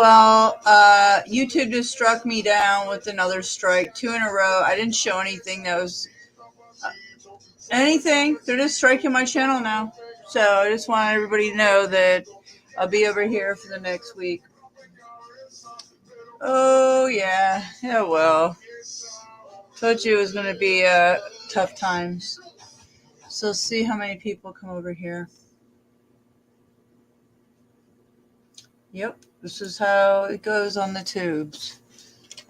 well, YouTube just struck me down with another strike, 2 in a row. I didn't show anything that was anything. They're just striking my channel now. So I just want everybody to know that I'll be over here for the next week. Oh, yeah. Yeah, well. Told you it was going to be tough times. So see how many people come over here. Yep, this is how it goes on the tubes.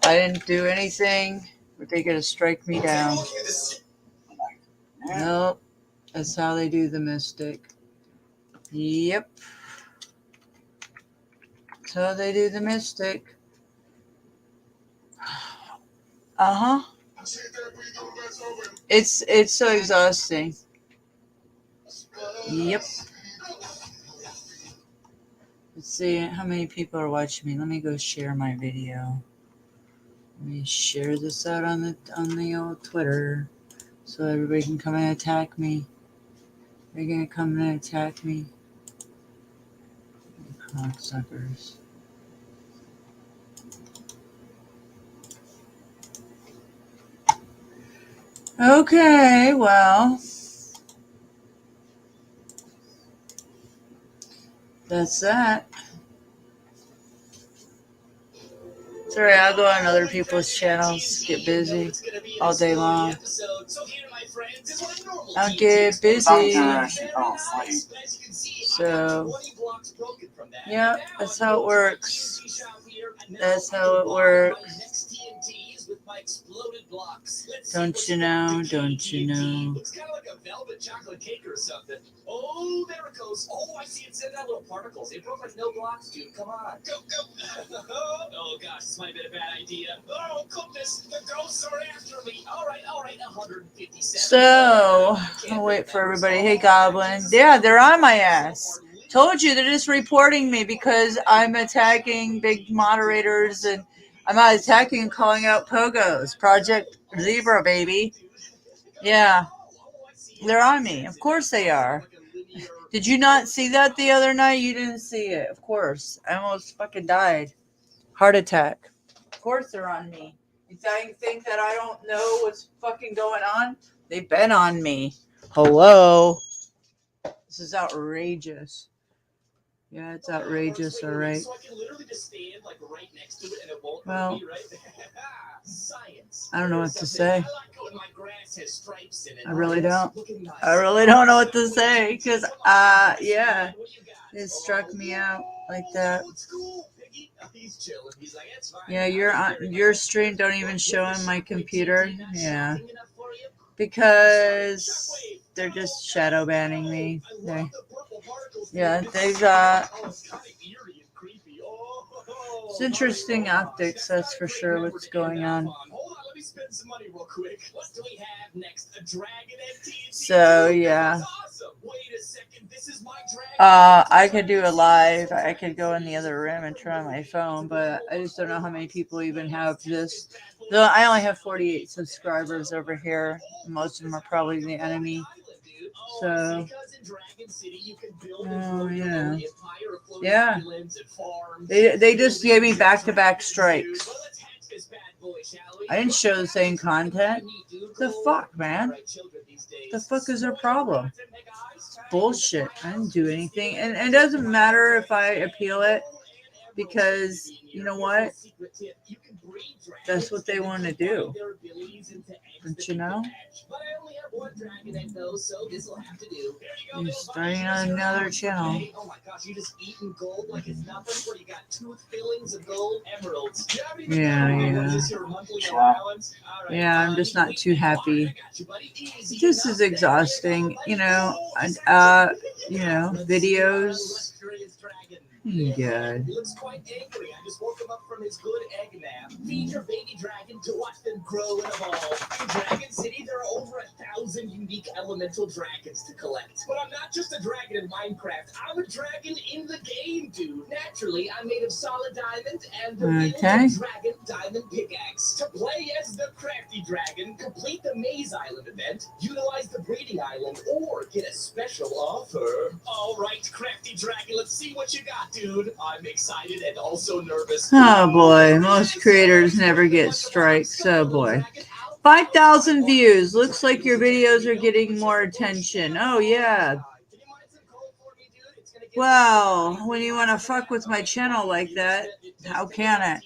I didn't do anything, but they're going to strike me down. Nope, that's how they do the mystic. Yep. That's how they do the mystic. Uh-huh. It's so exhausting. Yep. Let's see how many people are watching me. Let me go share my video. Let me share this out on the old Twitter so everybody can come and attack me. They're gonna come and attack me. Cocksuckers. Okay, well, that's that. Sorry, I'll go on other people's channels, get busy all day long. I'll get busy. So, yeah, that's how it works. That's how it works. Don't you know? Don't you know? Looks kind of like a velvet chocolate cake or something. Oh, there it goes. Oh, I see it send out little particles. It broke like no blocks, dude. Come on. Go, go. Oh, gosh, this might have been a bad idea. Oh, goodness. The ghosts are after me. All right. 157. So, I'll wait for everybody. Hey, Goblin. Yeah, they're on my ass. Told you, they're just reporting me because I'm attacking big moderators and I'm not attacking and calling out pogos. Project Zebra, baby. Yeah. They're on me. Of course they are. Did you not see that the other night? You didn't see it. Of course. I almost fucking died. Heart attack. Of course they're on me. You think that I don't know what's fucking going on? They've been on me. Hello? This is outrageous. Yeah, it's outrageous, all right. Well, I don't know what to say. I really don't. I really don't know what to say because, yeah, it struck me out like that. Yeah, your stream don't even show on my computer. Yeah, because they're just shadow banning me. They've it's interesting optics, that's for sure. What's going on? So yeah. I could do a live. I could go in the other room and turn on my phone, but I just don't know how many people even have this. Though I only have 48 subscribers over here. Most of them are probably the enemy. So, oh yeah, yeah. They just gave me back-to-back strikes. I didn't show the same content. The fuck, man? The fuck is their problem? Bullshit. I didn't do anything, and it doesn't matter if I appeal it because you know what? That's what they want to do. Don't you know? You're starting on another channel. Yeah. Yeah, I'm just not too happy. This is exhausting, videos. God. He looks quite angry. I just woke him up from his good egg nap. Feed your baby dragon to watch them grow and evolve. In Dragon City, there are over 1,000 unique elemental dragons to collect. But I'm not just a dragon in Minecraft. I'm a dragon in the game, dude. Naturally, I'm made of solid diamond and the dragon diamond pickaxe. To play as the crafty dragon, complete the the Maze Island event, utilize the breeding island, or get a special offer. All right, crafty dragon, let's see what you got, dude. I'm excited and also nervous. Oh boy, most creators never get strikes. Oh boy. 5,000 views. Looks like your videos are getting more attention. Oh yeah. Well, when you want to fuck with my channel like that, how can it?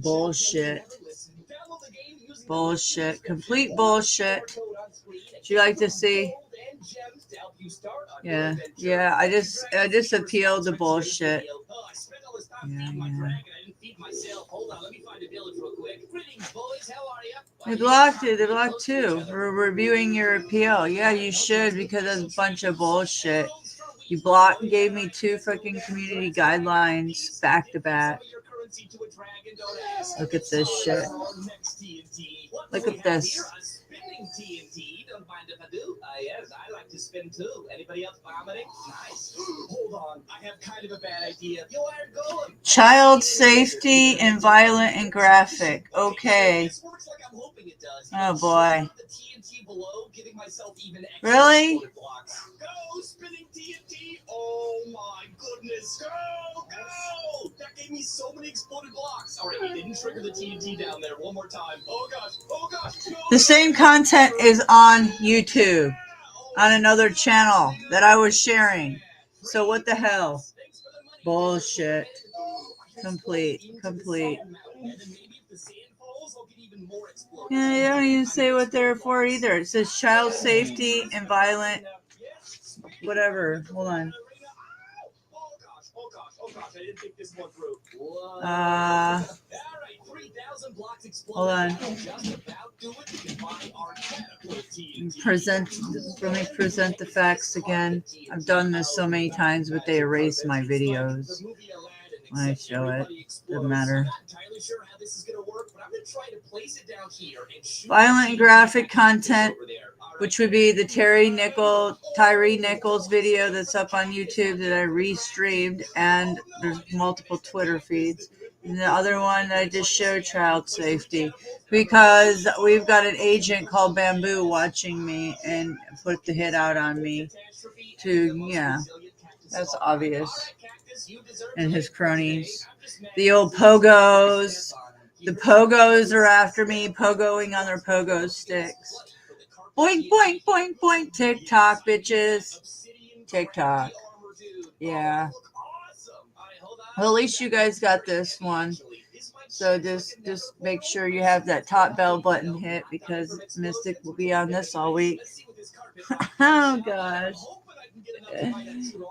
Bullshit. Bullshit. Complete bullshit. Would you like to see? Yeah. Yeah. I just appealed to bullshit. Yeah. They blocked you. They blocked too. We're reviewing your appeal. Yeah, you should, because that's a bunch of bullshit. You gave me 2 fucking community guidelines back to back. Look at this shit. Look at this. Don't mind if I do. Yes, I like to spin too. Anybody else vomiting? Nice. Hold on, I have kind of a bad idea. You are going. Child safety and violent and graphic. Okay. Oh boy. Really? Go spinning TNT. Oh my goodness. Go. That gave me so many exploded blocks. All right, we didn't trigger the TNT down there. One more time. Oh gosh. Oh gosh. The same content is on YouTube on another channel that I was sharing. So what the hell? Bullshit. Complete. Yeah, you don't even say what they're for either. It says child safety and violent, whatever. Hold on. Hold on. Let me present the facts again. I've done this so many times, but they erase my videos when I show it. Doesn't matter. Violent and graphic content, which would be the Tyree Nichols video that's up on YouTube that I restreamed, and there's multiple Twitter feeds. And the other one that I just showed, child safety, because we've got an agent called Bamboo watching me and put the hit out on me that's obvious. And his cronies. The old pogos. The pogos are after me, pogoing on their pogo sticks. Boink, boink, boink, boink. TikTok, bitches. TikTok. Yeah. Well, at least you guys got this one. So just make sure you have that top bell button hit, because Mystic will be on this all week. Oh, gosh.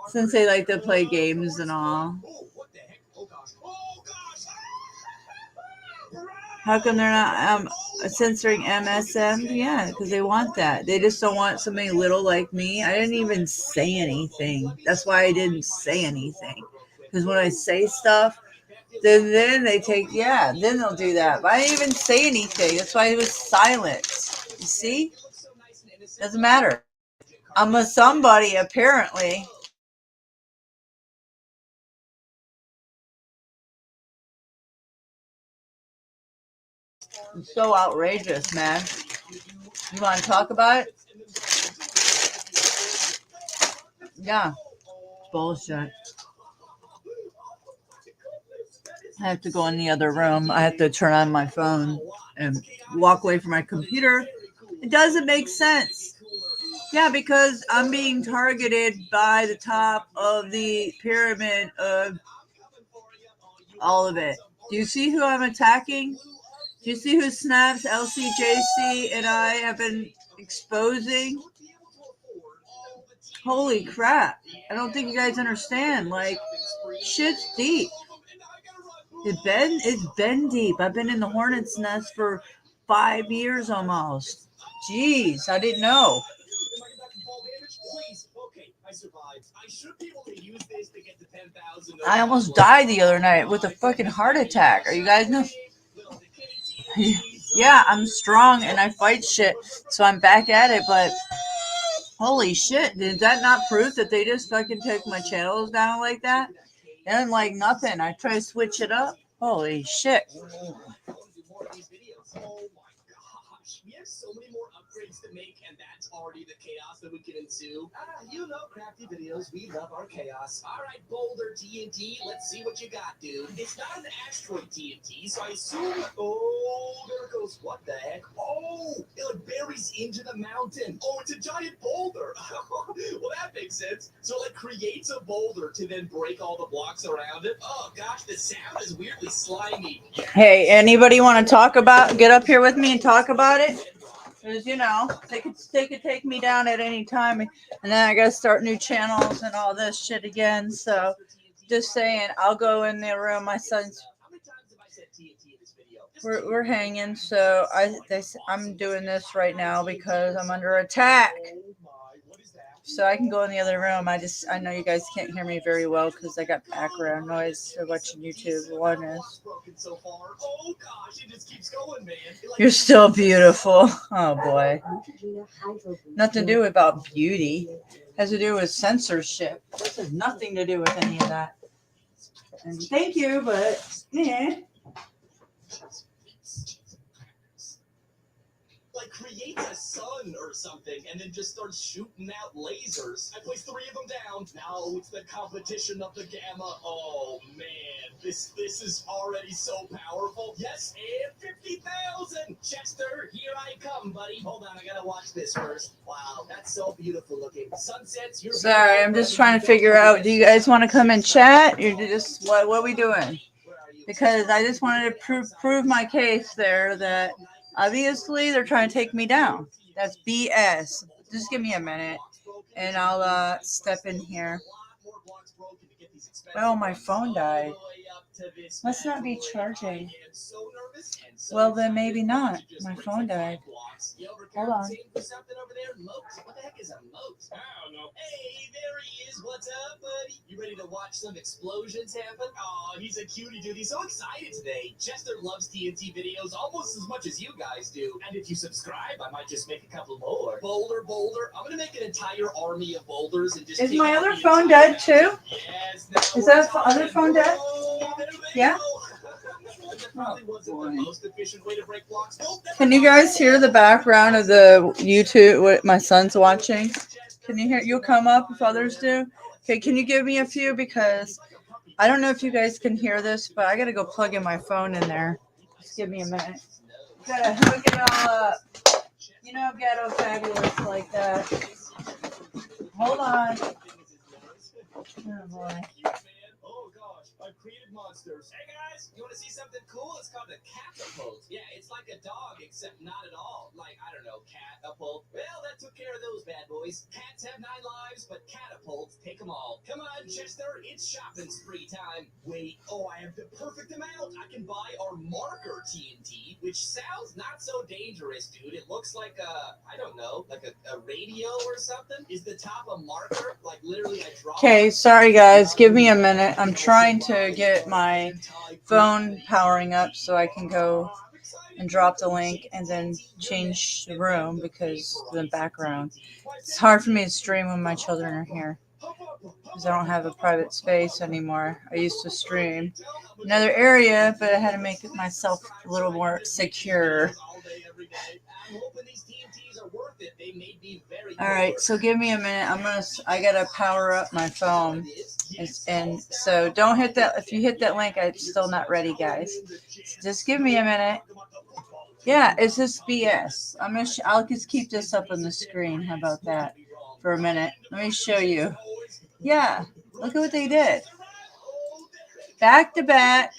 Since they like to play games and all. How come they're not censoring MSM? Yeah, because they want that. They just don't want somebody little like me. I didn't even say anything. That's why I didn't say anything. Because when I say stuff, then they then they'll do that. But I didn't even say anything. That's why it was silent. You see? Doesn't matter. I'm a somebody, apparently. It's so outrageous, man. You want to talk about it? Yeah. Bullshit. I have to go in the other room. I have to turn on my phone and walk away from my computer. It doesn't make sense. Yeah, because I'm being targeted by the top of the pyramid of all of it. Do you see who I'm attacking? Do you see who Snaps, LCJC, and I have been exposing? Holy crap. I don't think you guys understand. Like, shit's deep. It's been deep. I've been in the hornet's nest for 5 years almost. Jeez, I didn't know. I almost died the other night with a fucking heart attack. Are you guys know? Yeah, I'm strong and I fight shit, so I'm back at it, but holy shit, did that not prove that they just fucking take my channels down like that? And like nothing, I try to switch it up. Holy shit. We have so many more upgrades to make, and that's already the chaos that we can ensue. You know, Crafty Videos, we love our chaos. All right, Boulder TNT, let's see what you got, dude. It's not an asteroid TNT, so I assume. Oh, there it goes. What the heck? Oh, it like buries into the mountain. Oh, it's a giant boulder. Well, that makes sense. So it like creates a boulder to then break all the blocks around it. Oh gosh, the sound is weirdly slimy. Hey, anybody want to get up here with me and talk about it? Because, you know, they could take me down at any time. And then I got to start new channels and all this shit again. So just saying, I'll go in the room. My son's, we're hanging. So I'm doing this right now because I'm under attack. So I can go in the other room. I know you guys can't hear me very well because I got background noise. They're watching YouTube. One is. You're still beautiful. Oh boy. Nothing to do about beauty. Has to do with censorship. This has nothing to do with any of that. And thank you, but yeah. Like creates a sun or something and then just starts shooting out lasers. I placed 3 of them down. Now it's the competition of the gamma. Oh man, this is already so powerful. Yes, and 50,000. Chester, here I come, buddy. Hold on, I gotta watch this first. Wow, that's so beautiful looking. Sunsets. Sorry, I'm just trying to figure out. Do you guys want to come and chat? Or just what are we doing? Because I just wanted to prove my case there that. Obviously, they're trying to take me down. That's BS. Just give me a minute, and I'll step in here. Oh, my phone died. Must not be charging. Well, then maybe not. My phone died. Hold on. What the heck is a moat? I don't know. Hey, there he is. What's up, buddy? You ready to watch some explosions happen? Oh, he's a cutie dude. He's so excited today. Chester loves TNT videos almost as much as you guys do. And if you subscribe, I might just make a couple more. Boulder. I'm gonna make an entire army of boulders and just. Is my other phone dead too? Yes. Is that other phone dead? Yeah. Can you guys hear the background of the YouTube? What my son's watching? Can you hear? You'll come up if others do. Okay. Can you give me a few because I don't know if you guys can hear this, but I gotta go plug in my phone in there. Just give me a minute. Gotta hook it all up. You know, ghetto fabulous like that. Hold on. Oh boy. Oh gosh, I've created monsters. Hey guys, you want to see something cool? It's called a catapult. Yeah, it's like a dog, except not at all. Like, I don't know, catapult. Well, that took care of those bad boys. Cats have 9 lives, but catapults take them all. Come on, Chester, it's shopping spree time. Wait, I have the perfect amount. I can buy our marker TNT, which sounds not so dangerous, dude. It looks like I don't know, like a radio or something. Is the top a marker? Like, literally, I draw. Okay, sorry guys, give me a minute. I'm trying to get my phone powering up so I can go and drop the link and then change the room because of the background. It's hard for me to stream when my children are here because I don't have a private space anymore. I used to stream another area, but I had to make it myself a little more secure. All right, so give me a minute. I gotta power up my phone, and so don't hit that. If you hit that link, it's still not ready, guys. Just give me a minute. Yeah, it's just BS. I'll just keep this up on the screen. How about that for a minute? Let me show you. Yeah, look at what they did. Back to back.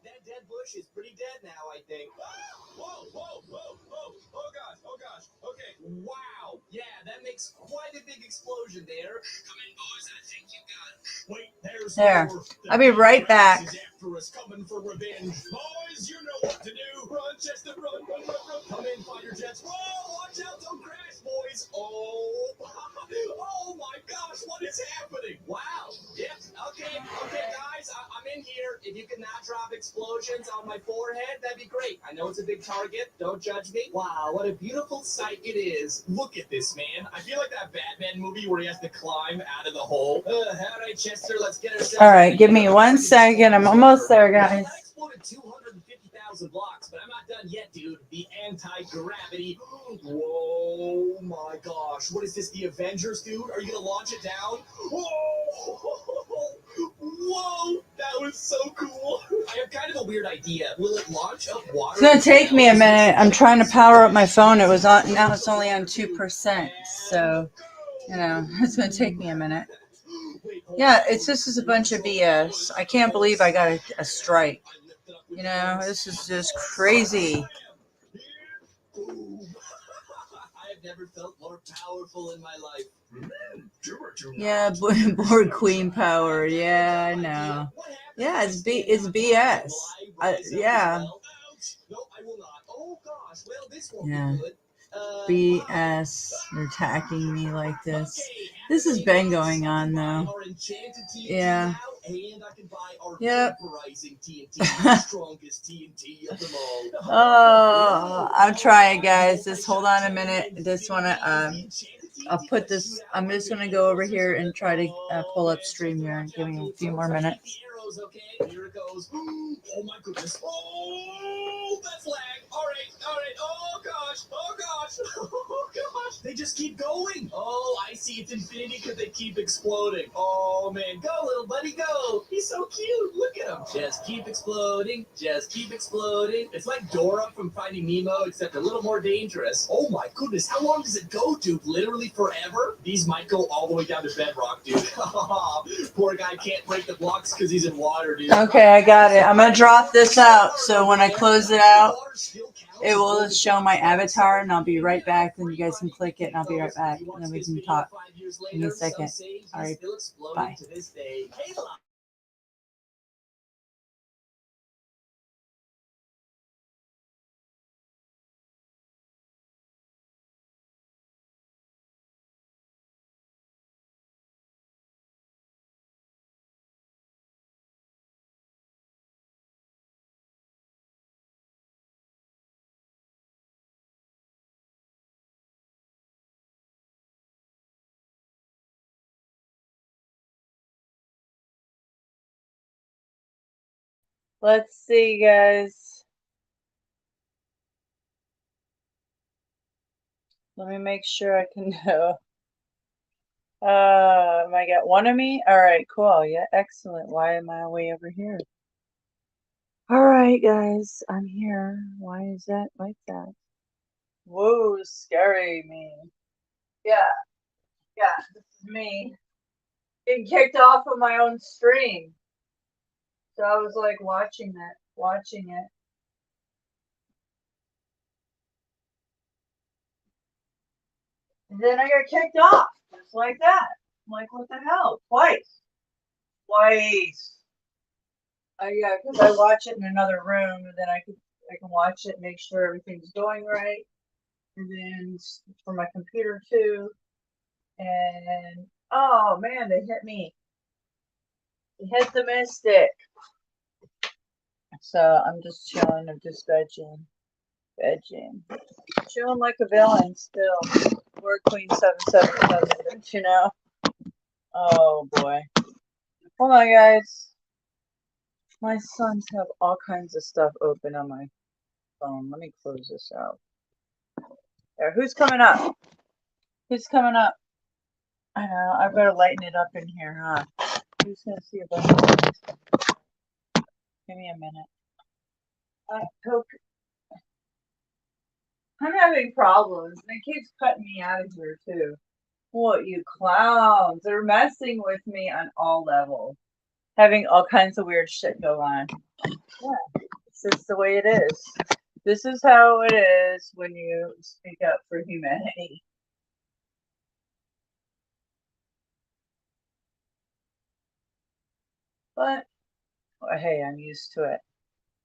That dead bush is pretty dead now, I think. Whoa. Oh gosh. Okay. Wow. Yeah, that makes quite a big explosion there. Come in, boys. I think you got it. Wait, there's there. More. I'll be right back. After us, coming for revenge. Boys, you know what to do. Run, Chester, run. Come in, fighter jets. Whoa, watch out, don't crash, boys. Oh my gosh, what is happening? Wow. Yep. Okay, guys, I'm in here. If you could not drop explosions on my forehead, that'd be great. I know it's a big target. Don't judge me. Wow, what a beautiful sight it is. Look at this, man. I feel like that Batman movie where he has to climb out of the hole. All right, Chester, let's get ourselves. All right, give me 1 second. I'm almost there, guys. 1,000 blocks, but I'm not done yet, dude. The anti-gravity. Whoa, my gosh. What is this, the Avengers, dude? Are you going to launch it down? Whoa! Whoa! That was so cool. I have kind of a weird idea. Will it launch up water? It's going to take me a minute. I'm trying to power up my phone. It was on, now it's only on 2%. So, you know, it's going to take me a minute. Yeah, this is a bunch of BS. I can't believe I got a strike. You know, this is just crazy. I've never felt more powerful in my life. Yeah, board queen power. Yeah, I know. Yeah, it's BS. Yeah. Yeah. BS. They're attacking me like this. This has been going on though. Yeah. Yep. Oh, I'll try it, guys. Just hold on a minute. Just wanna I'll put this. I'm just gonna go over here and try to pull up StreamYard. Give me a few more minutes. Okay, here it goes. Oh my goodness. Oh, that's lag. All right. Oh gosh. Oh gosh. They just keep going. Oh, I see. It's infinity because they keep exploding. Oh man, go little buddy, go. He's so cute. Look at him. Just keep exploding. It's like Dora from Finding Nemo, except a little more dangerous. Oh my goodness, how long does it go, dude? Literally forever? These might go all the way down to bedrock, dude. Poor guy can't break the blocks because he's in water, dude. Okay, I got it. I'm gonna drop this out, so when I close it out, it will show my avatar, and I'll be right back. Then you guys can click it, and I'll be right back, and then we can talk. Give me a second. All right, bye. Let's see, guys. Let me make sure I can know. I got one of me? All right, cool. Yeah, excellent. Why am I way over here? All right, guys, I'm here. Why is that like that? Whoa, scary me. Yeah, this is me. Getting kicked off of my own stream. So I was like watching it. And then I got kicked off, just like that. I'm like, what the hell? Twice. Yeah, because I watch it in another room, and then I can watch it, make sure everything's going right, and then for my computer too. And oh man, they hit me. They hit the Mystic. So I'm just chilling. I'm just vegging, chilling like a villain still. We're Queen 777, don't you know? Oh boy. Hold on, guys. My sons have all kinds of stuff open on my phone. Let me close this out. There, who's coming up? I know, I better lighten it up in here, huh? Who's gonna see a bunch of things? Give me a minute. Coke. I'm having problems. And it keeps cutting me out of here too. What, you clowns? They're messing with me on all levels. Having all kinds of weird shit go on. Yeah, it's just the way it is. This is how it is when you speak up for humanity. But, well, hey, I'm used to it.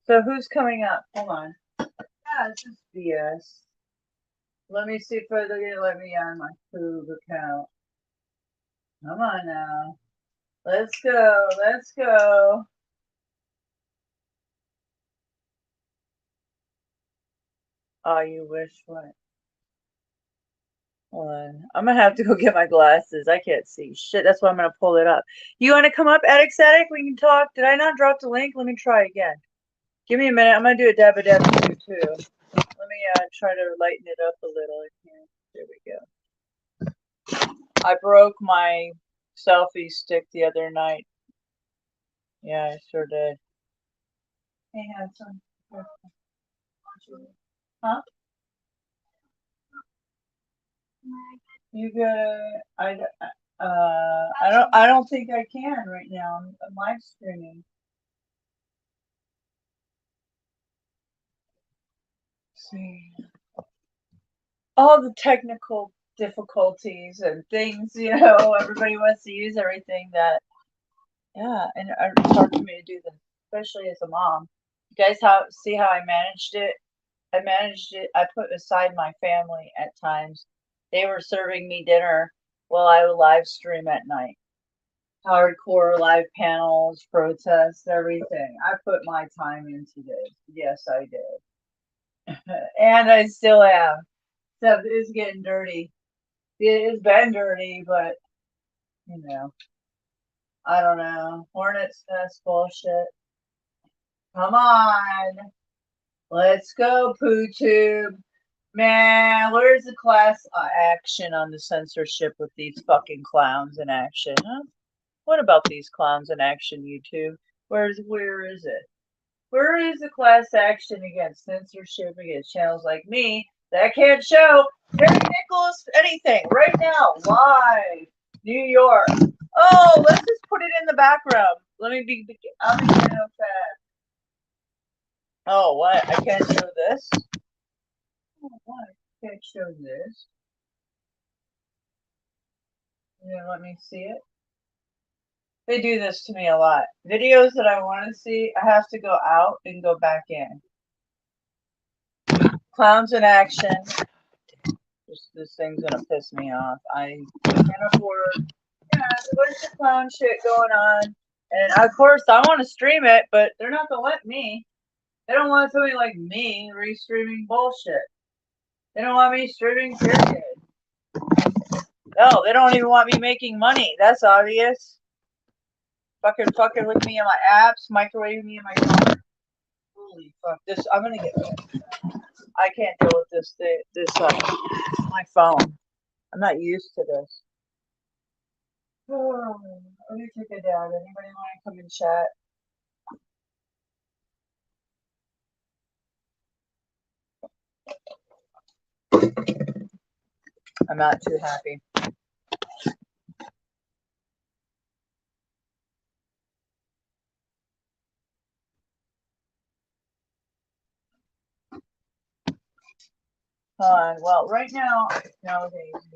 So who's coming up? Hold on. Yeah, this is BS. Let me see if they're going to let me on my Coog account. Come on now. Let's go. Oh, you wish what? Hold on. I'm gonna have to go get my glasses. I can't see shit. That's why I'm gonna pull it up. You wanna come up, Addict? We can talk. Did I not drop the link? Let me try again. Give me a minute. I'm gonna do a dabba dabba too. Let me try to lighten it up a little. There we go. I broke my selfie stick the other night. Yeah, I sure did. Hey, handsome. Huh? You gotta. I don't think I can right now. I'm live streaming. See. All the technical difficulties and things, everybody wants to use everything that, yeah, and it's hard for me to do this, especially as a mom. You guys see how I managed it? I put aside my family at times. They were serving me dinner while I would live stream at night. Hardcore live panels, protests, everything. I put my time into this. Yes, I did. And I still am. Stuff is getting dirty. It has been dirty, but I don't know. Hornet's nest bullshit. Come on. Let's go, PooTube. Man, where's the class action on the censorship with these fucking clowns in action? Huh? What about these clowns in action, YouTube? Where is it? Where is the class action against censorship against channels like me that can't show Terry Nicholas anything right now, live, New York? Oh, let's just put it in the background. I'm gonna get out fast. Oh, what? I can't show this? Oh, what? I can't show this. You gonna let me see it? They do this to me a lot. Videos that I want to see, I have to go out and go back in. Clowns in action. This thing's gonna piss me off. I can't afford. Yeah, there's a bunch of clown shit going on, and of course I want to stream it, but they're not gonna let me. They don't want somebody like me restreaming bullshit. They don't want me streaming period. No, they don't even want me making money. That's obvious. Fucking with me in my apps, microwaving me in my car. Holy fuck! I'm gonna get. I can't deal with this. My phone. I'm not used to this. Oh, let me take it down. Anybody want to come and chat? I'm not too happy. Hold on. Well, right now, nowadays.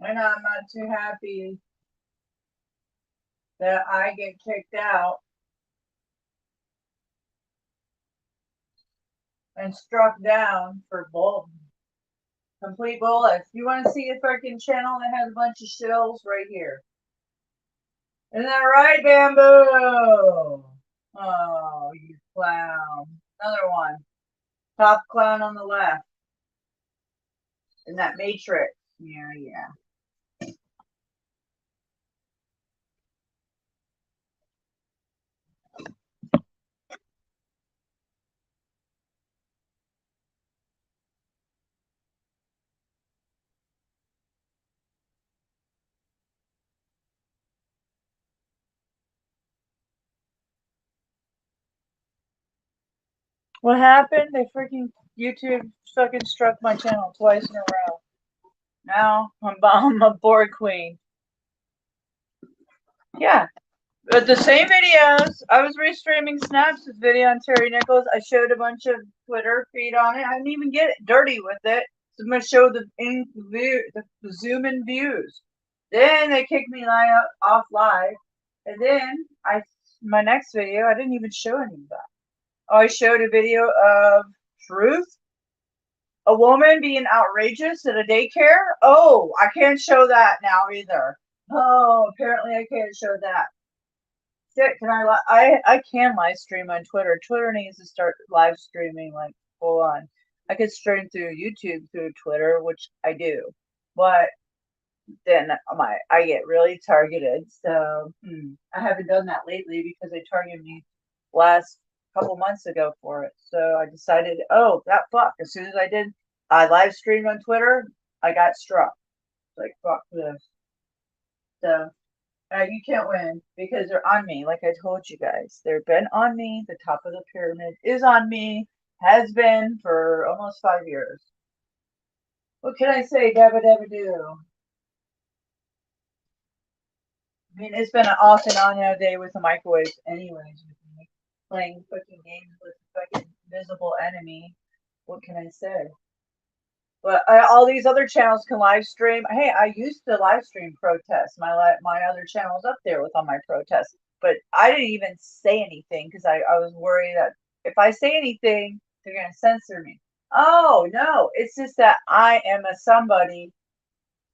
And I'm not too happy that I get kicked out and struck down for complete bullets. You want to see a freaking channel that has a bunch of shills right here? Isn't that right, Bamboo? Oh, you clown. Another one. Top clown on the left. In that matrix. Yeah. What happened? YouTube fucking struck my channel twice in a row. Now I'm a board queen. Yeah. But the same videos, I was restreaming Snaps with video on Terry Nichols. I showed a bunch of Twitter feed on it. I didn't even get dirty with it. So I'm going to show the zoom in views. Then they kicked me off live. And then my next video, I didn't even show any of that. I showed a video of Truth, a woman being outrageous at a daycare. Oh, I can't show that now either. Oh, apparently I can't show that. Can I can live stream on Twitter. Twitter needs to start live streaming like full on. I could stream through YouTube through Twitter, which I do, but then I get really targeted. So I haven't done that lately because they targeted me last couple months ago for it. So I decided, oh, that fuck. As soon as I live streamed on Twitter, I got struck. Like, fuck this. So you can't win because they're on me. Like I told you guys, they've been on me. The top of the pyramid is on me, has been for almost 5 years. What can I say? Dabba dabba do. I mean, it's been an off and on all day with the microwave, anyways. With me playing fucking games with fucking invisible enemy. What can I say? But all these other channels can live stream. Hey, I used to live stream protests. My other channel's up there with all my protests. But I didn't even say anything because I was worried that if I say anything, they're going to censor me. Oh, no. It's just that I am a somebody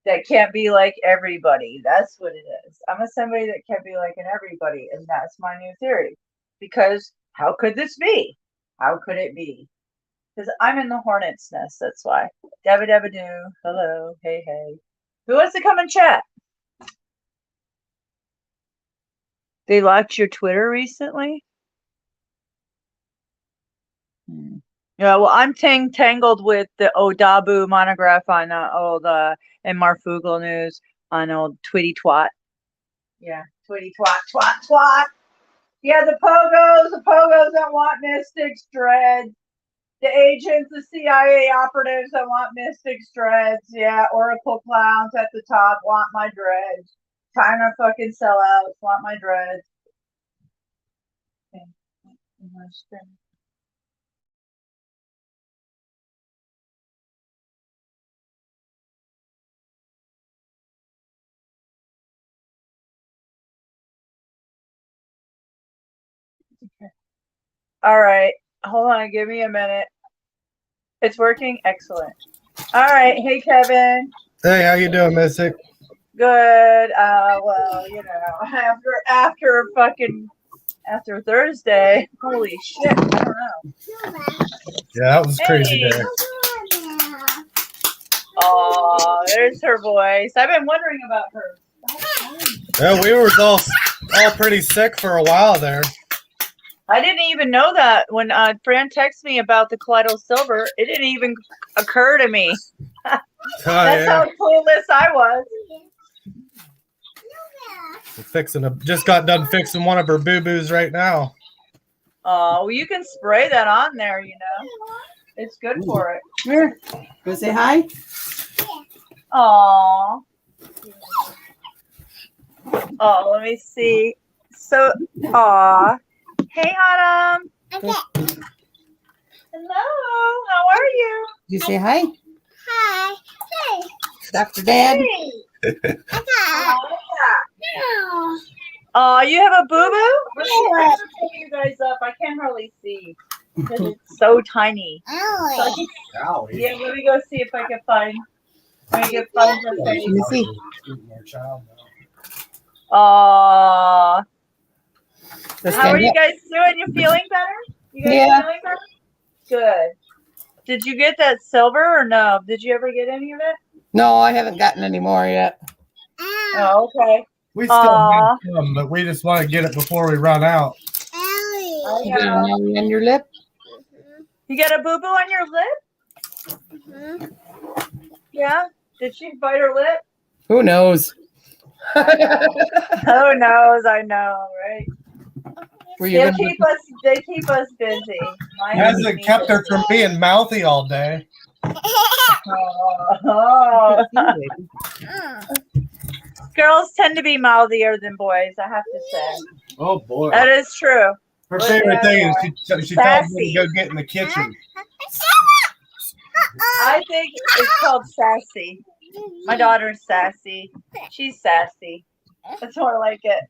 that can't be like everybody. That's what it is. I'm a somebody that can't be like an everybody. And that's my new theory. Because how could this be? How could it be? Because I'm in the hornet's nest, that's why. Dabba dabba doo. Hello. Hey, hey. Who wants to come and chat? They locked your Twitter recently? Yeah, well, I'm tangled with the Odabu monograph on old and Marfoogle News on old Twitty Twat. Yeah, Twitty Twat, Twat, Twat. Yeah, the Pogos that want Mystics dreads. The agents, the CIA operatives that want Mystics dreads. Yeah, Oracle clowns at the top want my dreads. China fucking sellouts want my dreads. Okay. All right. Hold on. Give me a minute. It's working. Excellent. All right. Hey, Kevin. Hey, how you doing, Mystic? Good. Well, you know, after Thursday. Holy shit. I don't know. Yeah, that was crazy day. Oh, there's her voice. I've been wondering about her. Yeah, we were all pretty sick for a while there. I didn't even know that when Fran texted me about the Kaleido Silver. It didn't even occur to me. That's how clueless I was. Just got done fixing one of her boo-boos right now. Oh, well, you can spray that on there, you know. It's good for it. Here, go say hi. Aw. Oh, let me see. So, aw. Hey, Autumn. Okay. Hello. How are you? You say hi, Hi. Hey. Dr. Dad. Hey. Okay. No. Oh, you have a boo-boo? I'm going to pull you guys up. I can't hardly see because it's so tiny. Owie. Yeah, let me go see if I can find. Let me find her face. Let me see. Aw. So How are stand you up. guys doing? You feeling better? You guys Yeah. feeling better? Good. Did you get that silver or no? Did you ever get any of it? No, I haven't gotten any more yet. Oh, okay. We still have some, but we just want to get it before we run out. Oh, You got yeah. one on your lip? You got a boo-boo on your lip? Yeah? Did she bite her lip? Who knows? Who knows? I know, right? Were you They gonna keep us busy. Mine Hasn't keep kept me her from being mouthy all day. busy. Oh. Girls tend to be mouthier than boys, I have to say. Oh boy. That is true. Her favorite thing is she tells me to go get in the kitchen. I think it's called sassy. My daughter's sassy. She's sassy. That's more like it.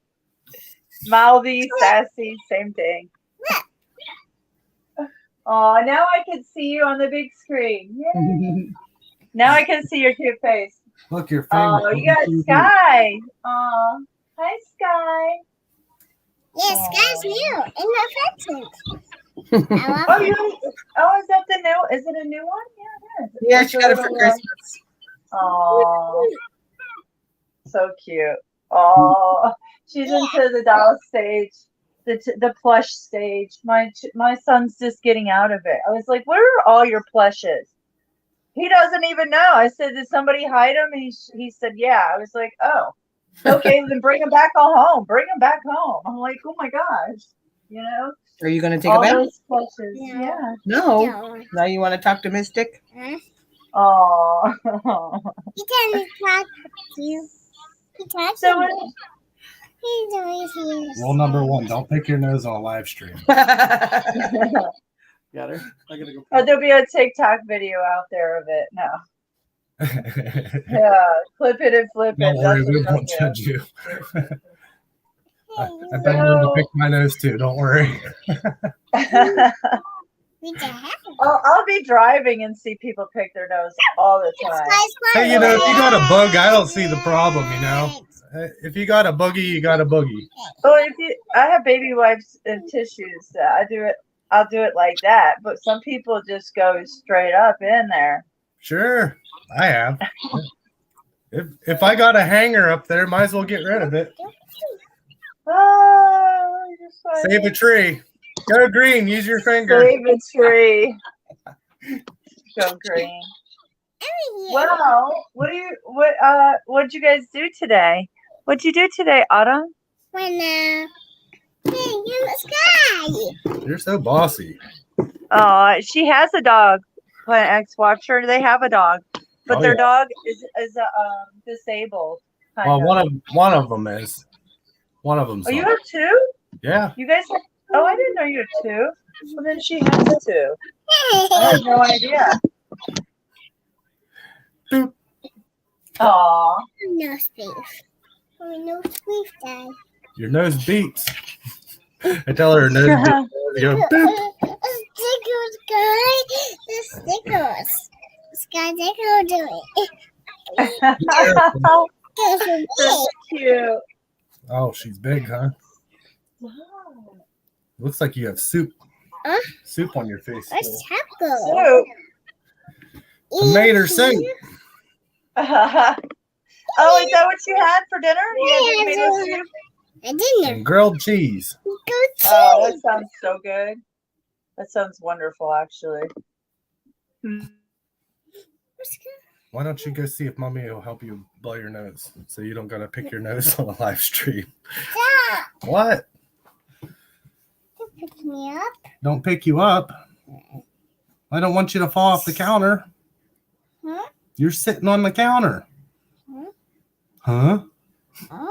Mouthy, sassy, same thing. Oh, now I can see you on the big screen. Yay. Now I can see your cute face. Look, your face. Oh, you got Sky. Oh, hi, Sky. Yes, guys, new in the present. I Oh, love it. is that the new? Is it a new one? Yeah, it is. Yeah, she got it for Christmas. Oh, so cute. Oh, she's into the doll stage, the plush stage. My son's just getting out of it. I was like, "Where are all your plushes?" He doesn't even know. I said, "Did somebody hide him?" And he said, "Yeah." I was like, "Oh, okay, then bring him back home. Bring him back home." I'm like, "Oh my gosh, you know, Are you going to take all a bath? those plushes." No. Yeah. No. No. Now you want to talk to Mystic? Huh? Oh. He can talk to you. He talks So to what? you. He's always here. Rule number 1: don't pick your nose on a live stream. Got her. I gotta go. Oh, there'll be a TikTok video out there of it. No. Yeah, clip it and flip it. Don't worry, That's we what won't they'll judge you. Hey, I've been known to pick my nose too. Don't worry. do. we can have it. I'll be driving and see people pick their nose all the time. Hey, you know, if you got a bug, I don't see the problem. You know, if you got a boogie, you got a boogie. Oh, I have baby wipes and tissues. I'll do it like that. But some people just go straight up in there. Sure, I have. If I got a hanger up there, might as well get rid of it. Oh, just like Save a tree. Go green. Use your finger. save a tree. Go green. Well, what'd you guys do today? What'd you do today, Autumn? When hey, in the sky. You're so bossy. Oh, she has a dog. Planet X Watcher. They have a dog, but Oh, their yeah. dog is disabled. kind Well, of. one of them is. One of them's. Oh, you not. have two? Yeah. You guys have? Oh, I didn't know you had two. Well, then she has two. I had no idea. Boop. Aw. No space. No space, Dad. Your nose beeps. I tell her nose beeps. You go, boop. Stickers, guys. The stickers. Sky sticker do it. That's cute. Oh, she's big, huh? Looks like you have soup. Huh? Soup on your face. Where's still. Taco? So, tomato soup. Oh, is that what you had for dinner? You had tomato soup? I didn't. And grilled cheese. Go Oh, that sounds so good. That sounds wonderful, actually. Why don't you go see if mommy will help you blow your nose so you don't gotta pick your nose on a live stream? Stop. What? Don't pick me up. Don't pick you up. I don't want you to fall off the counter. Huh? You're sitting on the counter. Huh? Huh? Huh?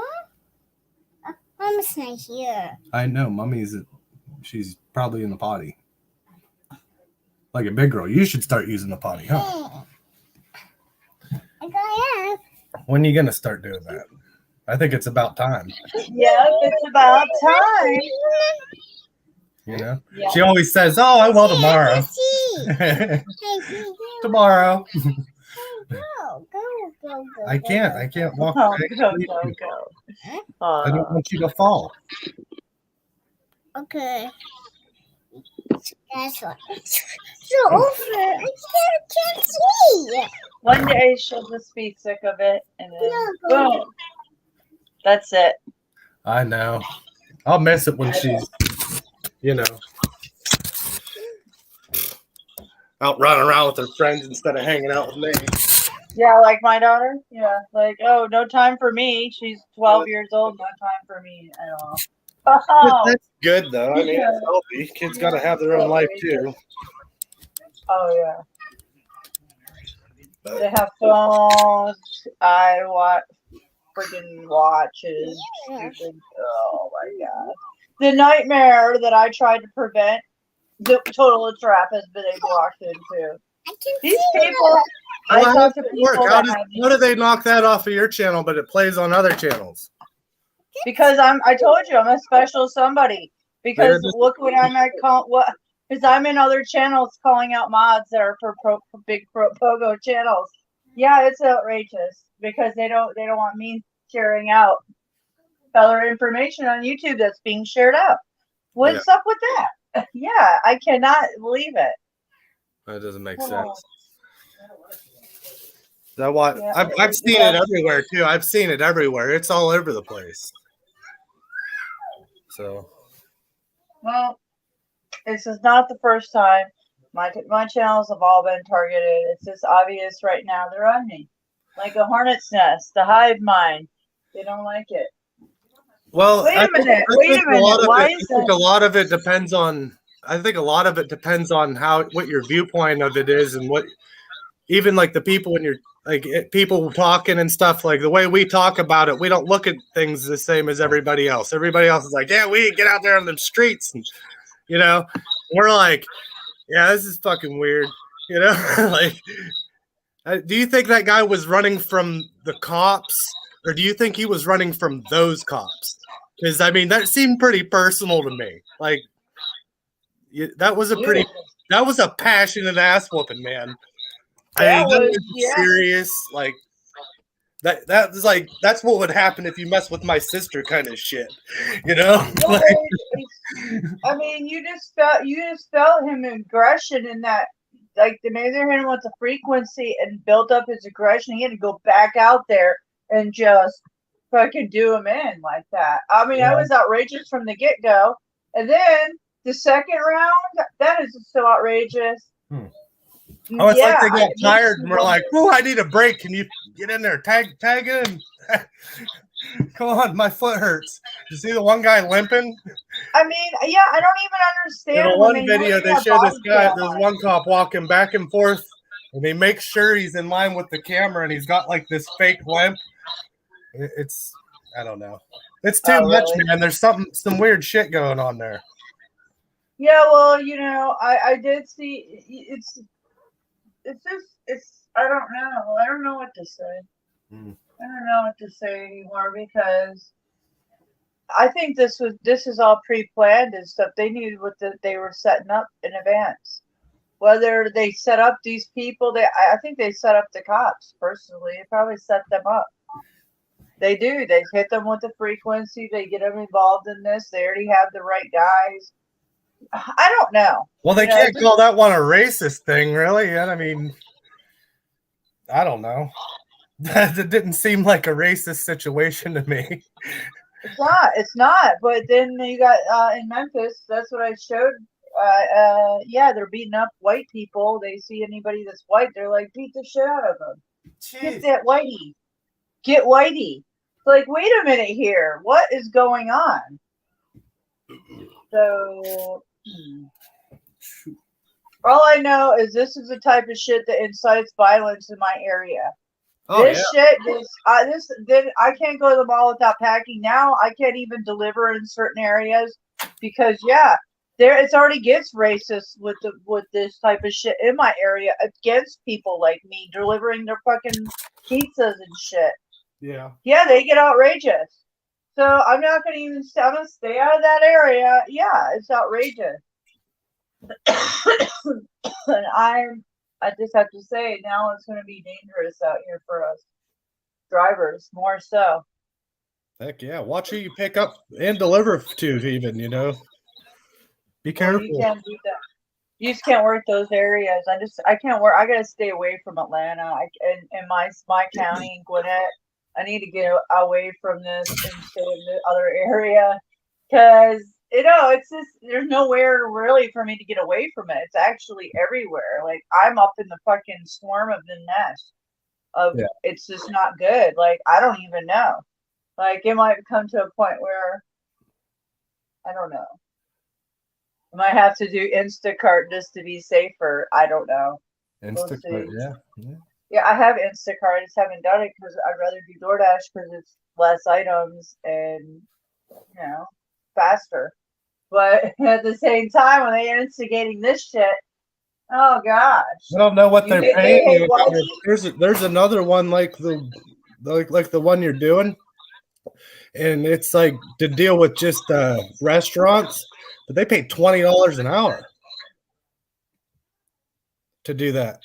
Mama's not here. I know. She's probably in the potty. Like a big girl. You should start using the potty, huh? I got When are you going to start doing that? I think it's about time. Yep, it's about time. You know? Yeah. She always says, oh, I will tomorrow. Hey, Tomorrow. go. I can't walk Oh, back. go, go, go. I don't want you to fall. Okay. That's what. So over. I can't see. One day she'll just be sick of it, and then No. boom. That's it. I know. I'll miss it when she's, out running around with her friends instead of hanging out with me. Yeah, like my daughter. Yeah, like, oh, no time for me. She's 12 years old. No time for me at all. Oh, That's good, though. I mean, it's healthy. Kids got to have their own life, too. oh yeah. They have phones. I freaking watches. Stupid. Oh my god. The nightmare that I tried to prevent, the total trap has been walked into. I can These see people, I Well, how talk does to it work? people How that do they knock that off of your channel, but it plays on other channels? because I told you I'm a special somebody. Because They're just- look what I'm at because I'm in other channels calling out mods that are for big pogo channels. Yeah, it's outrageous because they don't want me sharing out other information on YouTube that's being shared out. What's up with that? Yeah, I cannot believe it. That doesn't make Oh. sense. Yeah. I've seen it everywhere too. I've seen it everywhere. It's all over the place. So Well, this is not the first time. My channels have all been targeted. It's just obvious right now they're on me. Like a hornet's nest, the hive mind. They don't like it. well, Wait I a think- minute. I Wait think a minute. lot of Why it- is I think that? a lot of it depends on. I think a lot of it depends on what your viewpoint of it is, and what even like the people when you're like people talking and stuff, like the way we talk about it, we don't look at things the same as everybody else. Everybody else is like, yeah, we get out there on the streets, and we're like, yeah, this is fucking weird, like. Do you think that guy was running from the cops, or do you think he was running from those cops? Because I mean, that seemed pretty personal to me. Like, that was a passionate ass whooping, man. That that was- was yeah. serious. Like, that was like that's what would happen if you mess with my sister, kind of shit. Well, Like, I mean, you just felt him aggression in that, like the maybe they're hitting him with the frequency and built up his aggression. He had to go back out there and just fucking do him in like that. I mean, that was outrageous from the get go, and then the second round, that is just so outrageous. oh, it's like they got tired and we're like, "Oh, I need a break. Can you get in there, tag in?" Come on, my foot hurts. You see the one guy limping? I mean, yeah, I don't even understand. In the when one video, usually they have show this body guy, cam there's on. one cop walking back and forth, and they make sure he's in line with the camera, and he's got like this fake limp. It's, I don't know. It's too much, really? man. There's some weird shit going on there. Yeah, well, I did see it's I don't know. I don't know what to say. I don't know what to say anymore because I think this is all pre-planned and stuff. They knew what they were setting up in advance. Whether they set up these people, I think they set up the cops personally. They probably set them up. They do. They hit them with the frequency. They get them involved in this. They already have the right guys. I don't know. Well, they can't call that one a racist thing, really. I mean, I don't know. That didn't seem like a racist situation to me. It's not. But then you got in Memphis. That's what I showed. Yeah, they're beating up white people. They see anybody that's white, they're like, beat the shit out of them. Get that whitey. Get whitey. It's like, wait a minute here. What is going on? So, all I know is this is the type of shit that incites violence in my area. Then I can't go to the mall without packing. Now I can't even deliver in certain areas because it's already gets racist with this type of shit in my area against people like me delivering their fucking pizzas and shit. Yeah, they get outrageous. So I'm not gonna even. I'm gonna stay out of that area. Yeah, it's outrageous. And I just have to say now it's gonna be dangerous out here for us drivers, more so. Heck yeah! Watch who you pick up and deliver to, even Be careful. You can't do that. You just can't work those areas. I can't work. I gotta stay away from Atlanta. In my county in Gwinnett. I need to get away from this and stay in the other area because it's just there's nowhere really for me to get away from it. It's actually everywhere. Like I'm up in the fucking swarm of the nest of It's just not good. Like I don't even know. Like it might come to a point where I don't know. I might have to do Instacart just to be safer. I don't know. Instacart, Yeah, I have Instacart. I just haven't done it because I'd rather do DoorDash because it's less items and faster. But at the same time, when they're instigating this shit, oh gosh! I don't know what they're paying you. There's another one like the one you're doing, and it's like to deal with just restaurants, but they pay $20 an hour to do that.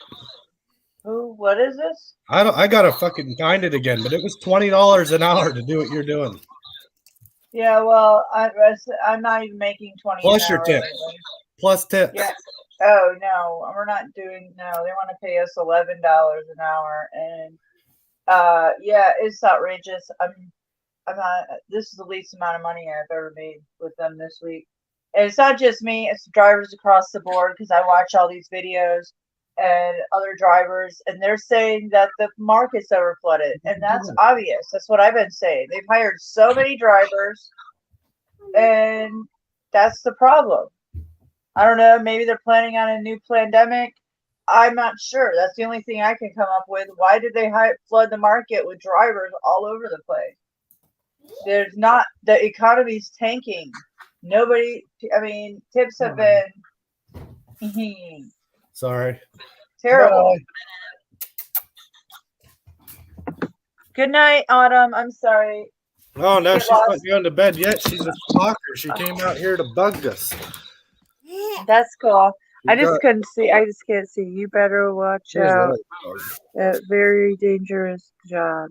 Ooh, what is this? I gotta fucking find it again, but it was $20 an hour to do what you're doing. Yeah, well, I'm not even making 20 plus an your hour tip, lately. plus tips. Yeah, Oh no, we're not doing. No, they want to pay us $11 an hour, and yeah, it's outrageous. I'm not. This is the least amount of money I've ever made with them this week. And it's not just me; it's drivers across the board because I watch all these videos and other drivers, and they're saying that the market's overflooded, and that's obvious. That's what I've been saying. They've hired so many drivers, and that's the problem. I don't know. Maybe they're planning on a new pandemic. I'm not sure. That's the only thing I can come up with. Why did they flood the market with drivers all over the place? There's not, the economy's tanking. Nobody, I mean, tips have been Sorry. terrible. Bye. Good night, Autumn. I'm sorry. Oh no, Get she's not lost. going to bed yet. She's a stalker. She came out here to bug us. That's cool. We I just got- couldn't see. I just can't see. You better watch Here's out. the other A very dangerous job.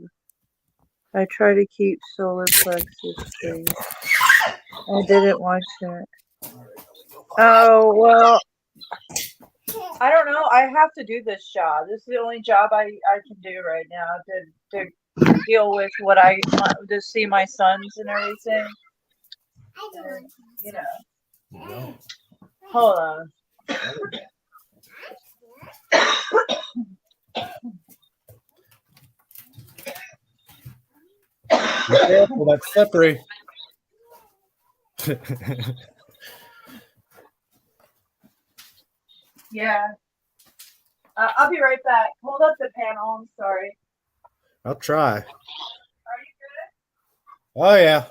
I try to keep solar plexus safe. I didn't watch it. Oh, well, I don't know. I have to do this job. This is the only job I can do right now to deal with what I want to see my sons and everything. And, you know. No. Hold on. Be careful, that's slippery. Yeah. I'll be right back. Hold up the panel. I'm sorry. I'll try. Are you good? Oh yeah.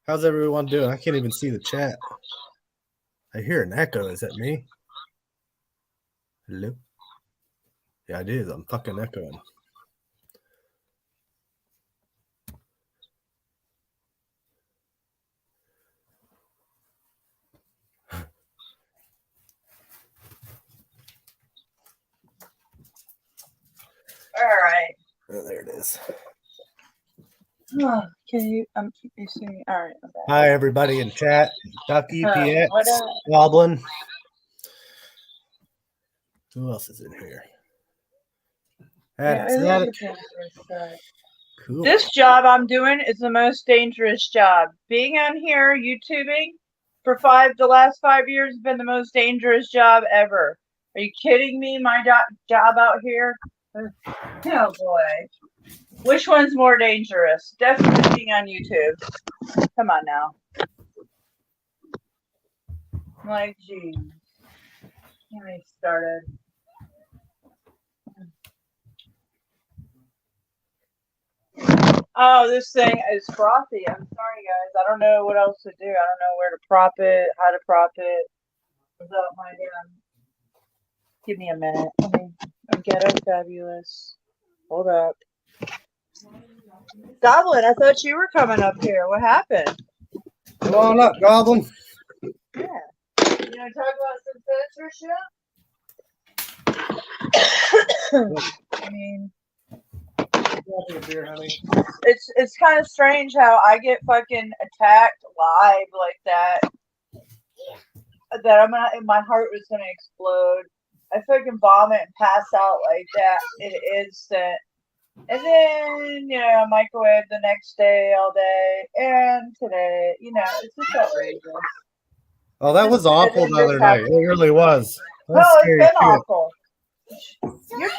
How's everyone doing? I can't even see the chat. I hear an echo. Is that me? Hello? Yeah, it is. I'm fucking echoing. All right. Oh, there it is. Oh, can you see me? All right. I'm back. Hi, everybody in chat. Ducky, PX, what up? Goblin. Who else is in here? Yeah, it is Exotic. a dangerous job. Cool. This job I'm doing is the most dangerous job. Being on here YouTubing for the last 5 years has been the most dangerous job ever. Are you kidding me? My job out here? Oh boy. Which one's more dangerous? Definitely being on YouTube. Come on now. Like, geez. Get me started. Oh, this thing is frothy. I'm sorry, guys. I don't know what else to do. I don't know where to prop it, how to prop it. Without my Give me a minute. I'm ghetto fabulous. Hold up. Goblin, I thought you were coming up here. What happened? Come on up, Goblin. Yeah. You want to talk about some censorship? I mean, it's kind of strange how I get fucking attacked live like that. That I'm not, my heart was gonna explode. I fucking vomit and pass out like that in an instant. And then, you know, microwave the next day, all day, and today, you know, it's just outrageous. Oh, that was awful the other night. It really was. No, it's been awful. You're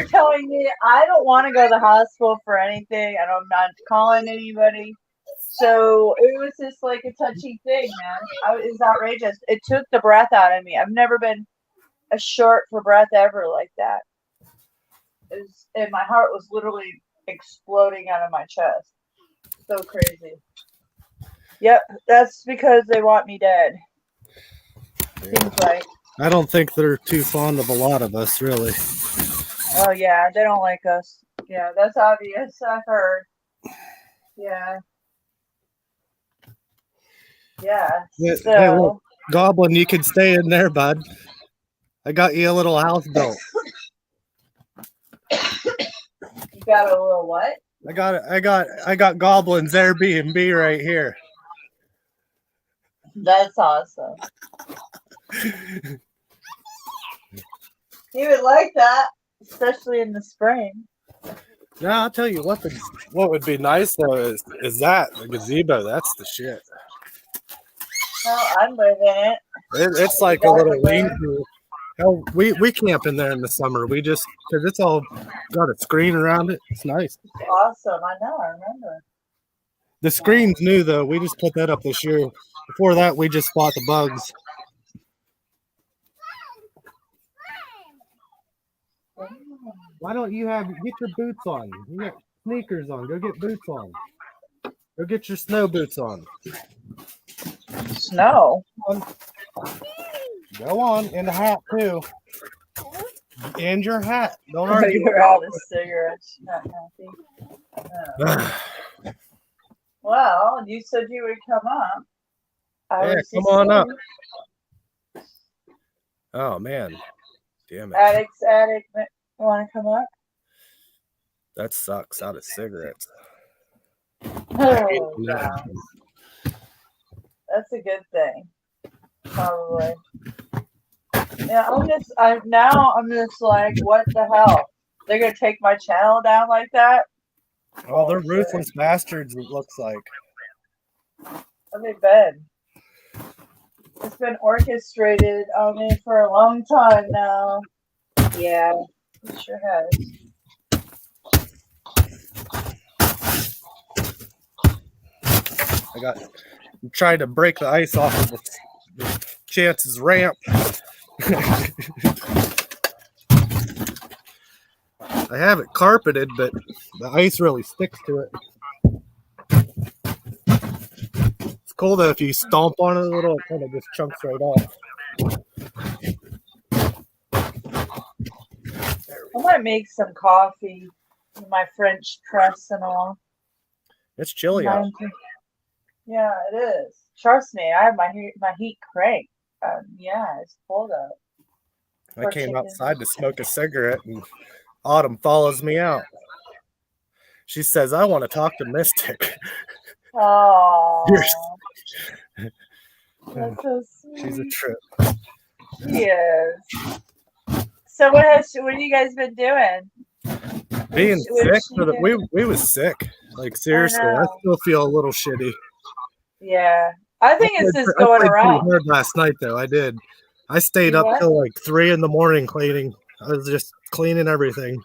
telling me I don't want to go to the hospital for anything. I'm not calling anybody. So it was just like a touchy thing, man. It was outrageous. It took the breath out of me. I've never been a short for breath ever like that. And my heart was literally exploding out of my chest. So crazy. Yep, that's because they want me dead. Seems like. I don't think they're too fond of a lot of us, really. Oh yeah, they don't like us. Yeah, that's obvious. I've heard. Yeah. Yeah. Hey, So. look, Goblin, you can stay in there, bud. I got you a little house built. You got a little what? I got Goblin's Airbnb right here. That's awesome. He would like that, especially in the spring. Yeah, I'll tell you what would be nice though is that the gazebo. That's the shit. No, I'd live in it. It's like a little lean-to. Hell, we camp in there in the summer. We just because it's all got a screen around it. It's nice. It's awesome. I know. I remember. The screen's new though. We just put that up this year. Before that, we just fought the bugs. Why don't you get your boots on? You got sneakers on. Go get boots on. Go get your snow boots on. Snow. Go on, and the hat too. And your hat. Don't argue. You're out of cigarettes. Not happy. Well, you said you would come up. Yeah, come on up. Oh man, damn it! Addict, want to come up? That sucks. Out of cigarettes. Oh, God. That's a good thing. Probably. Yeah, I'm just like, what the hell? They're gonna take my channel down like that? Oh, they're ruthless bastards. It looks like. What have they been? It's been orchestrated on me for a long time now. Yeah, it sure has. I'm trying to break the ice off of the Chance's ramp. I have it carpeted, but the ice really sticks to it. It's cool though if you stomp on it a little, it kind of just chunks right off. I might make some coffee with my French press and all. It's chilly out. Yeah, it is. Trust me, I have my heat cranked. Yeah, it's cold out. I came outside to smoke a cigarette, and Autumn follows me out. She says, "I want to talk to Mystic." Oh, that's so sweet. She's a trip. Yes. So what have you guys been doing? Being sick, we was sick. Like seriously, I still feel a little shitty. Yeah, I think it's just going around. Hard last night though, I did. I stayed up till like 3 a.m. cleaning. I was just cleaning everything.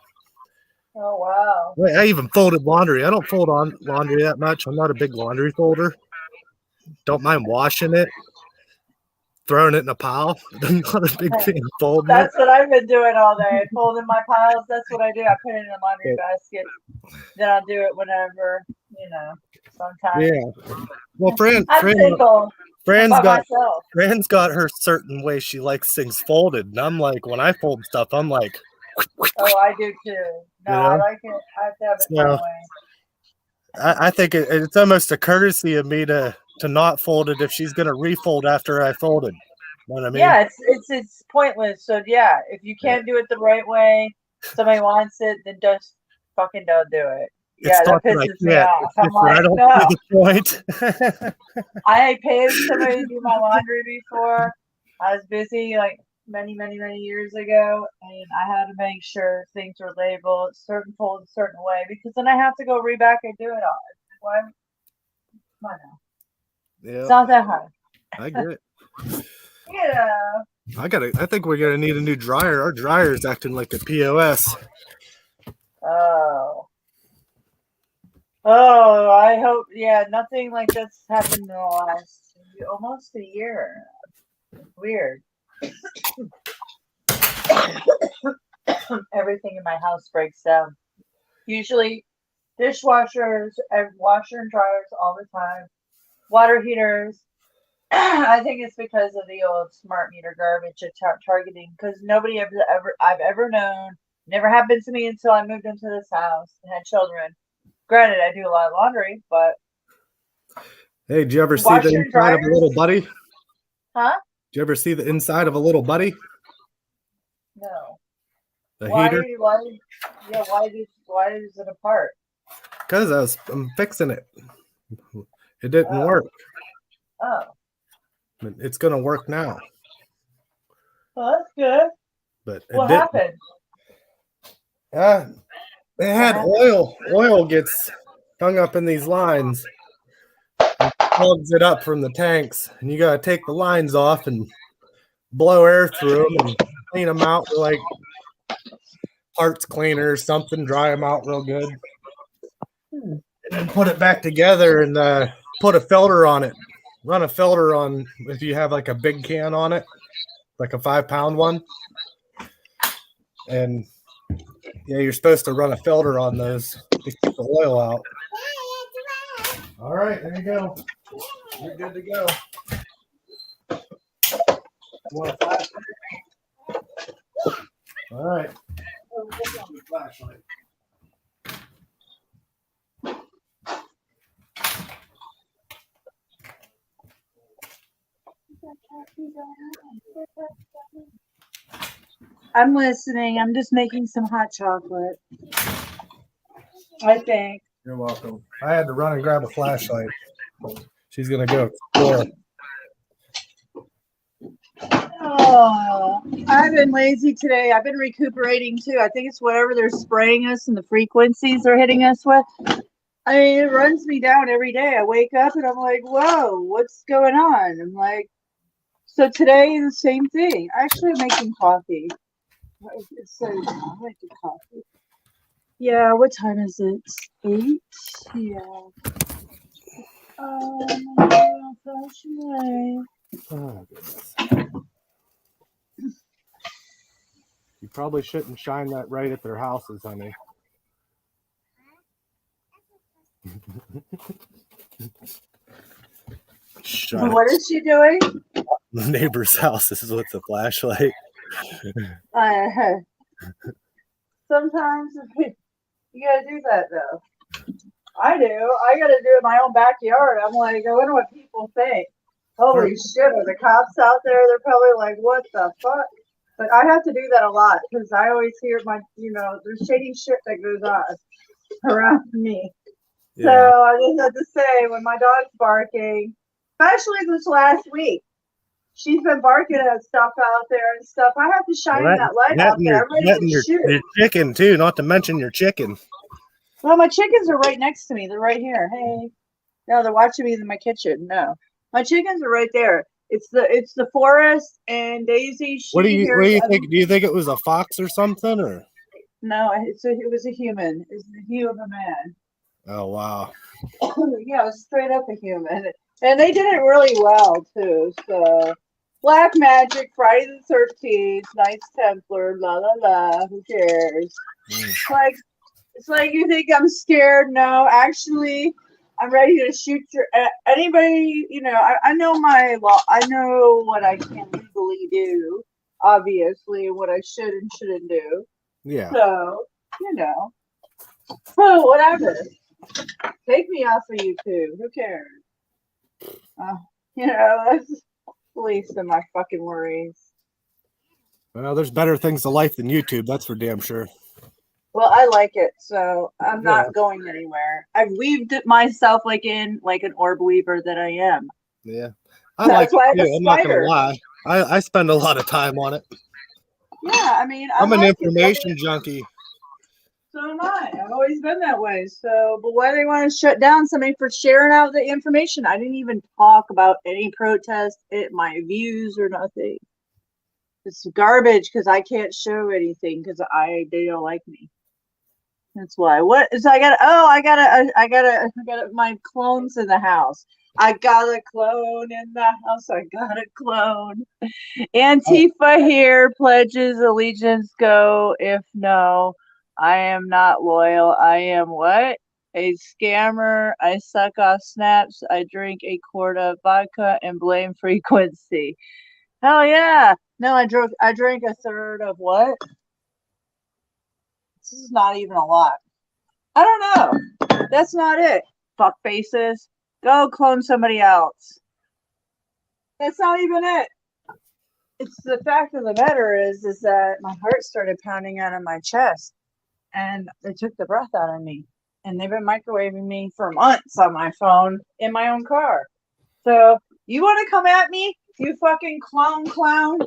Oh wow! I even folded laundry. I don't fold on laundry that much. I'm not a big laundry folder. Don't mind washing it, throwing it in a pile. I'm not a big fan of folding That's what I've been doing all day. Folding my piles. That's what I do. I put it in a laundry basket. Then I'll do it whenever, sometimes. Yeah. Well, Fran's got her certain way she likes things folded. And I'm like, when I fold stuff, I'm like. Oh, I do too. No, I like it. I have to have it my way. I think it's almost a courtesy of me to not fold it if she's gonna refold after I folded. You know what I mean? Yeah, it's pointless. So yeah, if you can't do it the right way, somebody wants it, then just fucking don't do it. Yeah, that pisses me off. I'm like, I don't see the point. I paid somebody to do my laundry before. I was busy like many years ago, and I had to make sure things were labeled folded a certain way because then I have to go back and do it all. Why? Come on now. Yeah. It's not that hard. I get it. Yeah. I think we're gonna need a new dryer. Our dryer's acting like a POS. Oh, I hope. Yeah, nothing like this happened in the last almost a year. Weird. Everything in my house breaks down. Usually, dishwashers and washer and dryers all the time. Water heaters. I think it's because of the old smart meter garbage targeting. Because nobody I've ever known never happened to me until I moved into this house and had children. Granted, I do a lot of laundry, but hey, did you ever see the inside of a little buddy? Huh? Did you ever see the inside of a little buddy? No. The heater? Why is it apart? Because I'm fixing it. It didn't work. Oh. It's gonna work now. Well, that's good. but it What didn't. happened? They had oil. Oil gets hung up in these lines, and plugs it up from the tanks, and you gotta take the lines off and blow air through them and clean them out with like parts cleaner or something. Dry them out real good, and then put it back together and put a filter on it. Run a filter on if you have like a big can on it, like a 5-pound one, and yeah, you're supposed to run a filter on those to keep the oil out. All right, there you go. You're good to go. You want a flashlight? All right. Flashlight. I'm listening. I'm just making some hot chocolate. I think. You're welcome. I had to run and grab a flashlight. She's gonna go explore. Oh, I've been lazy today. I've been recuperating too. I think it's whatever they're spraying us and the frequencies they're hitting us with. I mean, it runs me down every day. I wake up and I'm like, whoa, what's going on? I'm like, so today the same thing. Actually, I'm making coffee. It says I like the coffee. Yeah, what time is it? 8? Yeah. Fashion way. Oh, goodness. You probably shouldn't shine that right at their houses, honey. Shut What is she doing? The neighbor's house. This is with the flashlight. Sometimes you gotta do that though. I do. I gotta do it in my own backyard. I'm like, I wonder what people think. Holy shit, are the cops out there? They're probably like, what the fuck? But I have to do that a lot because I always hear there's shady shit that goes on around me. Yeah. So I just have to say, when my dog's barking, especially this last week, she's been barking at stuff out there and stuff. I have to shine that light out there. I'm ready to shoot. Your chicken too, not to mention your chicken. Well, my chickens are right next to me. They're right here. Hey. No, they're watching me in my kitchen. No. My chickens are right there. It's the Forest and Daisy. What do you think? Do you think it was a fox or something, or? No, it was a human. It's the hue of a man. Oh wow. Yeah, it was straight up a human. And they did it really well too. So Black Magic, Friday the 13th, Knights Templar, la la la. Who cares? It's like you think I'm scared. No, actually, I'm ready to shoot anybody. I know my law. I know what I can legally do. Obviously, what I should and shouldn't do. Yeah. So so whatever. Take me off of YouTube. Who cares? That's the least of my fucking worries. Well, there's better things to life than YouTube. That's for damn sure. Well, I like it, so I'm not going anywhere. I've weaved it myself like an orb weaver that I am. Yeah. I like it too. I'm not gonna lie. I spend a lot of time on it. Yeah, I mean, I'm an information junkie. So am I. I've always been that way. So, but why do they want to shut down somebody for sharing out the information? I didn't even talk about any protest, my views or nothing. It's garbage because I can't show anything because they don't like me. That's why. So I got my clones in the house. I got a clone in the house. I got a clone. Antifa here pledges allegiance. Go. If no, I am not loyal. I am what? A scammer. I suck off snaps. I drink a quart of vodka and blame frequency. Hell yeah. No, I drank a third of what? This is not even a lot. I don't know. That's not it. Fuck faces. Go clone somebody else. That's not even it. It's the fact of the matter is that my heart started pounding out of my chest and they took the breath out of me. And they've been microwaving me for months on my phone in my own car. So you want to come at me? You fucking clown.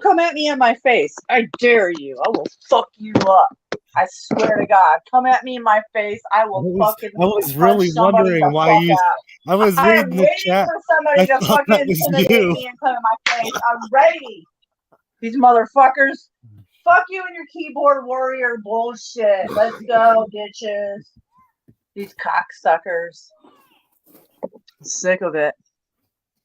Come at me in my face. I dare you. I will fuck you up. I swear to God. Come at me in my face. I will fucking I was really punch somebody wondering the why fuck you. out. I was I'm reading the waiting chat. for somebody I to thought fucking that was intimidate you. me and come in my face. I'm ready. These motherfuckers. Fuck you and your keyboard warrior bullshit. Let's go, bitches. These cocksuckers. Sick of it.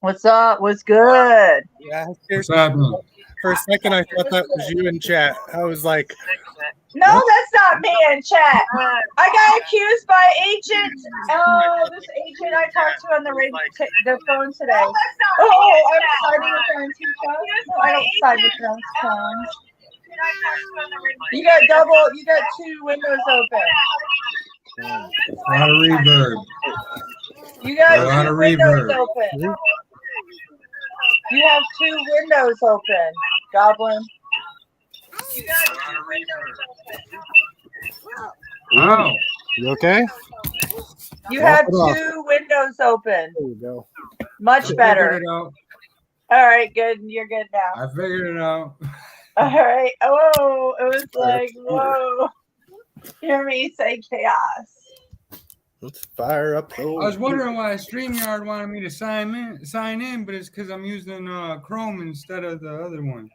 What's up? What's good? Yeah, What's happening? for a second I thought that was you in chat. I was like, No, that's not me in chat. I got accused by agent. This agent I talked to on the phone today. Oh, I'm siding with Antifa. No, I don't side with those clowns. You got two windows open. A lot of reverb. You got A lot two of windows reverb. open. You have two windows open, Goblin. You got two windows open. Oh, you okay? You have Walk it off. two windows open. There you go. Much I better. figured it out. All right, good. You're good now. I figured it out. All right. Oh, it was like, whoa. Hear me say chaos. Let's fire up I was wondering why StreamYard wanted me to sign in, but it's because I'm using Chrome instead of the other one.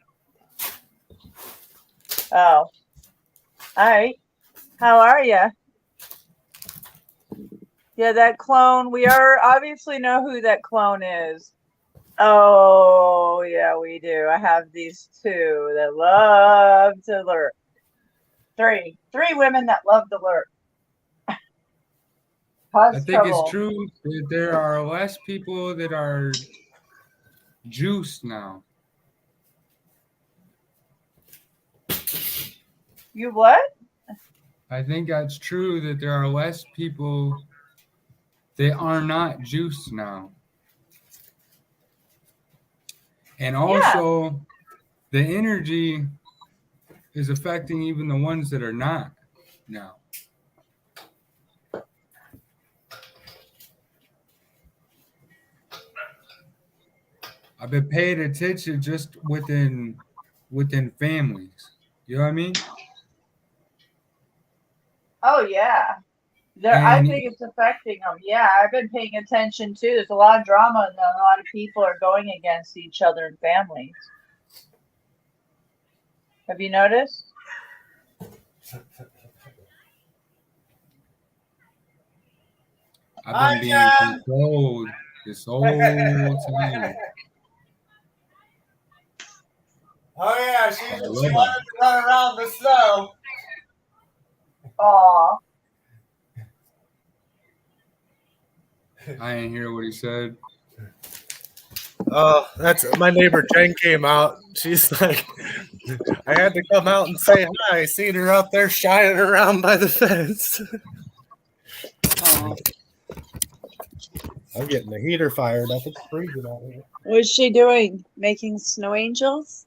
Oh. All right. How are you? Yeah, that clone. We obviously know who that clone is. Oh, yeah, we do. I have these two that love to lurk. Three women that love to lurk. I think it's true that there are less people that are juiced now. You what? I think that's true that there are less people that are not juiced now. And also, the energy is affecting even the ones that are not now. I've been paying attention just within families. You know what I mean? Oh, yeah. I think it's affecting them. Yeah, I've been paying attention too. There's a lot of drama and a lot of people are going against each other in families. Have you noticed? I've been being controlled this whole time. Oh yeah, she wanted to run around the snow. Aw. I didn't hear what he said. Oh, that's my neighbor Jen came out. She's like, I had to come out and say hi. I seen her out there shining around by the fence. Oh. I'm getting the heater fired up. It's freezing out here. What's she doing? Making snow angels?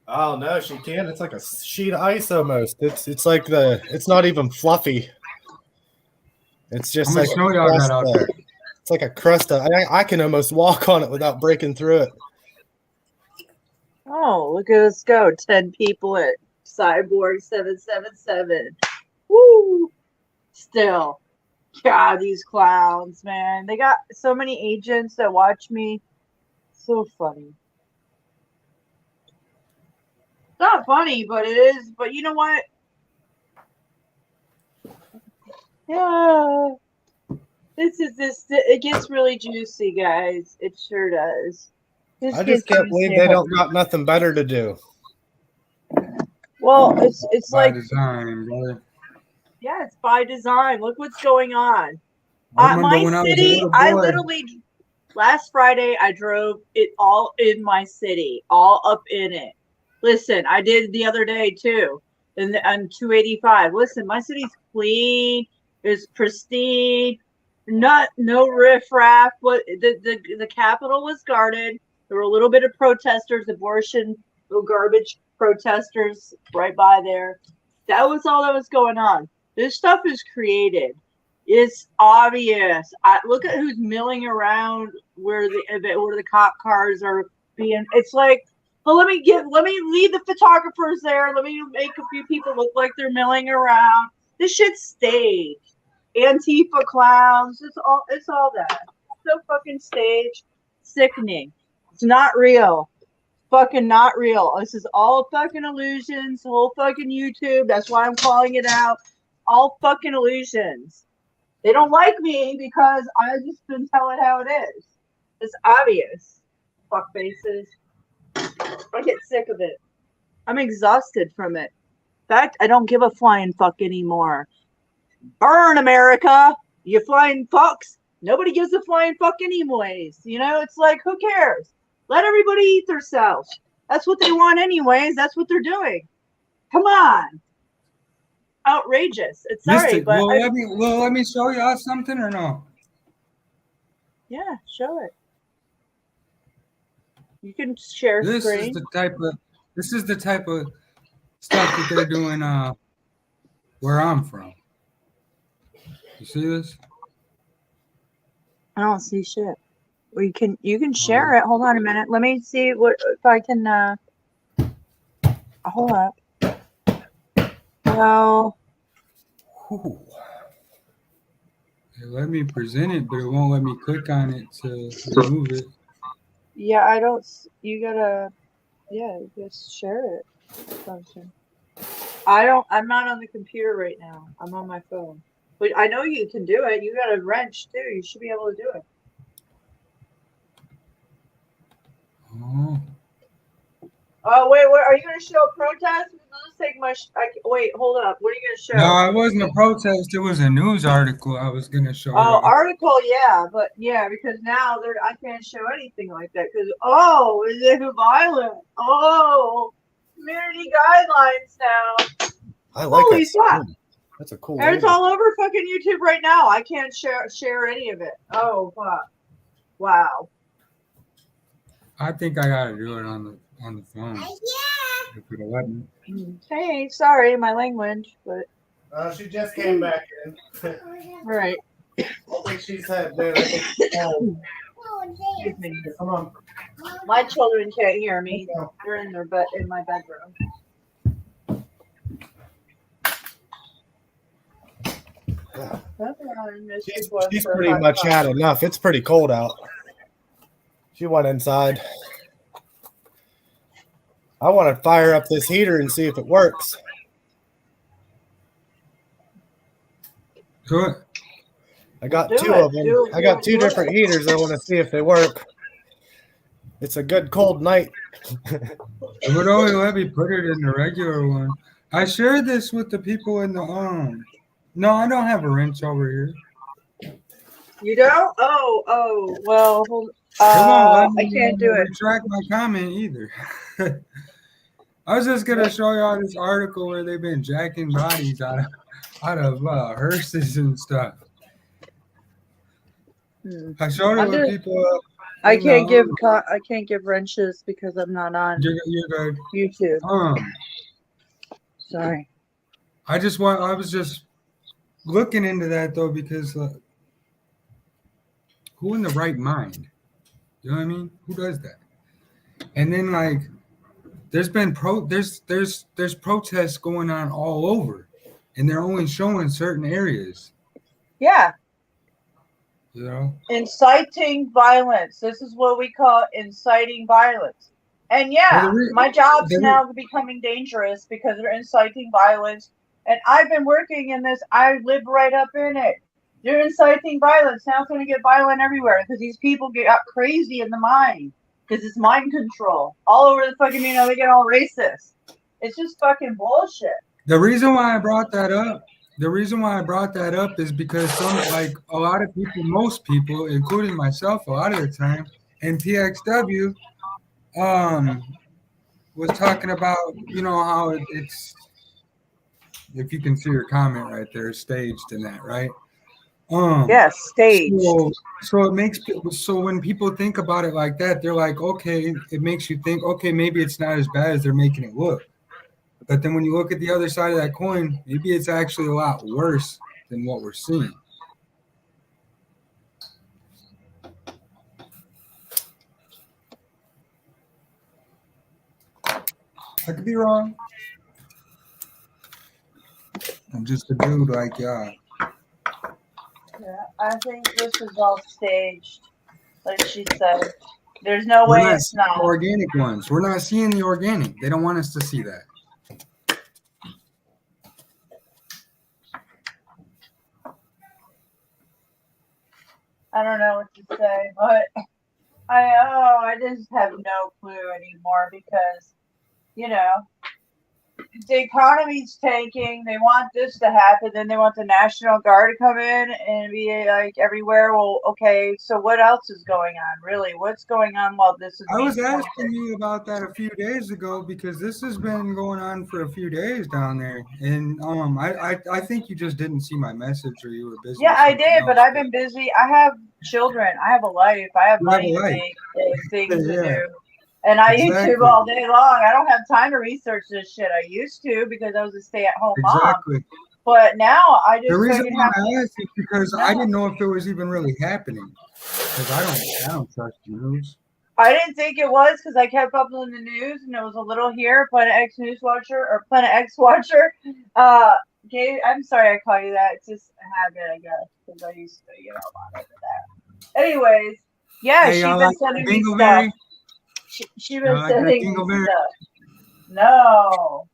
Oh no, she can't. It's like a sheet of ice almost. It's like it's not even fluffy. It's just How much like snow y'all got out there? It's like a crust. I can almost walk on it without breaking through it. Oh, look at us go. 10 people at Cyborg 777. Woo! Still. God, these clowns, man. They got so many agents that watch me. So funny. It's not funny, but it is. But you know what? Yeah. It gets really juicy, guys. It sure does. I just can't believe they don't got nothing better to do. Well, it's By like design, brother. Yeah, it's by design. Look what's going on. I remember when I was a city, little I boy. literally last Friday I drove it all in my city, all up in it. Listen, I did the other day too, on 285. Listen, my city's clean, it's pristine, no riffraff. But the Capitol was guarded. There were a little bit of protesters, abortion, little garbage protesters right by there. That was all that was going on. This stuff is created. It's obvious. Look at who's milling around where the cop cars are being. It's like, well, let me lead the photographers there. Let me make a few people look like they're milling around. This shit's staged. Antifa clowns. It's all that. So fucking staged. Sickening. It's not real. Fucking not real. This is all fucking illusions. The whole fucking YouTube. That's why I'm calling it out. All fucking illusions. They don't like me because I just been telling how it is. It's obvious. Fuck faces. I get sick of it. I'm exhausted from it. In fact, I don't give a flying fuck anymore. Burn, America! You flying fucks? Nobody gives a flying fuck anyways. You know, it's like, who cares? Let everybody eat themselves. That's what they want anyways. That's what they're doing. Come on. Outrageous. It's sorry, but let me show y'all something or no? Yeah, show it. You can share This screen. This is the type of stuff that they're doing where I'm from. You see this? I don't see shit. Well, you can share it. Hold on a minute. Let me see what if I can hold up. Well, Ooh. It let me present it, but it won't let me click on it to move it. yeah, I don't. You gotta, yeah, just share it. Function. I'm not on the computer right now. I'm on my phone. But I know you can do it. You got a wrench too. You should be able to do it. Oh. Oh wait, what are you gonna show a protest? Let's take my. Wait, hold up. What are you gonna show? No, it wasn't a protest. It was a news article I was gonna show. Oh, article, yeah, but yeah, because now I can't show anything like that because is it violent? Oh, community guidelines now. I like Holy it. fuck! That's a cool. And it's all over fucking YouTube right now. I can't share any of it. Oh fuck! Wow. I think I gotta do it on the phone. Yeah. If it'll let me. Hey, sorry, my language, but She just came back in. right. I think she said, "Dude, Excuse me. come on." My children can't hear me. They're in my bedroom. She's pretty much had enough. It's pretty cold out. She went inside. I want to fire up this heater and see if it works. Do it. I got Do two it. of them. Do it. I got Do two it. different heaters. I want to see if they work. It's a good cold night. It would only let me put it in the regular one. I shared this with the people in the No, I don't have a wrench over here. You don't? Oh. Well, hold. It won't let I me can't do it. retract my comment either. I was just gonna show y'all this article where they've been jacking bodies out of hearses and stuff. I showed it with people. I can't give wrenches because I'm not on You're good. YouTube. Sorry. I was just looking into that though because who in the right mind? You know what I mean? Who does that? And then there's been there's protests going on all over, and they're only showing certain areas. Yeah. You know? Inciting violence. This is what we call inciting violence. And yeah, my job's now becoming dangerous because they're inciting violence. And I've been working in this. I live right up in it. They're inciting violence. Now it's going to get violent everywhere because these people get crazy in the mind because it's mind control. All over the fucking, they get all racist. It's just fucking bullshit. The reason why I brought that up is because a lot of people, most people, including myself, a lot of the time, in PXW, was talking about, how it's, if you can see your comment right there, staged in that, right? Yes, staged. So it makes people, so when people think about it like that, they're like, okay, it makes you think, okay, maybe it's not as bad as they're making it look. But then when you look at the other side of that coin, maybe it's actually a lot worse than what we're seeing. I could be wrong. I'm just a dude like y'all. Yeah, I think this is all staged, like she said. There's no We're way not it's seeing the not. organic ones. We're not seeing the organic. They don't want us to see that. I don't know what to say, but I just have no clue anymore because, you know, the economy's tanking. They want this to happen, then they want the National Guard to come in and be like everywhere. Well, okay, so what else is going on? Really, what's going on while this is? I was being asking planted? you about that a few days ago because this has been going on for a few days down there, and I think you just didn't see my message or you were busy. Yeah, with I something did, but else. I've been busy. I have children. I have a life. I have You have money a to life. make, things to Yeah. do. And I Exactly. YouTube all day long. I don't have time to research this shit. I used to because I was a stay-at-home mom. Exactly. But now I just The reason fucking why have I to. asked is because I didn't know if it was even really happening. Because I don't trust the news. I didn't think it was because I kept up on the news and it was a little here. Planet X News Watcher or Planet X Watcher. I'm sorry I call you that. It's just a habit, I guess, because I used to, monitor that. Anyways, yeah, Hey, she's y'all been like sending me Dingleberry? stuff. She Y'all been like that sending me Dingleberry? stuff. No,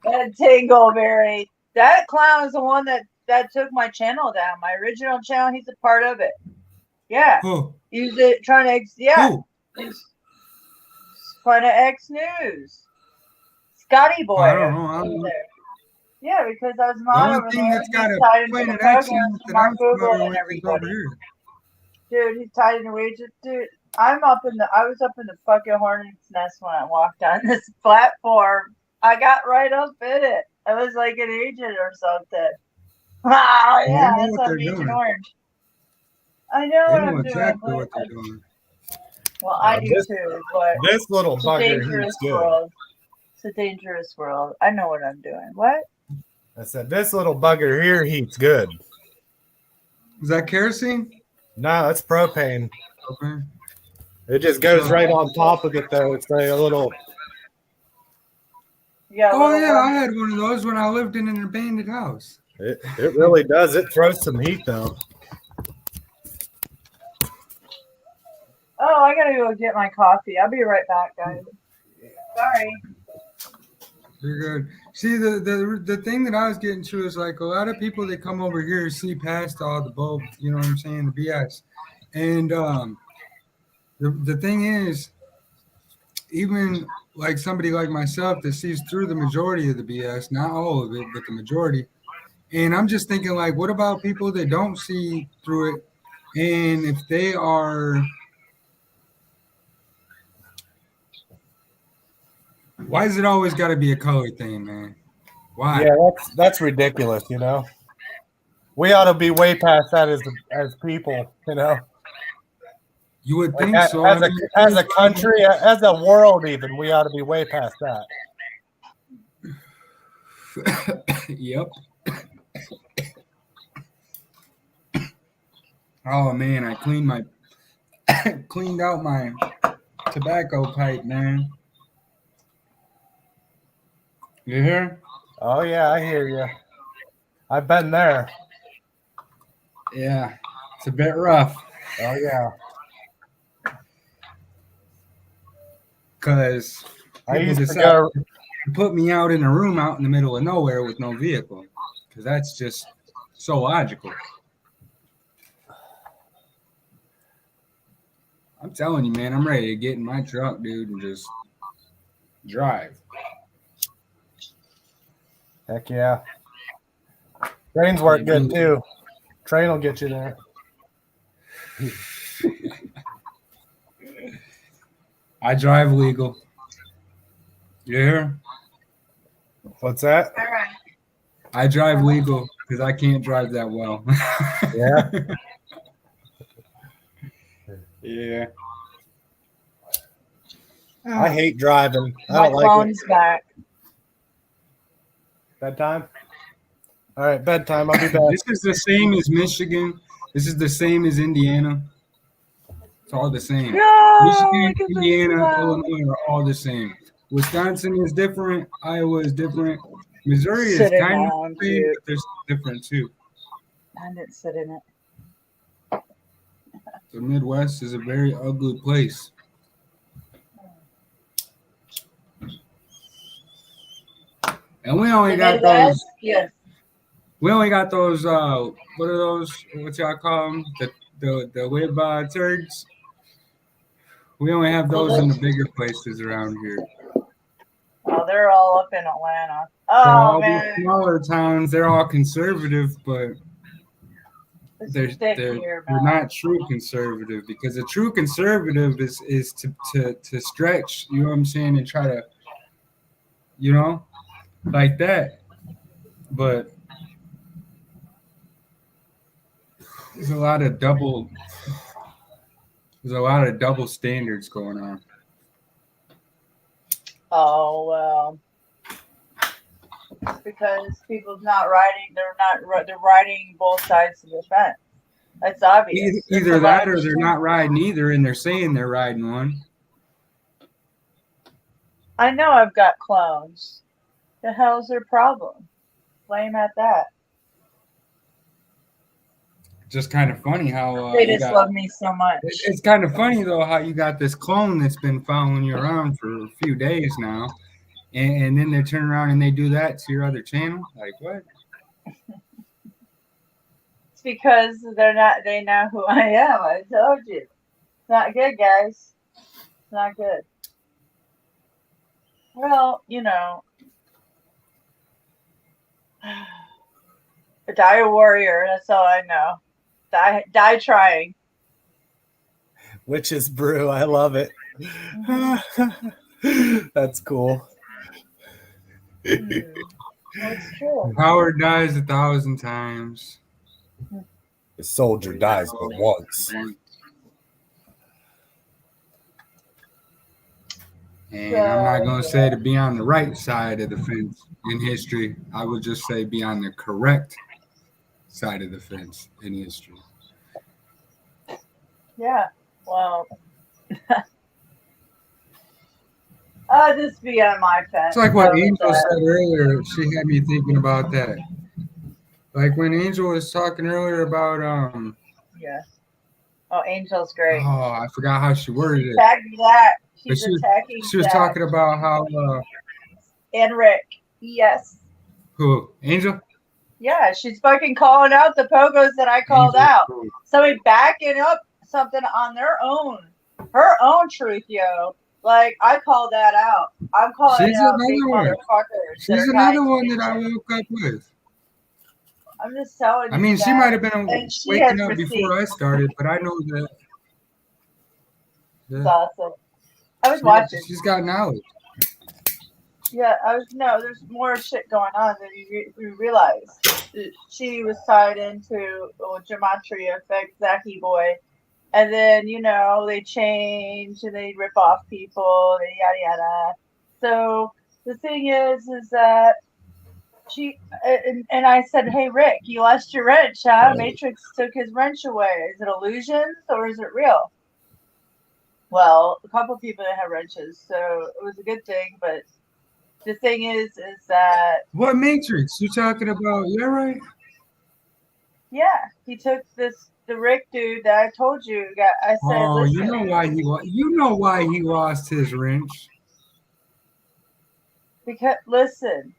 that Tingleberry. That clown is the one that took my channel down. My original channel. He's a part of it. Yeah, Who? he's trying to. Yeah, Who? it's Planet X News. Scotty Boy. I don't know. I don't know. There. Yeah, because I was The mod only over thing there. that's got He's a tied into Planet the X programs unit from that I'm Mark Google familiar and with is over everybody. here. Dude, he's tied into wages. Dude, I was up in the fucking hornet's nest when I walked on this platform. I got right up in it. I was like an agent or something. Oh, They yeah, know that's what on they're Agent doing. Orange. I know They what know I'm doing, exactly but what they're doing. well, I do too, but This little it's a bugger, dangerous he's good. world. It's a dangerous world. I know what I'm doing. What? I said, this little bugger here heats good. Is that kerosene? No, it's propane. Okay. It just goes right on top of it, though. It's like a little. Yeah. Oh yeah, I had one of those when I lived in an abandoned house. It really does. It throws some heat, though. Oh, I gotta go get my coffee. I'll be right back, guys. Sorry. You're good. See, the thing that I was getting to is like a lot of people that come over here see past all the bulk, you know what I'm saying, the BS. And the thing is, even like somebody like myself that sees through the majority of the BS, not all of it, but the majority. And I'm just thinking like, what about people that don't see through it? And if they are, why is it always got to be a color thing, man? Why? Yeah, that's ridiculous. You know, we ought to be way past that as people. You know, You would like think so. as I mean, a country, as a world, even we ought to be way past that. Yep. Oh man, I cleaned out my tobacco pipe, man. You hear? Oh yeah, I hear you. I've been there. Yeah, it's a bit rough. Oh yeah. Because I people used to decide go. to put me out in a room out in the middle of nowhere with no vehicle. Because that's just so logical. I'm telling you, man, I'm ready to get in my truck, dude, and just drive. Heck yeah. Trains work good too. Train will get you there. I drive legal. You hear? What's that? All right. I drive legal because I can't drive that well. Yeah. Yeah. I hate driving. I My don't like it. phone's back. Bedtime? All right, bedtime. I'll be back. This is the same as Michigan. This is the same as Indiana. It's all the same. No, Michigan, look at this Indiana, clown. Illinois are all the same. Wisconsin is different. Iowa is different. Missouri is Sit kind down, of the same, but there's different too. I didn't sit in it. The Midwest is a very ugly place. And we only The got Midwest? those. Yes. We only got those. What are those? What y'all call them? The web turds. We only have those in the bigger places around here. Oh, they're all up in Atlanta. So Oh all these man, smaller towns, they're all conservative, but it's they're thick they're here, they're man. not true conservative, because a true conservative is to stretch, you know what I'm saying, and try to, you know, like that. But there's a lot of double standards going on. Oh well, because people's not riding. They're riding both sides of the fence. That's obvious. Either that or they're not riding either, and they're saying they're riding one. I know I've got clones. The hell's their problem? Blame at that. Just kind of funny how They just love me so much. It's kind of funny though how you got this clone that's been following you around for a few days now, and then they turn around and they do that to your other channel. Like what? It's because they're not. They know who I am. I told you. It's not good, guys. It's not good. Well, you know, die a warrior. That's all I know. Die trying. Witch's brew. I love it. That's cool. That's true. Howard dies 1,000 times. The soldier dies but once. And I'm not going to say to be on the right side of the fence in history. I would just say be on the correct side of the fence in history. Yeah. Well, I'll just be on my fence. It's like what Angel said earlier. She had me thinking about that. Like when Angel was talking earlier about Yeah. Oh, Angel's great. oh, I forgot how she worded it. Tag that. But She's attacking. she was talking about how and Rick. Yes. who? Angel? Yeah, she's fucking calling out the pogos that I called Angel. out. Somebody backing up something on her own truth, yo. Like I called that out. I'm calling She's out big another one. motherfuckers. She's another one that I woke up with. I'm just telling you. I mean, she might have been And she waking has up before I started, but I know that. It's awesome. I was watching. She's got knowledge. Yeah, there's more shit going on than you realize. She was tied into Gematria Effect, Zachy Boy. And then, they change and they rip off people, and yada, yada. So the thing is that she, and I said, hey, Rick, you lost your wrench, huh? Matrix took his wrench away. Is it illusions or is it real? Well, a couple people didn't have wrenches, so it was a good thing. But the thing is that What Matrix? You talking about? Yeah, right. yeah, he took the Rick dude that I told you. I said, Oh, listen, you know why he lost his wrench. because listen,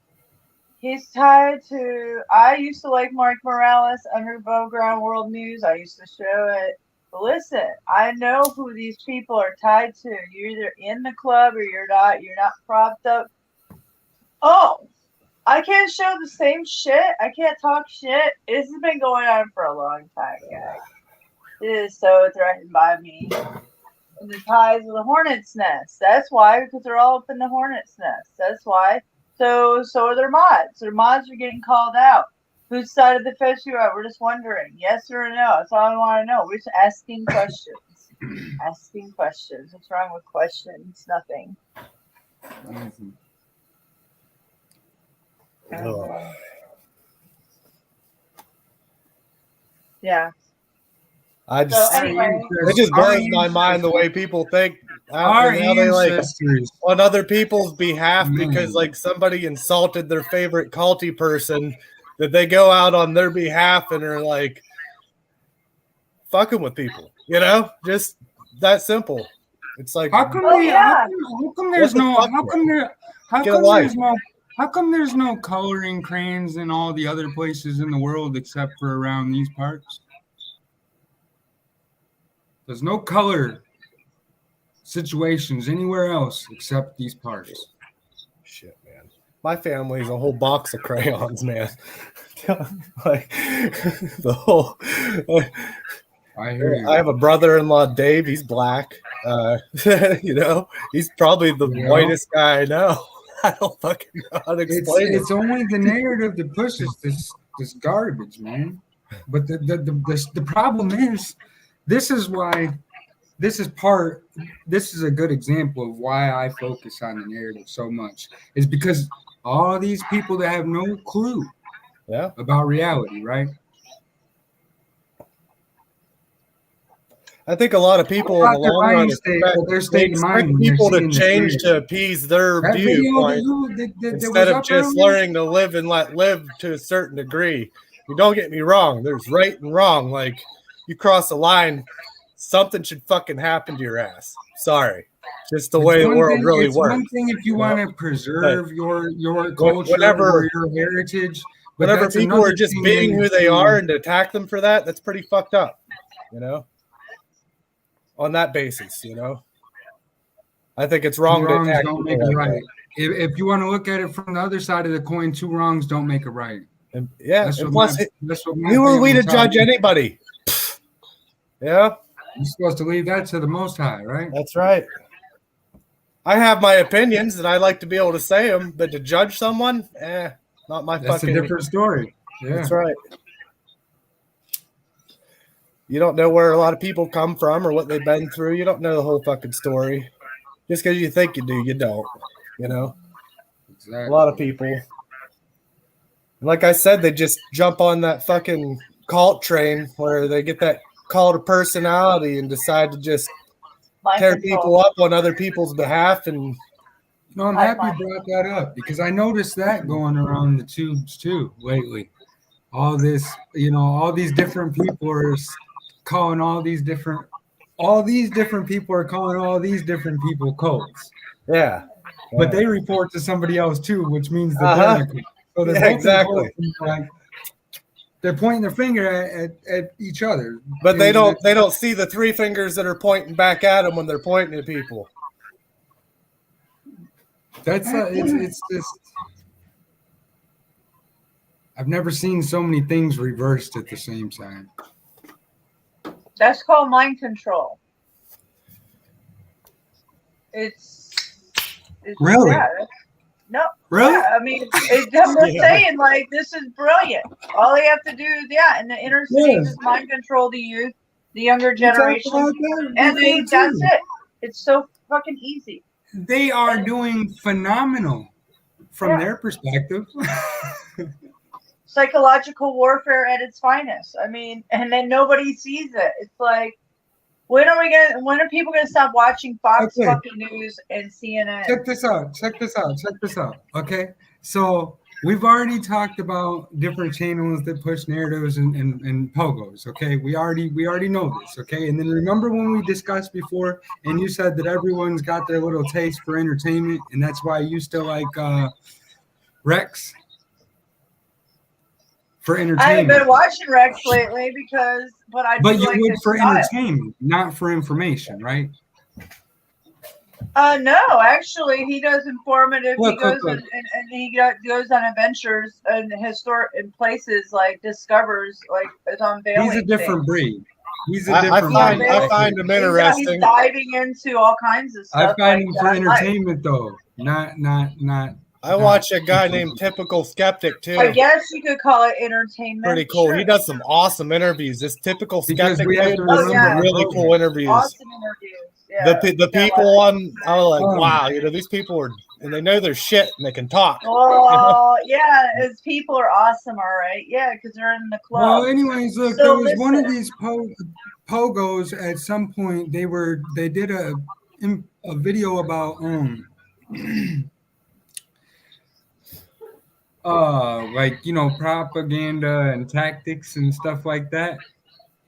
he's tied to. I used to like Mark Morales under Above Ground World News. I used to show it. But listen, I know who these people are tied to. You're either in the club or you're not. You're not propped up. Oh, I can't show the same shit. I can't talk shit. This has been going on for a long time, guys. It is so threatened by me. And the ties of the hornet's nest. That's why, because they're all up in the hornet's nest. That's why. So are their mods. Their mods are getting called out. Whose side of the fence you are? We're just wondering. Yes or no? That's all I want to know. We're just asking questions. Asking questions. What's wrong with questions? Nothing. Yeah. I just, So anyway, it just blows my mind the way people think Our and now they like ancestors. on other people's behalf Man. because like somebody insulted their favorite culty person, that they go out on their behalf and are like fucking with people, you know, just that simple. It's like, How come, Oh, they, yeah. how come there's What the no fuck, how come there how Get a come life. there's no how come there's no coloring crayons in all the other places in the world except for around these parts? There's no color situations anywhere else except these parts. shit, man. My family's a whole box of crayons, man. Like the whole. I hear you. I have a brother-in-law, Dave. He's black. You know, he's probably the Yeah. whitest guy I know. I don't fucking know how to explain It's only the narrative that pushes this garbage, man. But the problem is, this is a good example of why I focus on the narrative so much, is because all these people that have no clue Yeah. about reality, right? I think a lot of people in the About their long run mind state, expect, their they state of mind expect when they're people to seeing this change to narrative. appease their That video viewpoint that instead was of up just earlier, learning to live and let live to a certain degree. You don't get me wrong. There's right and wrong. Like you cross a line, something should fucking happen to your ass. Sorry. Just the way the world really it's works. one thing if you want to preserve your culture whenever- or your heritage, but Whenever that's people another are just thing being when who they you- are and to attack them for that, that's pretty fucked up, you know? On that basis, you know? I think it's wrong two to wrongs attack don't people make it like right. If you want to look at it from the other side of the coin, two wrongs don't make it right. that. And, yeah, That's and what plus, that's what my who are we to family taught judge me. anybody? Yeah, You're supposed to leave that to the Most High, right? that's right. I have my opinions and I like to be able to say them, but to judge someone, not my That's fucking. a different story. Yeah, That's right. You don't know where a lot of people come from or what they've been through. You don't know the whole fucking story. Just because you think you do, you don't. You know, exactly. a lot of people. Like I said, they just jump on that fucking cult train where they get that cult of personality and decide to just Mind tear control. people up on other people's behalf. And No, I'm happy you brought that up because I noticed that going around the tubes too lately. All this, all these different people are calling all these different people are calling all these different people cults. yeah, But they report to somebody else too, which means that Uh-huh. they're a cult. So they're Yeah, both in exactly. cults, like, they're pointing their finger at each other. but they And don't see the three fingers that are pointing back at them when they're pointing at people. That's it's just. I've never seen so many things reversed at the same time. That's called mind control. It's Really? yeah, no. Really? Yeah, I mean, I'm just Yeah. saying, like, this is brilliant. All they have to do, and the inner cities Yes. is mind control the youth, the younger We talked generation, about that and before, that's too. it. It's so fucking easy. They are doing phenomenal from Yeah. their perspective. Psychological warfare at its finest. I mean, and then nobody sees it. It's like, when are people gonna stop watching Fox Okay. fucking News and CNN? Check this out. Okay. So we've already talked about different channels that push narratives and pogos. Okay. We already know this. Okay. And then remember when we discussed before and you said that everyone's got their little taste for entertainment and that's why you still like Rex for I haven't entertainment. been watching Rex lately but I do But you like would his for style. entertainment, not for information, right? No, actually, he does informative. Look, he goes look. and he goes on adventures in historic in places like discovers like it's unveiling. He's a different things. breed. He's a I different find breed. I find him He's interesting. diving into all kinds of I stuff. find like him for that. entertainment though, not. I watch a guy named Typical Skeptic too. I guess you could call it entertainment. Pretty cool. Sure. He does some awesome interviews. This Typical Because Skeptic we have dude to does remember- some really cool interviews. Awesome interviews. Yeah. The people on, I was like, Oh. wow, these people are, and they know their shit and they can talk. Oh yeah, his people are awesome. All right, yeah, because they're in the club. Well, anyways, look, So there was one of listen. these pogos at some point. They did a video about like propaganda and tactics and stuff like that,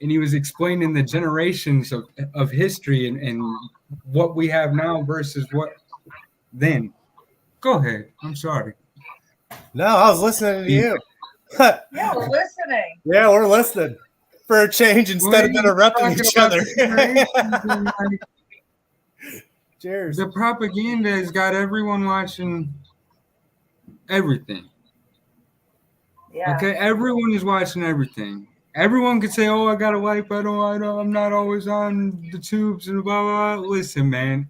and he was explaining the generations of history and what we have now versus what then. Go ahead. I'm sorry. No, I was listening to you. Yeah, we're listening. Yeah, we're listening for a change instead of interrupting each other. Cheers. The propaganda has got everyone watching everything. Yeah. Okay, everyone is watching everything. Everyone could say, "Oh, I got a wife. I'm not always on the tubes and blah blah." Listen, man,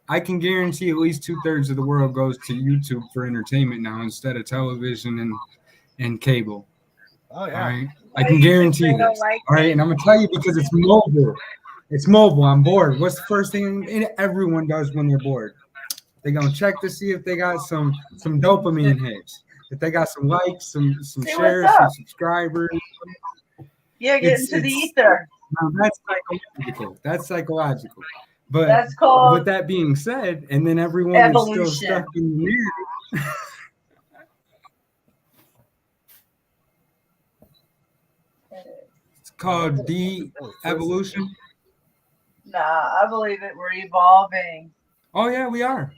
I can guarantee at least 2/3 of the world goes to YouTube for entertainment now instead of television and cable. Oh All yeah. right, I can guarantee They don't this. like All right, and I'm gonna tell you because it's mobile. It's mobile. I'm bored. What's the first thing everyone does when they're bored? They're gonna check to see if they got some dopamine hits, if they got some likes, some See shares, what's some up. subscribers. Yeah, get into the ether. Now, that's psychological. That's psychological. But That's called with that being said, and then everyone is still evolution. stuck in the narrative. It's called de-evolution. Nah, I believe it. We're evolving. Oh yeah, we are.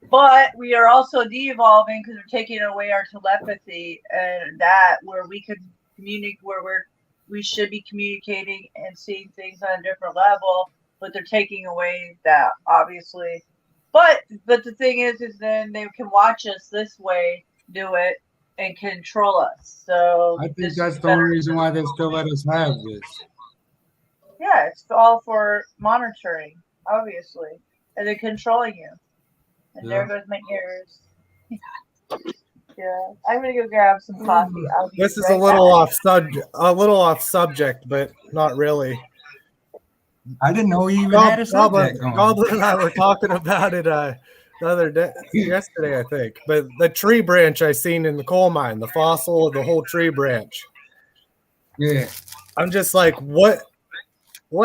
But we are also de-evolving because they're taking away our telepathy and that where we could communicate, where we should be communicating and seeing things on a different level, but they're taking away that obviously. But the thing is then they can watch us this way do it and control us. So I think this that's is the only better. reason why they still let us have this. Yeah, it's all for monitoring, obviously, and they're controlling you. And there goes my ears. Yeah, I'm gonna go grab some coffee. I'll be This is right a little back. off subject, but not really. I didn't know you even had a subject going. Goblin and I were talking about it the other day, yesterday, I think. But the tree branch I seen in the coal mine, the fossil of the whole tree branch. Yeah. I'm just like, what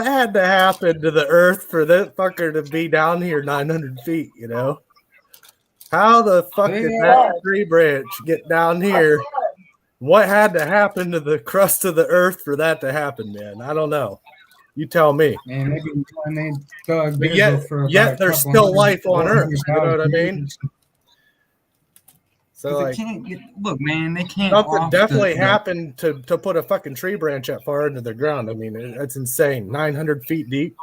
had to happen to the earth for that fucker to be down here 900 feet, you know? How the fuck did that tree branch get down here? What had to happen to the crust of the earth for that to happen, man? I don't know. You tell me. Man, they've been doing they dug But Bizzle for yet about there's a couple still hundred- life on Earth. You know what I mean? years. So They like, can't look, man, they can't. something off definitely the- happened to put a fucking tree branch that far into the ground. I mean, it's insane. 900 feet deep.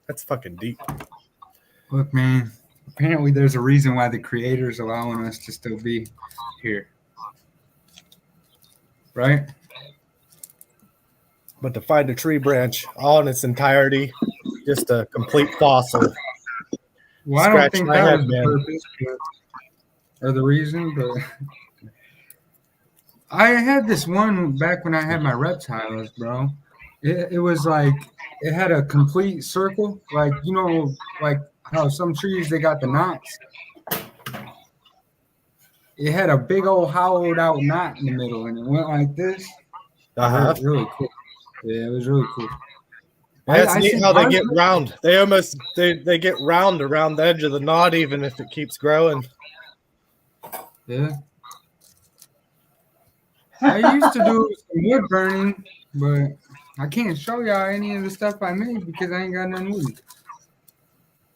That's fucking deep. Look, man. Apparently, there's a reason why the creator's allowing us to still be here, right? But to find a tree branch all in its entirety, just a complete fossil. Well, I don't Scratch think my that head, was the man. purpose, or the reason, but I had this one back when I had my reptiles, bro. It was like it had a complete circle, like like how some trees they got the knots. It had a big old hollowed out knot in the middle, and it went like this. It was really cool. Yeah, it was really cool. That's I neat see how they part get of it. round. They get round around the edge of the knot, even if it keeps growing. Yeah. I used to do some wood burning, but I can't show y'all any of the stuff I made because I ain't got none wood.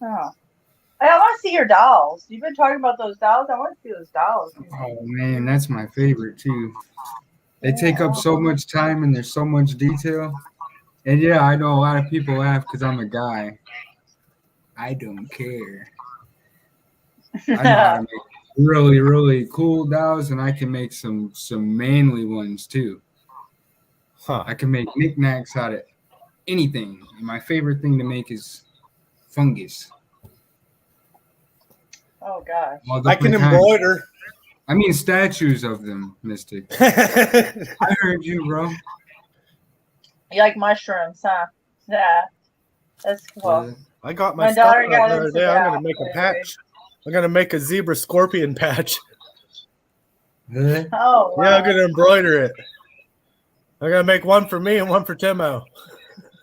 Oh. I want to see your dolls. You've been talking about those dolls. I want to see those dolls. Oh man, that's my favorite too. They take up so much time and there's so much detail. And yeah, I know a lot of people laugh because I'm a guy. I don't care. I know how to make really, really cool dolls, and I can make some manly ones too. Huh. I can make knickknacks out of anything. And my favorite thing to make is fungus. Oh gosh. All I can different kinds. embroider. I mean statues of them, Mystic. I I heard you, bro. You like mushrooms, huh? Yeah. That's cool. got my My stuff daughter out got the other into day. I'm that, gonna make a by the patch. I'm gonna make a zebra scorpion patch. Yeah. Oh, wow. Yeah, I'm gonna embroider it. I'm gonna make one for me and one for Timo.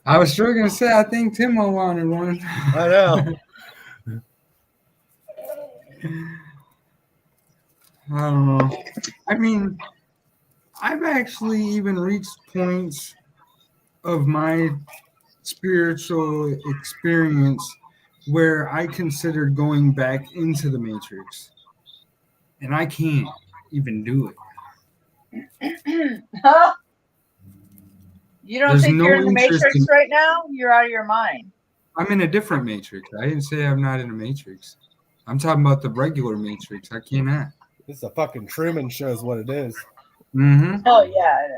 I was sure gonna say I think Timo wanted one. I know. I don't know. I mean, I've actually even reached points of my spiritual experience where I considered going back into the Matrix, and I can't even do it. You don't There's think no you're in the interest Matrix in- right now? You're out of your mind. I'm in a different Matrix. I didn't say I'm not in a Matrix. I'm talking about the regular Matrix. I cannot. This is a fucking Truman Show is what it is. Mm-hmm. Oh yeah, it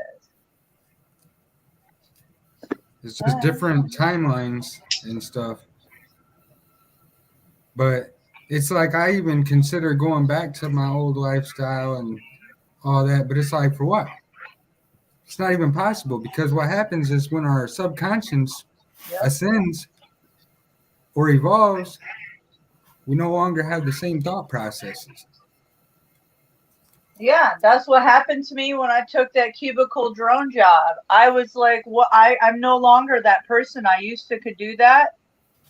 is. It's just different timelines and stuff. But it's like I even consider going back to my old lifestyle and all that. But it's like, for what? It's not even possible, because what happens is when our subconscious Yep. ascends or evolves, we no longer have the same thought processes. Yeah, that's what happened to me when I took that cubicle drone job. I was like, "What? I'm no longer that person I used to could do that.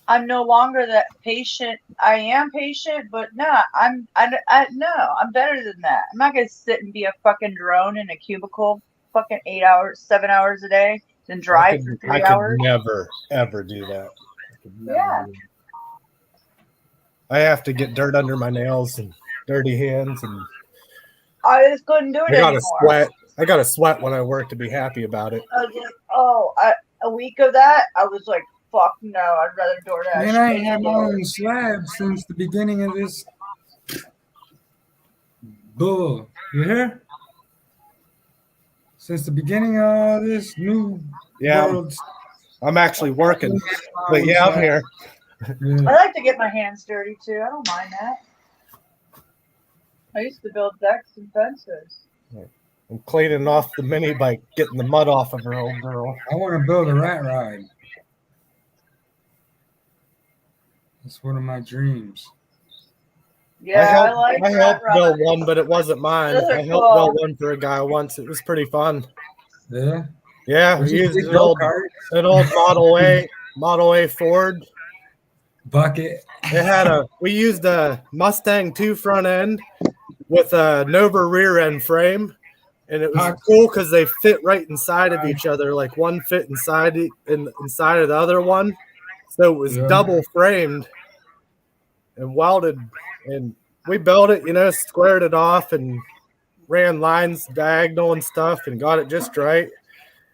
I'm no longer that patient. I am patient, but no, I'm better than that. I'm not gonna sit and be a fucking drone in a cubicle, fucking 8 hours, 7 hours a day, then drive for 3 hours. Never, ever do that. I could never Yeah. do that. I have to get dirt under my nails and dirty hands, and I just couldn't do it I gotta anymore. sweat. I gotta sweat when I work to be happy about it. I was like, a week of that, I was like, fuck no, I'd rather DoorDash. Man, I ain't any had my day. own slab since the beginning of this bull. You hear? Since the beginning of this new Yeah, world. I'm actually working, but yeah, I'm here. Yeah. I like to get my hands dirty too. I don't mind that. I used to build decks and fences. I'm cleaning off the mini bike, getting the mud off of her old girl. I want to build a rat ride. That's one of my dreams. Yeah, I like I that helped ride. build one, but it wasn't mine. Those are I helped cool. build one for a guy once. It was pretty fun. Yeah. Yeah, There's we a used big an old go-kart, Model A Ford. bucket. We used a Mustang 2 front end with a Nova rear end frame, and it was cool because they fit right inside of each other. Like one fit inside inside of the other one, so it was Yeah. double framed and welded. And we built it, squared it off and ran lines diagonal and stuff, and got it just right.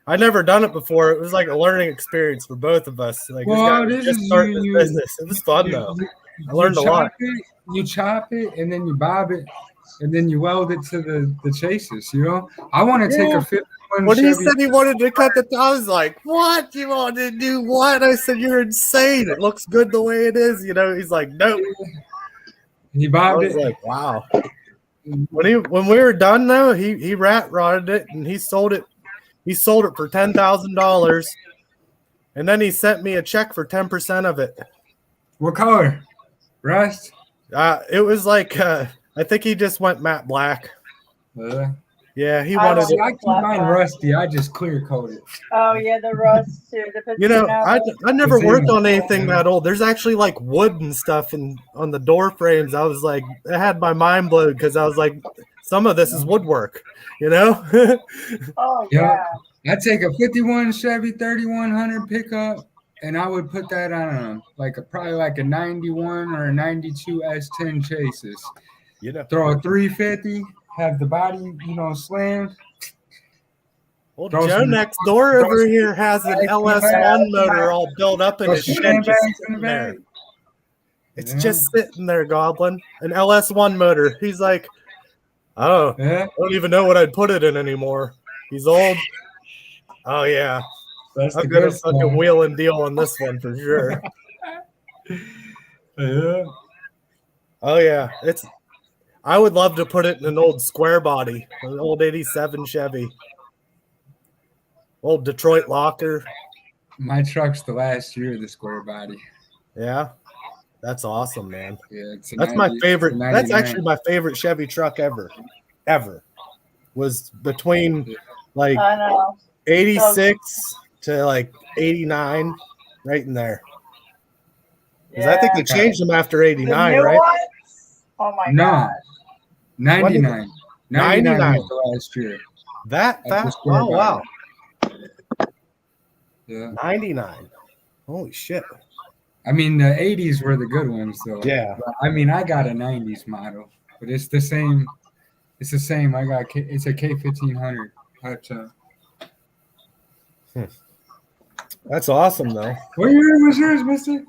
I never done it before. It was like a learning experience for both of us. Like, Well, this this just is starting you- this business. It was fun though. I learned a lot. You chop it, and then you bob it, and then you weld it to the chases. I want to take Yeah. a 51 When he Chevy. said he wanted to cut the top, I was like, "What? You want to do what?" I said, "You're insane. It looks good the way it is." He's like, "Nope." He I bobbed was it. like, "Wow." When we were done though, he rat rodded it and he sold it. He sold it for $10,000, and then he sent me a check for 10% of it. What color? Rust. It was like I think he just went matte black. Yeah, he I wanted love it. I keep mine rusty. I just clear coat it. Oh yeah, the rust too. The I never It's worked in on it. anything that old. There's actually like wood and stuff on the door frames. I was like, it had my mind blown because I was like, some of this is woodwork, Oh Yeah. yeah. I'd take a 51 Chevy 3100 pickup, and I would put that on probably like a 91 or a 92 S10 chases. Throw a 350, have the body, slammed. Well, Throw Joe some- next door throw over some- here has an throw some LS1 bags. motor all built up in Throw his some shed, just sandbags in sitting the there. bag. It's Yeah. just sitting there, Goblin. An LS1 motor. He's like, oh, Yeah, I don't even know what I'd put it in anymore. He's old. Oh yeah, that's the I'm gonna good fucking stuff. wheel and deal on this one for sure. Yeah. Oh yeah, I would love to put it in an old square body, an old '87 Chevy, old Detroit locker. My truck's the last year of the square body. Yeah, that's awesome, man. Yeah, it's a That's my 90 favorite. it's a That's 99. actually my favorite Chevy truck ever. Was between like I know. '86 to like 89, right in there. Because I think they changed them after 89, the new right? ones? Oh my No. gosh. 99. 99 99. was the last year. That At the fast? Square Oh, wow. Yeah. 99. Holy shit. I mean, the 80s were the good ones, though. Yeah. But, I mean, I got a 90s model, but it's the same. It's the same. It's a K1500. That's awesome, though. What year was yours, mister?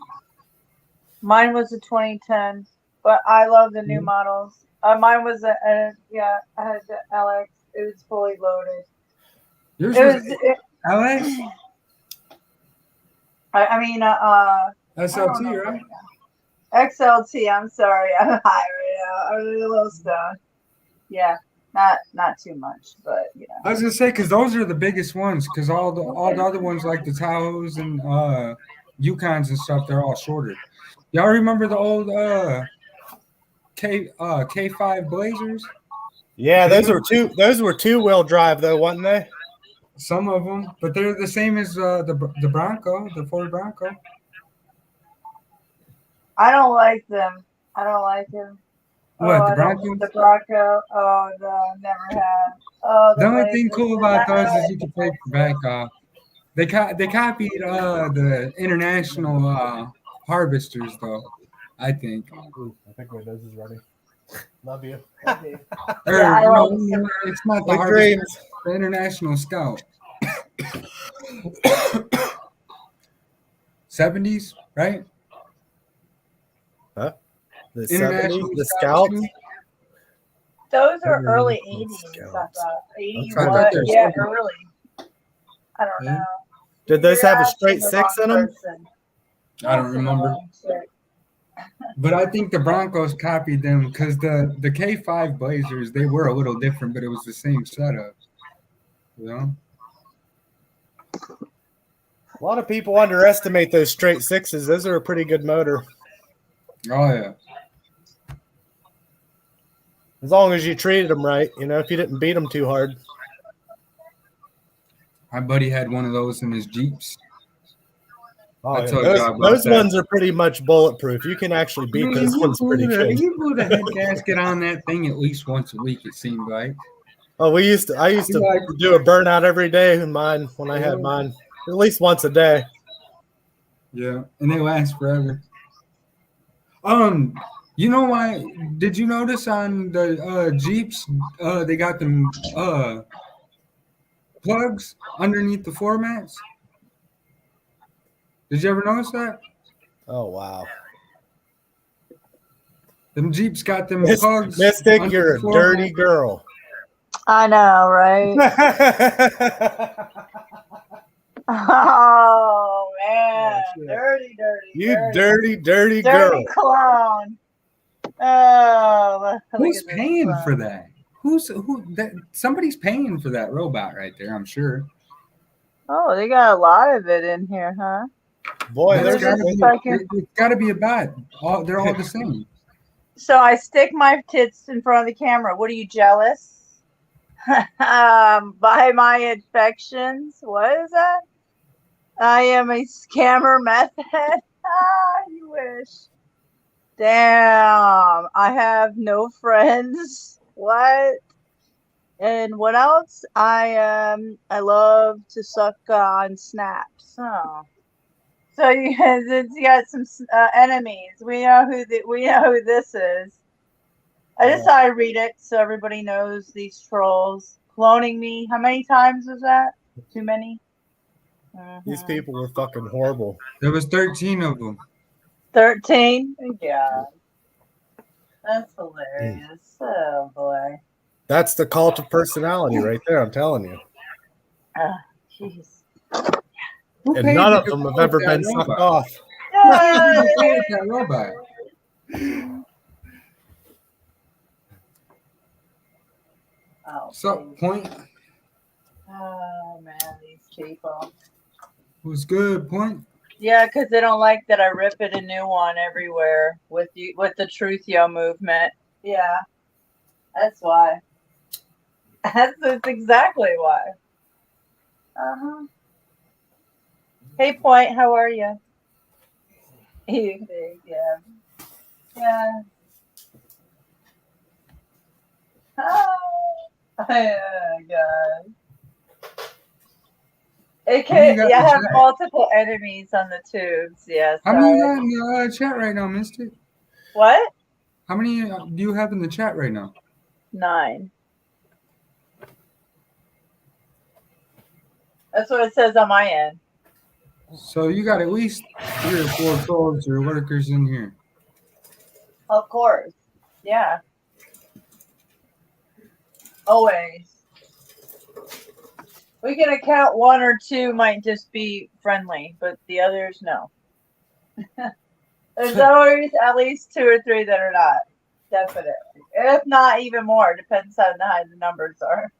Mine was a 2010, but I love the new Mhm. models. Mine was I had the LX. It was fully loaded. Yours It was was. It, LX? I mean, SLT, know. right? XLT. I'm sorry, I'm high right now. I'm a little stoned. Yeah, not too much, but you know. I was gonna say because those are the biggest ones. Because all the other ones like the Tahoes and Yukons and stuff, they're all shorter. Y'all remember the old K5 Blazers? Yeah, those were two-wheel drive, though, wasn't they? Some of them, but they're the same as the Bronco, the Ford Bronco. I don't like them. I don't like them. What, the I don't Broncos? like the Bronco. Oh no, never have. Oh, The only thing Blazers, cool the about those Knights. is you can take the back off. They copied the international harvesters, though. I think. Ooh, I think my nose is running. Love you. Or, Yeah, I no, love them. it's not the Big harvester, dreams. the international scout. 70s, right? Huh? The International 70s, the Scout Scouts. shoe? Those are International early 80s. I Scouts. thought. I'm 80 trying to what? think. Yeah, early. I don't Yeah. know. Did those You're have a asking straight the six wrong in them? person. I don't That's the remember. wrong chick. But I think the Broncos copied them because the K5 Blazers, they were a little different, but it was the same setup. You know? A lot of people underestimate those straight sixes. Those are a pretty good motor. Oh, yeah. As long as you treated them right, if you didn't beat them too hard. My buddy had one of those in his Jeeps. Oh, I yeah. told Those, y'all about those that. ones are pretty much bulletproof. You can actually beat Man, those ones pretty good. you blew the head gasket on that thing at least once a week, it seemed like. Oh, I used to Like- do a burnout every day in mine when I had mine, at least once a day. Yeah, and they last forever. You know why? Did you notice on the Jeeps, they got them plugs underneath the floor mats? Did you ever notice that? Oh, wow. Them Jeeps got them plugs. Mystic, under you're the a floor dirty mat. girl. I know, right? Oh man, shit. dirty, You dirty girl. dirty clown. Oh, look Who's at this paying clown. for that? Somebody's paying for that robot right there, I'm sure. Oh, they got a lot of it in here, huh? Boy, It's there's gotta be a bot. They're all the same. So I stick my tits in front of the camera. What are you jealous? By my infections? What is that? I am a scammer method. You wish. Damn, I have no friends. What? And what else? I love to suck on snaps. Oh. So you got some enemies. We know who this is. I just thought I'd read it so everybody knows these trolls cloning me. How many times was that? Too many. These people were fucking horrible. There was 13 of them. 13. Yeah, that's hilarious. Oh boy. That's the cult of personality right there, I'm telling you. Jeez. Who And paid none you of to them have build ever that been sucked robot? off. Who paid you to build that robot? Oh, So, Point oh man, these people. was good. Point. Yeah, because they don't like that I rip it a new one everywhere with the Truth Yo movement. Yeah, that's why. That's exactly why. Hey, Point, how are you? Yeah. Yeah. Hi. God. It How many you can, got yeah, in I the have chat? multiple enemies on the tubes. Yeah, How many you sorry. got in the chat right now, Mystic? What? How many do you have in the chat right now? 9. That's what it says on my end. So you got at least 3 or 4 trolls or workers in here. Of course. Yeah. Always. We can account 1 or 2 might just be friendly, but the others, no. There's always at least 2 or 3 that are not. Definitely. If not even more, depends on how high the numbers are.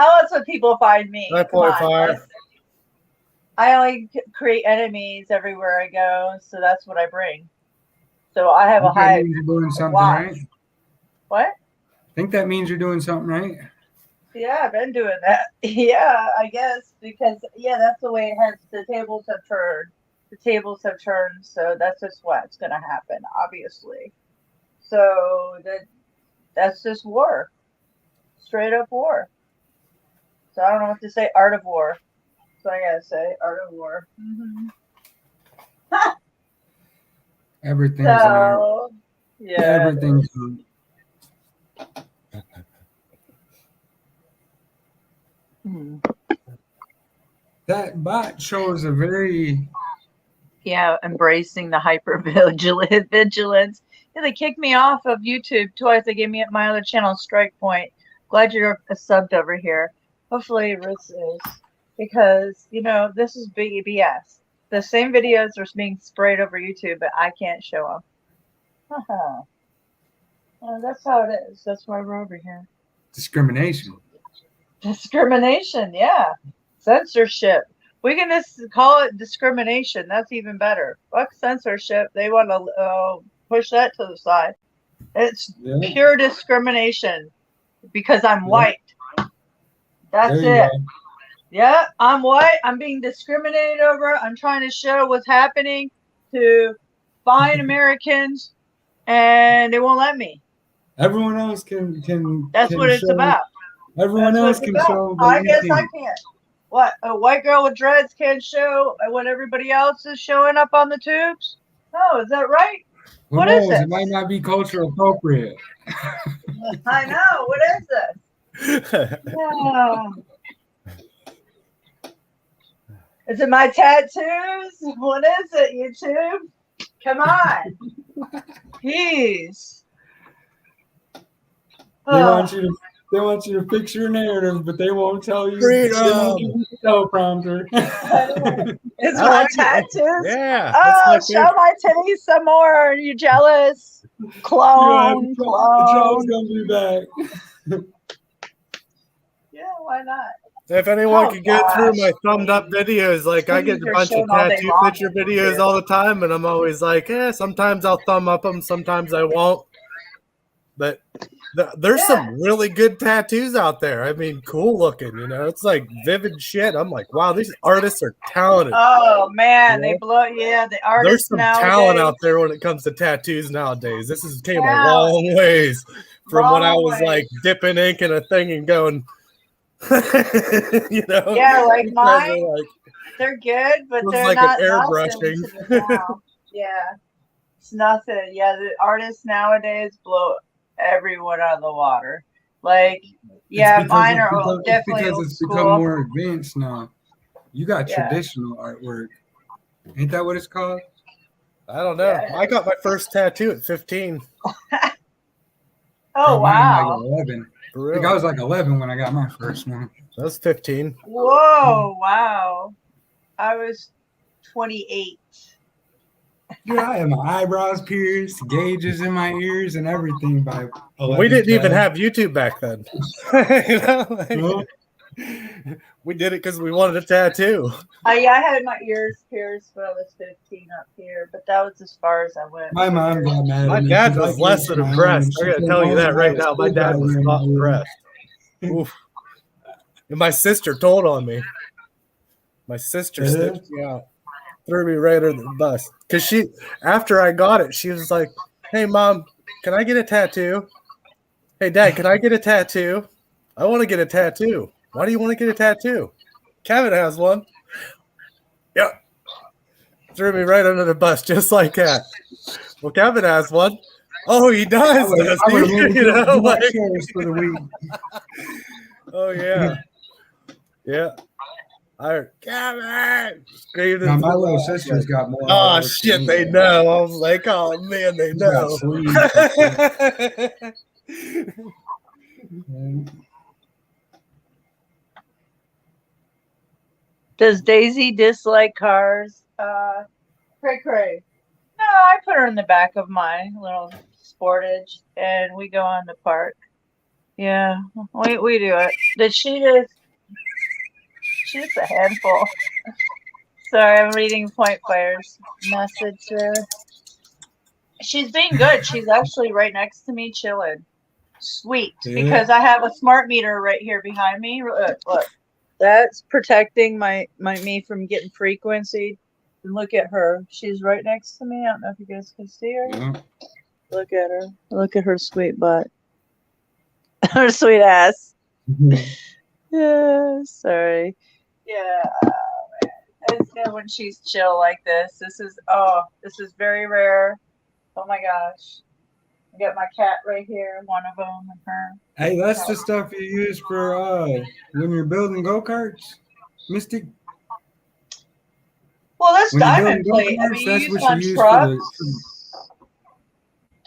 How else would people find me? Come on, 9.5. let's- I only create enemies everywhere I go, so that's what I bring. So I have a I think that high means you're doing something watch. right. What? I think that means you're doing something right. Yeah, I've been doing that. Yeah, I guess because that's the way it has. The tables have turned. The tables have turned, so that's just what's going to happen, obviously. So that's just war, straight up war. So I don't know what to say. Art of war. So I gotta say art of war. Mm-hmm. Everything's an art. So yeah, Everything's an art. Mhm. That bot shows a very Yeah, embracing the hyper vigilance. Yeah, they kicked me off of YouTube twice. They gave me my other channel, Strike Point. Glad you're subbed over here. Hopefully, Ruth is, because this is BS. The same videos are being sprayed over YouTube, but I can't show them. Well, that's how it is. That's why we're over here. discrimination. Discrimination, yeah. Censorship. We can just call it discrimination. That's even better. Fuck censorship. They want to push that to the side. It's pure discrimination because I'm white. That's There you it. go. Yeah, I'm white. I'm being discriminated over. I'm trying to show what's happening to fine Americans, and they won't let me. Everyone else can. That's can what it's show, about. Everyone That's what else it's can about. show. But I you guess I can't. can't. What, a white girl with dreads can't show what everybody else is showing up on the tubes? Oh, is that right? Who What is knows? it? It might not be culture appropriate. I know. What is this? Yeah. Is it my tattoos? What is it, YouTube? Come on. Jeez. They want you to fix your narrative, but they won't tell you. Freedom. They won't give you the teleprompter. It's I my like it. tattoos. Yeah. Oh, that's my show my titties some more. Are you jealous? Clone, The troll's clone. gonna be back. Yeah, why not? If anyone Oh, could get through gosh. my thumbed up videos, like I get Titties a are bunch of shown all day tattoo long picture on videos YouTube. all the time, and I'm always like, sometimes I'll thumb up them, sometimes I won't. But there's some really good tattoos out there. I mean, cool looking, it's like vivid shit. I'm like, wow, these artists are talented. Oh man, Yeah. they blow. Yeah, the There's artists some nowadays. talent out there when it comes to tattoos nowadays. This has came a Talent. long ways from when I Long was ways. like dipping ink in a thing and going, Yeah, like these guys mine. are like, They're good, but it was they're like not an nothing airbrushing. to me now. Yeah, it's nothing. Yeah, the artists nowadays blow everyone out of the water. Like, yeah, mine are definitely old it's school. become more advanced now. You got Yeah. traditional artwork. Ain't that what it's called? I don't know. Yeah. I got my first tattoo at 15. Oh Got mine at wow! like 11. For I think real. I was like 11 when I got my first one. That was 15. Whoa! Wow! I was 28. Dude, I had my eyebrows pierced, gauges in my ears, and everything by 11. We didn't even 12. have YouTube back then. No. We did it because we wanted a tattoo. Yeah, I had my ears pierced when I was 15 up here, but that was as far as I went. My mom got mad My at me. dad She's was like, less than "You're impressed. smiling." I gotta She tell said, you that "Mom, right I now. My still dad gotta was wear not my ears." impressed. Oof. And my sister told on me. My sister Yeah. snitched me out, threw me right under the bus. Cause after I got it, she was like, "Hey, Mom, can I get a tattoo? Hey, Dad, can I get a tattoo? I want to get a tattoo. Why do you want to get a tattoo? Kevin has one." Yep. Threw me right under the bus just like that. Well, Kevin has one. Oh, he does. Does he? You know, like, for the week. oh yeah, yeah. I heard, Kevin screamed. Now my little sister's got more. Oh hard work shit, than they me. know. I was like, oh man, they She's got know. sleeves. Does Daisy dislike cars? Cray. No, I put her in the back of my little Sportage, and we go on the park. Yeah, we do it. Did she just? She's a handful. Sorry, I'm reading Point Fire's message there. She's being good. She's actually right next to me, chilling. Sweet, Yeah. because I have a smart meter right here behind me. Look. That's protecting me from getting frequency. And look at her. She's right next to me. I don't know if you guys can see her. Yeah. Look at her. Look at her sweet butt. Her sweet ass. Yeah, sorry. Yeah. It's good when she's chill like this. This is very rare. Oh my gosh. I got my cat right here, one of them, and her. Hey, that's the stuff you use for when you're building go-karts, Mystic. Well, that's When you're diamond building plate. I go-karts, mean, you that's use what it on you use trucks,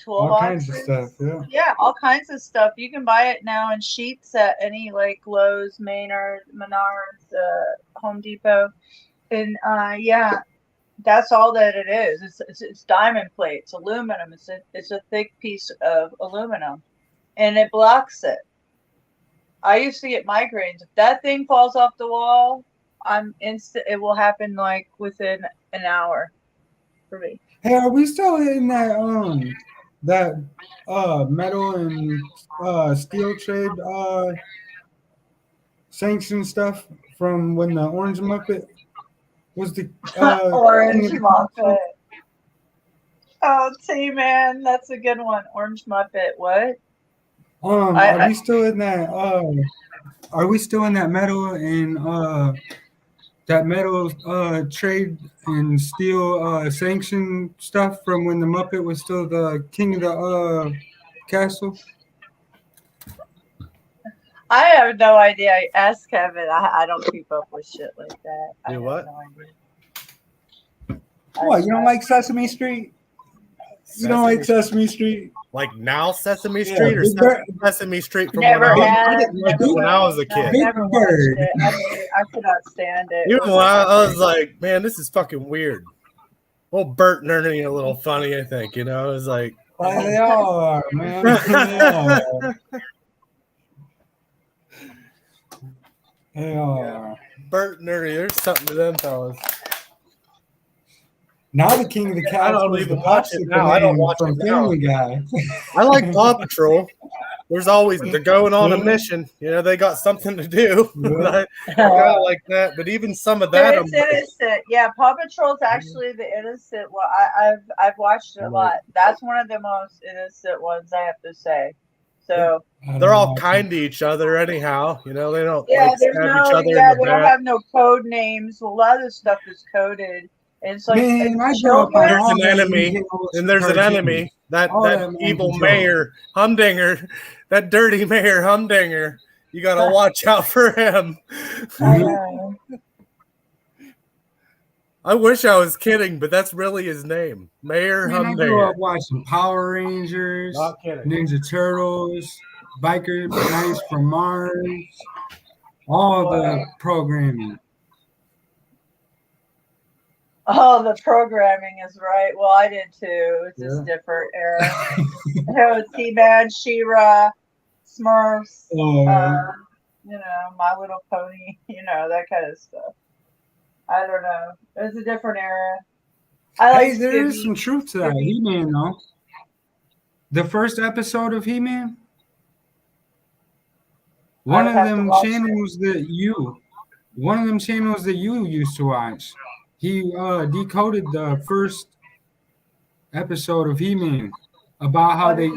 all kinds of toolboxes. stuff. Yeah. Yeah, all kinds of stuff. You can buy it now in sheets at any like Lowe's, Menards, Home Depot, and yeah, that's all that it is. It's diamond plate. It's aluminum. It's a thick piece of aluminum, and it blocks it. I used to get migraines. If that thing falls off the wall, I'm instant. It will happen like within an hour for me. Hey, are we still in that metal and steel trade sanction stuff from when the Orange Muppet was the Orange king of the- Muppet. Oh, T-Man, that's a good one. Orange Muppet. What? Are we still in that? Are we still in that metal and trade and steel sanction stuff from when the Muppet was still the king of the castle? I have no idea. Ask Kevin. I don't keep up with shit like that. I You have what? no idea. What, you don't like Sesame Street? You don't like Sesame Street? Like now Sesame Yeah, Street or Big Bird. Sesame Street from Never when had. when I was a No, kid. never watched Bird. it. I could not stand it. Even when I was like, man, this is fucking weird. Well, Bert and Ernie a little funny, I think. You know, it was like, Well, they all are, man. They all are. They all are. Bert and Ernie. There's something to them fellas. Now the king of the castle I don't is the even watch it now. I don't man watch from it now. Family Guy. I like Paw Patrol. There's always they're going on a mission. You know, they got something to do. I kind of like that. But even some of that, But it's innocent. Yeah, Paw Patrol's actually the innocent one. I've watched it a lot. That's one of the most innocent ones, I have to say. So they're all kind to each other anyhow. You know, they don't yeah, like there's stab no each other yeah, in the they don't back. have no code names. A lot of this stuff is coded. And it's like Man, I grew up on There's all an that enemy, Nintendo and there's an cartoons. enemy. That All that that man evil control. mayor Humdinger, that dirty mayor Humdinger. You gotta watch out for him. I wish I was kidding, but that's really his name, Mayor Man, I grew Humdinger. up watching Power Rangers, Not kidding. Ninja Turtles, Biker Mice from Mars, all the programming. Oh, the programming is right. Well, I did too. It's just different era. Oh, T-Man, She-Ra, Smurfs, Oh, you know, My Little Pony, you know, that kind of stuff. I don't know. It's a different era. I like hey, there is Scooby. some truth to that. He-Man, though. The first episode of He-Man, one would of have to them watch channels that you one of them channels that you used to watch. He decoded the first episode of He-Man about how they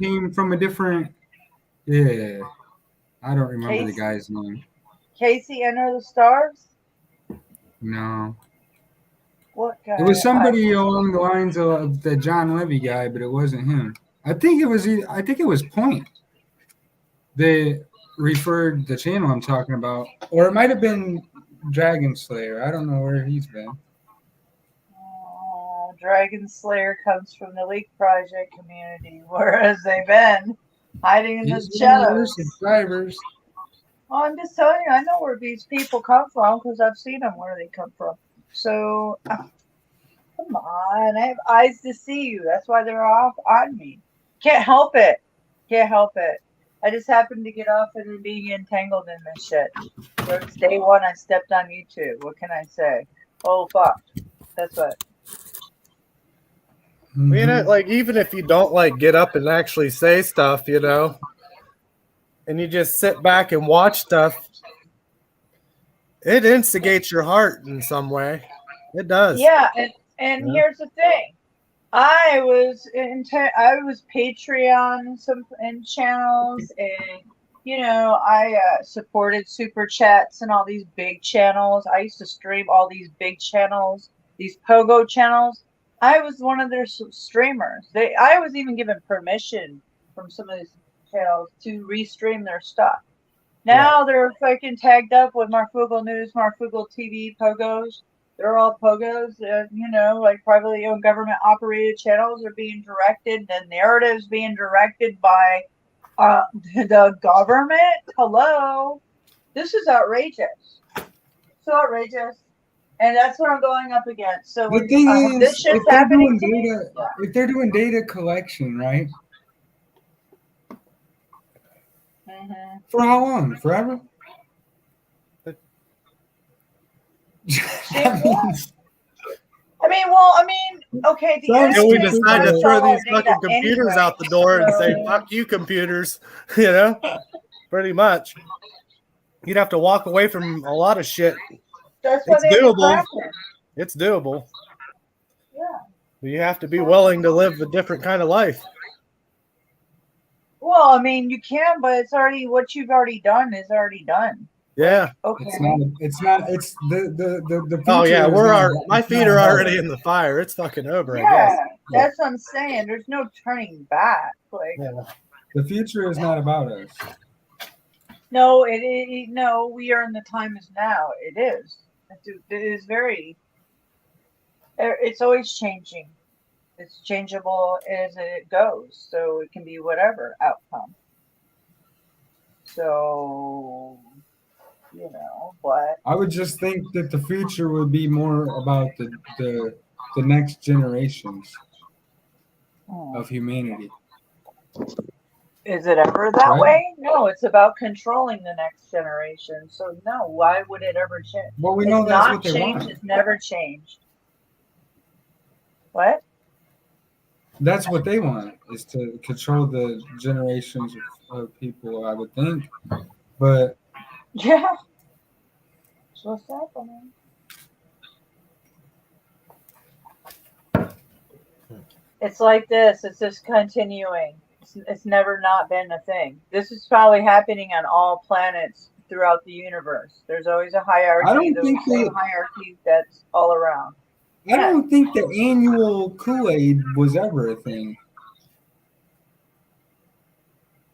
came from a different. Yeah, I don't remember the Casey? guy's name. Casey Enter the Stars? No, What guy? it was somebody along the lines of the John Levy guy, but it wasn't him. I think it was Point that referred the channel I'm talking about, or it might have been Dragon Slayer. I don't know where he's been. Dragon Slayer comes from the Leak Project community, whereas they've been hiding in the He's one of their shadows. subscribers. Well, I'm just telling you, I know where these people come from because I've seen them where they come from. So, come on, I have eyes to see you. That's why they're off on me. Can't help it. Can't help it. I just happened to get off and being entangled in this shit. So it's day one I stepped on YouTube. What can I say? Oh, fuck. That's what. You know, like even if you don't like get up and actually say stuff, you know, and you just sit back and watch stuff, it instigates your heart in some way. It does. Yeah, and Yeah. here's the thing. I was Patreon and channels, and you know I supported super chats and all these big channels. I used to stream all these big channels, these pogo channels. I was one of their streamers. I was even given permission from some of these channels to restream their stuff. Now they're fucking tagged up with Marfugal News, Marfugal TV, Pogos. They're all Pogos, you know, like privately owned government operated channels are being directed. The narratives being directed by the government. Hello. This is outrageous. So outrageous. And that's what I'm going up against. So The thing this is, shit's happening to me. if they're doing data collection, right? Mhm. For how long? Forever? I mean, okay. The Until we internet decide to does throw all our these data fucking computers anyway. out the door and say, So- fuck you, computers, you know, pretty much. You'd have to walk away from a lot of shit. That's why It's they have doable. practice. It's doable. Yeah. But you have to be willing to live a different kind of life. Well, I mean, you can, but it's already what you've already done is already done. Yeah. Okay. It's the Oh future yeah, is my it's feet not are about already it. in the fire. It's fucking over, I Yeah, guess. that's what I'm saying. There's no turning back. Like, Yeah. The future is not about us. no, no, we are in the time is now. It is. It is very. It's always changing. It's changeable as it goes, so it can be whatever outcome. So, you know, but I would just think that the future would be more about the next generations of humanity. is it ever that Right. way? No, it's about controlling the next generation. So no, why would it ever change? Well, we It's know that's not what they changed. want. It's never changed. What? That's what they want, is to control the generations of people, I would think. But Yeah. So what's happening? It's like this. It's just continuing. It's never not been a thing. This is probably happening on all planets throughout the universe. There's always a hierarchy. I don't There's think the same hierarchy that's all around. I don't think the annual Kool-Aid was ever a thing.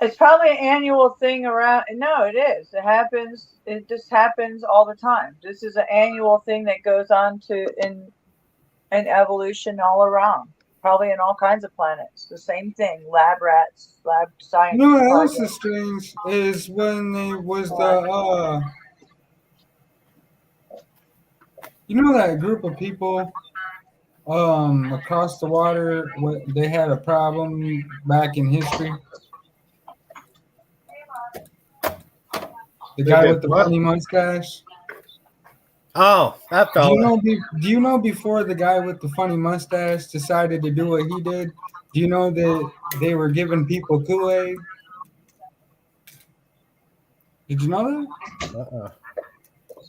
It's probably an annual thing around. No, it is. It happens. It just happens all the time. This is an annual thing that goes on in evolution all around. Probably in all kinds of planets. The same thing. Lab rats, lab science. You know what else projects. is strange is when there was the you know that group of people across the water, they had a problem back in history. The guy with the funny mustache. Oh, that Do fella. you know before the guy with the funny mustache decided to do what he did? Do you know that they were giving people Kool-Aid? Did you know that? Uh-uh.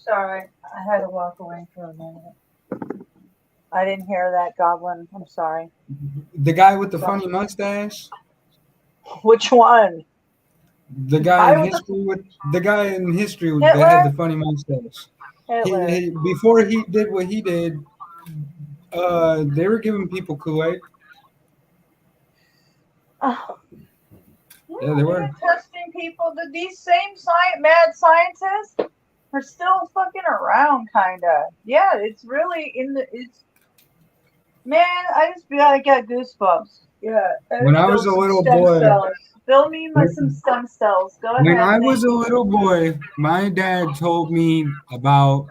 Sorry, I had to walk away for a minute. I didn't hear that goblin. I'm sorry. The guy with the funny mustache. Which one? The guy in I was- history with the guy in history that Hitler? had the funny mustache. Hitler. Before he did what he did, they were giving people Kool-Aid. Oh. Yeah, they were. Testing people. These same mad scientists are still fucking around, kinda. Yeah, it's really man, I just gotta get goosebumps. Yeah. When I was a little boy, Build me some stem cells. Go ahead. when I was a little boy, my dad told me about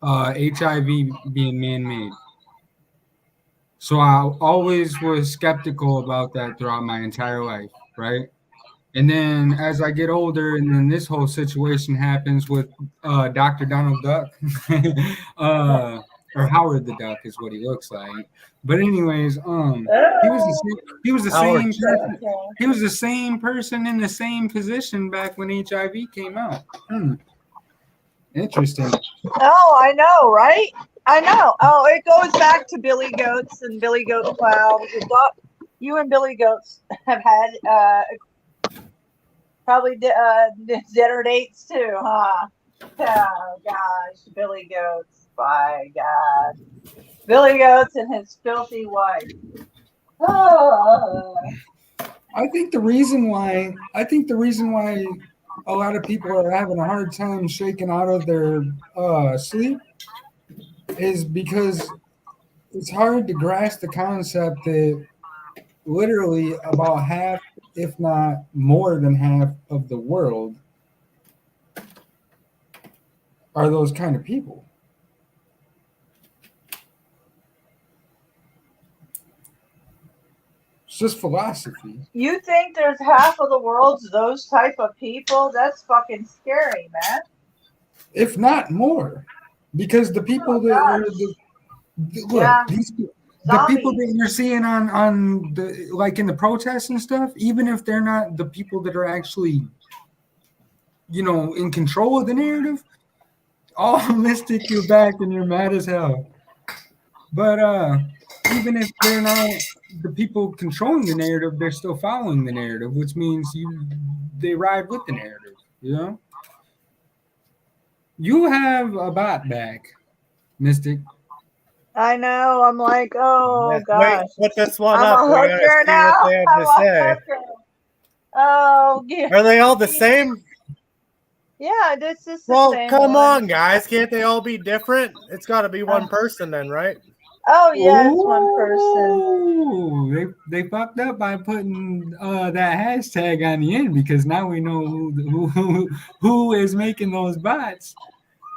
HIV being man-made. So I always was skeptical about that throughout my entire life, right? And then as I get older, and then this whole situation happens with Dr. Donald Duck, or Howard the Duck is what he looks like. But anyways, he was the same person. He was the same person in the same position back when HIV came out. Interesting. Oh, I know, right? I know. Oh, it goes back to Billy Goats and Billy Goat Cloud. You and Billy Goats have had probably dinner dates too, huh? Oh gosh, Billy Goats. By God, Billy Goats and his filthy wife. Oh. I think the reason why a lot of people are having a hard time shaking out of their sleep is because it's hard to grasp the concept that literally about half, if not more than half, of the world are those kind of people. It's just philosophy. You think there's half of the world's those type of people? That's fucking scary, man. If not more. Because the people that are the people that you're seeing on the like in the protests and stuff, even if they're not the people that are actually, in control of the narrative, all Mystic, you're back and you're mad as hell. But even if they're not the people controlling the narrative, they're still following the narrative, which means they ride with the narrative, You have a bot back, Mystic. I know. I'm like, oh gosh. Wait, put this one I'm up. a We gotta hooker see now. what they have to say. Oh, yeah. Are they all the same? Yeah, this is the Well, same come one. on, guys. Can't they all be different? It's got to be one person then, right? Oh yeah, it's one person. Ooh, they fucked up by putting that hashtag on the end, because now we know who is making those bots.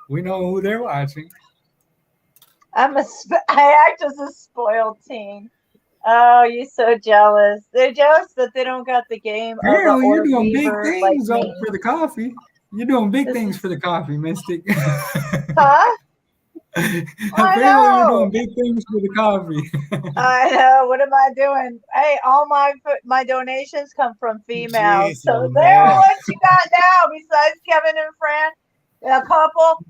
We know who they're watching. I act as a spoiled teen. Oh, you're so jealous. They're jealous that they don't got the game. Apparently, you're doing big Beaver things like up me. for the coffee. You're doing big things for the coffee, Mystic. Huh? Apparently, you're doing big things for the coffee. I know. What am I doing? Hey, all my donations come from females. Jeez, so oh, there, man. what you got now besides Kevin and Fran? A couple.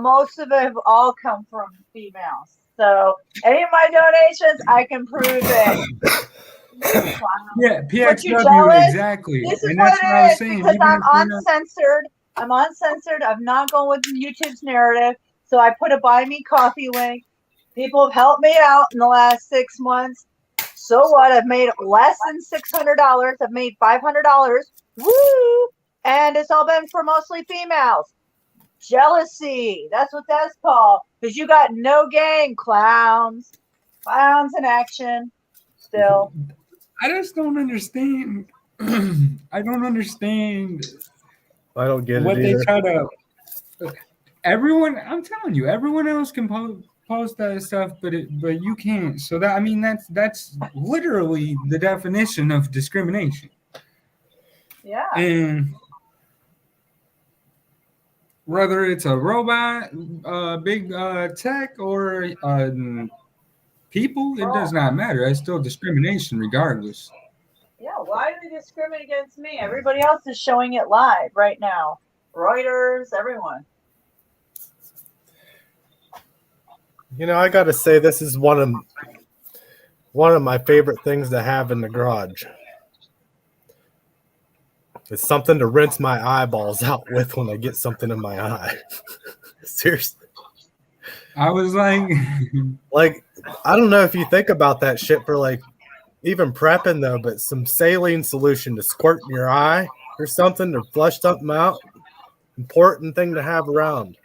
Most of it have all come from females. So any of my donations, I can prove it. Yeah, What, you PXW, jealous? exactly. This is And what that's what I it was is, saying. because even I'm if they're not- uncensored. I'm uncensored. I'm not going with YouTube's narrative. So I put a buy me coffee link. People have helped me out in the last 6 months. So what? I've made less than $600. I've made $500. Woo! And it's all been for mostly females. Jealousy. That's what that's called. Because you got no game, clowns. Clowns in action. Still. I just don't understand. I don't understand I don't get what it they either. try to. Everyone, I'm telling you, everyone else can post that stuff, but you can't. So that's literally the definition of discrimination. Yeah. And whether it's a robot, big tech, or people, it does not matter. It's still discrimination regardless. Yeah, why do they discriminate against me? Everybody else is showing it live right now. Reuters, everyone. You know, I gotta say this is one of my favorite things to have in the garage. It's something to rinse my eyeballs out with when I get something in my eye. Seriously. I was like, Like, I don't know if you think about that shit for like even prepping though, but some saline solution to squirt in your eye or something to flush something out. Important thing to have around.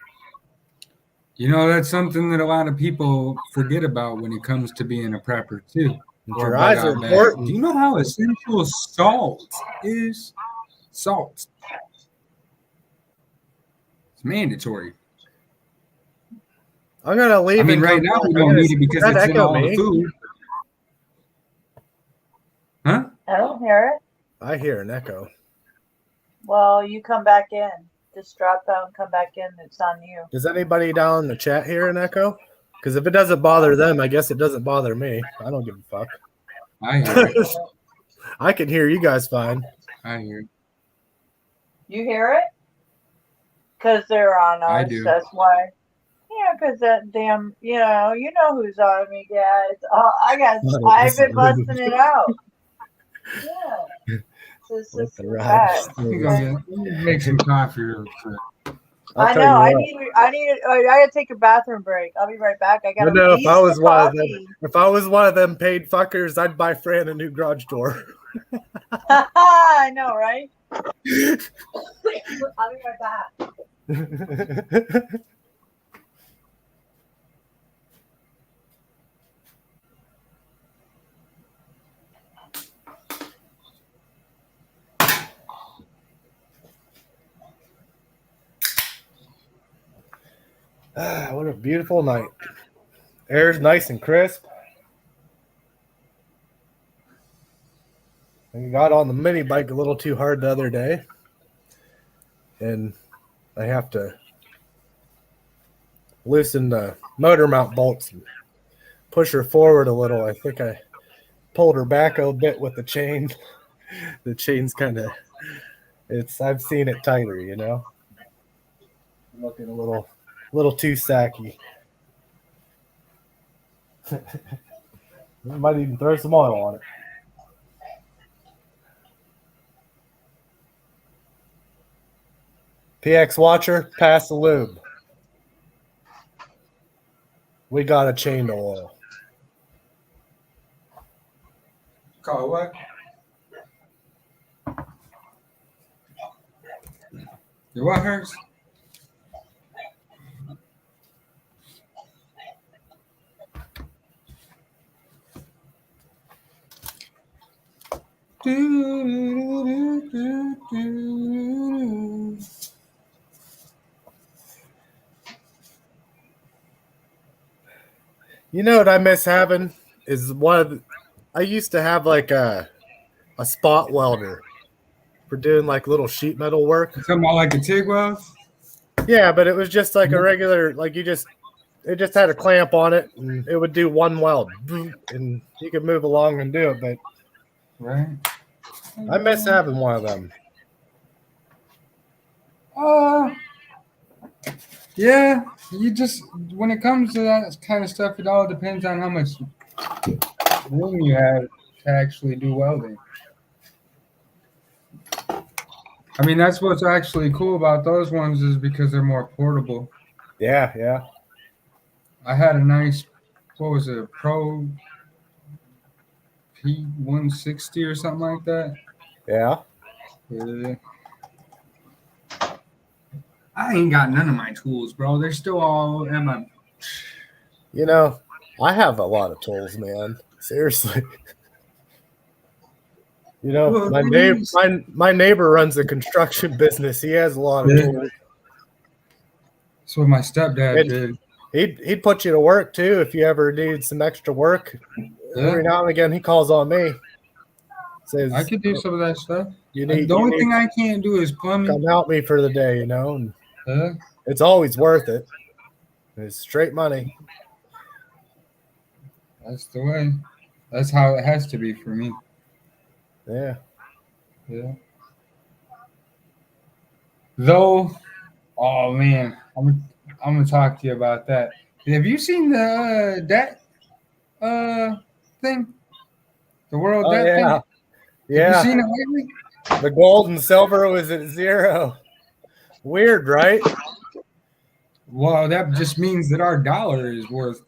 you know, that's something that a lot of people forget about when it comes to being a prepper too. Or Your a eyes bug are out bag. important. Do you know how essential salt is? Salt. It's mandatory. I'm gonna leave. I mean, and right come now back. we I'm don't gonna- need it because Does that it's in echo all the me? food. Huh? I don't hear it. I hear an echo. Well, you come back in. Just drop out and come back in. It's on you. Does anybody down in the chat hear an echo? Because if it doesn't bother them, I guess it doesn't bother me. I don't give a fuck. I hear it. I can hear you guys fine. I hear it. You hear it? Because they're on us. I do. That's why. Yeah, because that damn, you know who's on me, guys. Oh, I've been busting it out. Yeah. This Let is the ride fact. smooth. Let me make some coffee real quick. I'll I tell know. you what. I gotta take a bathroom break. I'll be right back. I gotta No, if I was one of them, coffee. if I was one of them paid fuckers, I'd buy Fran a new garage door. I know, right? I'll be right back. What a beautiful night. Air's nice and crisp. I got on the mini bike a little too hard the other day, and I have to loosen the motor mount bolts and push her forward a little. I think I pulled her back a bit with the chain. The chain's kind of, I've seen it tighter, you know. I'm looking a little too sacky. I might even throw some oil on it. PX Watcher, pass the lube. We got a chain to oil. Call what? Your what hurts? You know what I miss having is I used to have like a spot welder for doing like little sheet metal work. You talking about like a TIG weld? Yeah, but it was just like a regular, like it just had a clamp on it and it would do one weld and you could move along and do it. But Right. I miss having one of them. Yeah, you just, when it comes to that kind of stuff, it all depends on how much room you have to actually do welding. I mean, that's what's actually cool about those ones is because they're more portable. Yeah, yeah. I had a nice, what was it, Pro P160 or something like that. Yeah. I ain't got none of my tools, bro. They're still all in my. You know, I have a lot of tools, man. Seriously. You know, Well, my neighbor runs a construction business. He has a lot of Yeah. tools. That's what my stepdad And- did. He'd put you to work too if you ever needed some extra work. Yeah. Every now and again, he calls on me. Says, I could do some of that stuff. "You The need, only thing I can't do is plumbing. come help me for the day," you know. And Yeah. it's always worth it. It's straight money. That's the way. That's how it has to be for me. Yeah. Yeah. Though, oh man, I'm gonna talk to you about that. Have you seen the debt thing? The world Oh debt thing? yeah, Have you yeah. seen it lately? The gold and silver was at 0. Weird, right? Well, that just means that our dollar is worth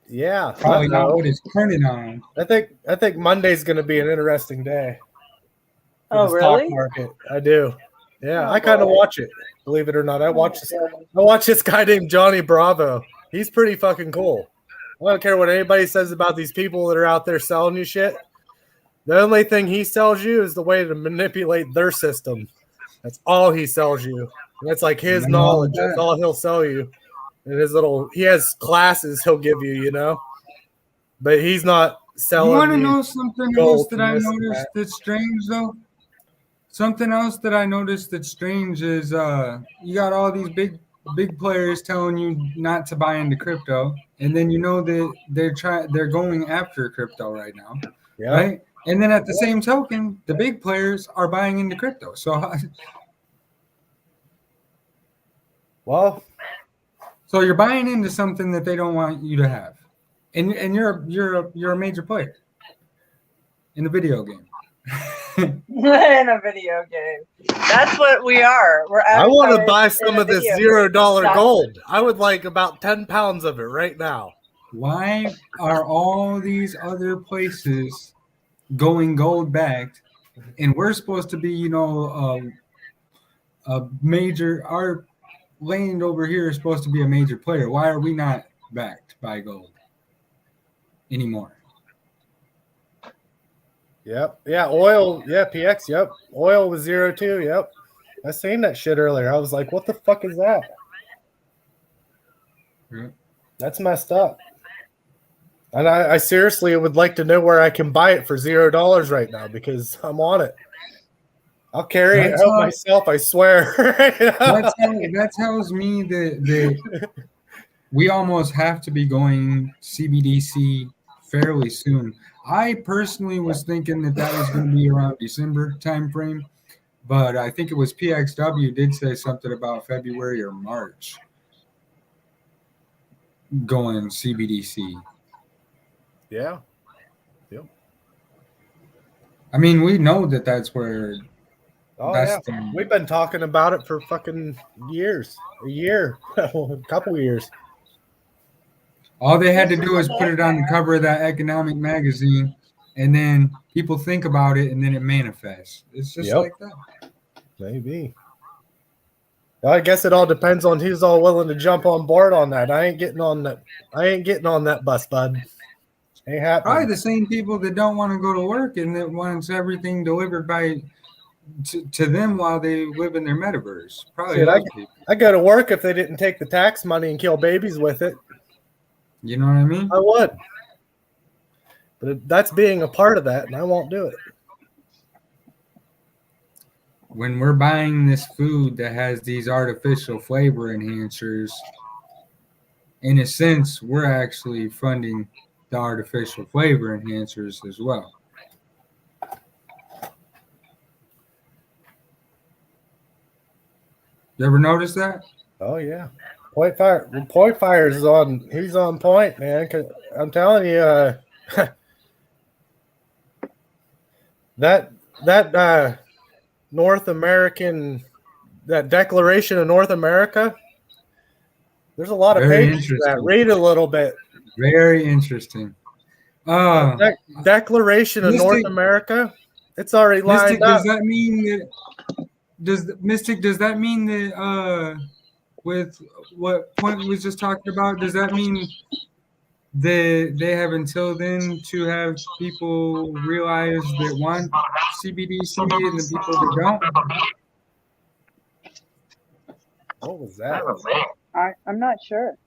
Yeah, probably I not know. what it's printed on. I think Monday's going to be an interesting day for Oh, the stock really? market. I do. Yeah, Oh, I kind of boy. watch it. Believe it or not, I Oh, watch boy. I watch this guy named Johnny Bravo. He's pretty fucking cool. I don't care what anybody says about these people that are out there selling you shit. The only thing he sells you is the way to manipulate their system. That's all he sells you. That's like his Nothing wrong knowledge. with That's that. all he'll sell you. And he has classes he'll give you, you know. But he's not You selling want to you know something else gold that and I this and noticed that. that's strange though? Something else that I noticed that's strange is you got all these big players telling you not to buy into crypto, and then you know that they're going after crypto right now, Yeah. right? And then at the same token, the big players are buying into crypto. So Well, so you're buying into something that they don't want you to have, and you're a major player in the video game. In a video game. That's what we are. We're I want to avatars buy in some a of this video game. $0 That's- gold. I would like about 10 pounds of it right now. Why are all these other places going gold backed, and we're supposed to be, a major? Our land over here is supposed to be a major player. Why are we not backed by gold anymore? Yep. Yeah. Oil. Yeah. PX. Yep. Oil was 0 too. Yep. I seen that shit earlier. I was like, what the fuck is that? Yeah. That's messed up. And I seriously would like to know where I can buy it for $0 right now because I'm on it. I'll carry it out myself, I swear. That tells me that we almost have to be going CBDC fairly soon. I personally was thinking that was going to be around December timeframe, but I think it was PXW did say something about February or March going CBDC. Yeah. I mean, we know that that's where. Oh, that's yeah. We've been talking about it for fucking years. A year. A couple years. All they had to do was put it on the cover of that economic magazine, and then people think about it, and then it manifests. It's just like that. Maybe. Well, I guess it all depends on who's all willing to jump on board on that. I ain't getting on that bus, bud. Ain't happening. Probably the same people that don't want to go to work and that wants everything delivered to them while they live in their metaverse. Probably Shit, those people. I go to work if they didn't take the tax money and kill babies with it. You know what I mean? I would. But that's being a part of that, and I won't do it. When we're buying this food that has these artificial flavor enhancers, in a sense, we're actually funding the artificial flavor enhancers as well. You ever notice that? Oh yeah, Point Fire's on. He's on point, man. 'Cause I'm telling you, that North American, that Declaration of North America. There's a lot of Very pages to that. interesting. Read a little bit. Very interesting. Declaration of Mystic- North America. It's already Mystic, lined up. does that mean that? Does that mean that? With what Point was just talking about, does that mean that they have until then to have people realize that want CBDC and the people that don't? What was that? I'm not sure.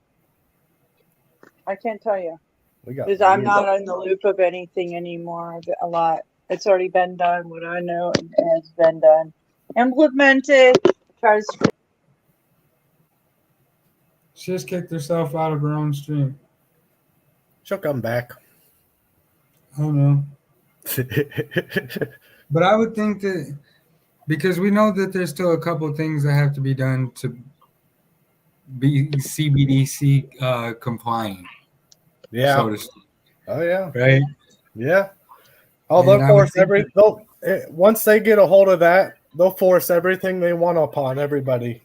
I can't tell you We got. because I'm not in the loop of anything anymore. A lot. It's already been done. What I know has been done, implemented. Try to. She just kicked herself out of her own stream. She'll come back. I don't know. But I would think that because we know that there's still a couple of things that have to be done to be CBDC compliant. Yeah. So to speak, Oh yeah. right? Yeah. Oh, And they'll I would force think once they get a hold of that, they'll force everything they want upon everybody.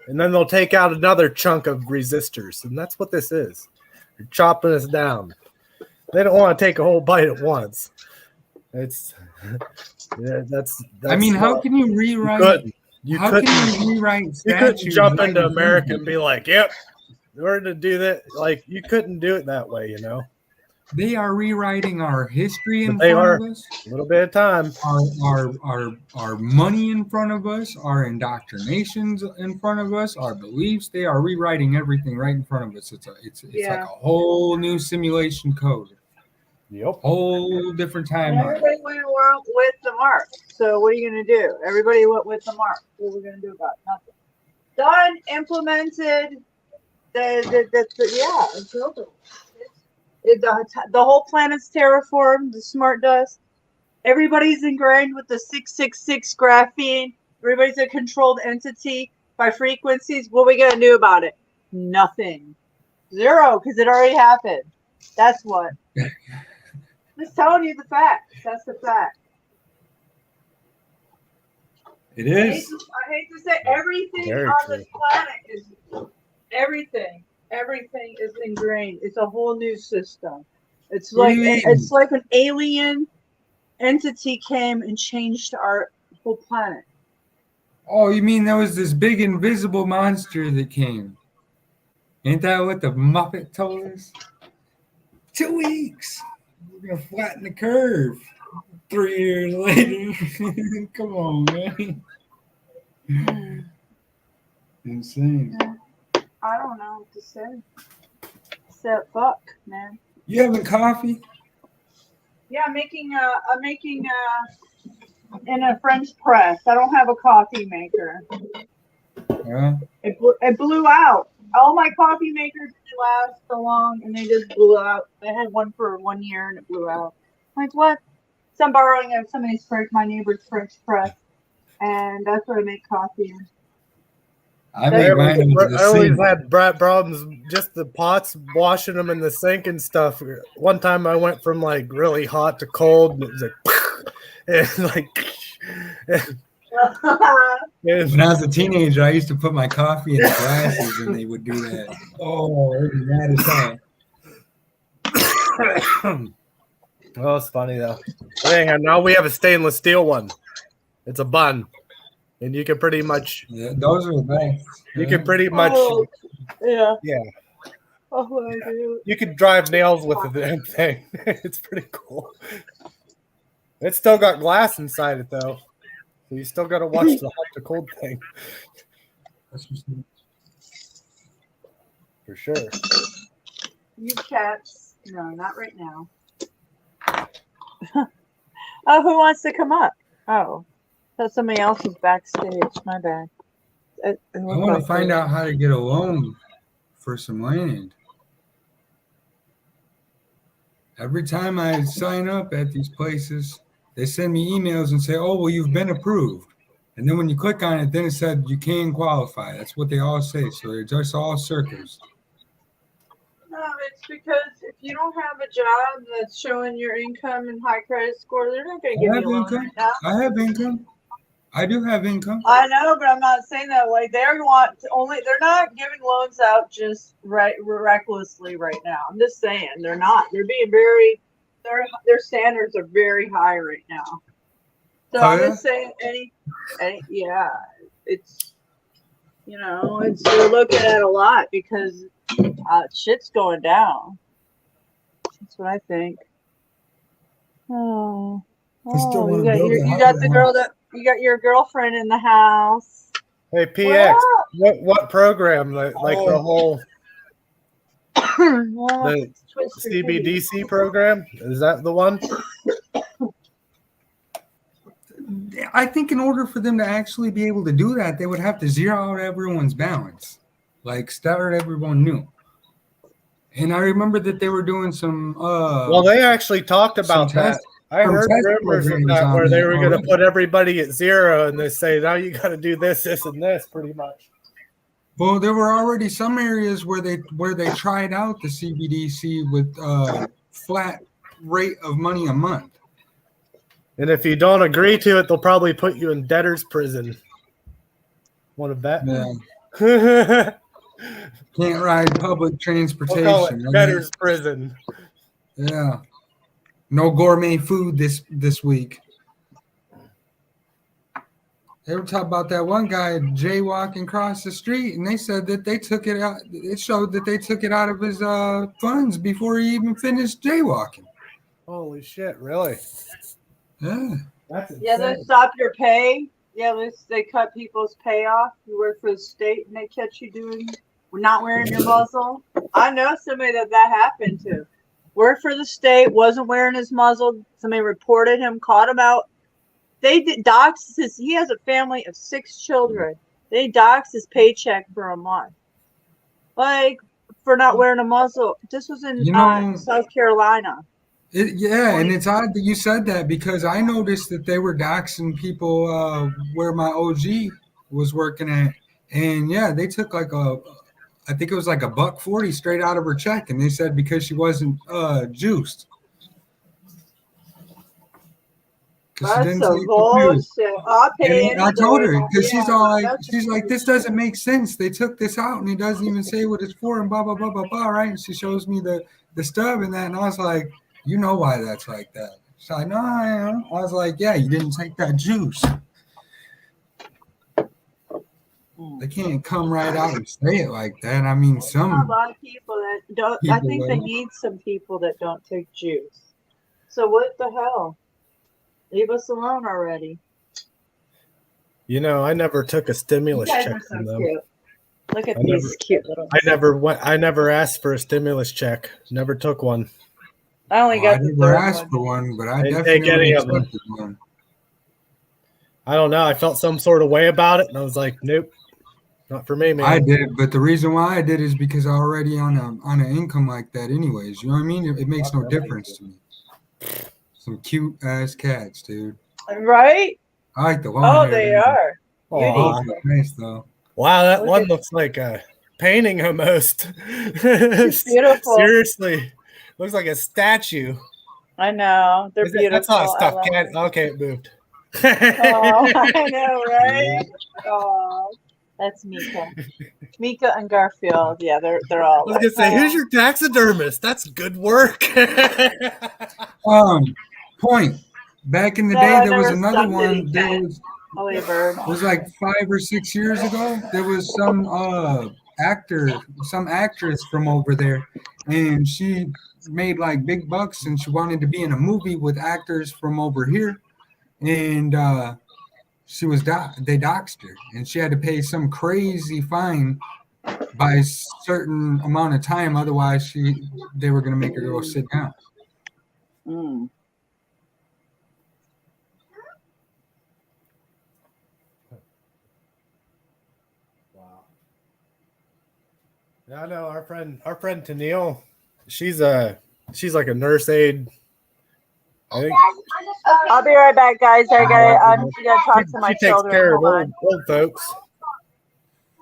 And then they'll take out another chunk of resistors. And that's what this is. They're chopping us down. They don't want to take a whole bite at once. It's that's I mean, how can you you rewrite? couldn't. You How couldn't, can you rewrite you couldn't statutes jump right into in front of America you? and be like, yep, we're to do that. Like you couldn't do it that way, you know. They are rewriting our history in But they front of us, a little bit of time. our money in front of us, our indoctrinations in front of us, our beliefs. They are rewriting everything right in front of us. It's like Yeah. a whole new simulation code, Yep. whole different And timeline. everybody went with the mark. So what are you going to do? Everybody went with the mark. What are we going to do about it? Nothing. Done, implemented. It's over. The whole planet's terraformed. The smart dust. Everybody's ingrained with the 666 graphene. Everybody's a controlled entity by frequencies. What are we going to do about it? Nothing. Zero, because it already happened. That's what. Just telling you the facts. That's the fact. It I hate, is. to, I hate to say everything Very on true. this planet is everything. Everything is ingrained. It's a whole new system. It's What like do you mean? it's like an alien entity came and changed our whole planet. Oh, you mean there was this big invisible monster that came? Ain't that what the Muppet told us? 2 weeks. We're gonna flatten the curve. 3 years later. Come on, man. Insane. I don't know what to say. Except fuck, man. You having coffee? Yeah, I'm making in a French press. I don't have a coffee maker. Yeah. It blew out. All my coffee makers didn't last so long, and they just blew out. I had one for 1 year, and it blew out. Like what? So I'm borrowing somebody's my neighbor's French press, and that's where I make coffee in. I make mine into the I always sink. had problems just the pots, washing them in the sink and stuff. One time I went from like really hot to cold, and it was like, and When I was a teenager, I used to put my coffee in the glasses and they would do that. Oh, it was mad as hell. Oh, it's funny though. Anyhow, now we have a stainless steel one. It's a bun, and you can pretty much Yeah, those are the best. you can pretty much Oh, yeah. yeah Oh, I do. you can drive nails with the damn thing. It's pretty cool. It's still got glass inside it though, so you still got to watch the hot to cold thing for sure. You cats. No, not right now. Oh, who wants to come up? Oh, that's somebody else is backstage. My bad. I want to find out how to get a loan for some land. Every time I sign up at these places, they send me emails and say, "Oh, well, you've been approved." And then when you click on it, then it said you can qualify. That's what they all say. So they're just all circles. No, it's because if you don't have a job that's showing your income and high credit score, they're not going to give I have you a loan income. right now. I have income. I do have income. I know, but I'm not saying that way. They're not giving loans out just recklessly right now. I'm just saying they're not. They're being their standards are very high right now. So Oh, I'm yeah? just saying yeah, it's they're looking at a lot because shit's going down. That's what I think. Oh, still wanna build a you got the house. girl that. You got your girlfriend in the house. Hey PX, Well, what program like the whole well, the Twister Kitty. CBDC program? Is that the one? I think in order for them to actually be able to do that, they would have to zero out everyone's balance, like start everyone new. And I remember that they were doing some. Well, they actually talked about some that. test- I some heard test rumors of programs that on where they that were going to already. put everybody at zero, and they say now you got to do this, this, and this, pretty much. Well, there were already some areas where they tried out the CBDC with flat rate of money a month. And if you don't agree to it, they'll probably put you in debtor's prison. Want to bet? Yeah. We'll Can't ride public call transportation. it right? debtor's prison. Yeah. No gourmet food this week. They were talking about that one guy jaywalking across the street, and they said that they took it out. It showed that they took it out of his funds before he even finished jaywalking. Holy shit! Really? Yeah. That's Yeah, they stop your pay. Yeah, they cut people's pay off. You work for the state and they catch you not wearing your muzzle. I know somebody that happened to. Worked for the state, wasn't wearing his muzzle. Somebody reported him, caught him out. They doxed he has a family of 6 children. They doxed his paycheck for a month. Like, for not wearing a muzzle. This was in South Carolina. Yeah, and it's odd that you said that because I noticed that they were doxing people where my OG was working at, and yeah, they took I think it was like $1.40 straight out of her check, and they said because she wasn't juiced. That's so bullshit. I'll pay I told her because yeah, she's like, this doesn't make sense. They took this out, and it doesn't even say what it's for, and blah blah blah blah blah. Right? And she shows me the stub and that, and I was like, you know why that's like that? She's like, no, I was like, yeah, you didn't take that juice. They can't come right out and say it like that. I mean, a lot of people that don't. I think they need some people that don't take juice. So what the hell? Leave us alone already. You know, I never took a stimulus You guys check are so from them. cute. Look at these cute little. I never asked for a stimulus check. Never took one. I only got the never third asked one. for one, but I Didn't take definitely any of them. accepted one. I don't know. I felt some sort of way about it, and I was like, nope, not for me, man. I did, but the reason why I did is because I already on an income like that, anyways. You know what I mean? It makes no difference to me. Some cute ass cats, dude. Right? I like the long Oh, hair. they are. Aw. Those look nice though. Wow, that Look one at- looks like a painting almost. Beautiful. Seriously, looks like a statue. I know. They're beautiful. That's not a I stuffed love cat. them. Okay, it moved. Oh, I know, right? Oh, that's Mika. Mika and Garfield. Yeah, they're all. I was gonna say, who's your taxidermist? That's good work. Point. Back in the No, day, I there was never another stuffed one. any There cat. was Holy bird. it was like 5 or 6 years ago. There was some actress from over there, and she made like big bucks, and she wanted to be in a movie with actors from over here, and she was they doxed her, and she had to pay some crazy fine by a certain amount of time. Otherwise, they were gonna make her go sit down. Mm. Wow. Yeah, I know our friend Tennille. She's like a nurse aide. I think I'll be right back, guys. I'm gonna talk to my she takes children. care of Hold on. old folks.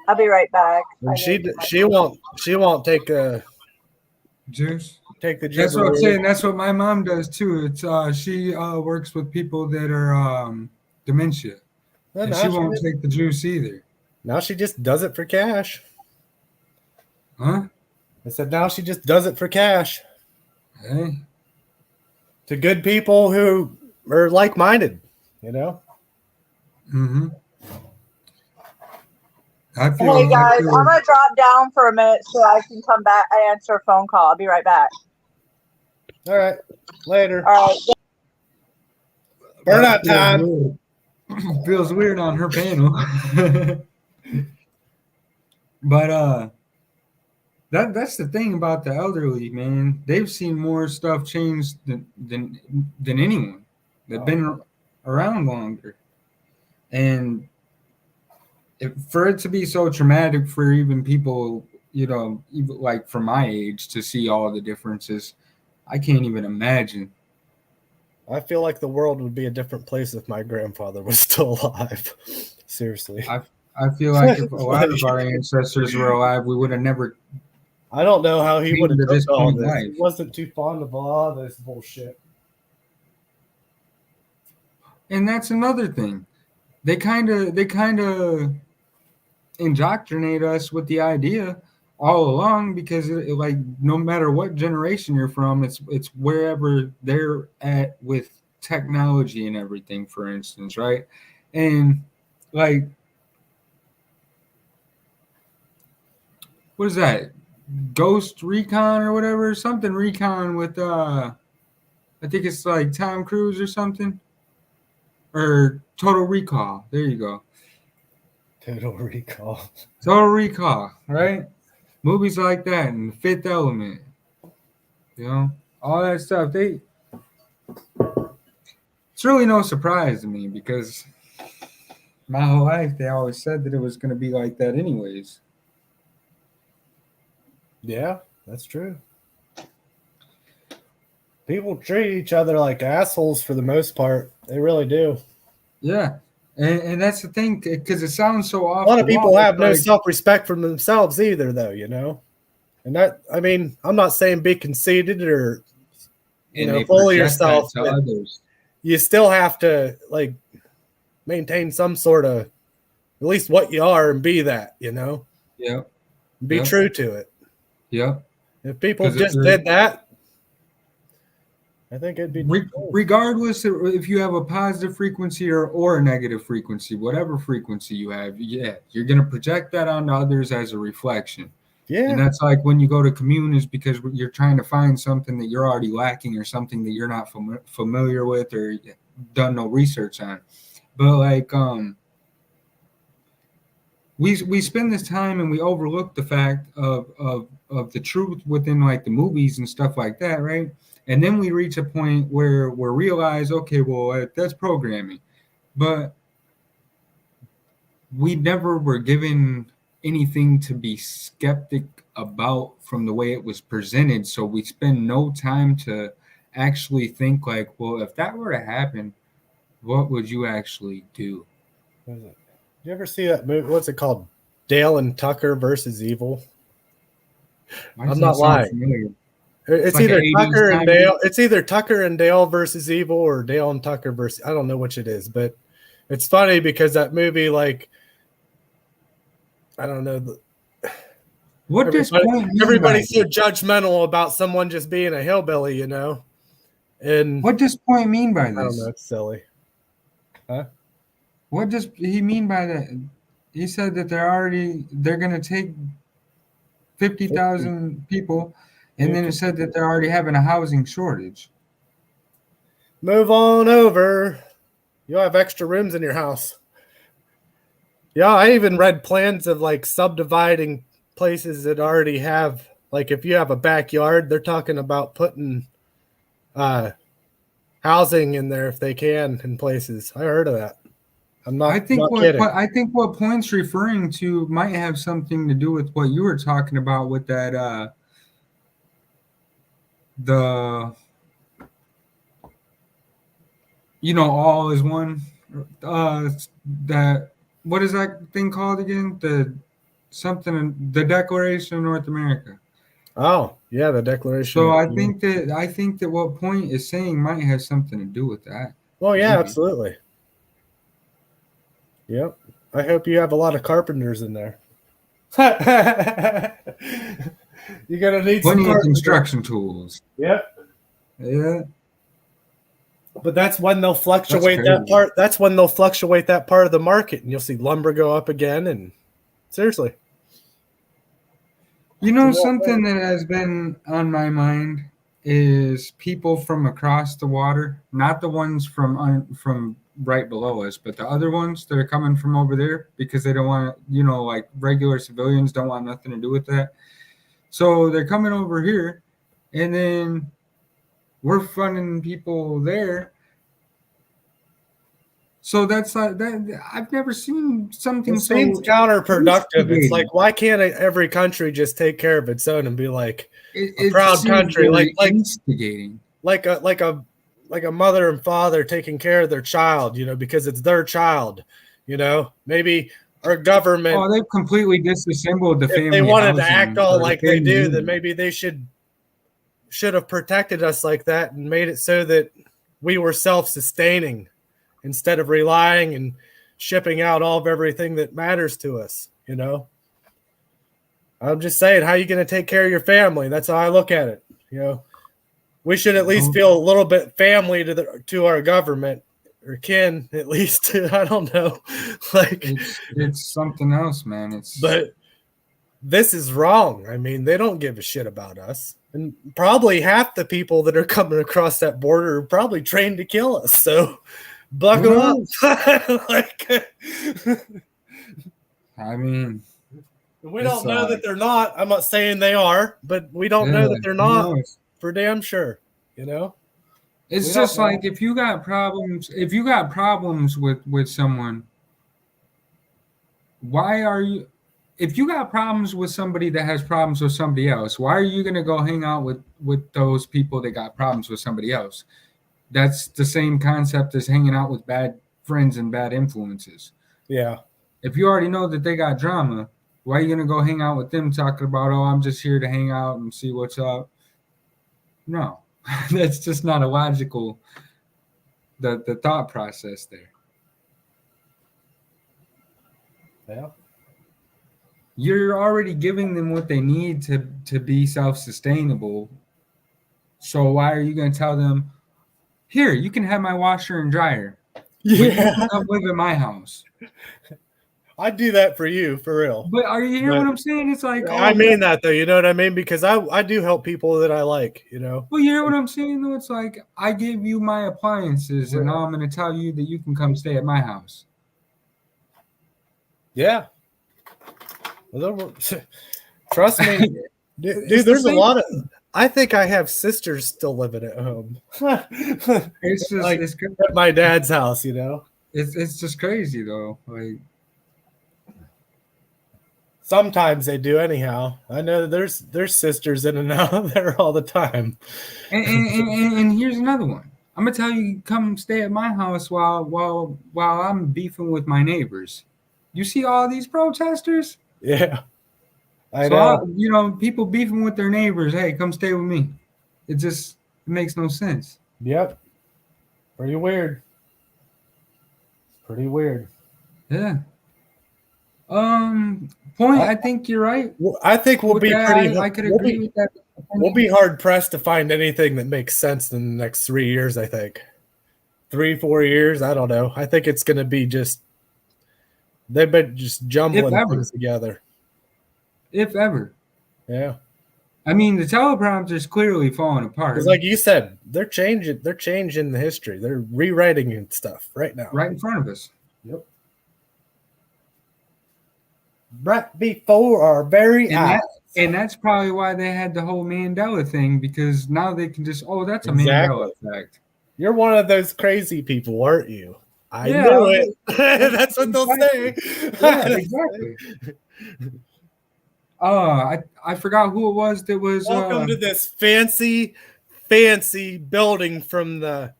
I'll be right back. And she won't take the Juice. the That's what I'm gibberelli. saying. That's what my mom does too. It's she works with people that are dementia, Well, and now she won't take the juice either. now she just does it for cash. Huh? I said now she just does it for cash Hey. to good people who are like-minded, you know. Mm-hmm. I feel. Hey guys, I'm gonna drop down for a minute so I can come back. I answer a phone call. I'll be right back. All right, later. All right. Burnout time. Feels weird on her panel. But that's the thing about the elderly, man. They've seen more stuff change than anyone. They've been around longer, and for it to be so traumatic for even people, you know, even like from my age to see all the differences, I can't even imagine. I feel like the world would be a different place if my grandfather was still alive. Seriously. I I feel like if a lot of our ancestors were alive, we would have never. I don't know how he Came would have to done this all point in this. life. He wasn't too fond of a lot of this bullshit. And that's another thing. They kind of indoctrinate us with the idea all along because like no matter what generation you're from, it's wherever they're at with technology and everything, for instance, right? And like, what is that? Ghost Recon or whatever, something Recon with I think it's like Tom Cruise or something, or Total Recall. There you go. Total Recall. Total Recall, right? Movies like that and Fifth Element, you know, all that stuff. It's really no surprise to me because my whole life they always said that it was going to be like that anyways. Yeah, that's true. People treat each other like assholes for the most part. They really do. Yeah. And that's the thing, because it sounds so off. A lot of the people wall, have no like, self-respect for themselves either, though, you know. And that, I mean, I'm not saying be conceited or, you and know, they full of project yourself, that to but others. you still have to, like, maintain some sort of, at least what you are and be that, you know. Yeah. Be Yeah. true to it. Yeah. If people 'Cause just did that, I think it'd be Regardless of if you have a positive frequency or a negative frequency, whatever frequency you have, yeah, you're going to project that onto others as a reflection. yeah. And that's like when you go to commune is because you're trying to find something that you're already lacking or something that you're not familiar with or done no research on. But like we spend this time and we overlook the fact of the truth within like the movies and stuff like that, right? And then we reach a point where we realize, okay, well, that's programming. But we never were given anything to be skeptic about from the way it was presented. So we spend no time to actually think like, well, if that were to happen, what would you actually do? What is it? Did you ever see that movie? What's it called? Dale and Tucker versus Evil. Why does I'm that not sound lying. familiar? It's like either an 80s Tucker and comedy. Dale. It's either Tucker and Dale versus Evil or Dale and Tucker versus. I don't know which it is, but it's funny because that movie, like, I don't know. What does point mean by Everybody's so this? judgmental about someone just being a hillbilly, you know. And What does point mean by I don't know. this? It's silly. What does he mean by that? He said that they're going to take 50,000 people, and then it said that they're already having a housing shortage. Move on over. You'll have extra rooms in your house. Yeah, I even read plans of like subdividing places that already have, like, if you have a backyard, they're talking about putting housing in there if they can in places. I heard of that. I'm not. I think not what kidding. I think what Point's referring to might have something to do with what you were talking about with that the all is one that what is that thing called again? The Declaration of North America. Oh, yeah, the Declaration. So I think that what Point is saying might have something to do with that. Well, yeah, Maybe. absolutely. Yep. I hope you have a lot of carpenters in there. You're gonna need Plenty some of construction tools. Yep. Yeah. But that's when they'll fluctuate That's that crazy. part. That's when they'll fluctuate that part of the market, and you'll see lumber go up again. And seriously, You know, It's a lot something that has been on my mind is people from across the water, not the ones from right below us, but the other ones that are coming from over there because they don't want to, like regular civilians don't want nothing to do with that. So they're coming over here, and then we're funding people there. So that's like that. I've never seen something it so seems counterproductive. It's instigating. like, why can't every country just take care of its own and be like It proud seems country, very like instigating. like a mother and father taking care of their child, because it's their child, maybe our government, Oh, they've completely disassembled the family. if they wanted to housing act all or the like they family do, unit. then maybe they should have protected us like that and made it so that we were self-sustaining instead of relying and shipping out all of everything that matters to us, you know? I'm just saying, how are you going to take care of your family? That's how I look at it, you know? We should at least feel a little bit family to our government, or kin, at least. I don't know. Like, it's something else, man. but this is wrong. I mean, they don't give a shit about us. And probably half the people that are coming across that border are probably trained to kill us. So buckle up. Like, I mean, we don't know that they're not. I'm not saying they are, but we don't know that they're not for damn sure. You know? It's just like if you got problems with someone, why are you? If you got problems with somebody that has problems with somebody else, why are you gonna go hang out with those people that got problems with somebody else? That's the same concept as hanging out with bad friends and bad influences. Yeah. If you already know that they got drama, why are you gonna go hang out with them talking about, oh, I'm just here to hang out and see what's up? No, that's just not a logical the thought process there. Yeah. You're already giving them what they need to be self-sustainable. So why are you going to tell them, here, you can have my washer and dryer. Yeah. Come live at my house. I'd do that for you, for real. But are you hearing what I'm saying? It's like, I mean that, though. You know what I mean? Because I do help people that I like, you know? Well, you hear what I'm saying, though? It's like, I give you my appliances, and now I'm going to tell you that you can come stay at my house. Yeah. Trust me, dude. There's a lot of. I think I have sisters still living at home. It's just like, it's good. At my dad's house, you know. It's just crazy though. Like sometimes they do. Anyhow, I know there's sisters in and out there all the time. And here's another one. I'm gonna tell you, come stay at my house while I'm beefing with my neighbors. You see all these protesters? Yeah. I know. People beefing with their neighbors. Hey, come stay with me. It makes no sense. Yep. Pretty weird. Yeah. I think you're right. I think we'll be pretty. I could agree with that. We'll be hard pressed to find anything that makes sense in the next 3 years. I think 3-4 years. I don't know. I think it's going to be just. They've been just jumbling things together. If ever. Yeah. I mean, the teleprompter's clearly falling apart. Because like you said, they're changing the history. They're rewriting and stuff right now. Right in front of us. Yep. Right before our very eyes. And that's probably why they had the whole Mandela thing, because now they can just, that's a Mandela effect. You're one of those crazy people, aren't you? I knew it. That's what they'll say. Yeah, exactly. I forgot who it was that was. Welcome to this fancy building from the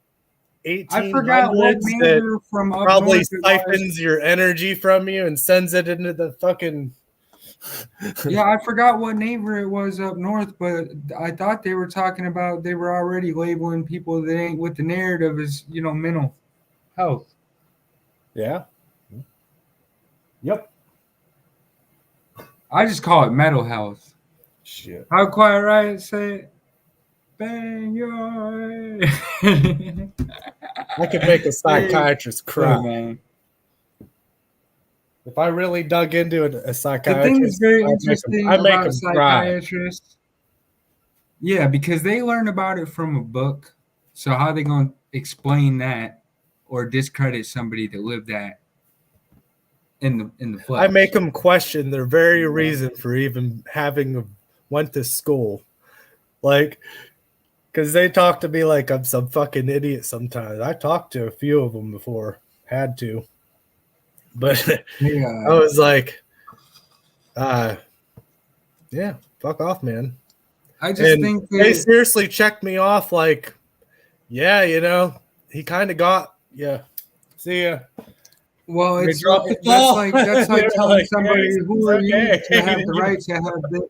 1800s. I forgot what neighbor from up probably north siphons your energy from you and sends it into the fucking. Yeah, I forgot what neighbor it was up north, but I thought they were talking about they were already labeling people that ain't with the narrative as mental health. Yeah. Yep. I just call it mental health. Shit. How Quiet Riot say it? Bang your. I could make a psychiatrist cry. Oh, man. If I really dug into a psychiatrist, the thing is very interesting about psychiatrists. Cry. Yeah, because they learn about it from a book. So how are they going to explain that or discredit somebody that lived that in the flesh? I make them question their very reason for even having went to school, like, because they talk to me like I'm some fucking idiot. Sometimes I talked to a few of them before, had to, but I was like, yeah, fuck off, man. I just think they seriously checked me off, like, yeah, he kind of got, yeah. See ya. Well, They it's dropped the that's ball. like They're telling like, somebody "Hey, who are it's you okay." to have the right to have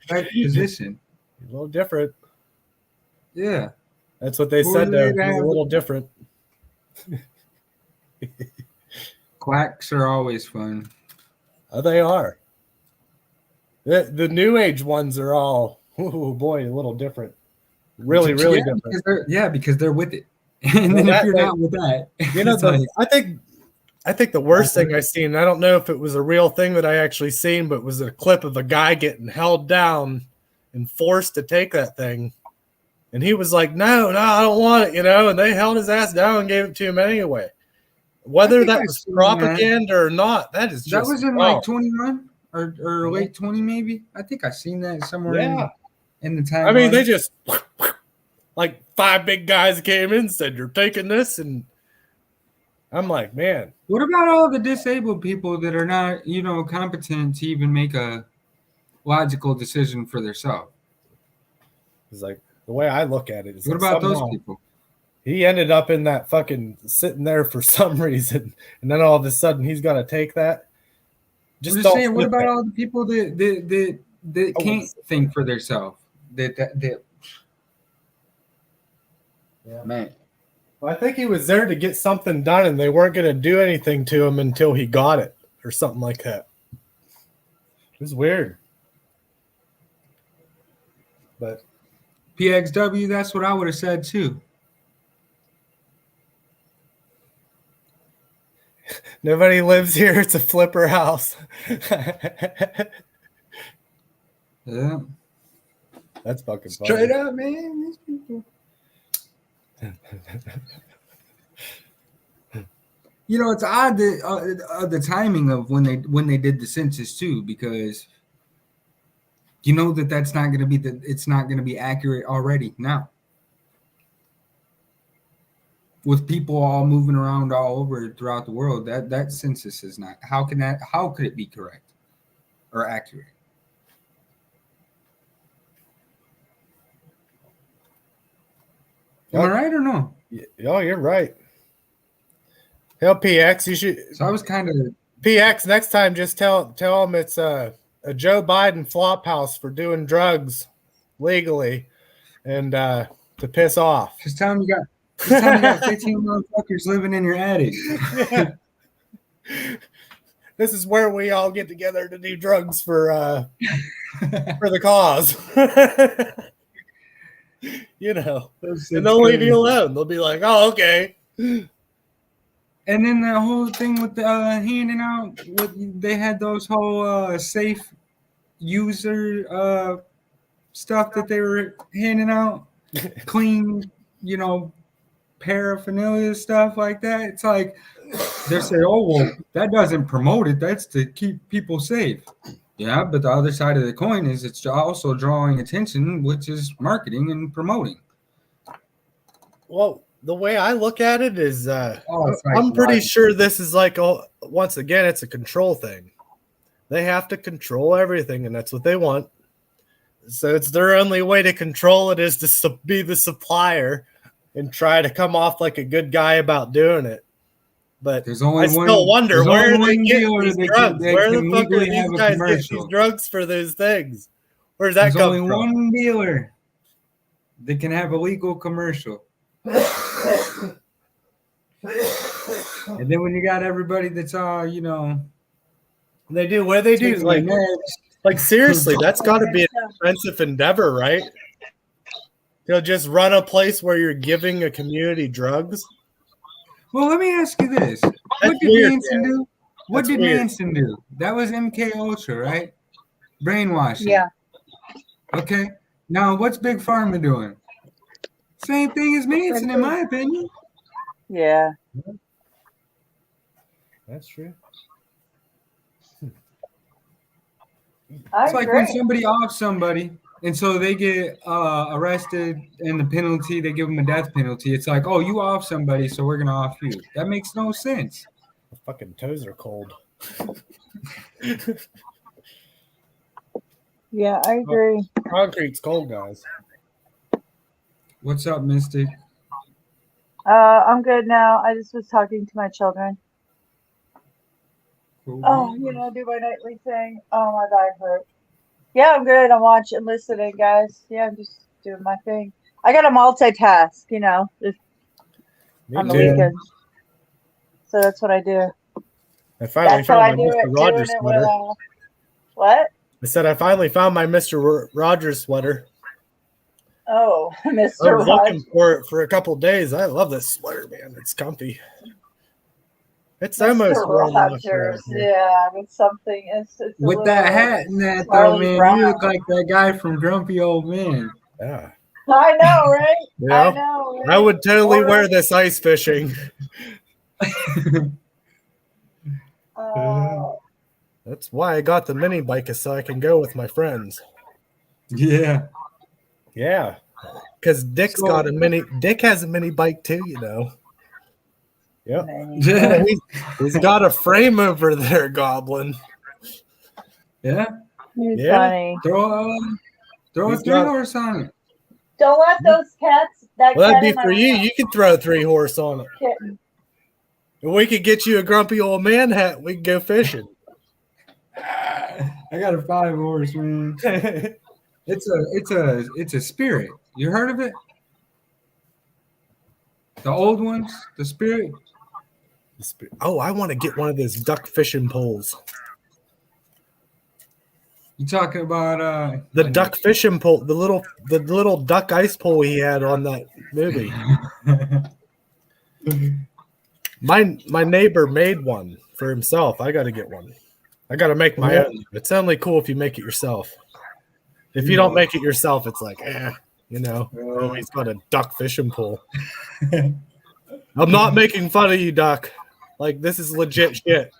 that position. A little different. Yeah. That's what they Who said are though. they to He's a have- little different. Quacks are always fun. Oh, they are. The new age ones are all, oh boy, a little different. Really, really yeah, different. Because they're with it. And then if you're not with that, You know, it's like, I think the worst thing I seen, I don't know if it was a real thing that I actually seen, but was a clip of a guy getting held down and forced to take that thing. And he was like, no, I don't want it, and they held his ass down and gave it to him anyway. Whether that was propaganda or not, that is just that was in wrong. like 21 or late 20 maybe. I think I seen that somewhere in the time. I mean, they just like 5 big guys came in and said, you're taking this, and I'm like, man. What about all the disabled people that are not, competent to even make a logical decision for themselves? It's like the way I look at it is what like about those people? He ended up in that fucking sitting there for some reason, and then all of a sudden he's got to take that. I'm just saying, what about all the people that can't think for themselves? That yeah, man. Well, I think he was there to get something done, and they weren't going to do anything to him until he got it, or something like that. It was weird, but PXW, that's what I would have said too. Nobody lives here. It's a flipper house. Yeah. That's fucking funny. Straight up, man. These people. It's odd that the timing of when they did the census too, because that's not going to be it's not going to be accurate already now. With people all moving around all over throughout the world, that census is not. How could it be correct or accurate? Am I right or no? Oh, you're right. Hell, PX, you should. So I was kind of PX. Next time, just tell them it's a Joe Biden flop house for doing drugs legally, and to piss off. Just tell them you got 15 motherfuckers living in your attic. This is where we all get together to do drugs for the cause. And they'll leave you alone. They'll be like, "Oh, okay." And then the whole thing with the handing out, they had those whole safe user stuff that they were handing out, clean, paraphernalia stuff like that. It's like they say, "Oh, well, that doesn't promote it. That's to keep people safe." Yeah, but the other side of the coin is it's also drawing attention, which is marketing and promoting. Well, the way I look at it is like I'm pretty sure this is like, once again, it's a control thing. They have to control everything, and that's what they want. So it's their only way to control it is to be the supplier and try to come off like a good guy about doing it. But there's only I still wonder, where are they getting these drugs? Where the fuck are these guys getting these drugs for those things? Where's that come from? There's only one dealer that can have a legal commercial. And then when you got everybody that's all, they do what they do, like seriously, that's got to be an expensive endeavor, right? To just run a place where you're giving a community drugs. Well, let me ask you this: what did Manson do? What did Manson do? That was MK Ultra, right? Brainwashing. Yeah. Okay. Now, what's Big Pharma doing? Same thing as Manson, in my opinion. Yeah. That's true. It's like when somebody offs somebody, and so they get arrested, and the penalty, they give them a death penalty. It's like, oh, you off somebody, so we're going to off you. That makes no sense. The fucking toes are cold. Yeah, I agree. Concrete's cold, guys. What's up, Mystic? I'm good now. I just was talking to my children. Oh, you know, do my nightly thing. Oh, my back hurt. Yeah, I'm good. I'm watching, listening, guys. Yeah, I'm just doing my thing. I got to multitask, you know, just on the too. weekends. So that's what I do. I finally That's how I found my do Mr. it. Rogers Doing it sweater. with, what? I said I finally found my Mr. Rogers sweater. Oh, I Mr. was Rogers. looking for it for a couple days. I love this sweater, man. It's comfy. It's almost Mr. warm enough Rogers. around here. Yeah, it's something. It's a With little, that hat and that, though, Charlie man, Brown. you look like that guy from Grumpy Old Man. Yeah. I know, right? You I know, know. I Right? would totally Or- wear this ice fishing. Oh, That's why I got the mini bike, is so I can go with my friends. Yeah. Yeah. Because Dick has a mini bike too, you know. Yep. man. Yeah. He's got a frame over there, Goblin. Yeah. He's Yeah. funny. Throw a He's 3-horse on it. Don't let those cats. That Well, that'd cat be in my for you. You could throw a 3-horse on it. kitten. If we could get you a grumpy old man hat, we could go fishing. I got a 5-horse, man. It's a spirit. You heard of it? The old ones, the spirit. Oh, I want to get one of those duck fishing poles. You talking about The duck fishing pole, the little duck ice pole he had on that movie. My neighbor made one for himself. I got to get one. I got to make my own. It's only cool if you make it yourself. If you don't make it yourself, it's like, you know. Oh, he's got a duck fishing pole. I'm not making fun of you, Duck. Like, this is legit shit.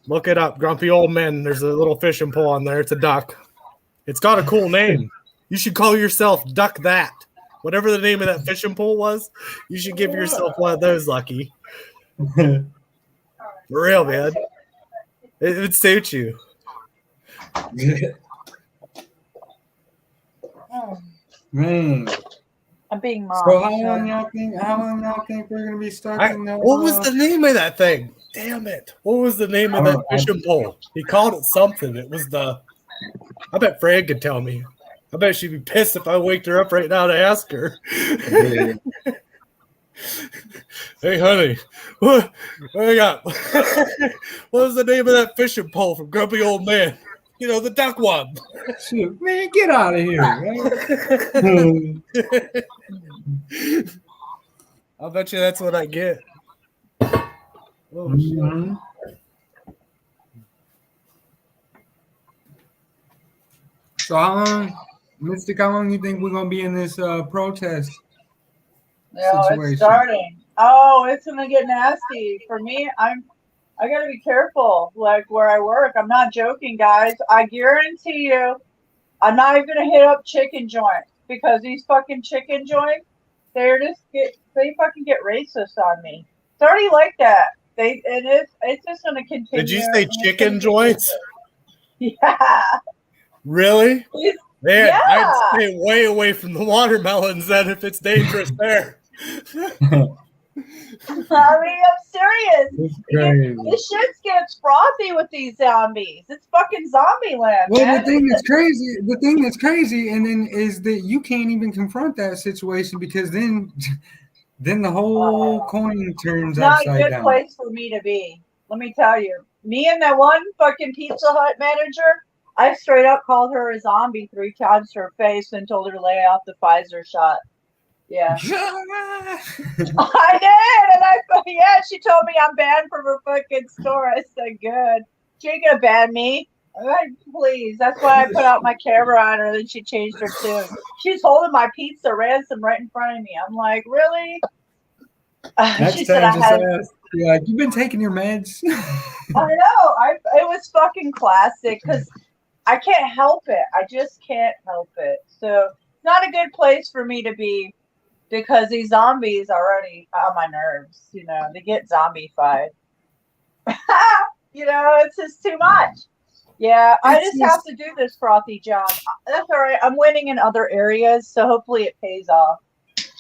Look it up, Grumpy Old Man. There's a little fishing pole on there. It's a duck. It's got a cool name. You should call yourself Duck That. Whatever the name of that fishing pole was, you should give yourself one of those, Lucky. For real, man. It would suit you. Man. I'm being mom. So how long y'all think we're gonna be stuck in the What was the name of that thing? Damn it. What was the name of that fishing pole? He called it something. It was the... I bet Fran could tell me. I bet she'd be pissed if I waked her up right now to ask her. Yeah. Hey, honey, what I got? What was the name of that fishing pole from Grumpy Old Man? You know, the duck one. Shoot, man, get out of here. Man. I'll bet you that's what I get. Oh, shit. Mhm. So how long, Mystic, how long you think we're gonna be in this protest? No, situation. it's starting. Oh, it's gonna get nasty. For me, I gotta be careful, like where I work. I'm not joking, guys. I guarantee you, I'm not even gonna hit up chicken joints because these fucking chicken joints, they fucking get racist on me. It's already like that. It's just gonna continue. Did you say chicken joints? Yeah. Really? Man, Yeah. I'd stay way away from the watermelons then if it's dangerous there. I mean, I'm serious. It's crazy. This shit gets frothy with these zombies. It's fucking zombie land, Well, man. the thing that's crazy, and then is that you can't even confront that situation because then the whole coin turns Not a upside good down. place for me to be. Let me tell you. Me and that one fucking Pizza Hut manager, I straight up called her a zombie 3 times to her face and told her to lay off the Pfizer shot. Yeah. I did, and she told me I'm banned from her fucking store. I said, good. She ain't gonna ban me. I'm like, please. That's why I put out my camera on her. Then she changed her tune. She's holding my pizza ransom right in front of me. I'm like, really? Next She said time, I just had. ask, be like, you've been taking your meds. I know. It was fucking classic because I can't help it. I just can't help it. So it's not a good place for me to be. Because these zombies are already on my nerves, you know, they get zombified. You know, it's just too much. Yeah, I just have to do this frothy job. That's all right. I'm winning in other areas, so hopefully it pays off.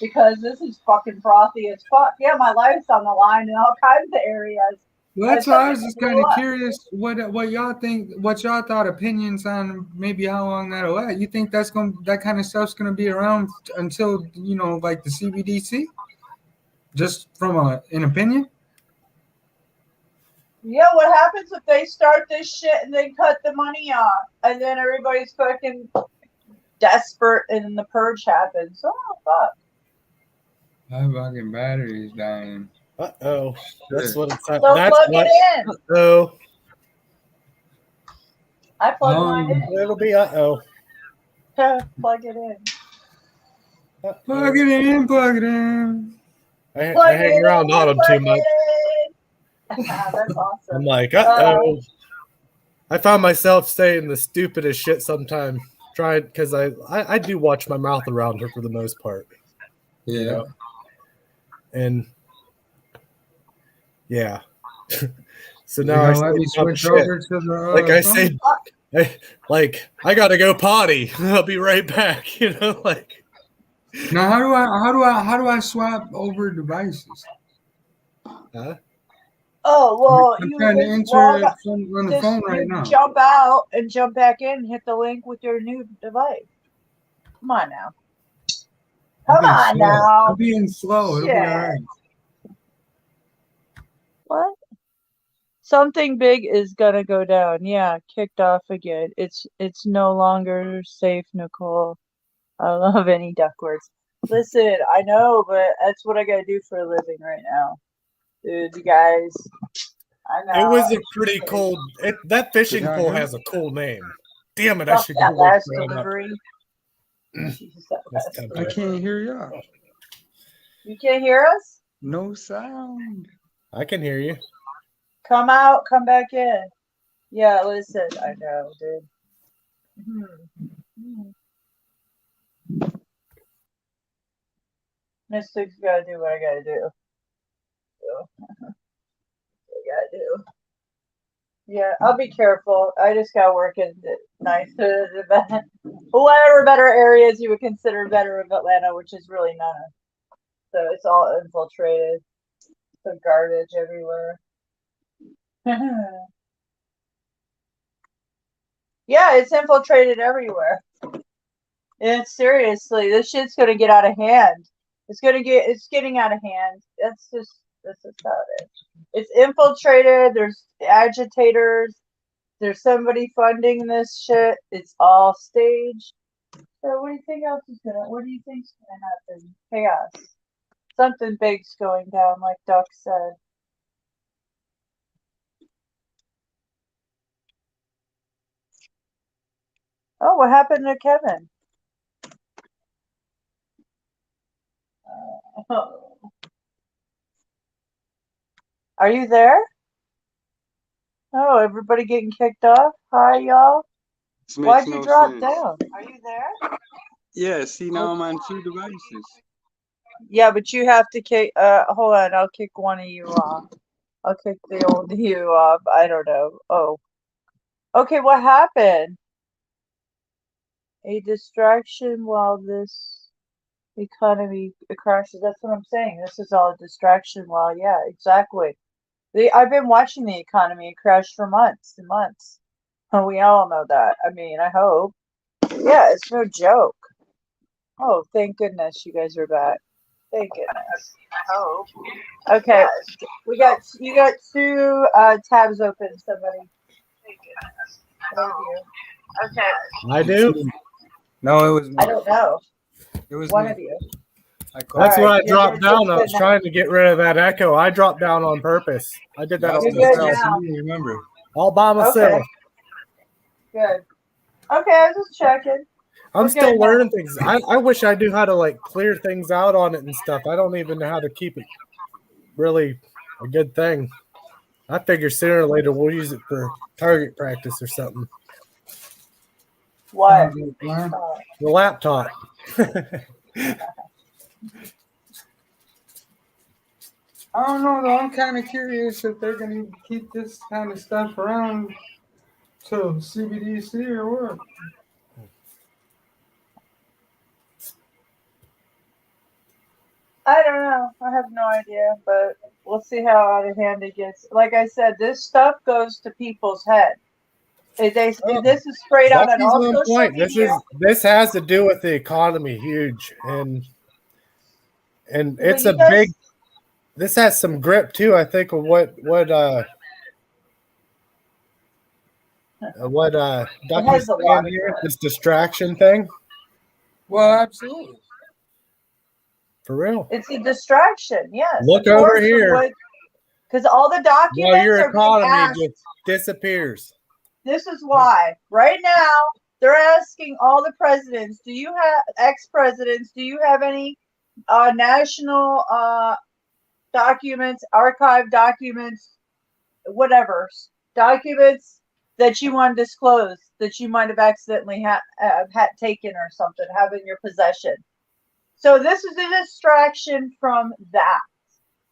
Because this is fucking frothy as fuck. Yeah, my life's on the line in all kinds of areas. Well, that's why I was just kind of curious what y'all think, what y'all thought opinions on maybe how long that'll last. You think that kind of stuff's gonna be around until like the CBDC? Just from an opinion? Yeah, what happens if they start this shit and they cut the money off, and then everybody's fucking desperate, and then the purge happens? Oh fuck! My fucking battery's dying. Uh-oh. That's what it's So that's plug what, it in. Uh-oh. I plug mine in. It'll be uh-oh. Plug it in. Plug it in, plug it in. I hang around Autumn too much. That's awesome. I'm like, uh-oh. I found myself saying the stupidest shit sometime. Trying because I do watch my mouth around her for the most part. Yeah. You know? And yeah. So now let me switch over to the like I said, I gotta go potty. I'll be right back. Like. Now how do I swap over devices? Huh? Oh well, I'm you trying to just enter log it on the phone right now. Jump out and jump back in and hit the link with your new device. Come on now. Come on now. I'm being slow. It'll be all right. What? Something big is gonna go down. Yeah, kicked off again. It's no longer safe, Nicole. I love any duck words. Listen, I know, but that's what I gotta do for a living right now. Dude, you guys. I know. It was a pretty cool. That fishing pole has a cool name. Damn it! I should that go last look that up. delivery. I can't hear y'all. You can't hear us? No sound. I can hear you. Come out, come back in. Yeah, listen, I know, dude. Mystic's gotta do what I gotta do. I gotta do. Yeah, I'll be careful. I just gotta work in whatever better areas you would consider better of Atlanta, which is really none of. So it's all infiltrated. So garbage everywhere. Yeah, it's infiltrated everywhere. And seriously, this shit's gonna get out of hand. It's getting out of hand. That's just how it is. It's infiltrated. There's agitators. There's somebody funding this shit. It's all staged. So what do you think else is what do you think's gonna happen? Chaos. Something big's going down, like Duck said. Oh, what happened to Kevin? Are you there? Oh, everybody getting kicked off? Hi, y'all. Why'd you drop down? Are you there? Yeah, see, now I'm on 2 devices. Yeah, but you have to kick. Hold on. I'll kick one of you off. I'll kick the old you off. I don't know. Oh. Okay, what happened? A distraction while this economy crashes. That's what I'm saying. This is all a distraction while, yeah, exactly. I've been watching the economy crash for months and months. And we all know that. I mean, I hope. Yeah, it's no joke. Oh, thank goodness you guys are back. Thank goodness. I hope. Okay, you got 2 tabs open. Somebody. Thank goodness. Okay. I do. No, it was me. I don't know. It was One me. of you. That's All why I right, dropped you're down. I good was now. trying to get rid of that echo. I dropped down on purpose. I did that all You're good myself. now. Remember. All by myself. Okay. Good. Okay, I was just checking. I'm We're still good now. learning things. I wish I knew how to like clear things out on it and stuff. I don't even know how to keep it really a good thing. I figure sooner or later we'll use it for target practice or something. What? The laptop. I don't know though. I'm kind of curious if they're gonna keep this kind of stuff around till CBDC or what. I don't know. I have no idea, but we'll see how out of hand it gets. Like I said, this stuff goes to people's head. This is sprayed out on Becky's all on social point. media. This has to do with the economy, huge, and it's you a guys- big. This has some grip too. I think of what Ducky's a lot saying of here. grip. This distraction thing, Well, absolutely. for real. It's a distraction. Yes. Look over here. Because all the documents While your are being economy asked. just disappears. This is why right now they're asking all the presidents, do you have ex-presidents, do you have any national documents, archive documents, whatever, documents that you want to disclose that you might have accidentally had taken or something, have in your possession. So this is a distraction from that,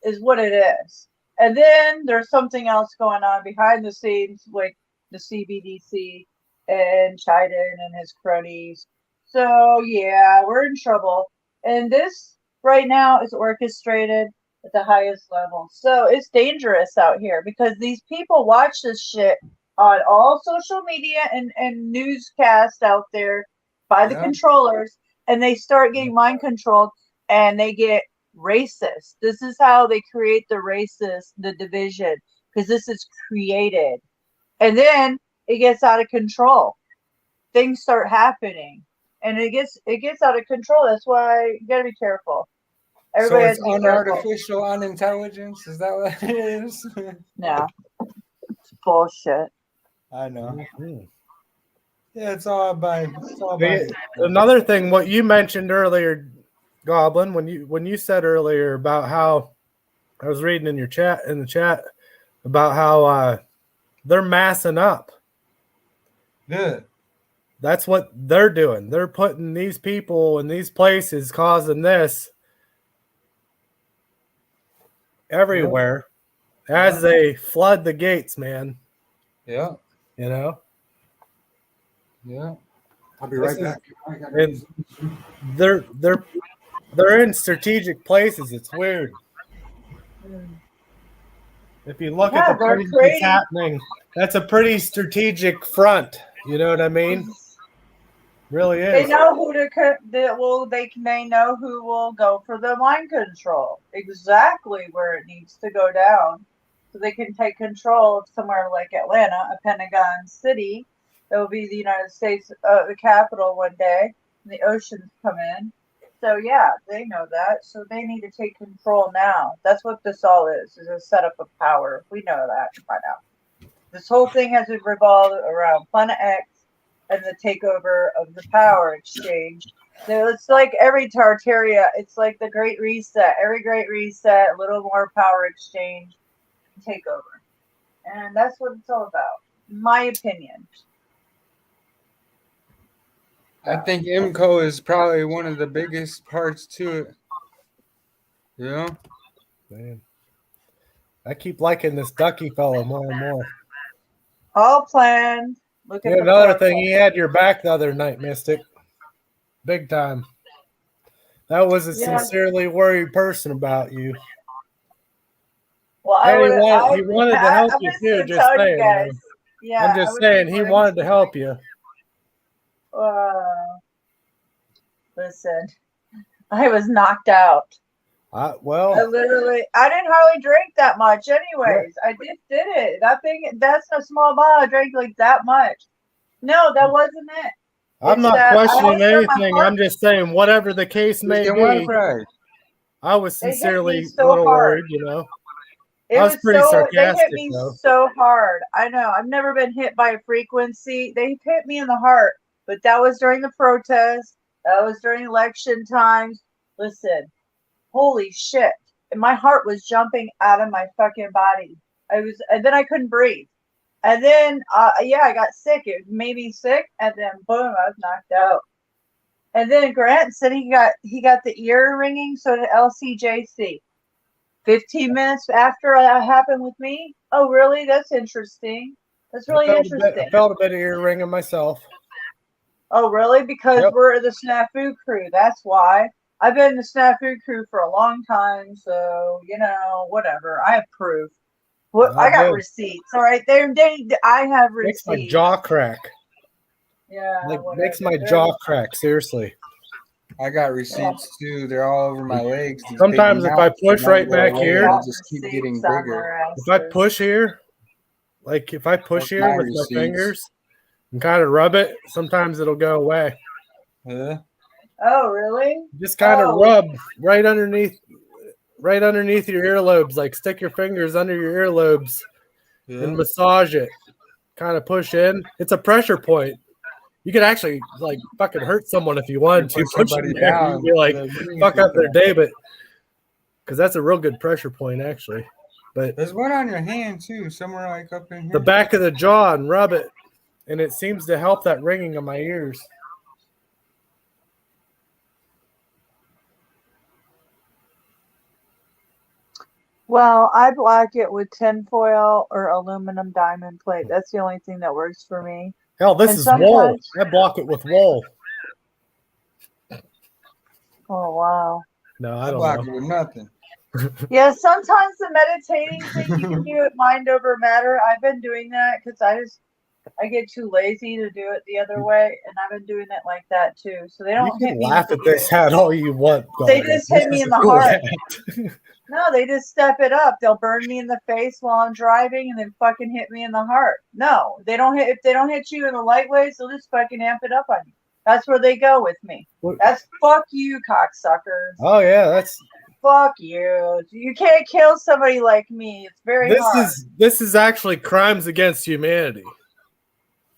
is what it is. And then there's something else going on behind the scenes with the CBDC and Chiden and his cronies. So yeah, we're in trouble. And this right now is orchestrated at the highest level. So it's dangerous out here because these people watch this shit on all social media and newscasts out there by the controllers, and they start getting mind controlled and they get racist. This is how they create the division, because this is created. And then it gets out of control. Things start happening. And it gets out of control. That's why you gotta be careful. Everybody So has it's to be careful. unartificial unintelligence? Is that what it is? No. It's bullshit. I know. Mhm. Yeah, it's all about. Another thing, what you mentioned earlier, Goblin, when you said earlier about how I was reading in the chat about how they're massing up. Good. That's what they're doing. They're putting these people in these places, causing this everywhere as they flood the gates, man. Yeah. You know? Yeah. I'll be right back. And they're in strategic places. It's weird. If you look at the things that's happening, that's a pretty strategic front. You know what I mean? Really is. They know who they know who will go for the mind control. Exactly where it needs to go down. So they can take control of somewhere like Atlanta, a Pentagon city. That will be the United States, the capital one day. And the oceans come in. So yeah, they know that. So they need to take control now. That's what this all is a setup of power. We know that by now. This whole thing has revolved around Planet X and the takeover of the power exchange. So it's like every Tartaria, it's like the Great Reset. Every Great Reset, a little more power exchange, takeover. And that's what it's all about, in my opinion. I think IMCO is probably one of the biggest parts to it. Yeah. Man. I keep liking this Ducky fellow more and more. All planned. Look at Another thing, he had your back the other night, Mystic. Big time. That was a sincerely worried person about you. Well, he wanted to help you too. Just saying. Yeah, I'm just saying he wanted to help you. Listen, I was knocked out. I didn't hardly drink that much anyways. I just did it. That's a small bottle. I drank like that much. No, that wasn't it. I'm not questioning anything. I'm just saying whatever the case may be. I was sincerely a little worried, you know. I was pretty sarcastic. They hit me so hard. I know. I've never been hit by a frequency. They hit me in the heart, but that was during the protest. That was during election times. Listen, holy shit. And my heart was jumping out of my fucking body. And then I couldn't breathe. And then, I got sick. It made me sick. And then, boom, I was knocked out. And then Grant said he got the ear ringing. So did LCJC. 15 minutes after that happened with me. Oh, really? That's interesting. That's really interesting. I felt a bit of ear ringing myself. Oh, really? Because we're the Snafu crew. That's why. I've been in the snafu crew for a long time, so whatever. I have proof. What I got good. receipts. All right, I have Makes my receipts. jaw crack. Yeah, Like whatever. makes my jaw crack. Seriously. I got receipts too. They're all over my legs. These Sometimes big if I mounts, push they don't right go back away, here- they Got just keep receipts getting on bigger. their If I asses. push here, like if I push That's here my with receipts. my fingers and kind of rub it, sometimes it'll go away. Yeah. Oh, really? Just kind of Oh. rub right underneath your earlobes. Like stick your fingers under your earlobes Yeah. and massage it. Kind of push in. It's a pressure point. You could actually like fucking hurt someone if you wanted to. Push Push somebody them there. down, You'd be like, they'll breathe fuck up with their that. day, but because that's a real good pressure point actually. But There's one on your hand too, somewhere like up in here. the back of the jaw and rub it, and it seems to help that ringing of my ears. Well, I block it with tinfoil or aluminum diamond plate. That's the only thing that works for me. Hell, this And is wool. sometimes- I block it with wool. Oh, wow. No, I I don't block know. it with nothing. Yeah, sometimes the meditating thing you can do it mind over matter. I've been doing that because I get too lazy to do it the other way, and I've been doing it like that too. So they You don't hit can me. laugh with at the- this hat all you want. They Gordon. just hit This me is in the a cool heart. hat. No, they just step it up. They'll burn me in the face while I'm driving, and then fucking hit me in the heart. No, they don't hit. If they don't hit you in the light ways, they'll just fucking amp it up on you. That's where they go with me. What- That's fuck you, cocksuckers. Oh yeah, that's Fuck you. You can't kill somebody like me. It's very hard. this is actually crimes against humanity.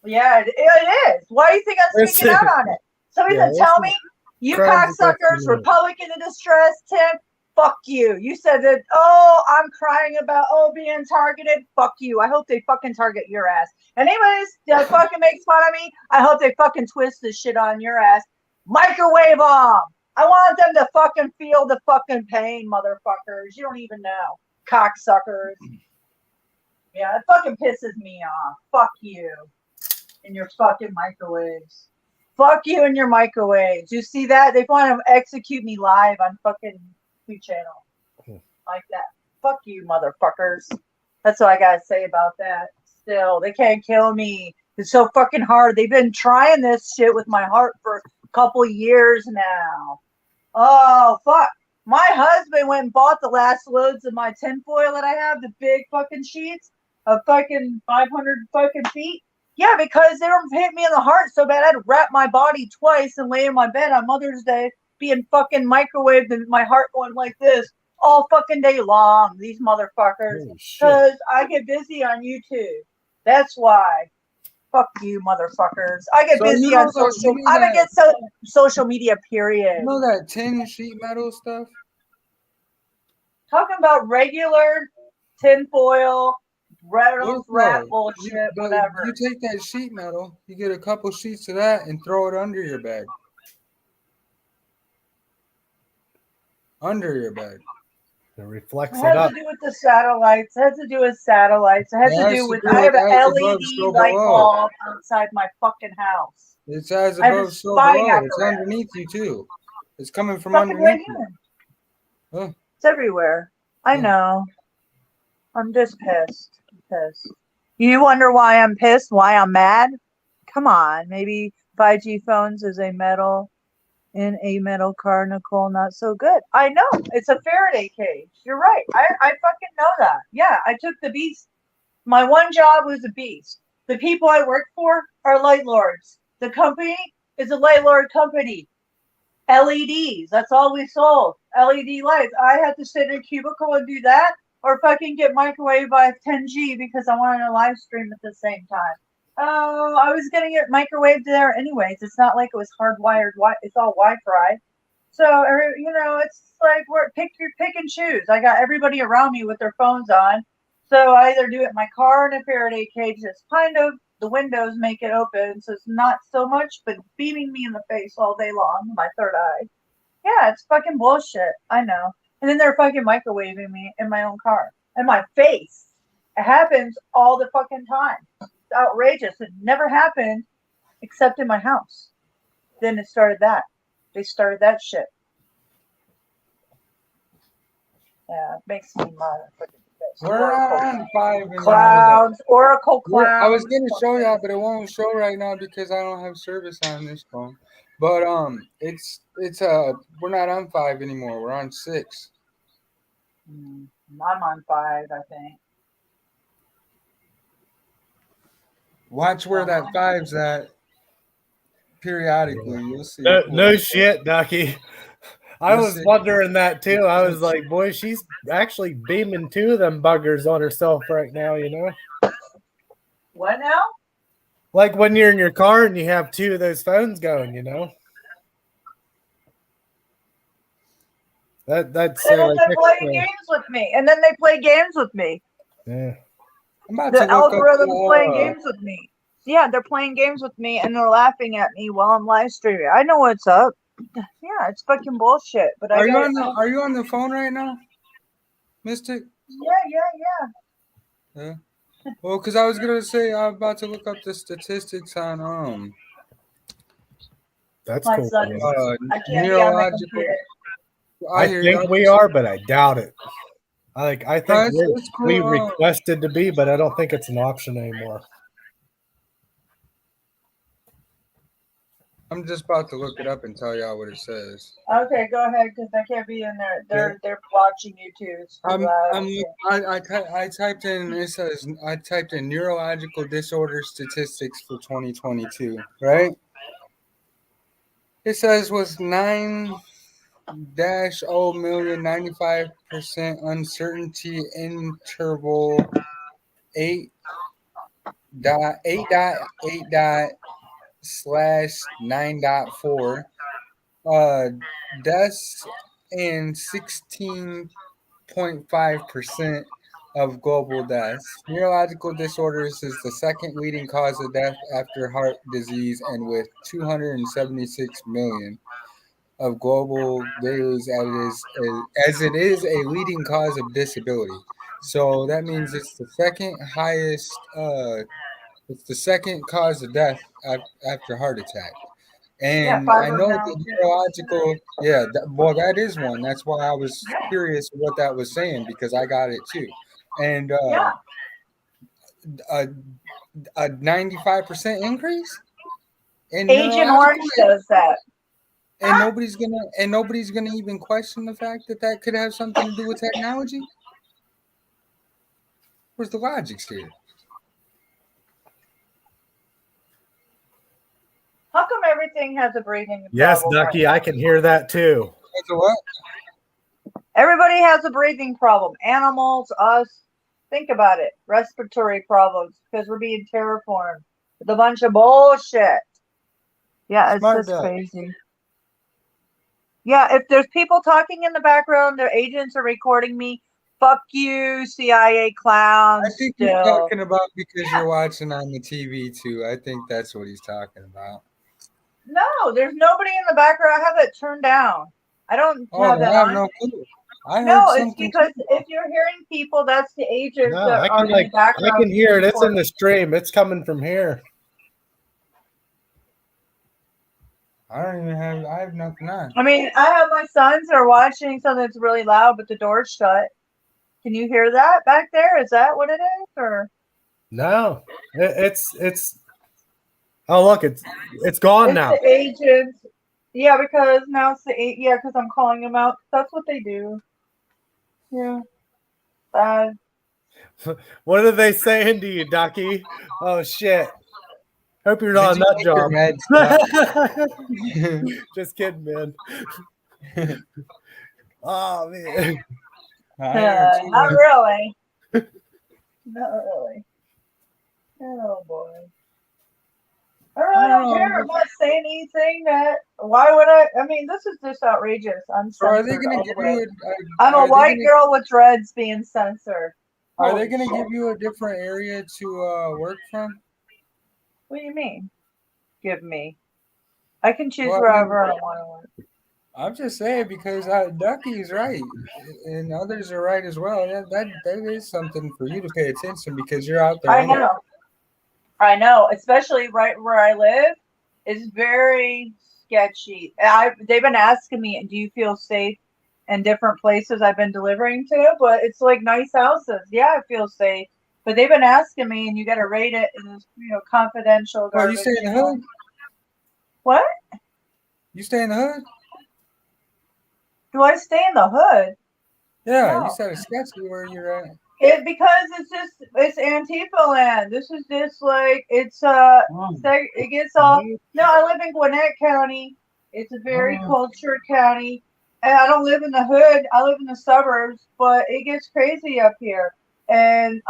Yeah, it is. Why do you think I'm It's- speaking out on it? Somebody's Yeah, gonna tell this me, you crimes against cocksuckers, humanity. Republican in distress, Tim, fuck you. You said that, oh, I'm crying about, being targeted. Fuck you. I hope they fucking target your ass. Anyways, that fucking makes fun of me. I hope they fucking twist this shit on your ass. Microwave them. I want them to fucking feel the fucking pain, motherfuckers. You don't even know. Cocksuckers. Yeah, it fucking pisses me off. Fuck you and your fucking microwaves. Fuck you and your microwaves. You see that? They want to execute me live on fucking Q channel. Like that. Fuck you, motherfuckers. That's what I gotta say about that. Still, they can't kill me. It's so fucking hard. They've been trying this shit with my heart for a couple years now. Oh, fuck. My husband went and bought the last loads of my tinfoil that I have, the big fucking sheets of fucking 500 fucking feet. Yeah, because they don't hit me in the heart so bad. I had to wrap my body twice and lay in my bed on Mother's Day being fucking microwaved and my heart going like this all fucking day long. These motherfuckers. Holy shit. Because I get busy on YouTube. That's why. Fuck you, motherfuckers. I get So busy you know on those- social. you mean I don't that- get social media. Period. You know that tin sheet metal stuff? Talking about regular tinfoil, Reynolds wrap You- bullshit, but whatever. You take that sheet metal, you get a couple sheets of that, and throw it under your bed. Under your bed. It reflects It it has up. to do with the satellites. It has to do with satellites. It has to do with. I have an as above, LED so light below. bulb outside my fucking house. It's as I have a above, so spying below. It's apparatus. underneath you too. It's coming from Fucking right underneath you. here. Huh. It's everywhere. I Yeah. know. I'm just pissed. Pissed. You wonder why I'm pissed? Why I'm mad? Come on. Maybe 5G phones is a metal in a metal car, Nicole. Not so good. I know. It's a Faraday cage. You're right. I fucking know that. Yeah, I took the beast. My one job was a beast. The people I work for are light lords. The company is a light lord company. LEDs. That's all we sold. LED lights. I had to sit in a cubicle and do that, or fucking get microwaved by 10G because I wanted to live stream at the same time. Oh, I was getting it microwaved there anyways. It's not like it was hardwired. It's all Wi-Fi. So it's like pick and choose. I got everybody around me with their phones on. So I either do it in my car in a Faraday cage that's kind of the windows make it open, so it's not so much, but beaming me in the face all day long, my third eye. Yeah, it's fucking bullshit. I know. And then they're fucking microwaving me in my own car. In my face. It happens all the fucking time. It's outrageous. It never happened except in my house. Then it started that. They started that shit. Yeah, it makes me mad. We're on 5 anymore. Clouds, Oracle I was clouds. gonna show you, but it won't show right now because I don't have service on this phone. But it's we're not on 5 anymore. We're on 6. I'm on 5, I think. Watch where that 5's at. Periodically, you'll see. No shit, Ducky. I You'll was see. wondering that too. I was like, boy, she's actually beaming 2 of them buggers on herself right now, you know? What now? Like when you're in your car and you have 2 of those phones going, you know? That's And then like they play extra. games with me. And then they play games with me. Yeah. I'm about The to look algorithm's up playing games with me. Yeah, they're playing games with me and they're laughing at me while I'm live streaming. I know what's up. Yeah, it's fucking bullshit. But Are you on the phone right now, Mystic? Yeah. Well, because I was gonna say I'm about to look up the statistics on That's My cool. son- man. I can't be on the neurological. computer. I hear think you. we are, but I doubt it. I think it's cool. we requested to be, but I don't think it's an option anymore. I'm just about to look it up and tell y'all what it says. Okay, go ahead, because I can't be in there. They're watching you too. It's too loud. I typed in. It says I typed in neurological disorder statistics for 2022. Right. It says was 9-0 million 95% uncertainty interval 8.8.8./9.4 deaths and 16.5% of global deaths. Neurological disorders is the second leading cause of death after heart disease, and with 276 million of global days as it is a leading cause of disability. So that means it's the second highest. It's the second cause of death after heart attack. And I know the neurological, that is one. That's why I was curious what that was saying, because I got it too. And a 95% increase in Agent Orange does that. And nobody's gonna even question the fact that could have something to do with technology. Where's the logic here? How come everything has a breathing Yes, problem? Ducky, I can hear that too. What? Everybody has a breathing problem. Animals, us. Think about it. Respiratory problems because we're being terraformed with a bunch of bullshit. Yeah, it's just crazy. Yeah, if there's people talking in the background, their agents are recording me. Fuck you, CIA clowns. I think you're talking about because you're watching on the TV too. I think that's what he's talking about. No, there's nobody in the background. I have it turned down. I don't have that on. No clue. It's because if you're hearing people, that's the agents that are in the background. I can hear it. It's in the stream. It's coming from here. I have nothing on. I mean, I have my sons that are watching something that's really loud, but the door's shut. Can you hear that back there? Is that what it is, or? No, it's. Oh, look, it's gone now. The agents. Yeah, because now it's because I'm calling them out. That's what they do. Yeah. Bad. What are they saying to you, Ducky? Oh shit. Hope you're not on that job. Just kidding, man. Oh man. Not really. Not really. Oh boy. I really don't care. I'm not saying anything that. Why would I? I mean, this is just outrageous. So are they going to give you? I'm a white girl with dreads being censored. Are they going to give you a different area to work from? What do you mean? Give me. I can choose wherever I want to work. I'm just saying because Ducky's right, and others are right as well. That is something for you to pay attention because you're out there. I know, especially right where I live. It's very sketchy. They've been asking me, "Do you feel safe and different places I've been delivering to, but it's like nice houses. Yeah, I feel safe. But they've been asking me, and you got to rate it in this, confidential. Oh, you Garbage, stay in the hood? What? You stay in the hood? Do I stay in the hood? Yeah, No. you said it's sketchy where you're at. Because it's Antifa land. This is just like it's it gets all. No, I live in Gwinnett County. It's a very cultured county, and I don't live in the hood. I live in the suburbs, but it gets crazy up here, and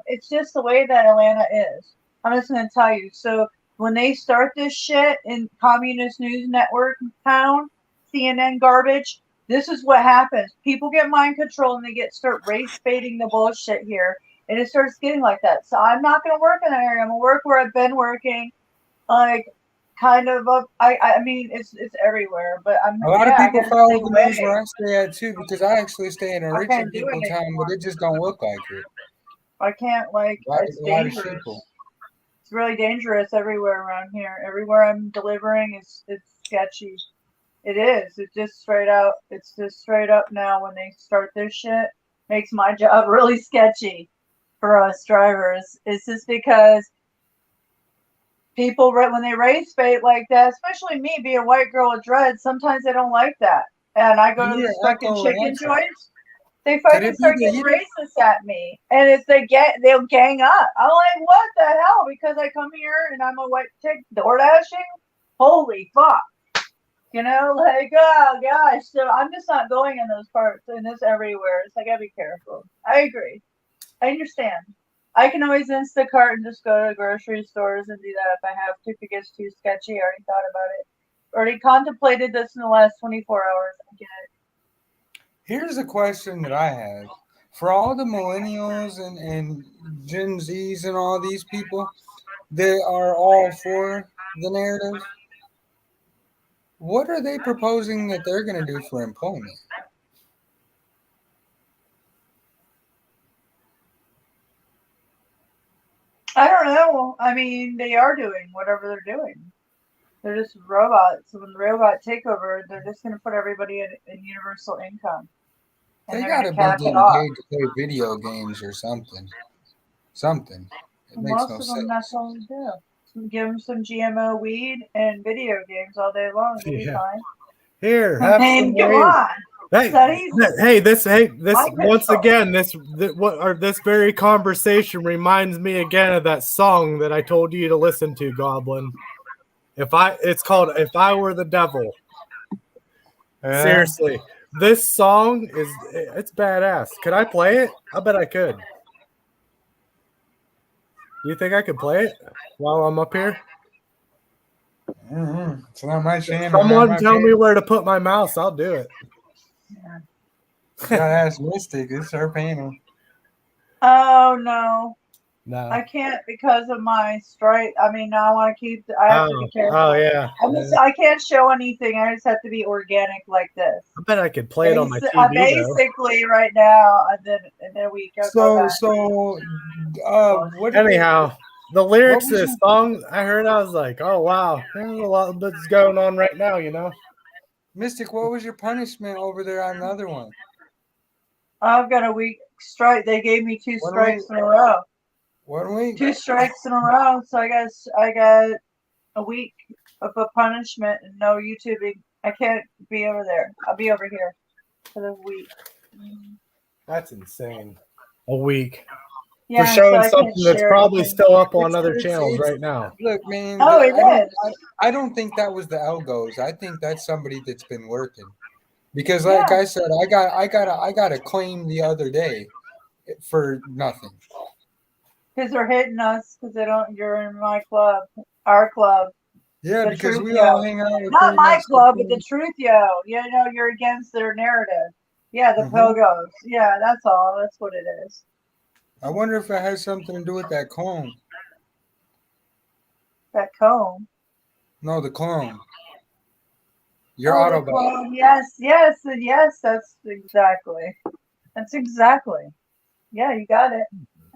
it's just the way that Atlanta is. I'm just gonna tell you. So when they start this shit in Communist News Network town, CNN garbage. This is what happens. People get mind control and they start race baiting the bullshit here. And it starts getting like that. So I'm not going to work in that area. I'm going to work where I've been working. Like, kind of up. I mean, it's everywhere. But A lot of people follow the news where I stay at, too, because I actually stay in a richer people town, but it just don't look like it. I can't, it's dangerous. It's really dangerous everywhere around here. Everywhere I'm delivering, it's sketchy. It is. It's just straight up. It's just straight up now when they start this shit. Makes my job really sketchy for us drivers. It's just because people, when they race bait like that, especially me being a white girl with dreads, sometimes they don't like that. And I go to these fucking chicken joints. They fucking start getting racist at me. And it's they'll gang up. I'm like, what the hell? Because I come here and I'm a white chick door dashing? Holy fuck. Oh gosh. So I'm just not going in those parts and it's everywhere. So I gotta be careful. I agree. I understand. I can always Instacart and just go to grocery stores and do that if I have to if it gets too sketchy. I already thought about it. Already contemplated this in the last 24 hours. I get it. Here's a question that I have. For all the millennials and Gen Zs and all these people that are all for the narrative, what are they proposing that they're going to do for employment? I don't know. I mean, they are doing whatever they're doing. They're just robots. So when the robot take over, they're just going to put everybody in universal income. They got to be getting paid to play video games or something. Something. It makes no sense. That's all they do. Give them some GMO weed and video games all day long. It'll be fine. Here, have some come on. This once again, this very conversation reminds me again of that song that I told you to listen to, Goblin. It's called "If I Were the Devil." Seriously, this song it's badass. Could I play it? I bet I could. You think I could play it while I'm up here? It's not my channel. Someone tell me where to put my mouse. I'll do it. Yeah. You gotta ask Mystic. It's her panel. Oh no. No. I can't because of my stripe. I mean, I want to keep. I have to be careful. Oh yeah. I can't show anything. I just have to be organic like this. I bet I could play it on my TV. Basically, right now, and then in a week. Anyhow, the lyrics to this song, I heard. I was like, oh wow, there's a lot that's going on right now. Mystic, what was your punishment over there on the other one? I've got a week strike. They gave me 2 strikes in a row. 1 week. 2 strikes in a row. So I got a week of a punishment and no YouTubing. I can't be over there. I'll be over here for the week. That's insane. A week. Yeah, for showing something that's probably still up on other channels right now. Look, man. I don't think that was the Elgos. I think that's somebody that's been working. Because like I said, I got a claim the other day for nothing. Because they're hitting us because they don't. You're in my club, our club. Yeah, because we all hang out with. Not my club, but the Truth Yo. You're against their narrative. Yeah, the Pogos. Yeah, that's all. That's what it is. I wonder if it has something to do with that clone. That comb? No, the clone. Your Autobot. Yes. That's exactly. Yeah, you got it.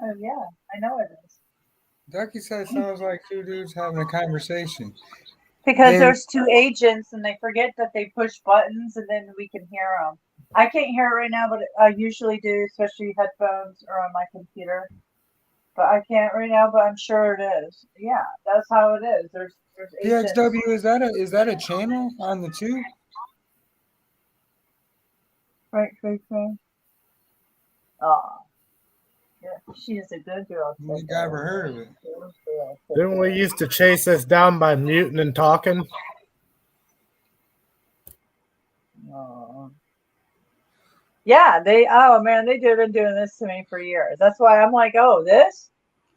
Oh, yeah, I know it is. Ducky said it sounds like 2 dudes having a conversation. Because there's 2 agents and they forget that they push buttons and then we can hear them. I can't hear it right now, but I usually do, especially headphones or on my computer. But I can't right now, but I'm sure it is. Yeah, that's how it is. There's agents. PXW, is that a channel on the tube? Right. Oh, yeah, she is a good girl. I don't think I ever heard of it. Didn't we used to chase us down by muting and talking? Oh. Yeah, oh man, they've been doing this to me for years. That's why I'm like, oh, this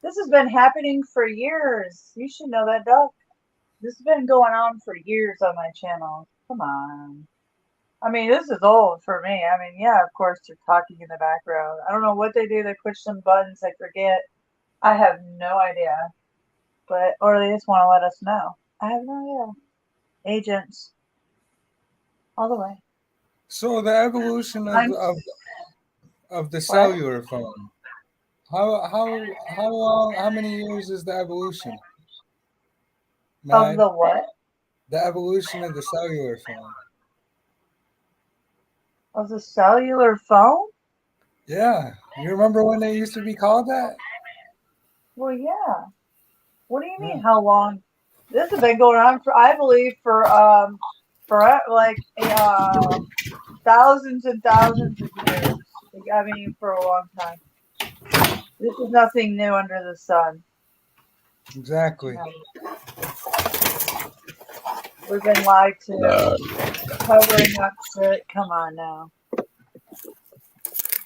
has been happening for years. You should know that, Doug. This has been going on for years on my channel. Come on. I mean, this is old for me. I mean, yeah, of course they're talking in the background. I don't know what they do. They push some buttons. I forget. I have no idea. Or they just want to let us know. I have no idea. Agents. All the way. So the evolution of the cellular phone. How long? How many years is the evolution? Of the what? The evolution of the cellular phone. Of the cellular phone? Yeah, you remember when they used to be called that? Well, yeah. What do you mean? How long? This has been going on for, I believe, for like thousands and thousands of years. I mean, for a long time. This is nothing new under the sun. Exactly. We've been lied to. Covering up shit. Come on now.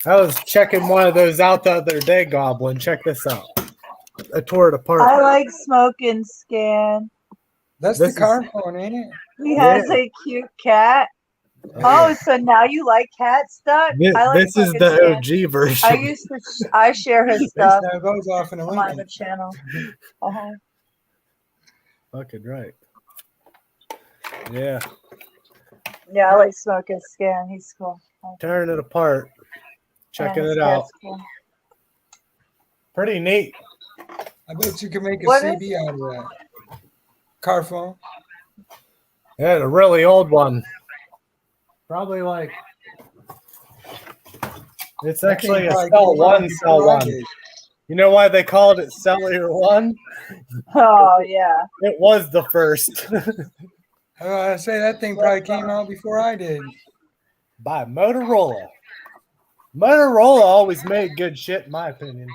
I was checking one of those out the other day, Goblin. Check this out. I tore it apart. I like smoking scan. That's the car phone, ain't it? He has a cute cat. Oh, so now you like cat stuff? This is the OG version. I share his stuff That goes off in a on my Lincoln. channel. Fucking right. Yeah. Yeah, I like smoking scan. He's cool. Tearing it apart. Checking it out. Cool. Pretty neat. I bet you can make a What CD out of that. Car phone. Yeah, a really old one. Probably like it's actually a Cell 1 Cell 1. You know why they called it Cellular 1? Oh yeah. It was the first. I say that thing probably came out before I did. By Motorola. Motorola always made good shit, in my opinion.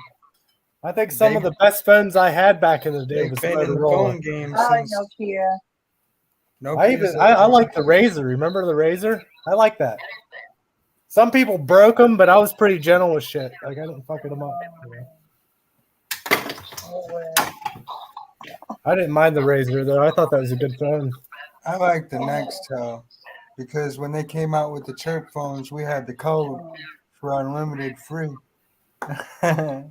I think some of the best phones I had back in the day was Been in the Motorola. phone game I like since Nokia. I like the Razor. Remember the Razor? I like that. Some people broke them, but I was pretty gentle with shit. Like I didn't fucking them up. I didn't mind the Razor though. I thought that was a good phone. I like the Nextel because when they came out with the chirp phones, we had the code for unlimited free. I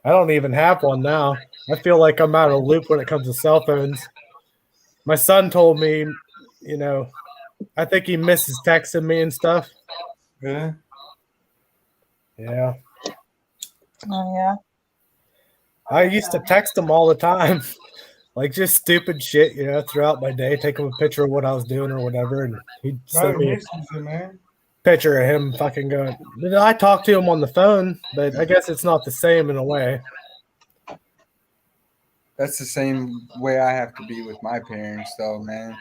don't even have one now. I feel like I'm out of loop when it comes to cell phones. My son told me, you know, I think he misses texting me and stuff. Really? Yeah. Oh yeah. I used to text him all the time. Like just stupid shit, you know, throughout my day, take him a picture of what I was doing or whatever, and he'd send me a picture of him fucking going. You know, I talked to him on the phone, but I guess it's not the same in a way. That's the same way I have to be with my parents, though, man.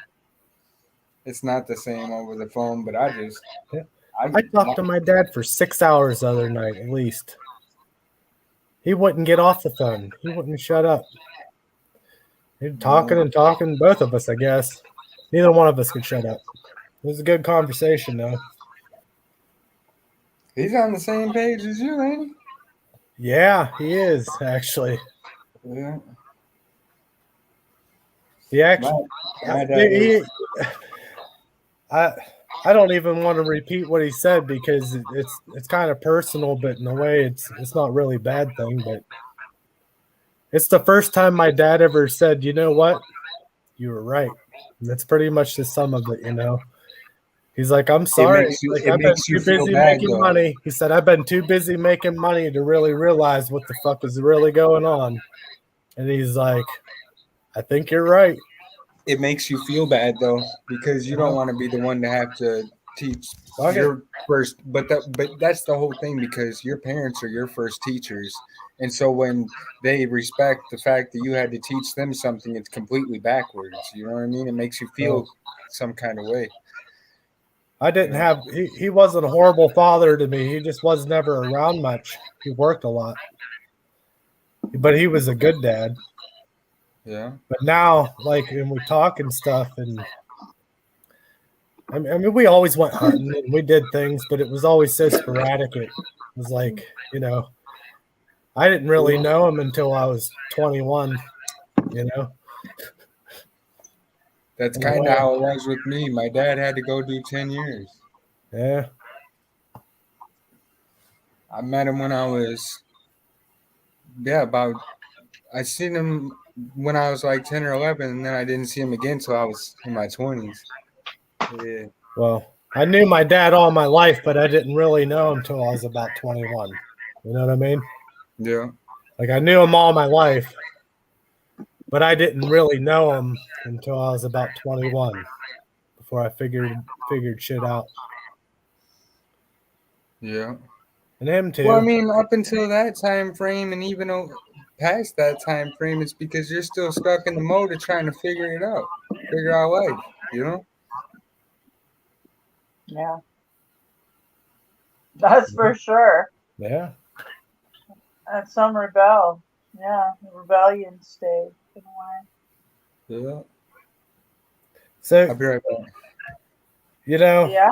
It's not the same over the phone, but I talked to my dad for 6 hours the other night, at least. He wouldn't get off the phone. He wouldn't shut up. He'd talking and talking, both of us, I guess. Neither one of us could shut up. It was a good conversation, though. He's on the same page as you, ain't he? Yeah, he is, actually. Yeah. He actually... I don't even want to repeat what he said because it's kind of personal, but in a way it's not really a bad thing, but it's the first time my dad ever said, you know what? You were right. And that's pretty much the sum of it, you know. He's like, I'm sorry. I've been too busy making money. He said, I've been too busy making money to really realize what the fuck is really going on. And he's like, I think you're right. It makes you feel bad, though, because you don't want to be the one to have to teach Okay. your first, but that's the whole thing, because your parents are your first teachers, and so when they respect the fact that you had to teach them something, it's completely backwards. You know what I mean? It makes you feel some kind of way. I didn't have, he wasn't a horrible father to me. He just was never around much. He worked a lot. But he was a good dad. Yeah. But now, like, when we talk and stuff, and I mean, we always went hunting and we did things, but it was always so sporadic. It was like, you know, I didn't really know him until I was 21, you know. That's kind of how it was with me. My dad had to go do 10 years. Yeah. I met him when I was, I seen him when I was like 10 or 11, and then I didn't see him again till I was in my 20s. Yeah. Well, I knew my dad all my life, but I didn't really know him until I was about 21. You know what I mean? Yeah. Like, I knew him all my life, but I didn't really know him until I was about 21 before I figured shit out. Yeah. And him too. Well, I mean, up until that time frame, and even past that time frame, it's because you're still stuck in the mode of trying to figure out life, you know? Yeah. That's for sure. Yeah. And some rebel. Yeah, the rebellion stage in a way. Yeah. So, I'll be right back. you know. Yeah.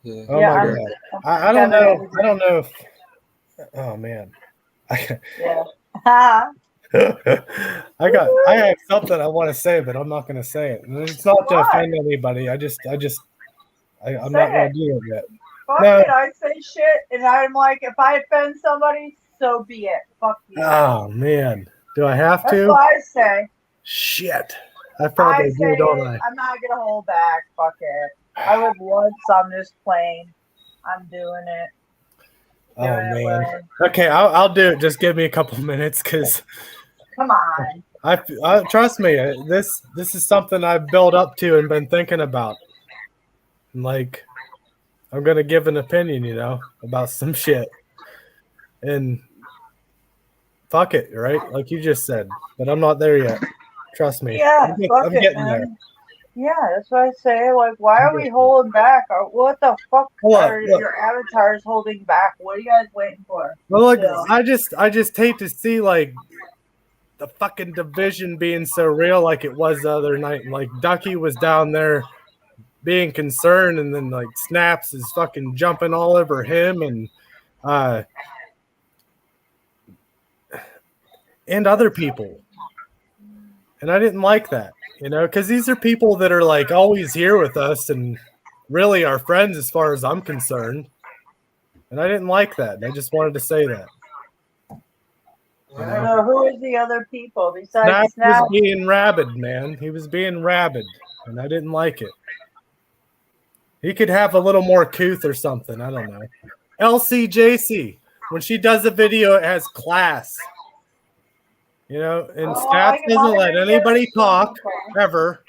Yeah. Oh Yeah, my I'm- God. I don't know. I don't know if. Oh man. Yeah. I have something I want to say, but I'm not going to say it. And it's not to Why? offend anybody. I'm not going to do it yet. Fuck No. it, I say shit, and I'm like, if I offend somebody, so be it. Fuck you. Oh man. Do I have That's to? what I say. Shit. I I probably say do, don't it. I? I'm not gonna hold back. Fuck it. I live once on this plane. I'm doing it. Oh Doing it man. right. Okay, I'll do it. Just give me a couple minutes, because Come on. I trust me. This is something I've built up to and been thinking about. Like, I'm gonna give an opinion, you know, about some shit, and fuck it, right? Like you just said. But I'm not there yet. Trust me. Yeah, fuck I'm it, getting man. there. Yeah, that's what I say. Like, why are we holding back? Or what the fuck Hold on, are look. your avatars holding back? What are you guys waiting for? Well, look, Still. I just hate to see like the fucking division being so real, like it was the other night. And like Ducky was down there being concerned, and then like Snaps is fucking jumping all over him, and other people. And I didn't like that, you know, because these are people that are like always here with us and really are friends as far as I'm concerned. And I didn't like that. And I just wanted to say that. You know? So who is the other people besides Snaps Snap? was being rabid, man. He was being rabid, and I didn't like it. He could have a little more couth or something. I don't know. LCJC, when she does a video, it has class. You know, and Snaps doesn't let anybody talk ever.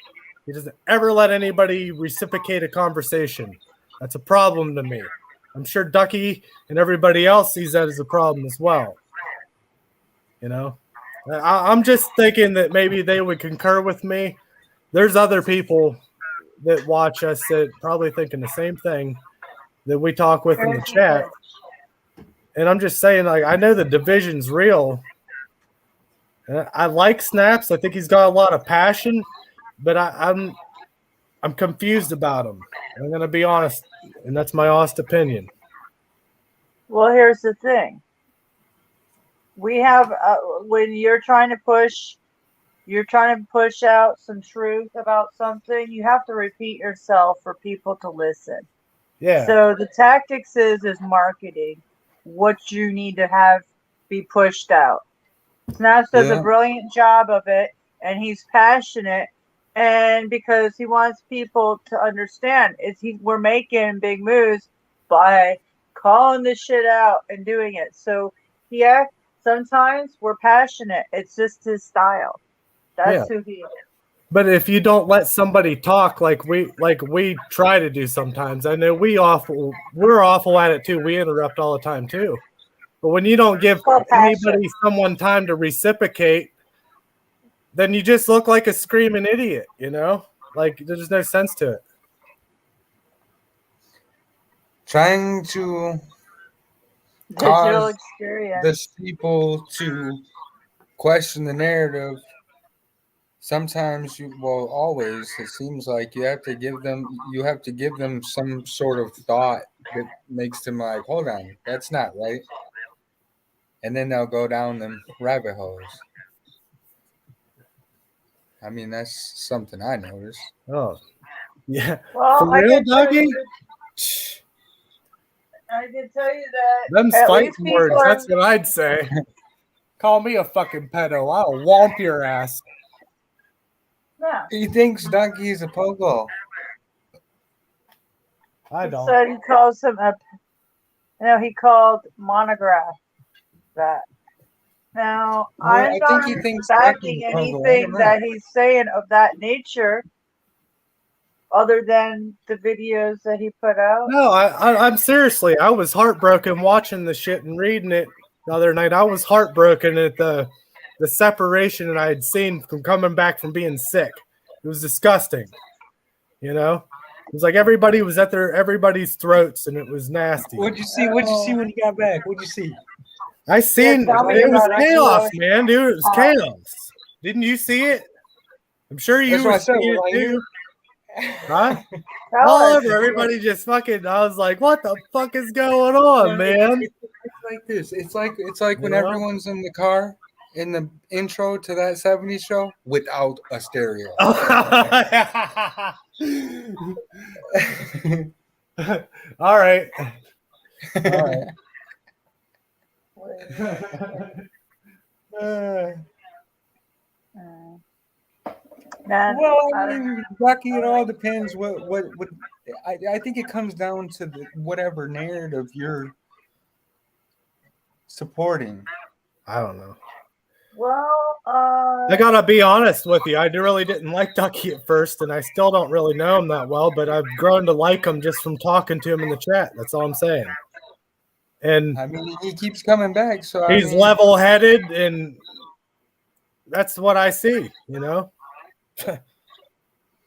He doesn't ever let anybody reciprocate a conversation. That's a problem to me. I'm sure Ducky and everybody else sees that as a problem as well. You know, I'm just thinking that maybe they would concur with me. There's other people that watch us that probably thinking the same thing that we talk with in the chat. And I'm just saying, like, I know the division's real. And I like Snaps. I think he's got a lot of passion, but I'm confused about him. I'm going to be honest, and that's my honest opinion. Well, here's the thing. We have when you're trying to push out some truth about something, you have to repeat yourself for people to listen. Yeah. So the tactics is marketing what you need to have be pushed out. Snaps does a brilliant job of it, and he's passionate, and because he wants people to understand, we're making big moves by calling this shit out and doing it. So sometimes we're passionate. It's just his style. That's who he is. But if you don't let somebody talk like we try to do sometimes, I know we're awful at it too. We interrupt all the time too. But when you don't give called passion. anybody someone time to reciprocate, then you just look like a screaming idiot, you know? Like there's no sense to it. Trying to Digital cause experience. the people to question the narrative. Sometimes always it seems like you have to give them some sort of thought that makes them like, hold on, that's not right. And then they'll go down them rabbit holes. I mean, that's something I noticed. Oh, yeah. Well, For real, Dougie? I can tell you that. Them's at fighting least people words. are- That's what I'd say. Call me a fucking pedo. I'll womp your ass. Yeah. He thinks Donkey's a pogo. I He don't. said he calls him a. No, he called Monograph that. Now, Well, I'm I not think he thinks backing Becky's a pogo. I don't anything know. that he's saying of that nature, other than the videos that he put out. No, I'm seriously. I was heartbroken watching the shit and reading it the other night. I was heartbroken at the separation that I had seen from coming back from being sick. It was disgusting. You know, it was like everybody was at everybody's throats, and it was nasty. What'd you see? What'd you see when you got back? What'd you see? I seen Yeah, tell me it was about it. chaos, man, dude. It was chaos. Didn't you see it? I'm sure you That's what I were said, seeing like, it too. Huh? Tell All us. over, everybody just fucking. I was like, "What the fuck is going on, man?" It's like this. It's like when You know? everyone's in the car in the intro to that 70s show without a stereo. All right. All right. Man, Well, I I don't mean, Bucky, it all depends. What I think it comes down to whatever narrative you're supporting. I don't know. Well, I gotta be honest with you. I really didn't like Ducky at first, and I still don't really know him that well. But I've grown to like him just from talking to him in the chat. That's all I'm saying. And I mean, he keeps coming back, so he's level-headed, and that's what I see. You know,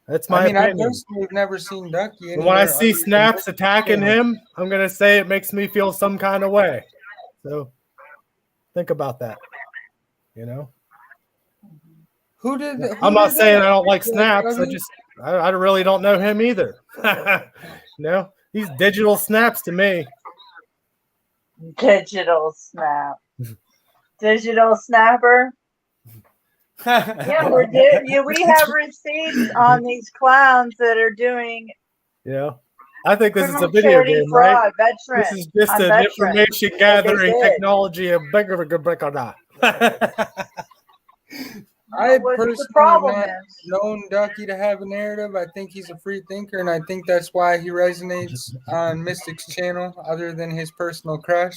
that's my I opinion. personally have never seen Ducky. And when I anywhere see other than Snaps this attacking channel. him, I'm gonna say it makes me feel some kind of way. So think about that. You know, Who did? I'm not did saying that? I don't like Yeah, Snaps. Dougie? I really don't know him either. No, he's digital Snaps to me. digital snap. Digital snapper. Yeah, we have receipts on these clowns that are doing Yeah, I think this is a criminal video charity game, fraud, right? veterans. This is just on an veterans. information They gathering did. technology of bigger. I What's the personally problem have not is? known Ducky to have a narrative. I think he's a free thinker, and I think that's why he resonates on Mystic's channel, other than his personal crush.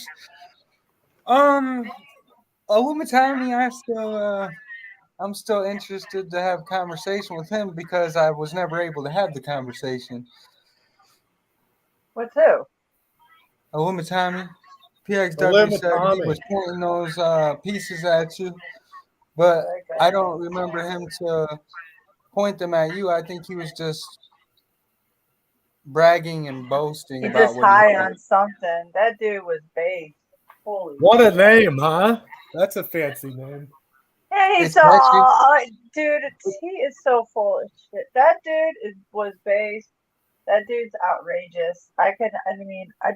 Olumatami, I'm still interested to have conversation with him because I was never able to have the conversation. What's who? Olumatami, PXW said he was pointing those pieces at you, but I don't remember him to point them at you. I think he was just bragging and boasting He's about just what he high did. on something. That dude was based. Holy What a shit. name, huh? That's a fancy name. And he's It's so, actually- dude, he is so full of shit. That dude was based. That dude's outrageous. I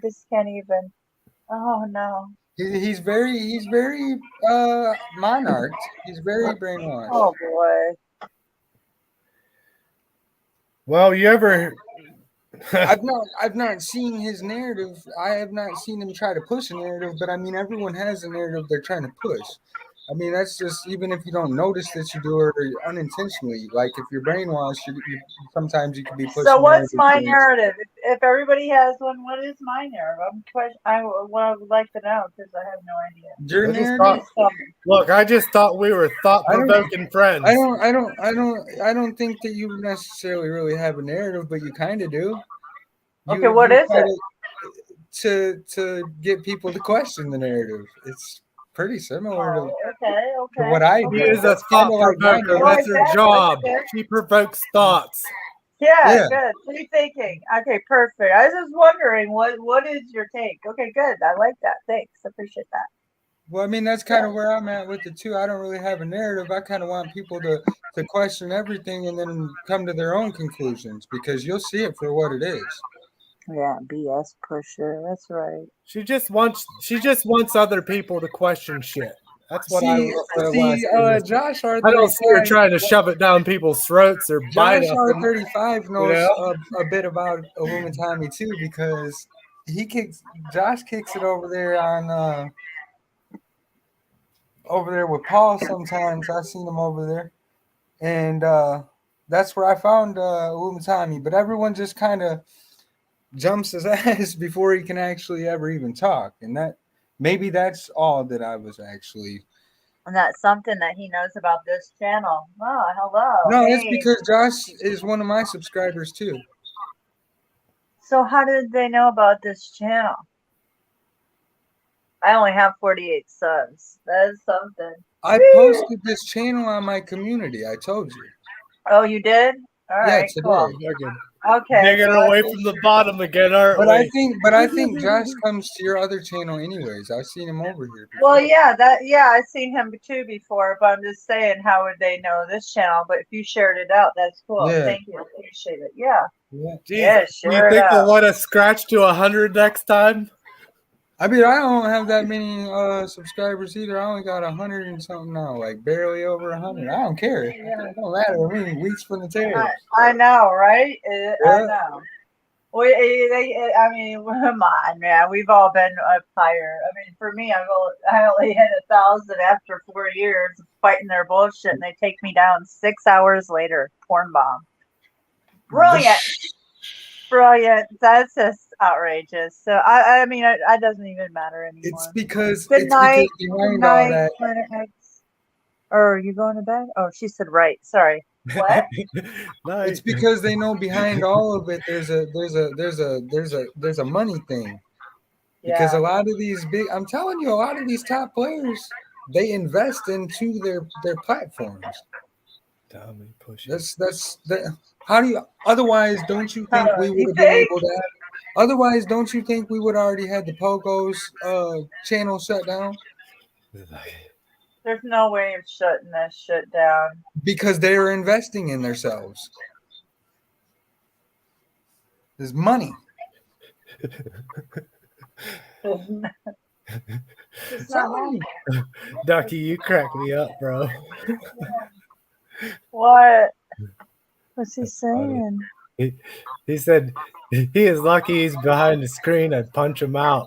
just can't even. Oh no. He's very monarch. He's very brainwashed. Oh boy. Well, you ever? I've not seen his narrative. I have not seen him try to push a narrative, but I mean everyone has a narrative they're trying to push. I mean, that's just even if you don't notice that you do it or unintentionally. Like if you're brainwashed, sometimes you can be pushing. So what's my narratives. narrative? If everybody has one, what is my narrative? I would like to know because I have no idea. Your I just narrative. thought, look, I just thought we were thought-provoking friends. I don't think that you necessarily really have a narrative, but you kind of do. Okay, what is try it? to get people to question the narrative. It's pretty similar Oh, okay, to what I do. She is a That's kinda like my thought-provoker. narrative. That's her Like that? job. Okay. She provokes thoughts. Yeah, Yeah. good. Free thinking. Okay, perfect. I was just wondering what is your take? Okay, good. I like that. Thanks. Appreciate that. Well, I mean, that's kind of where I'm at with it too. I don't really have a narrative. I kind of want people to question everything and then come to their own conclusions because you'll see it for what it is. Yeah, BS pusher. That's right. She just wants other people to question shit. That's what I will say. Josh R35. I don't see her trying to shove it down people's throats or bite Josh us. R35 knows know? a bit about Illuminati too because Josh kicks it over there on over there with Paul sometimes. I've seen him over there, and that's where I found Illuminati. But everyone just kind of jumps his ass before he can actually ever even talk, and maybe that's all that I was actually. And that's something that he knows about this channel. Oh, hello. No, Hey. it's because Josh is one of my subscribers too. So how did they know about this channel? I only have 48 subs. That is something. I posted this channel on my community. I told you. Oh, you did? All right, today. cool. Okay. Digging so away that's- from the bottom again, aren't But we? I think Josh comes to your other channel anyways. I've seen him over here before. Well, yeah, I've seen him too before, but I'm just saying, how would they know this channel? But if you shared it out, that's cool. Yeah. Thank you. Appreciate it. Yeah. Yeah. Jeez, Yeah, do you share it think they'll out. let us scratch to 100 next time? I mean, I don't have that many subscribers either. I only got 100 and something now, like barely over 100. I don't care. It don't matter to me. Wheat's from the tail. I know, right? I Yeah. know. I mean, come on, man. We've all been up higher. I mean, for me, I only hit 1,000 after 4 years of fighting their bullshit, and they take me down 6 hours later. Porn bomb. Brilliant. Brilliant. That's just outrageous. So I mean, it doesn't even matter anymore. It's because Good night. behind Good all night, that, Planet X. Or are you going to bed? Oh, she said right. Sorry. What? it's because they know behind all of it there's a money thing. Because Yeah. a lot of these I'm telling you, a lot of these top players, they invest into their platforms. Tommy, push That's how do you otherwise don't you think we would have been able to have, otherwise don't you think we would already had the Pogo's channel shut down? There's no way of shutting that shit down. Because they're investing in themselves. There's money. It's not money. Ducky, you crack me up, bro. What? What's he saying? He said he is lucky he's behind the screen. I'd punch him out.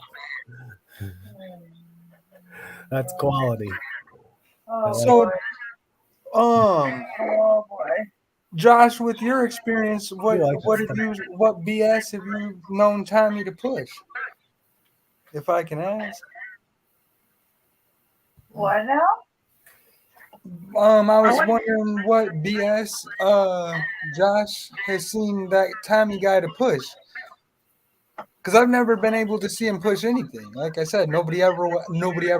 That's quality. Oh, So, boy. oh boy. Josh, with your experience, what You like what BS have you known Tommy to push? If I can ask. What now? I was wondering what BS Josh has seen that Tommy guy to push. Because I've never been able to see him push anything. Like I said, nobody ever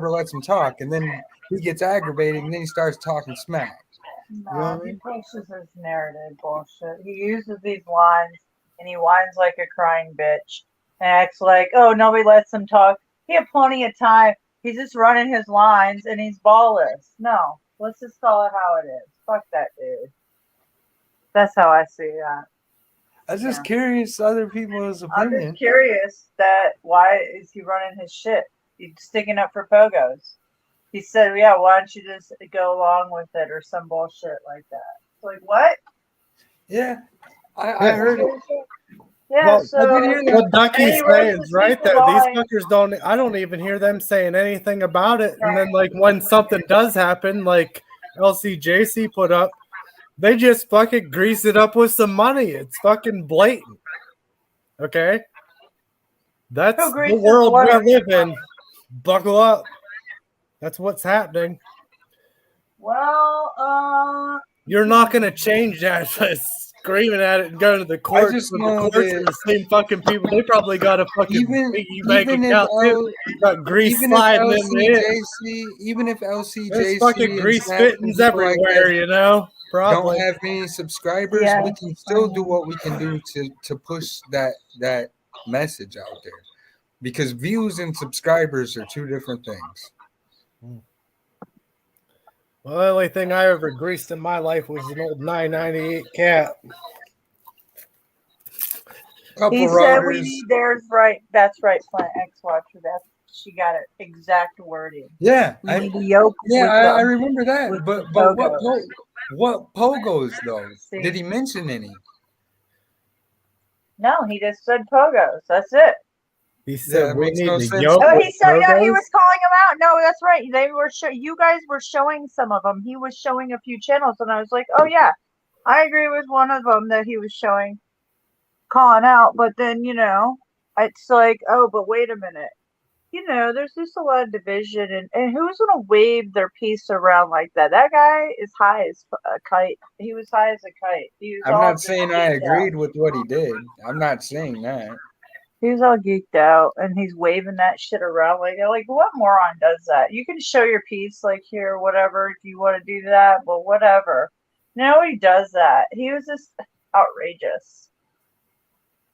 lets him talk, and then he gets aggravated, and then he starts talking smack. No, he pushes his narrative bullshit. He uses these lines, and he whines like a crying bitch, and acts like, oh, nobody lets him talk. He had plenty of time. He's just running his lines, and he's ballless. No, let's just call it how it is. Fuck that dude. That's how I see that. I'm just curious other people's I'm opinion. just curious that why is he running his shit? He's sticking up for Pogos. He said, yeah, why don't you just go along with it or some bullshit like that. It's like, what? Yeah, I heard it. Yeah, Well, so I did hear that. what Ducky's Hey, we're saying is right people there. These lying. fuckers don't. I don't even hear them saying anything about it. And then, like, when something does happen, like LCJC put up, they just fucking grease it up with some money. It's fucking blatant. Okay, that's Who the greases world we what? live in. Buckle up. That's what's happening. Well, You're not gonna change that by screaming at it and going to the courts. just But know the courts that are the same fucking people. They probably got a fucking even piggy bank even if account too. Got grease even if sliding in it. LCJC There's fucking and grease Snap and fittings people like everywhere, that you know. don't Probably. have many subscribers, Yeah, we can still do what we can do to push that message out there. Because views and subscribers are two different things. Well, the only thing I ever greased in my life was an old 998 cat. Couple he said we routers. need theirs right. That's right, Plant X Watcher. She got it exact wording. Yeah, We need a yoke. with I them. remember that. with But the what pogos though? See. Did he mention any? No, he just said pogos. That's it. He Yeah, said it we makes need no to sense. yoke Oh, with he said, yeah, he pogos? was calling them out. No, that's right. They were you guys were showing some of them. He was showing a few channels, and I was like, oh yeah, I agree with one of them that he was showing, calling out. But then it's like, oh, but wait a minute. There's just a lot of division, and who's gonna wave their piece around like that? That guy is high as a kite. He was high as a kite. He was I'm all not just saying I geeked out. agreed with what he did. I'm not saying that. He was all geeked out, and he's waving that shit around like what moron does that? You can show your piece like here, whatever, if you want to do that, but whatever. Nobody does that. He was just outrageous,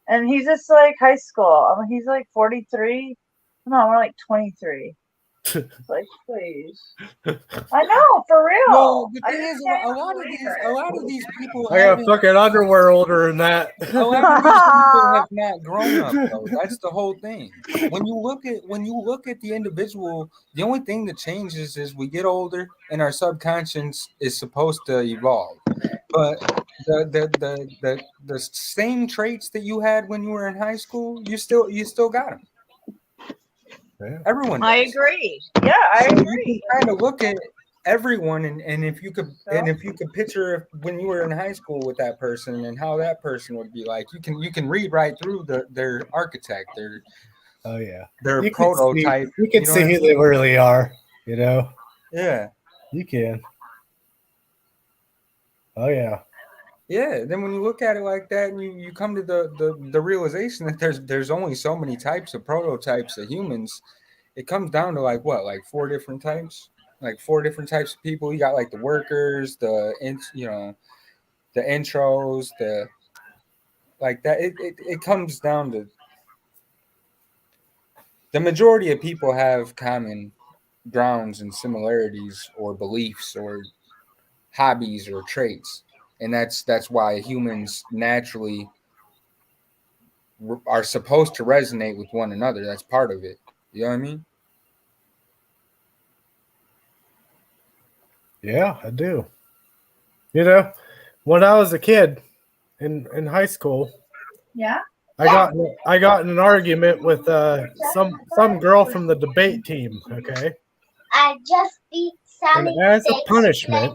and he's just like high school. I mean, he's like 43. No, we're like 23. Like, please. I know, for real. Well, the I thing just is, can't a lot of these people I got haven't- fucking underwear older than that. a lot of these people have not grown up though. That's the whole thing. When you look at the individual, the only thing that changes is we get older and our subconscious is supposed to evolve. But the same traits that you had when you were in high school, you still got them. Yeah. Everyone I does. agree. Yeah, I So agree. you can kind of look at everyone and if you could picture when you were in high school with that person and how that person would be like, you can read right through their architect, Oh yeah. their You can prototype. see, you can know see what who I they mean? really are, you know. Yeah. You can. Oh yeah. Yeah. Then when you look at it like that and you come to the realization that there's only so many types of prototypes of humans, it comes down to like 4 different types? Like 4 different types of people. You got like the workers, the intros, the like that. It comes down to the majority of people have common grounds and similarities or beliefs or hobbies or traits, and that's why humans naturally are supposed to resonate with one another. That's part of it. You know what I mean? Yeah, I do. You know, when I was a kid in high school, Yeah. I got in an argument with some girl from the debate team. Okay, I just beat and Sally. as a punishment,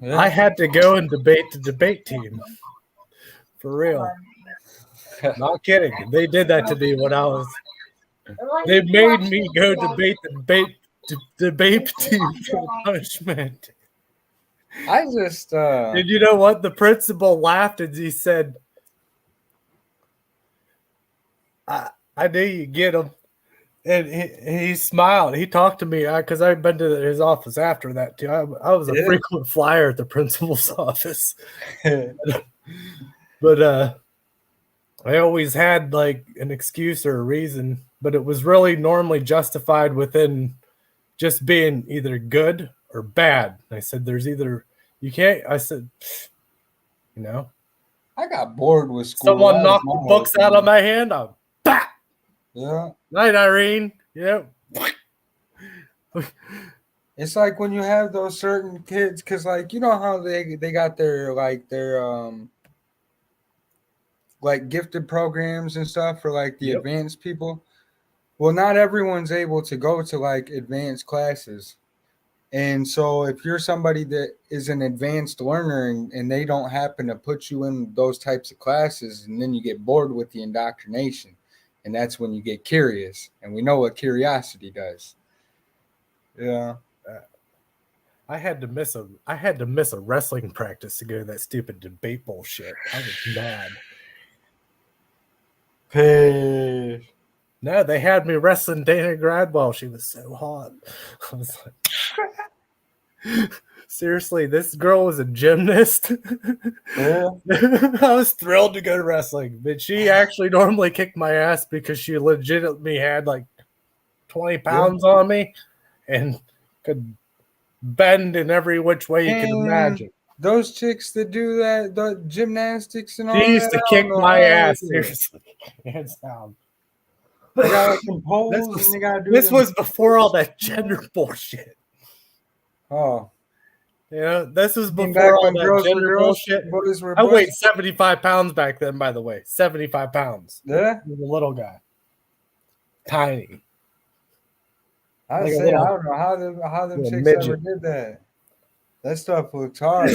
Yeah. I had to go and debate the debate team. For real, not kidding. They did that to me when I was. They made me go debate the debate team for punishment. I just And you know what? The principal laughed and he said, I knew you'd get him. And he smiled. He talked to me because I've been to his office after that too. I was a frequent flyer at the principal's office. But I always had like an excuse or a reason, but it was really normally justified within just being either good or bad. I said, there's either you can't. I said, you know, I got bored with school. someone That was knocked my the whole books thing. out of my hand. I'm bah! Yeah. Night, Irene. Yep. It's like when you have those certain kids, because like you know how they got their like gifted programs and stuff for like the Yep. advanced people. Well, not everyone's able to go to like advanced classes. And so if you're somebody that is an advanced learner and they don't happen to put you in those types of classes, and then you get bored with the indoctrination, and that's when you get curious. And we know what curiosity does. Yeah. I had to miss a wrestling practice to go to that stupid debate bullshit. I was mad. Hey. No, they had me wrestling Dana Gradwell. She was so hot. I was like, seriously, this girl was a gymnast. Yeah. I was thrilled to go to wrestling, but she actually normally kicked my ass because she legitimately had like 20 pounds on me and could bend in every which way you can imagine. Those chicks that do that, the gymnastics and all She used that, to I kick don't know my how they ass, do it. seriously. Hands down. They gotta compose This was- and they gotta do This them- was before all that gender bullshit. Oh. You know, this was Came before back all when that girls were gender girls, bullshit. boys were I boys. weighed 75 pounds back then, by the way. 75 pounds. Yeah. I was a little guy. Tiny. I Like a say little- I don't know how them little chicks midget. ever did that. That stuff looked hard.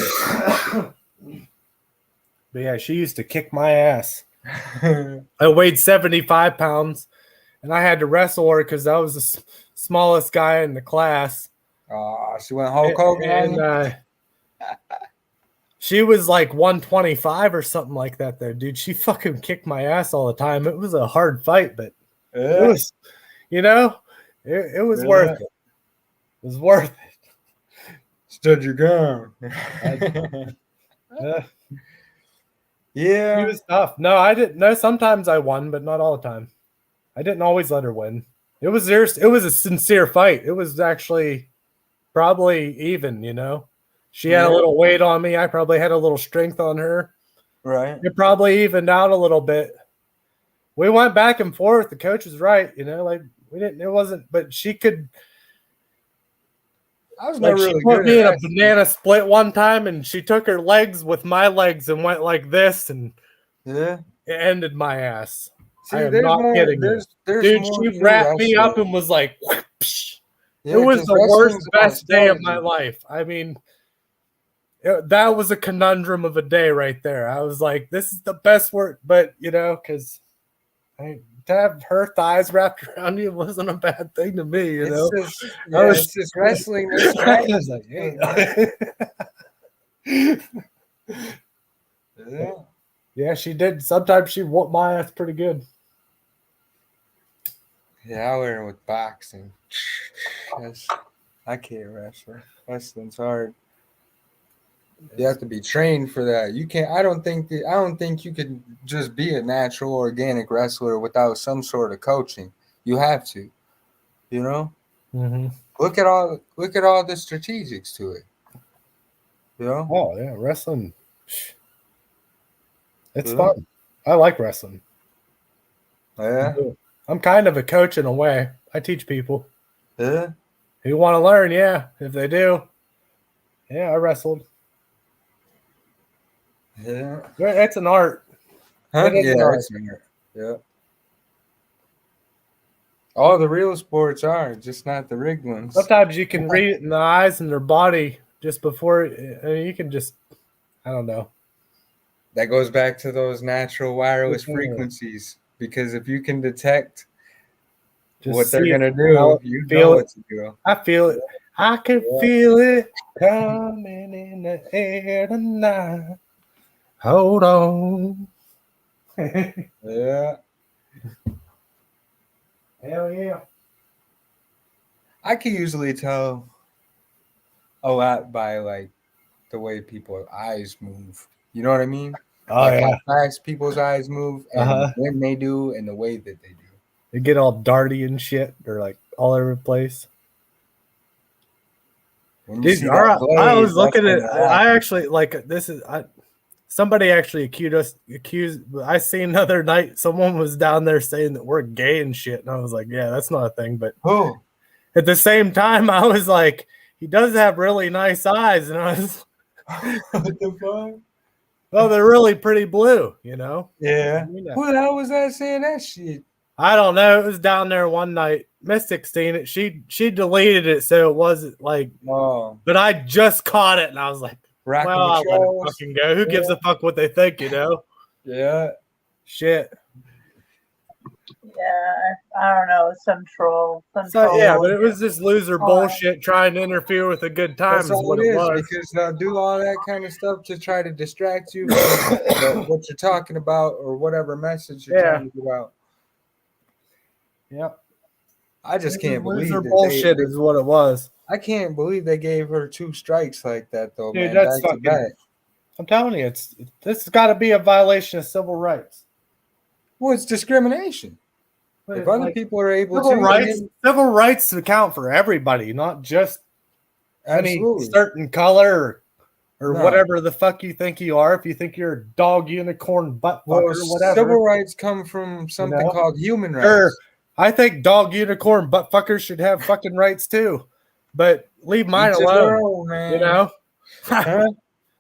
But yeah, she used to kick my ass. I weighed 75 pounds, and I had to wrestle her because I was the smallest guy in the class. She went Hulk Hogan on you? And she was like 125 or something like that, though, dude. She fucking kicked my ass all the time. It was a hard fight, but it Yeah. was, you know, it was Yeah. worth it. It was worth it. Stood your ground. Uh, Yeah. She was tough. No, I didn't. No, sometimes I won, but not all the time. I didn't always let her win. It was a sincere fight. It was actually probably even, you know. She had a Yeah. little weight on me. I probably had a little strength on her. Right. It probably evened out a little bit. We went back and forth. The coach was right, you know, like it wasn't, but she could. I was Like not really she put good me in at a banana split one time, and she took her legs with my legs and went like this, and Yeah. it ended my ass. See, I am there's not more. kidding you. There's Dude, more she to wrapped me up wrestling. and was like, whoosh. Yeah, It was 'cause the worst, wrestling's about best day of my strategy. life. I mean, that was a conundrum of a day right there. I was like, this is the best work, but you know, because to have her thighs wrapped around you wasn't a bad thing to me, you know. It's just, I was- it's just wrestling. There's I strategy. was like, hey. Yeah. Yeah, she did. Sometimes she whooped my ass pretty good. Yeah, I learned with boxing. I can't wrestle. Wrestling's hard. You have to be trained for that. You can't. I don't think you could just be a natural, organic wrestler without some sort of coaching. You have to. You know. Mm-hmm. Look at all the strategics to it. You know. Oh yeah, wrestling. It's Yeah. fun. I like wrestling. Yeah. I'm kind of a coach in a way. I teach people Yeah. who want to learn. Yeah, if they do. Yeah, I wrestled. Yeah. It's an art. Huh? It is Yeah. an art. It's an art. Yeah. All the real sports are, just not the rigged ones. Sometimes you can read it in the eyes and their body just before. I mean, you can just. I don't know. That goes back to those natural wireless Yeah. frequencies. Because if you can detect Just what they're see it, gonna smell do, it, you feel know it. what to do. I feel it. I can feel it coming in the air tonight. Hold on. Yeah. Hell yeah. I can usually tell a lot by like the way people's eyes move. You know what I mean? Oh Like yeah. how fast people's eyes move and Uh-huh. when they do and the way that they do. They get all darty and shit. They're like all over the place. When you Dude, see all right, that blaze, I was that's looking when at. it I happens. actually like this is. Somebody actually accused. I seen the other night someone was down there saying that we're gay and shit, and I was like, yeah, that's not a thing. But Oh, at the same time, I was like, he does have really nice eyes, and I was what the fuck? Well, they're really pretty blue, you know. Yeah. You know. Who the hell was that saying that shit? I don't know. It was down there one night. Mystic seen it. She deleted it, so it wasn't like. Oh, But I just caught it, and I was like, rocking "Well, I'll with let it trolls. fucking go. Who gives a fuck what they think, you know?" Yeah. Shit. Yeah, I don't know, some troll. So yeah, but it was just loser bullshit trying to interfere with a good time. That's Is all what it it is, was. because they'll do all that kind of stuff to try to distract you from what you're talking about or whatever message you're Yeah. trying to get out. Yep. I just can't believe Loser that bullshit is what it was. I can't believe they gave her 2 strikes like that, though, Dude, man. that's Back to fucking. back. I'm telling you, this has got to be a violation of civil rights. Well, it's discrimination. If other Like, people are able civil to, rights, civil rights account for everybody, not just absolutely. any certain color or No. whatever the fuck you think you are. If you think you're a dog, unicorn, butt Well, fucker, whatever. civil rights come from something know? called human rights. Sure, I think dog, unicorn, butt fuckers should have fucking rights too, but leave mine Each his alone. own, man. You know, Huh?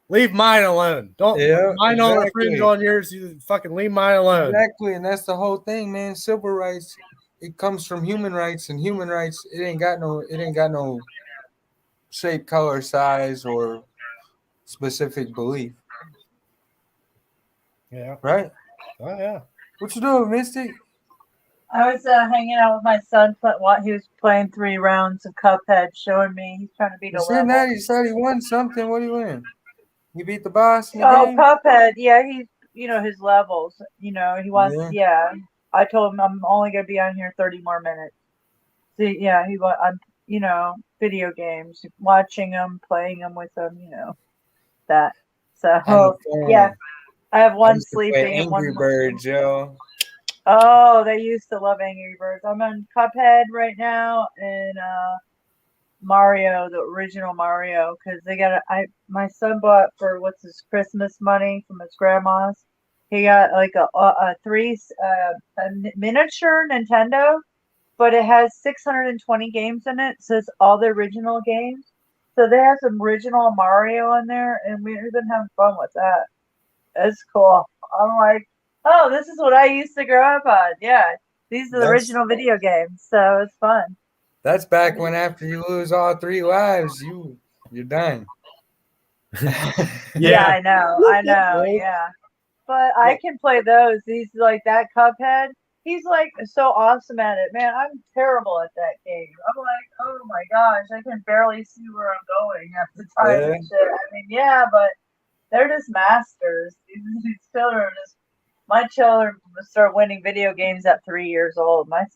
leave mine alone. Don't Yeah, mine on a exactly. fringe on yours. You fucking leave mine alone. Exactly, and that's the whole thing, man. Civil rights, it comes from human rights, and human rights, it ain't got no shape, color, size, or specific belief, Yeah. right? Oh yeah. What you doing, Mystic? I was hanging out with my son. He was playing 3 rounds of Cuphead, showing me he's trying to beat You a said level. that he said he won something. What do you win? You beat the boss in the Oh, game? Cuphead. Yeah, he's his levels. He wants. Yeah. Yeah. I told him I'm only gonna be on here 30 more minutes. See, yeah, I'm video games, watching them, playing them with them. That. On the So phone. yeah, I have I one used to play sleeping and Angry one. Birds, yo. Oh, they used to love Angry Birds. I'm on Cuphead right now and Mario, the original Mario, because my son bought for what's his Christmas money from his grandma's. He got like a miniature Nintendo, but it has 620 games in it. So it's all the original games. So they have some original Mario on there, and we've been having fun with that. It's cool. I'm like, oh, this is what I used to grow up on. Yeah, these are the original video games, so it's fun. That's back when after you lose all 3 lives, you're done. Yeah, I know, yeah. But I can play those. He's like that Cuphead. He's like so awesome at it, man. I'm terrible at that game. I'm like, oh my gosh, I can barely see where I'm going half the time and shit. I mean, yeah, but they're just masters. These children are just. My children start winning video games at 3 years old. My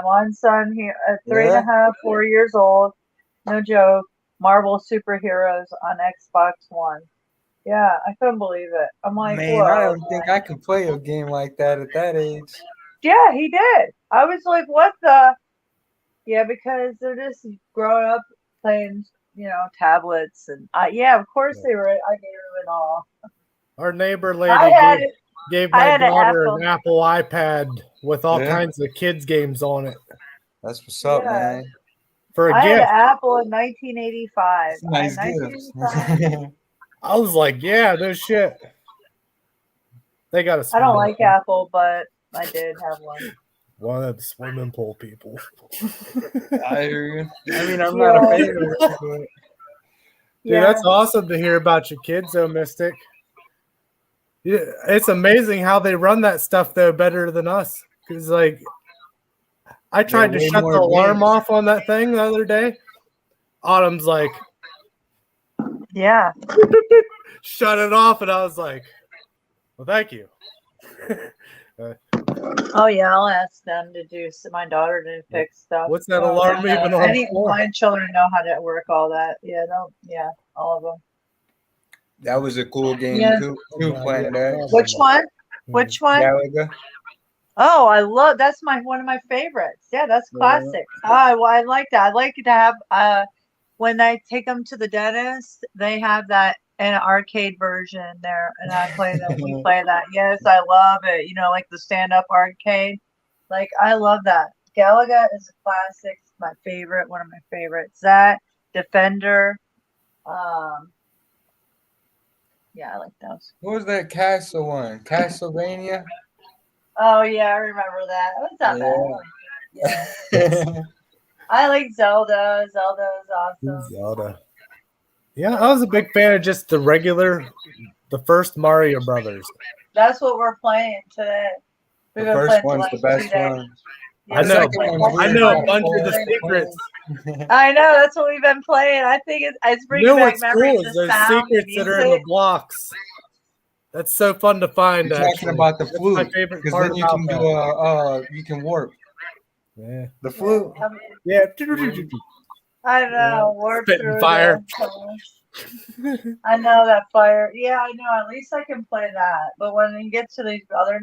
one son here at 3.5, 4 years old. No joke. Marvel superheroes on Xbox One. Yeah, I couldn't believe it. I'm like, man, whoa, I don't think I can play a game like that at that age. Yeah, he did. I was like, what the? Yeah, because they're just growing up playing, tablets and yeah, of course they were. I gave them it all. Our neighbor lady gave my daughter an Apple iPad with all kinds of kids games on it. That's what's up, man. For a I gift. had an Apple in 1985. Nice gift. I was like, yeah, no shit. They got a I don't like Apple, but I did have one. One of the swimming pool people. I hear you. I mean, I'm not a fan of it, but... Dude, that's awesome to hear about your kids, though, Mystic. Yeah, it's amazing how they run that stuff, though, better than us. Because, like, I tried to shut the alarm off on that thing the other day. Autumn's like, yeah, shut it off. And I was like, well, thank you. Oh, yeah, I'll ask them to do my daughter to fix stuff. What's that alarm even on? My children know how to work all that. Yeah, all of them. That was a cool game too. Playing that. Which one? Which one? Galaga. Oh, I love that's one of my favorites. Yeah, that's classic. Oh, I like that. I like to have when I take them to the dentist, they have that an arcade version there, and I play that. We play that. Yes, I love it. Like the stand-up arcade. Like I love that. Galaga is a classic. It's my favorite. One of my favorites. That Defender. Yeah, I like those. What was that Castle one? Castlevania? Oh yeah, I remember that. It was not bad. Yeah. I like Zelda. Zelda is awesome. Zelda. Yeah, I was a big fan of just the first Mario Brothers. That's what we're playing today. The We've been first playing one's for the like 2 best days. one. Yeah, I we've know. been playing one's I weird. know a multiple bunch of the games. secrets. I know that's what we've been playing. I think it's You bringing know back what's memories. cool is The those sound, the secrets that are in the music. blocks. That's so fun to find. You're talking actually. about the That's flute, my favorite because part then you about can that. do you can warp Yeah. the flute. Yeah. I know. Warp Spitting through fire. I know that fire. Yeah, I know. At least I can play that. But when you get to these other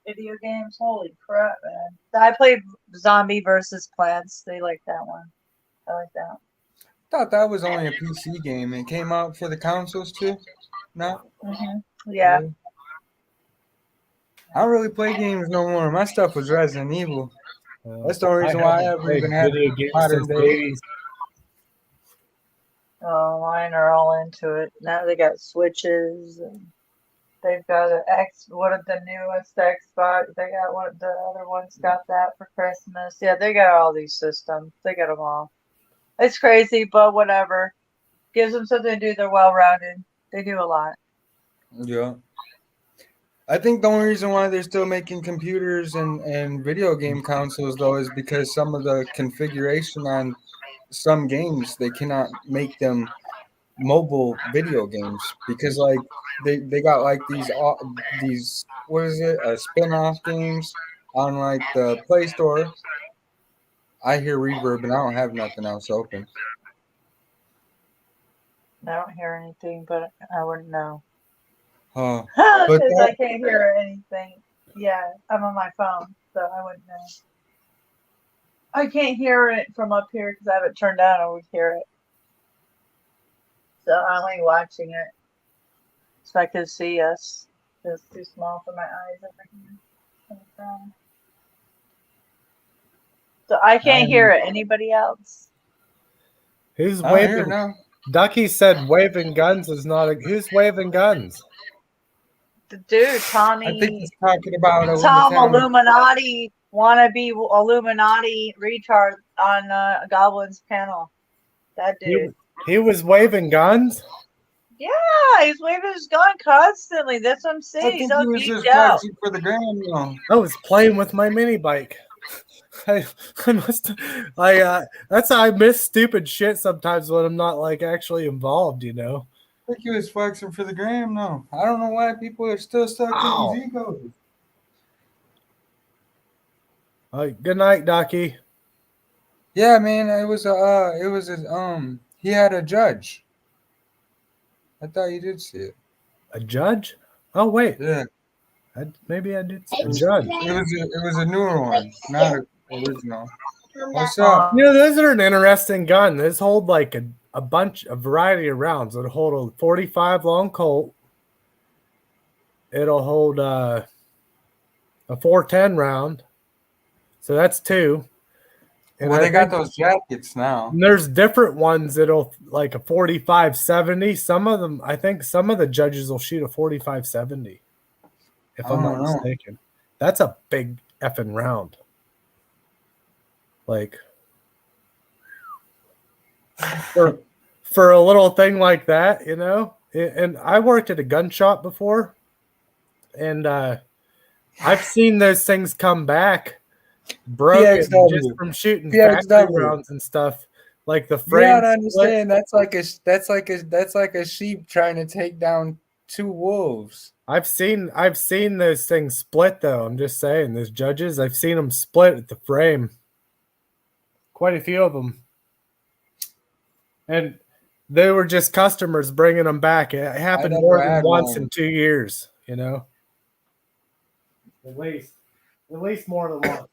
video games, holy crap, man! I played Zombie versus Plants. They like that one. I like that. Thought that was only a PC game. It came out for the consoles too. No, Yeah. Really? I don't really play games no more. My stuff was Resident Evil. That's the only reason why I ever even had video games modern since day. babies. Oh, mine are all into it. Now they got Switches. And they've got an X. What are the newest Xbox? They got what the other ones got that for Christmas. Yeah, they got all these systems. They got them all. It's crazy, but whatever. Gives them something to do. They're well rounded. They do a lot. Yeah. I think the only reason why they're still making computers and video game consoles though is because some of the configuration on some games they cannot make them mobile video games because like they got like these what is it spin-off games on like the Play Store. I hear reverb and I don't have nothing else open. I don't hear anything, but I wouldn't know. But Because that- I can't hear anything. Yeah, I'm on my phone, so I wouldn't know. I can't hear it from up here because I have it turned down. I would hear it. So I'm only watching it so I can see us. It's too small for my eyes over here. On the phone. So I can't hear it. Anybody else? Who's I don't hear it waving? now. Ducky said waving guns is not a. Who's waving guns? The dude, Tommy. I think he's talking about Tom Illuminati. Illuminati, wannabe Illuminati retard on Goblin's panel. That dude. He was waving guns. Yeah, he's waving his gun constantly. That's what I'm I saying. think He's he all was just geeked out. flexing for the gram, though. I was playing with my mini bike. I must. That's how I miss stupid shit sometimes when I'm not like actually involved. You know. I think he was flexing for the gram, though. I don't know why people are still stuck in these egos. Good night, Ducky. Yeah, man, he had a judge. I thought you did see it. A judge? Oh wait, Yeah, maybe I did see a judge. it was a newer one, not an original. What's up? You know, those are an interesting gun. Those hold like a variety of rounds. It'll hold a 45 long Colt. It'll hold a 410 round. So that's 2. And Well, I they got think- those jackets now. And there's different ones that'll like a 45-70. Some of them, I think some of the judges will shoot a 45-70. If I'm not mistaken. That's a big effing round. Like for a little thing like that, you know. And I worked at a gun shop before, and I've seen those things come back broken PXW. just from shooting PXW. factory rounds and stuff. Like the frame. You gotta understand that's like a sheep trying to take down 2 wolves. I've seen those things split though. I'm just saying, those judges, I've seen them split at the frame. Quite a few of them. And they were just customers bringing them back. It happened never more than had once one. in 2 years, you know. At least more than once.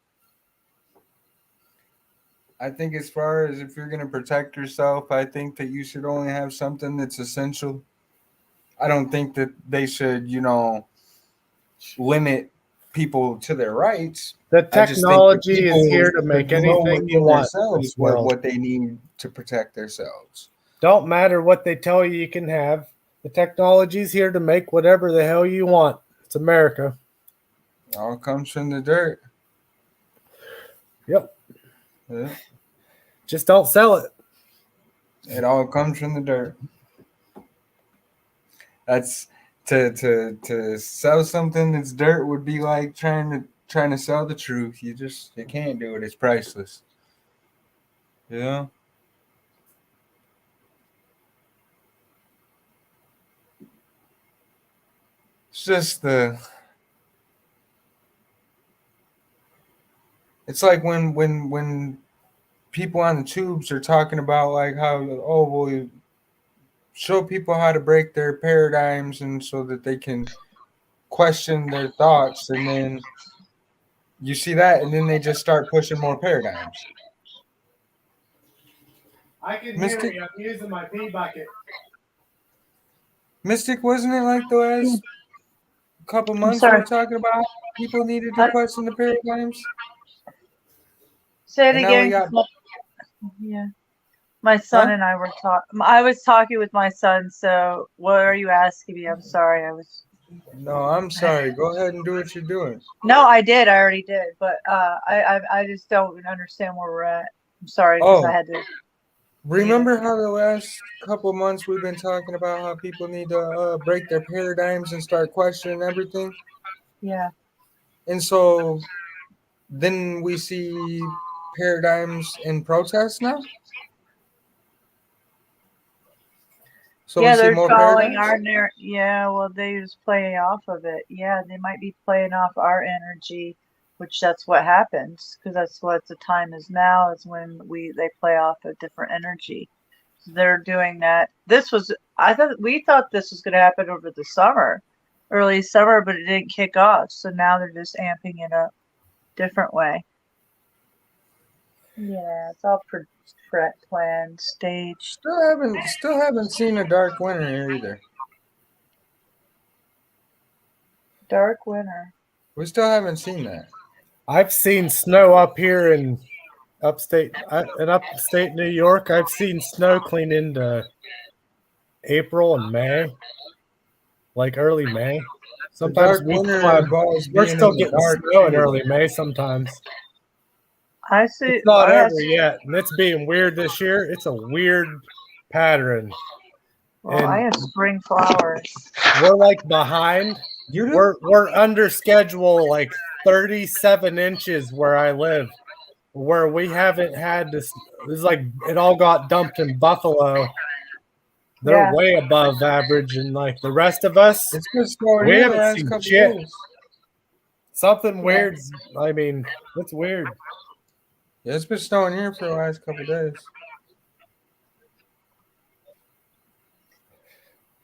I think as far as if you're going to protect yourself, I think that you should only have something that's essential. I don't think that they should, limit people to their rights. The I just think that technology is people here to make should know anything you within want. in themselves this world. what they need to protect themselves. Don't matter what they tell you can have. The technology's here to make whatever the hell you want. It's America. All comes from the dirt. Yep. Yeah. Just don't sell it. It all comes from the dirt. That's to sell something that's dirt would be like trying to sell the truth. You can't do it. It's priceless. Yeah. It's just it's like when people on the tubes are talking about like how, oh, well, you show people how to break their paradigms and so that they can question their thoughts, and then you see that, and then they just start pushing more paradigms. I can Mystic? hear you. I'm using my pee bucket. Mystic, wasn't it like the last couple months we sorry. were talking about people needed to question the paradigms? Say it And now we again. got- Yeah. My son Huh? and I were talking. I was talking with my son. So, what are you asking me? I'm sorry. No, I'm sorry. Go ahead and do what you're doing. No, I did. I already did. But I just don't understand where we're at. I'm sorry because Oh. I had to. Remember how the last couple months we've been talking about how people need to break their paradigms and start questioning everything? Yeah. And so then we see paradigms in protest now? So yeah, we see they're more following paradigms? our narrative. Yeah, well, they just play off of it. Yeah, they might be playing off our energy, which that's what happens because that's what the time is now. Is when they play off a different energy. So they're doing that. We thought this was going to happen over the summer, early summer, but it didn't kick off. So now they're just amping it up, different way. Yeah, it's all planned, staged. Still haven't seen a dark winter here either. Dark winter. We still haven't seen that. I've seen snow up here in upstate New York. I've seen snow clean into April and May, like early May. Sometimes dark winter involves we're being still in the getting dark, snow in too. early May sometimes. I see. It's not I over yet, and it's being weird this year. It's a weird pattern. Well, I have spring flowers. We're like behind. You do? We're under schedule like 37 inches where I live, where we haven't had this. It's like it all got dumped in Buffalo. They're Yeah. way above average, and like the rest of us, It's been snowing we here the haven't last seen couple shit. days. Something weird. I mean, it's weird. Yeah, it's been snowing here for the last couple days.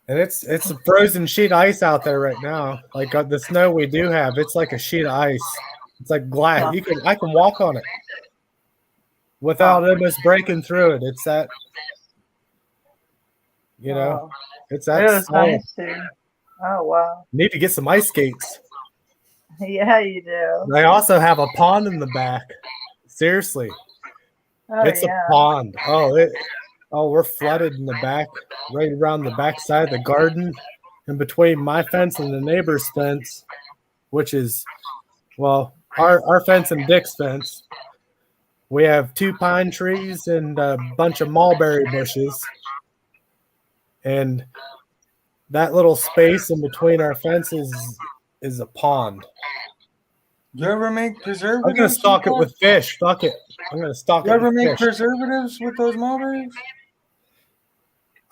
And it's a frozen sheet of ice out there right now. Like the snow we do have, it's like a sheet of ice. It's like glass. I can walk on it without almost breaking through it. It's that, it's that. It was solid. nice too. Oh wow. Need to get some ice skates. Yeah, you do. I also have a pond in the back. Seriously, Oh it's yeah. a pond. We're flooded in the back, right around the back side of the garden, and between my fence and the neighbor's fence, which is, well, our fence and Dick's fence. We have 2 pine trees and a bunch of mulberry bushes, and that little space in between our fences is a pond. You ever make preservatives? I'm gonna stock it with fish. Fuck it. I'm gonna stock You it ever with make fish. preservatives with those mulberries?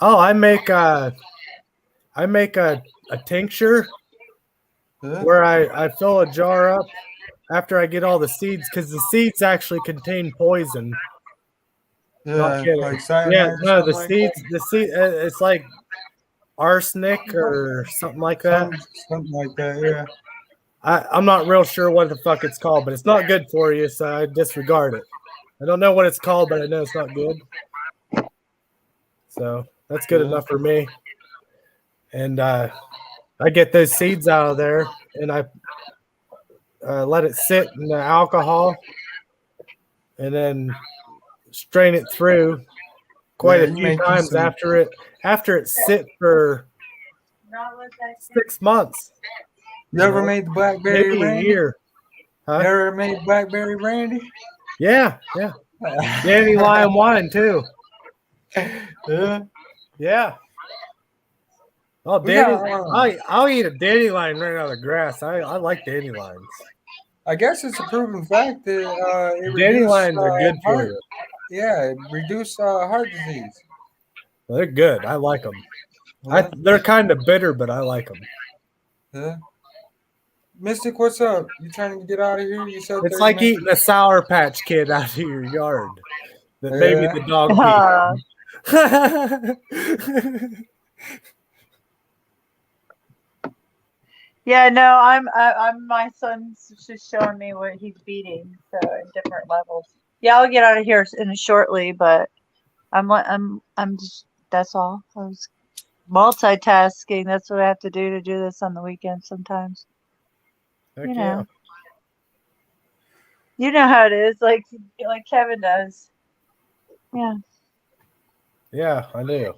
Oh, I make a tincture Yeah. where I fill a jar up after I get all the seeds, because the seeds actually contain poison. Not kidding. Like cyanide Yeah, or no, the something like seeds, it's like arsenic or something like that. Something like that, yeah. I'm not real sure what the fuck it's called, but it's not good for you, so I disregard it. I don't know what it's called, but I know it's not good. So that's good enough for me. And I get those seeds out of there, and I let it sit in the alcohol, and then strain it through quite a few times after it sit for not let that 6 months, You ever made the blackberry maybe a brandy? year. You Huh? ever made blackberry brandy? Yeah. Dandelion wine too. Yeah. Yeah. Oh, We got, I'll eat a dandelion right out of the grass. I like dandelions. I guess it's a proven fact that it Dandelions are good for heart, you. yeah, it reduce heart disease. Well, they're good. I like them. Yeah. They're kind of bitter, but I like them. Yeah. Mystic, what's up? You trying to get out of here? You said It's 30 like minutes. eating a Sour Patch Kid out of your yard that maybe Yeah. the dog peed. Yeah, no, I'm my son's just showing me what he's beating, so in different levels. Yeah, I'll get out of here shortly, but I'm just that's all. I was multitasking. That's what I have to do this on the weekend sometimes. Heck You yeah. know. You know how it is, like Kevin does. Yeah. Yeah, I do.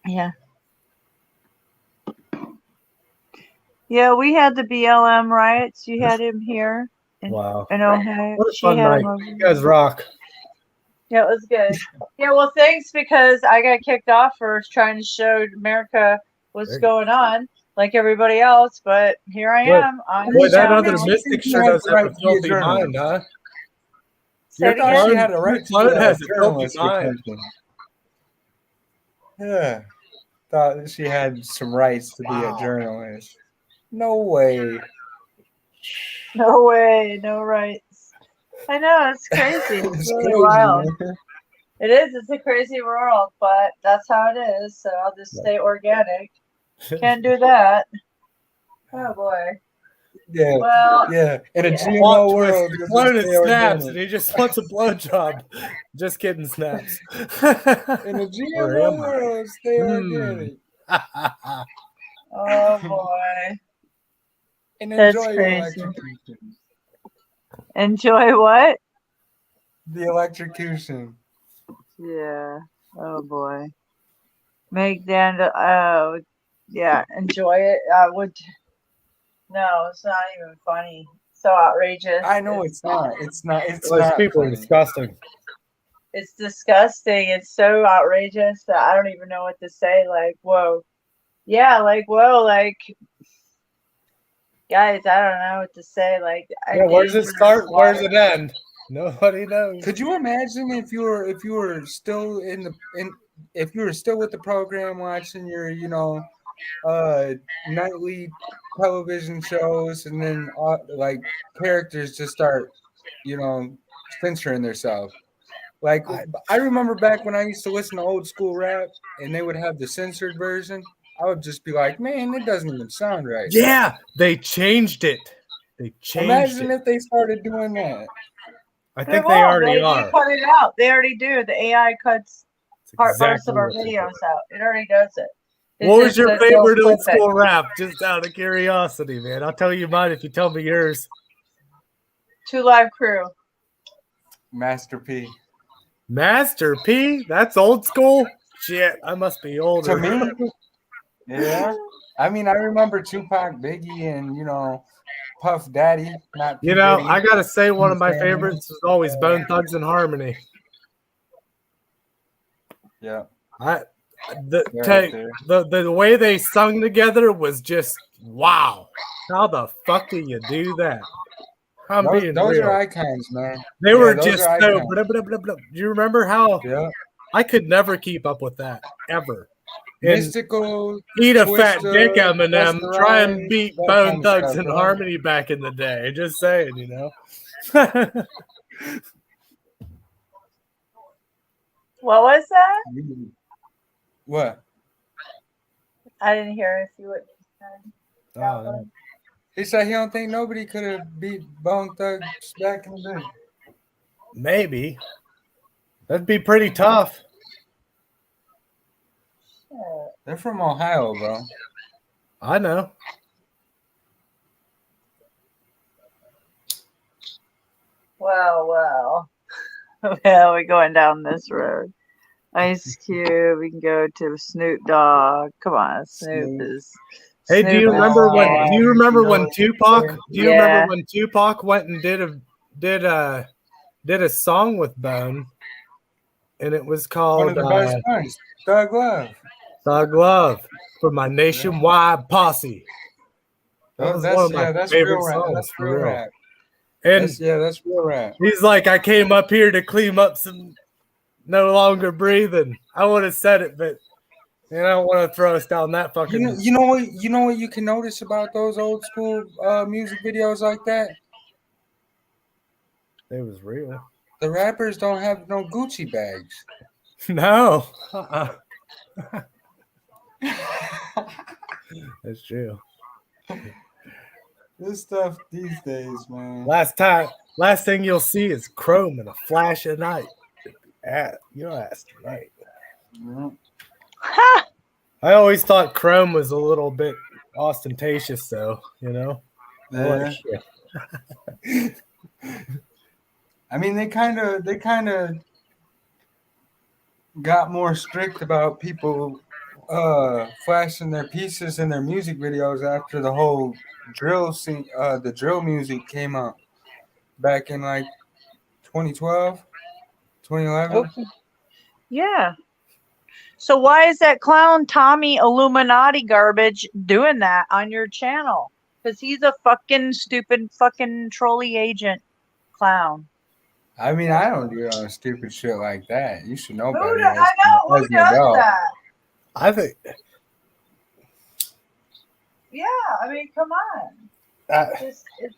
Yeah. Yeah, we had the BLM riots. You had him here Wow. in Ohio. What a She fun had night. him over You guys rock. Yeah, it was good. Yeah, well, thanks because I got kicked off for trying to show America what's There you going on, like everybody else. But here I Boy- am. On Boy, that channel. other mystic sure had does the have right a to be a filthy journalist. mind, huh? Say Your it I thought again. she clone, had a right your to be clone a has a filthy journalist or mind. something. Yeah. Thought she had some rights to be a journalist. No way. No way, no rights. I know it's crazy. It's It's really crazy, wild. man. It is. It's a crazy world, but that's how it is. So I'll just stay organic. Can't do that. Oh boy. Yeah. Well, Yeah. In a yeah. GMO Plot twist. world, Your you'll clone just is stay Snaps, organic. and he just wants a blowjob. Just kidding, Snaps. In a Or GMO am world, stay Hmm. organic. I? Oh boy. And That's enjoy your crazy. electrocution. Enjoy what? The electrocution. Yeah. Oh boy. Make Dan. Oh, yeah. Enjoy it. I would. No, it's not even funny. So outrageous. I know it's not. It's not. It's Those not people are funny. disgusting. It's disgusting. It's so outrageous that I don't even know what to say. Like, whoa. Yeah, like, whoa, like, guys, I don't know what to say. Like, I Yeah, where's think it start? Where's it end? Nobody knows. Could you imagine if you were still if you were still with the program watching your nightly television shows and then like characters just start censoring themselves. Like I remember back when I used to listen to old school rap and they would have the censored version. I would just be like, man, it doesn't even sound right. Yeah, they changed it. They changed Imagine it. if they started doing that. I They think they won't. already They are. cut it out. They already do. The AI cuts It's parts of exactly our what they videos do. out. It already does it. It's What was just your that they'll favorite old flip it. school rap? Just out of curiosity, man. I'll tell you mine if you tell me yours. 2 Live Crew. Master P. Master P? That's old school? Shit, I must be older. To me, yeah. I mean, I remember Tupac, Biggie, and Puff Daddy. Not P. You know, Diddy. I gotta say one of my Family. favorites was always Bone Thugs and Harmony. Yeah. The way they sung together was just wow. How the fuck do you do that? I'm being Those real. are icons, man. They Yeah, were those just are so icons. blah, blah, blah, blah. Do you remember how Yeah. I could never keep up with that ever? And Mystical, eat a fat Twista, dick, Eminem. Busta Try and Rhymes, beat that Bone kind of Thugs stuff, and bro. Harmony back in the day. Just saying, you know. What was that? What? I didn't hear if you what you said. Oh, no. He said he don't think nobody could have beat Bone Thugs back in the day. Maybe. That'd be pretty tough. Shit. They're from Ohio, bro. I know. Well. Well, we're going down this road. Ice Cube. We can go to Snoop Dogg. Come on, Snoop is. Hey, do you Snoop is remember when? dead. Do you remember when Tupac? Do you Yeah. remember when Tupac went and did a song with Bone, and it was One called of the best ones, Thug Love. Thug Love for my nationwide posse. That was one of my that's favorite real rap. songs. That's For real real. rap. And That's real rap. he's like, I came up here to clean up some no longer breathing. I would have said it, but I don't want to throw us down that fucking. You know what you can notice about those old school music videos like that? It was real. The rappers don't have no Gucci bags. No. That's true. This stuff these days, man. Last thing you'll see is Chrome in a flash of night. You asked right. Ha! I always thought Chrome was a little bit ostentatious, though. You know. Yeah. I mean, they kind of got more strict about people flashing their pieces in their music videos after the whole drill scene, the drill music came out back in like 2012, 2011. Okay. Yeah. So why is that clown Tommy Illuminati garbage doing that on your channel? Because he's a fucking stupid fucking trolley agent clown. I mean, I don't do stupid shit like that. You should know better. Who does that? I think. Yeah, I mean, come on. It's You're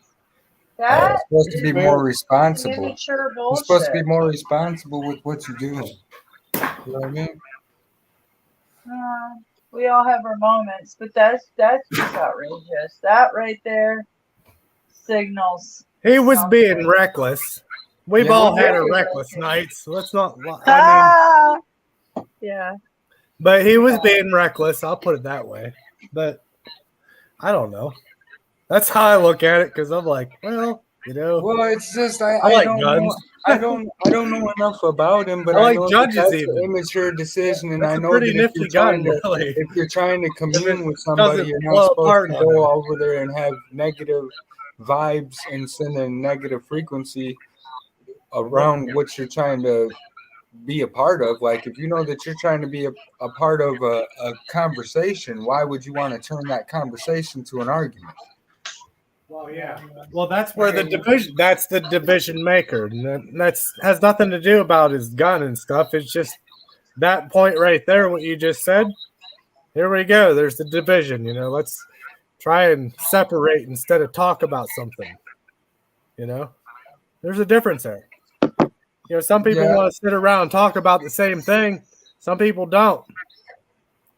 that supposed to be more responsible. immature You're bullshit. supposed to be more responsible with what you're doing. You know what I mean? We all have our moments, but that's just outrageous. That right there signals. He was something. being reckless. We've Yeah, all we're had a very reckless night, so let's not. Yeah. But he was being reckless. I'll put it that way. But I don't know. That's how I look at it because I'm like, well, you know. Well, it's just I like don't guns. know. I don't know enough about him, but I like know that judges that's even. an immature decision, and That's I a know pretty that nifty gun, really. if you're trying to commune with doesn't somebody, you're blow not apart supposed to on go it. over there and have negative vibes and send a negative frequency around what you're trying to be a part of. Like if you know that you're trying to be a part of a conversation, why would you want to turn that conversation to an argument? Well, yeah. Well, that's where the division. That's the division maker. And that's has nothing to do about his gun and stuff. It's just that point right there. What you just said. Here we go. There's the division. You know, let's try and separate instead of talk about something. You know, there's a difference there. You know, some people want to sit around and talk about the same thing. Some people don't.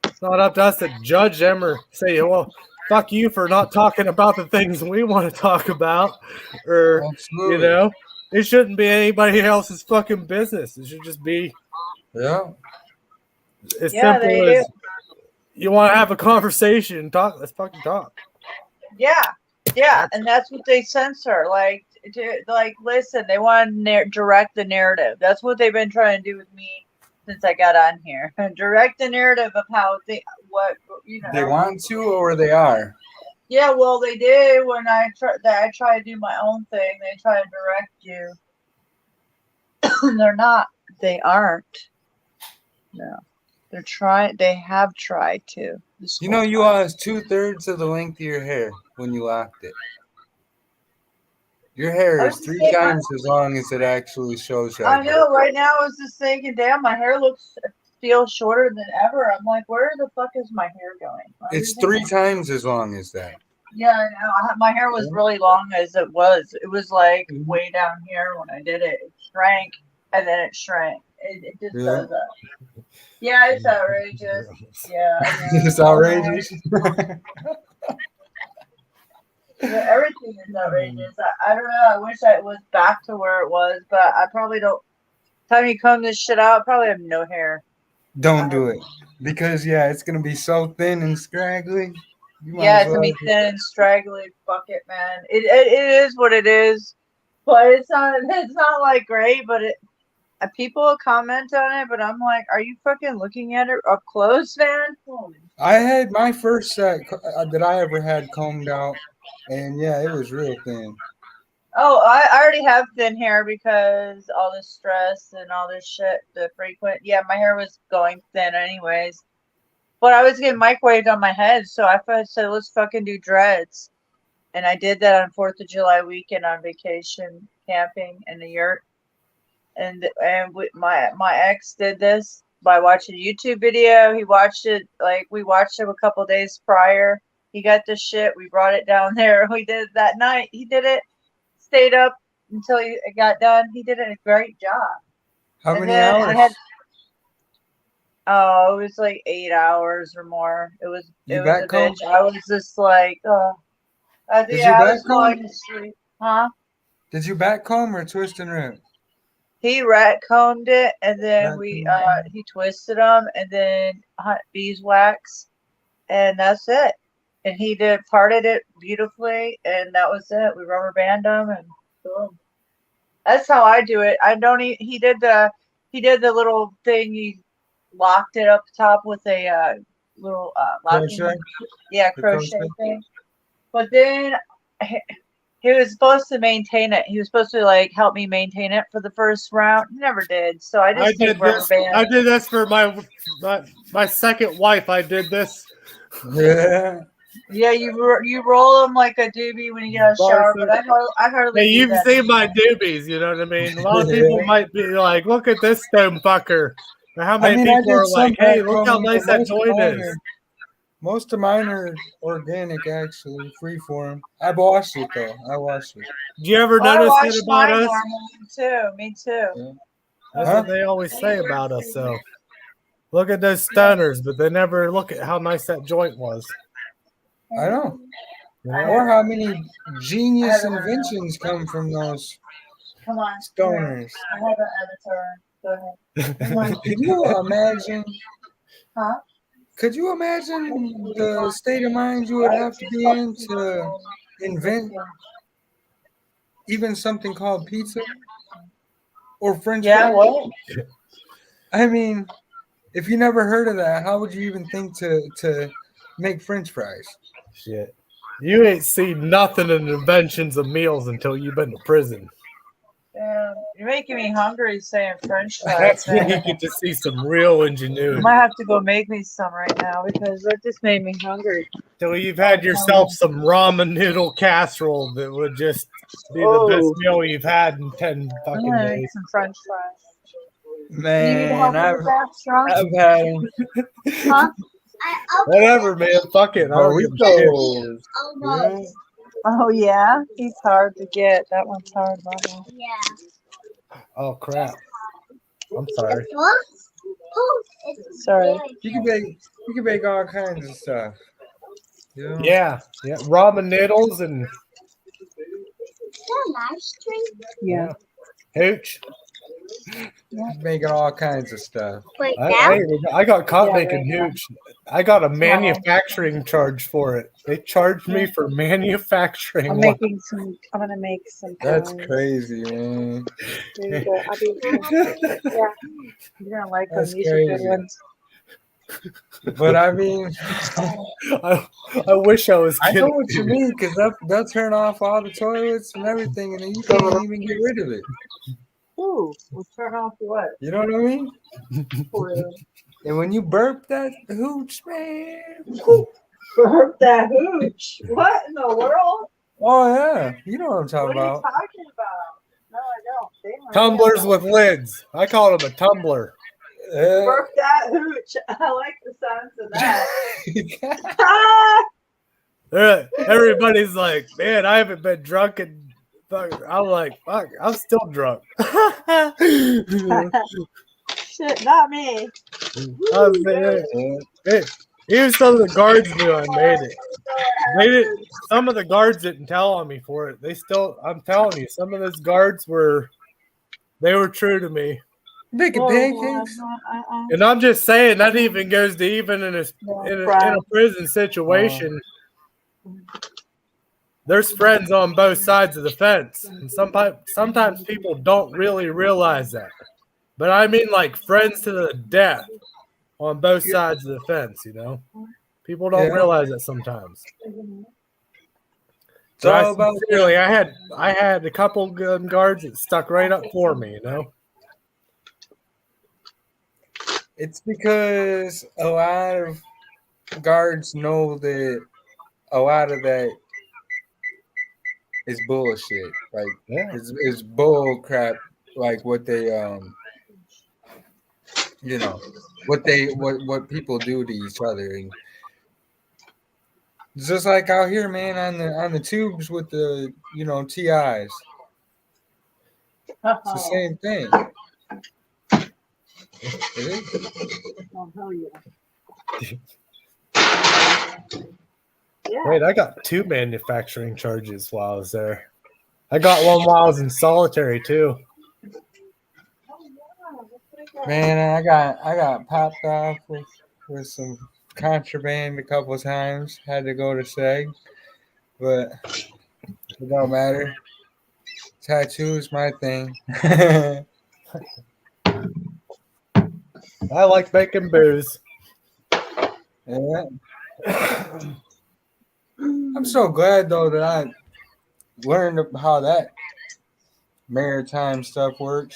It's not up to us to judge them or say, well, fuck you for not talking about the things we want to talk about. Or, Absolutely. you know, it shouldn't be anybody else's fucking business. It should just be as simple as you want to have a conversation, talk. Let's fucking talk. Yeah, and that's what they censor. Like, listen, they want to direct the narrative. That's what they've been trying to do with me since I got on here. Direct the narrative of how they want to or they are. Yeah, well, they did when I try to do my own thing. They try to direct you. They're not. They aren't. No, they're trying. They have tried to. You know, you lost 2/3 of the length of your hair when you locked it. Your hair is 3 times as long as it actually shows you. I know. Right now, I was just thinking, damn, my hair feels shorter than ever. I'm like, where the fuck is my hair going? It's 3 times as long as that. Yeah, I know. My hair was really long as it was. It was like way down here when I did it. It shrank and then it shrank. It just does that. Yeah, it's outrageous. Yeah, it's outrageous. Yeah, everything is outrageous. I don't know. I wish I was back to where it was, but I probably don't. Time you comb this shit out, I probably have no hair. Don't do it because it's gonna be so thin and scraggly. Yeah, it's gonna be thin and straggly. Fuck it, man. It is what it is, but it's not like great. But people comment on it, but I'm like, are you fucking looking at it up close, man? I had my first set that I ever had combed out, and yeah, it was real thin. Oh, I already have thin hair because all this stress and all this shit, the frequent. Yeah, my hair was going thin anyways. But I was getting microwaved on my head, so I said, let's fucking do dreads. And I did that on 4th of July weekend on vacation camping in a yurt. And my ex did this by watching a YouTube video. He watched it, like, we watched it a couple days prior. He got the shit. We brought it down there. We did it that night. He did it. Stayed up until it got done. He did a great job. How And many then hours? it was like 8 hours or more. It was You a back comb? bitch. I was just like, I Did think you I back was going to sleep. Huh? Did you back comb or twist and rip? He rat combed it, and then Rat he twisted them, and then beeswax, and that's it. And he parted it beautifully, and that was it. We rubber band them, and boom. That's how I do it. I don't. He did the little thing. He locked it up top with a little locking. Crochet? Yeah, The crochet crochet? thing. But then he was supposed to maintain it. He was supposed to like help me maintain it for the first round. He never did. So I just take rubber bands. I did this for my second wife. I did this. Yeah. Yeah, you roll them like a doobie when you get out of the shower, but I hardly. Hey, do you've that. seen my doobies, you know what I mean? A lot of people might be like, look at this stone fucker. But how many I people did are some like, hey, back look how combing, nice but that joint is? Most of mine are organic, actually, freeform. I washed it though. I washed it. Do you ever Oh, I notice wash that about mine us? normal too. Me too. Yeah. That's Huh? what they always say about us. So look at those stoners, but they never look at how nice that joint was. I know. You know? Or how many genius inventions come from those Come on. stoners. I have an avatar. Go ahead. Come on. Could you imagine? Huh? Could you imagine the state of mind you would have to be in to invent even something called pizza or French Yeah. fries? What? I mean, if you never heard of that, how would you even think to make French fries? Shit. You ain't seen nothing in the inventions of meals until you've been to prison. Damn, you're making me hungry saying French That's fries. when you get to see some real I ingenuity. might have to go make me some right now because that just made me hungry. Till you've had yourself some ramen noodle casserole that would just be the best Oh. meal you've had in 10 I'm fucking gonna make days. some French fries. Man, I've I've had Huh? Whatever, man. Fuck it. I don't give a shit. burritos. Yeah. Oh yeah, he's hard to get. That one's hard, Mama. Yeah. Oh, crap. I'm sorry. Sorry. You can bake all kinds of stuff. You know? Yeah. Ramen noodles and Yeah. hooch. Making all kinds of stuff. Wait, now? I got caught Yeah, making right now. hooch. I got a manufacturing charge for it. They charged me for manufacturing. I'm making some. I'm gonna make some. That's pies. crazy, man. There you go. I'll be. Yeah. You're gonna like them. That's These are good crazy. ones. But I mean, I wish I was I know kidding. what you mean because they'll turn off all the toilets and everything, and then you can't even get rid of it. Ooh, we'll turn off the what? You know what I mean? Oil. And when you burp that hooch, man. Burp that hooch. What in the world? Oh yeah, you know what I'm talking What are you about. talking about? No, I don't. Damn, I Tumblers don't. with lids. I call them a tumbler. Burp that hooch. I like the sounds of that. Ah! Everybody's like, man, I haven't been drunk and I'm like, fuck, I'm still drunk. Shit, not me. Oh, man. Even some of the guards knew I made it. They didn't. Some of the guards didn't tell on me for it. They still. I'm telling you, some of those guards were true to me. Making pancakes. And I'm just saying that even goes to even in a prison situation. There's friends on both sides of the fence, and sometimes people don't really realize that. But I mean, like friends to the death on both sides of the fence. You know, people don't Yeah. realize that sometimes. It's all about Sincerely, I had a couple gun guards that stuck right up for me. You know. It's because a lot of guards know that a lot of that is bullshit. Like Yeah. it's bull crap. Like what they what people do to each other, and it's just like out here, man, on the tubes with the TIs. It's the same thing. It is. Oh, hell yeah. Wait, I got 2 manufacturing charges while I was there. I got one while I was in solitary too. Man, I got popped off with some contraband a couple of times. Had to go to SEG, but it don't matter. Tattoo is my thing. I like making booze. Yeah. I'm so glad though that I learned how that maritime stuff works.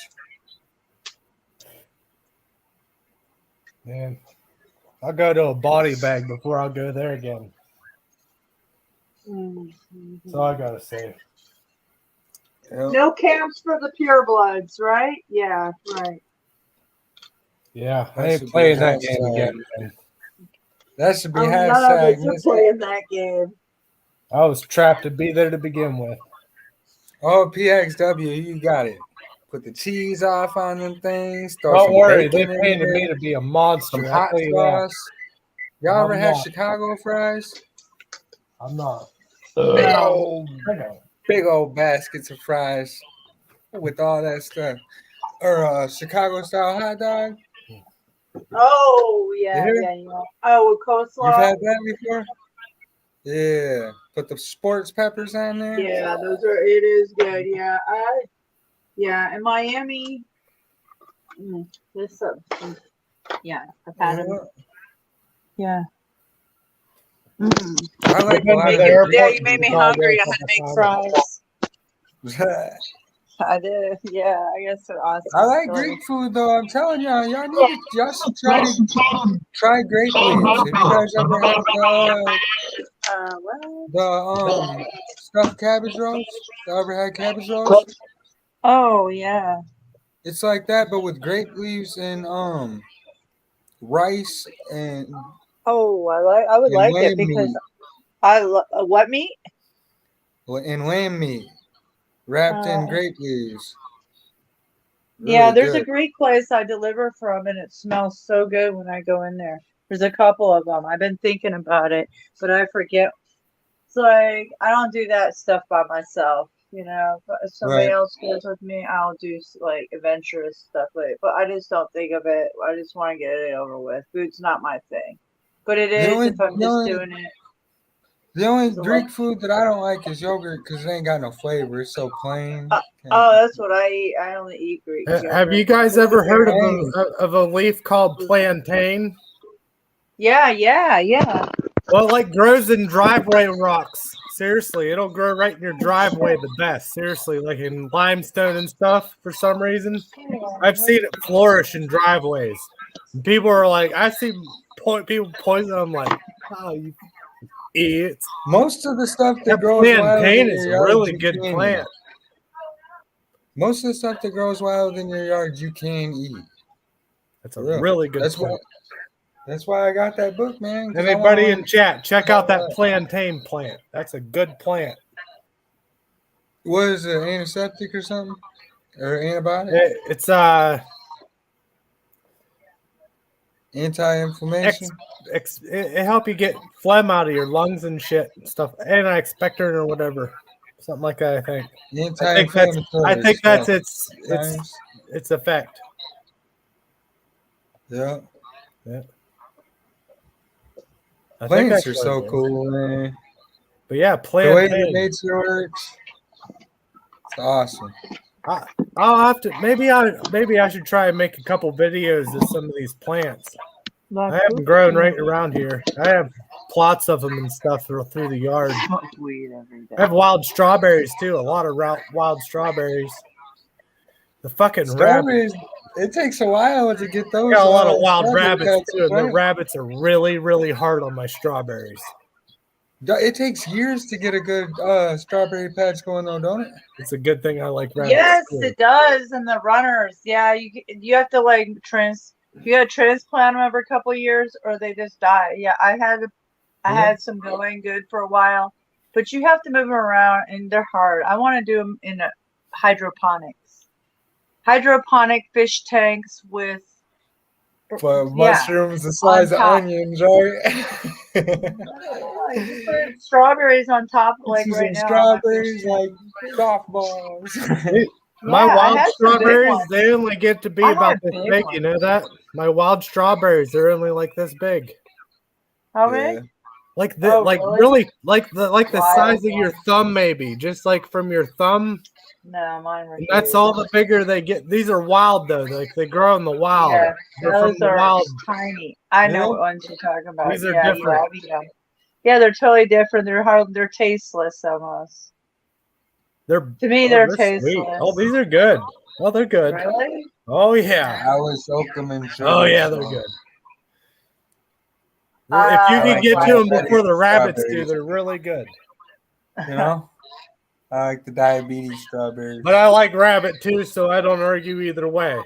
Man, I'll go to a body bag before I'll go there again. That's all I gotta say. Yep. No camps for the purebloods, right? Yeah, right. Yeah, I That ain't should be playing that hashtag. game again. Man. That should be None of hashtag. us are playing that game. I was trapped to be there to begin with. Oh, PXW, you got it. Put the cheese off on them things. Throw Don't some worry, they bacon in painted there, me to be a monster. some I'll hot tell you that. sauce. Y'all ever I'm had not. Chicago fries? I'm not. Big old baskets of fries with all that stuff. Or Chicago style hot dog. Oh, yeah, You yeah, yeah. Oh, with coleslaw? You've had that before? Yeah. Put the sports peppers on there. Yeah, it is good. Yeah. In Miami, yeah, I've had them. Yeah. I like a lot of Yeah, you made me hungry. I had to make fries. I did. Yeah, I guess they're awesome. I like Greek food though. I'm telling y'all, y'all should try grape leaves. Have you guys ever had the stuffed cabbage rolls? You ever had cabbage rolls? Oh yeah. It's like that, but with grape leaves and rice and Oh, I would and like it lamb because meat. what meat? And lamb meat wrapped in Oh. grape leaves. Yeah, Really there's a good. Greek place I deliver from, and it smells so good when I go in there. There's a couple of them. I've been thinking about it, but I forget. It's like I don't do that stuff by myself, you know. But if somebody Right. else goes with me, I'll do like adventurous stuff. But I just don't think of it. I just want to get it over with. Food's not my thing, but it is if I'm just doing it. The only There's a Greek lot- food that I don't like is yogurt because it ain't got no flavor. It's so plain. Oh, that's what I eat. I only eat Greek. Have yogurt. you guys It's ever heard very- of a leaf called plantain? Yeah, yeah, yeah. Well, it like grows in driveway rocks. Seriously, it'll grow right in your driveway the best. Seriously, like in limestone and stuff for some reason. I've seen it flourish in driveways. And people are like, I see people poison. I'm like, oh, you idiots. Most of the stuff that That grows wild plantain in is your a yard, really you good can plant. eat. Most of the stuff that grows wild in your yard, you can eat. That's a For real. really good That's plant. That's why I got that book, man. 'cause I Anybody wanna in learn- chat, check out that plantain plant. That's a good plant. What is it, antiseptic or something? Or antibiotic? It's Anti-inflammation? it help you get phlegm out of your lungs and shit and stuff. Anti-expectorant or whatever, something like that. I think. Anti-inflammatory. I think that's Science. its effect. Yeah. Yeah. I think Plants that's are what so it is. cool, man. But yeah, The way that plantain. nature works, it's awesome. I'll have to maybe I should try and make a couple videos of some of these plants. I have them growing right around here. I have plots of them and stuff through the yard. Smoke weed every day. I have wild strawberries too. A lot of wild strawberries. The fucking Strawberries. It takes a while to get those. I got a lot of wild strawberry rabbits patches, too. And the right? rabbits are really, really hard on my strawberries. It takes years to get a good strawberry patch going, though, don't it? It's a good thing I like rabbits. Yes, too. it does. And the runners, yeah, you have to like you got to transplant them every couple of years, or they just die. Yeah, I had some going good for a while, but you have to move them around, and they're hard. I want to do them in hydroponic fish tanks with For mushrooms the size of top. onions, right? Like, put strawberries on top, like right now. Strawberries like golf balls. My Yeah, I wild had some big strawberries, ones. they only get to be I about had this big big. ones. You know that? My wild strawberries, they're only like this big. How big? Like the Oh, like really? really like the Wild size of your ones. thumb, maybe. Just like from your thumb. No, mine were And that's huge. all the bigger they get. These are wild though. Like they grow in the wild. Yeah, They're from those the are wild. tiny. I know Yeah. what ones you're talking about. These are yeah, different. I've eaten them. Yeah, they're totally different. They're tasteless almost. They're To me, they're sweet. tasteless. Oh, these are good. Oh, they're good. Really? Oh yeah. I would soak them in sugar. Oh yeah, they're good. If you I can like get to them wild before the rabbits do, strawberries. they're really good. You know? I like the diabetes strawberries. But I like rabbit too, so I don't argue either way.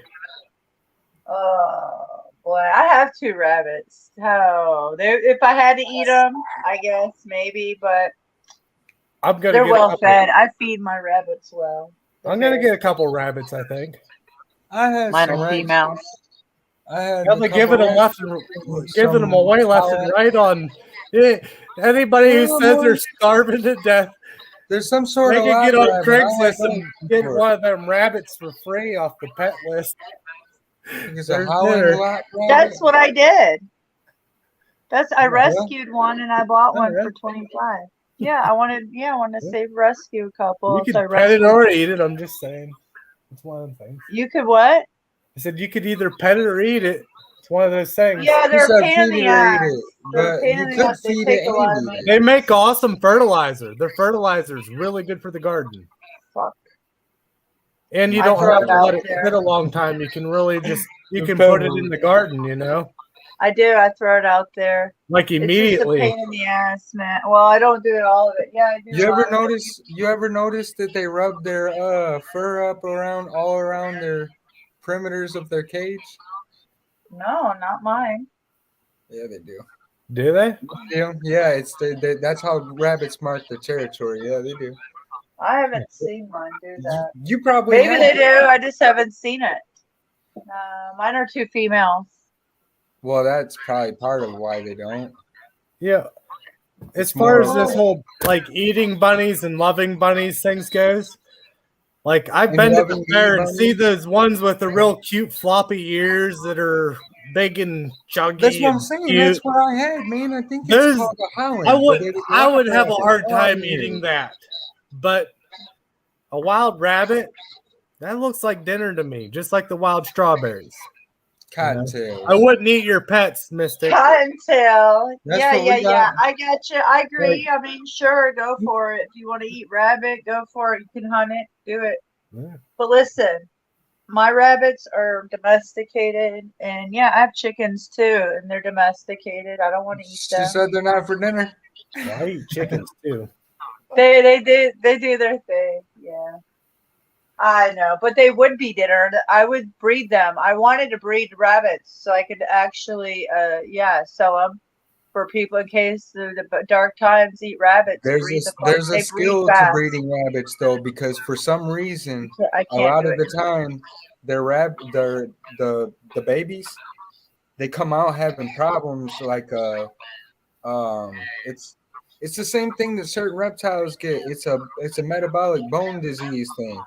Oh boy, I have 2 rabbits. Oh, if I had to eat them, I guess maybe, but I'm gonna they're get. well fed. I feed my rabbits well. I'm gonna get a couple rabbits. I think. I had Mine some are rice. females. I had Yeah, they're giving them left and giving them away left and right on. Yeah, anybody who says they're starving to death, There's some sort they of can get lab on rabbit. I had Craigslist those and get before. one of them rabbits for free off the pet list. It's a There's howling dinner. lap rabbit. That's what I did. I Yeah. rescued one and I bought one Yeah. for 25. Yeah, I wanted to save rescue a couple. You So I could pet it rescued. or eat it. I'm just saying. It's one of the things. You could what? I said you could either pet it or eat it. It's one of those things. Yeah, You they're a said pain in feed the it or ass. eat it, They're a but pain you in the could ass. They feed take it a lot of and eat money. it. They make awesome fertilizer. Their fertilizer is really good for the garden. Fuck. And you I don't throw have it to out let it there. sit a long time. You can really just you The can put it pebble. in the garden, you know, I do. I throw it out there. like It's just a immediately. pain in the ass, man. Well, I don't do it all of it. Yeah, I do. You a lot ever of it. notice? You ever notice that they rub their fur up all around their perimeters of their cage? No, not mine. Yeah, they do. Do they? Yeah, it's that's how rabbits mark their territory. Yeah, they do. I haven't seen mine do that. You probably Maybe have. they do. I just haven't seen it. Mine are 2 females. Well, that's probably part of why they don't. Yeah. As It's far more as this of- whole like eating bunnies and loving bunnies things goes, like I've And been to loving the fair and bunnies? see those ones with the real cute floppy ears that are big and chunky. That's what I'm and saying. cute. That's what I had, man. I think it's Those- called a howling. I but would it was I would have a rabbit. hard time Oh, eating that. But a wild rabbit, that looks like dinner to me, just like the wild strawberries. Cottontails. I wouldn't eat your pets, Mystic. Cottontail. That's Yeah, what we yeah, yeah. got. I got you. I agree. I mean, sure, go for it. If you want to eat rabbit, go for it. You can hunt it, do it. Yeah. But listen, my rabbits are domesticated, and yeah, I have chickens too, and they're domesticated. I don't want to eat She them. said they're not for dinner. I eat chickens too. They do their thing. Yeah. I know, but they would be dinner. I would breed them. I wanted to breed rabbits so I could actually, sell them for people in case the dark times eat rabbits. There's breed a, them. there's They a breed skill to fast. breeding rabbits though, because for some reason, I a can't lot do of it. the time, the babies, they come out having problems like it's the same thing that certain reptiles get. It's a metabolic bone disease thing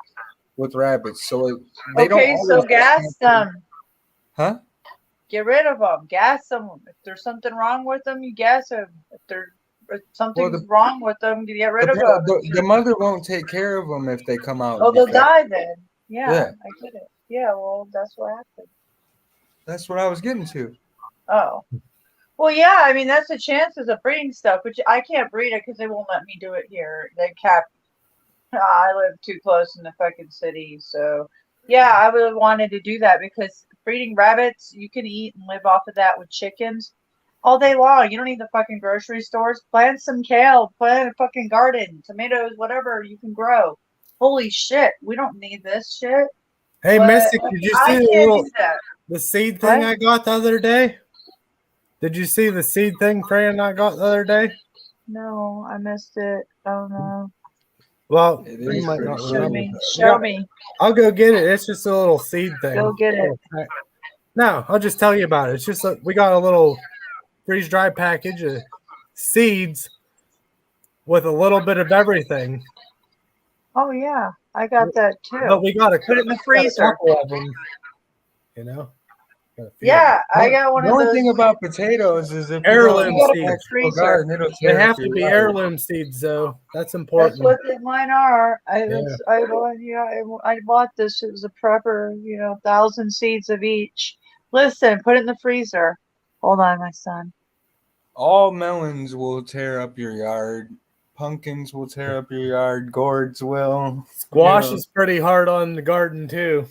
with rabbits. So they don't. Okay, so always- gas them. Huh? Get rid of them. Gas them. If there's something wrong with them, you gas them. If something's wrong with them, you get rid of them. The mother won't take care of them if they come out. Oh, they'll defective. die then. Yeah, Yeah. I get it. Yeah, well, that's what happened. That's what I was getting to. Oh. Well, yeah, I mean, that's the chances of breeding stuff, which I can't breed it because they won't let me do it here. They cap. I live too close in the fucking city, so yeah, I would have wanted to do that because breeding rabbits, you can eat and live off of that with chickens all day long. You don't need the fucking grocery stores. Plant some kale, plant a fucking garden, tomatoes, whatever you can grow. Holy shit, we don't need this shit. Hey, But Mystic, did you I see can't do that. the seed thing What? I got the other day? Did you see the seed thing Fran I got the other day? No, I missed it. I don't know. Well, It you is might pretty not Show remember. me. Yeah, Show me. I'll go get it. It's just a little seed thing. Go get it. No, I'll just tell you about it. It's just we got a little freeze dry package of seeds with a little bit of everything. Oh yeah, I got that too. But we got to Put it in the freezer. couple of them, you know. Got a few. Yeah, I got one The of only those. thing about potatoes is if Heirloom you don't seeds. have an actual Freezer. garden, it'll They tear have up to your be yard. heirloom seeds, though. That's That's important. what mine are. Yeah. I bought this. It was a prepper, 1,000 seeds of each. Listen, put it in the freezer. Hold on, my son. All melons will tear up your yard. Pumpkins will tear up your yard. Gourds will. Squash Yeah. is pretty hard on the garden too,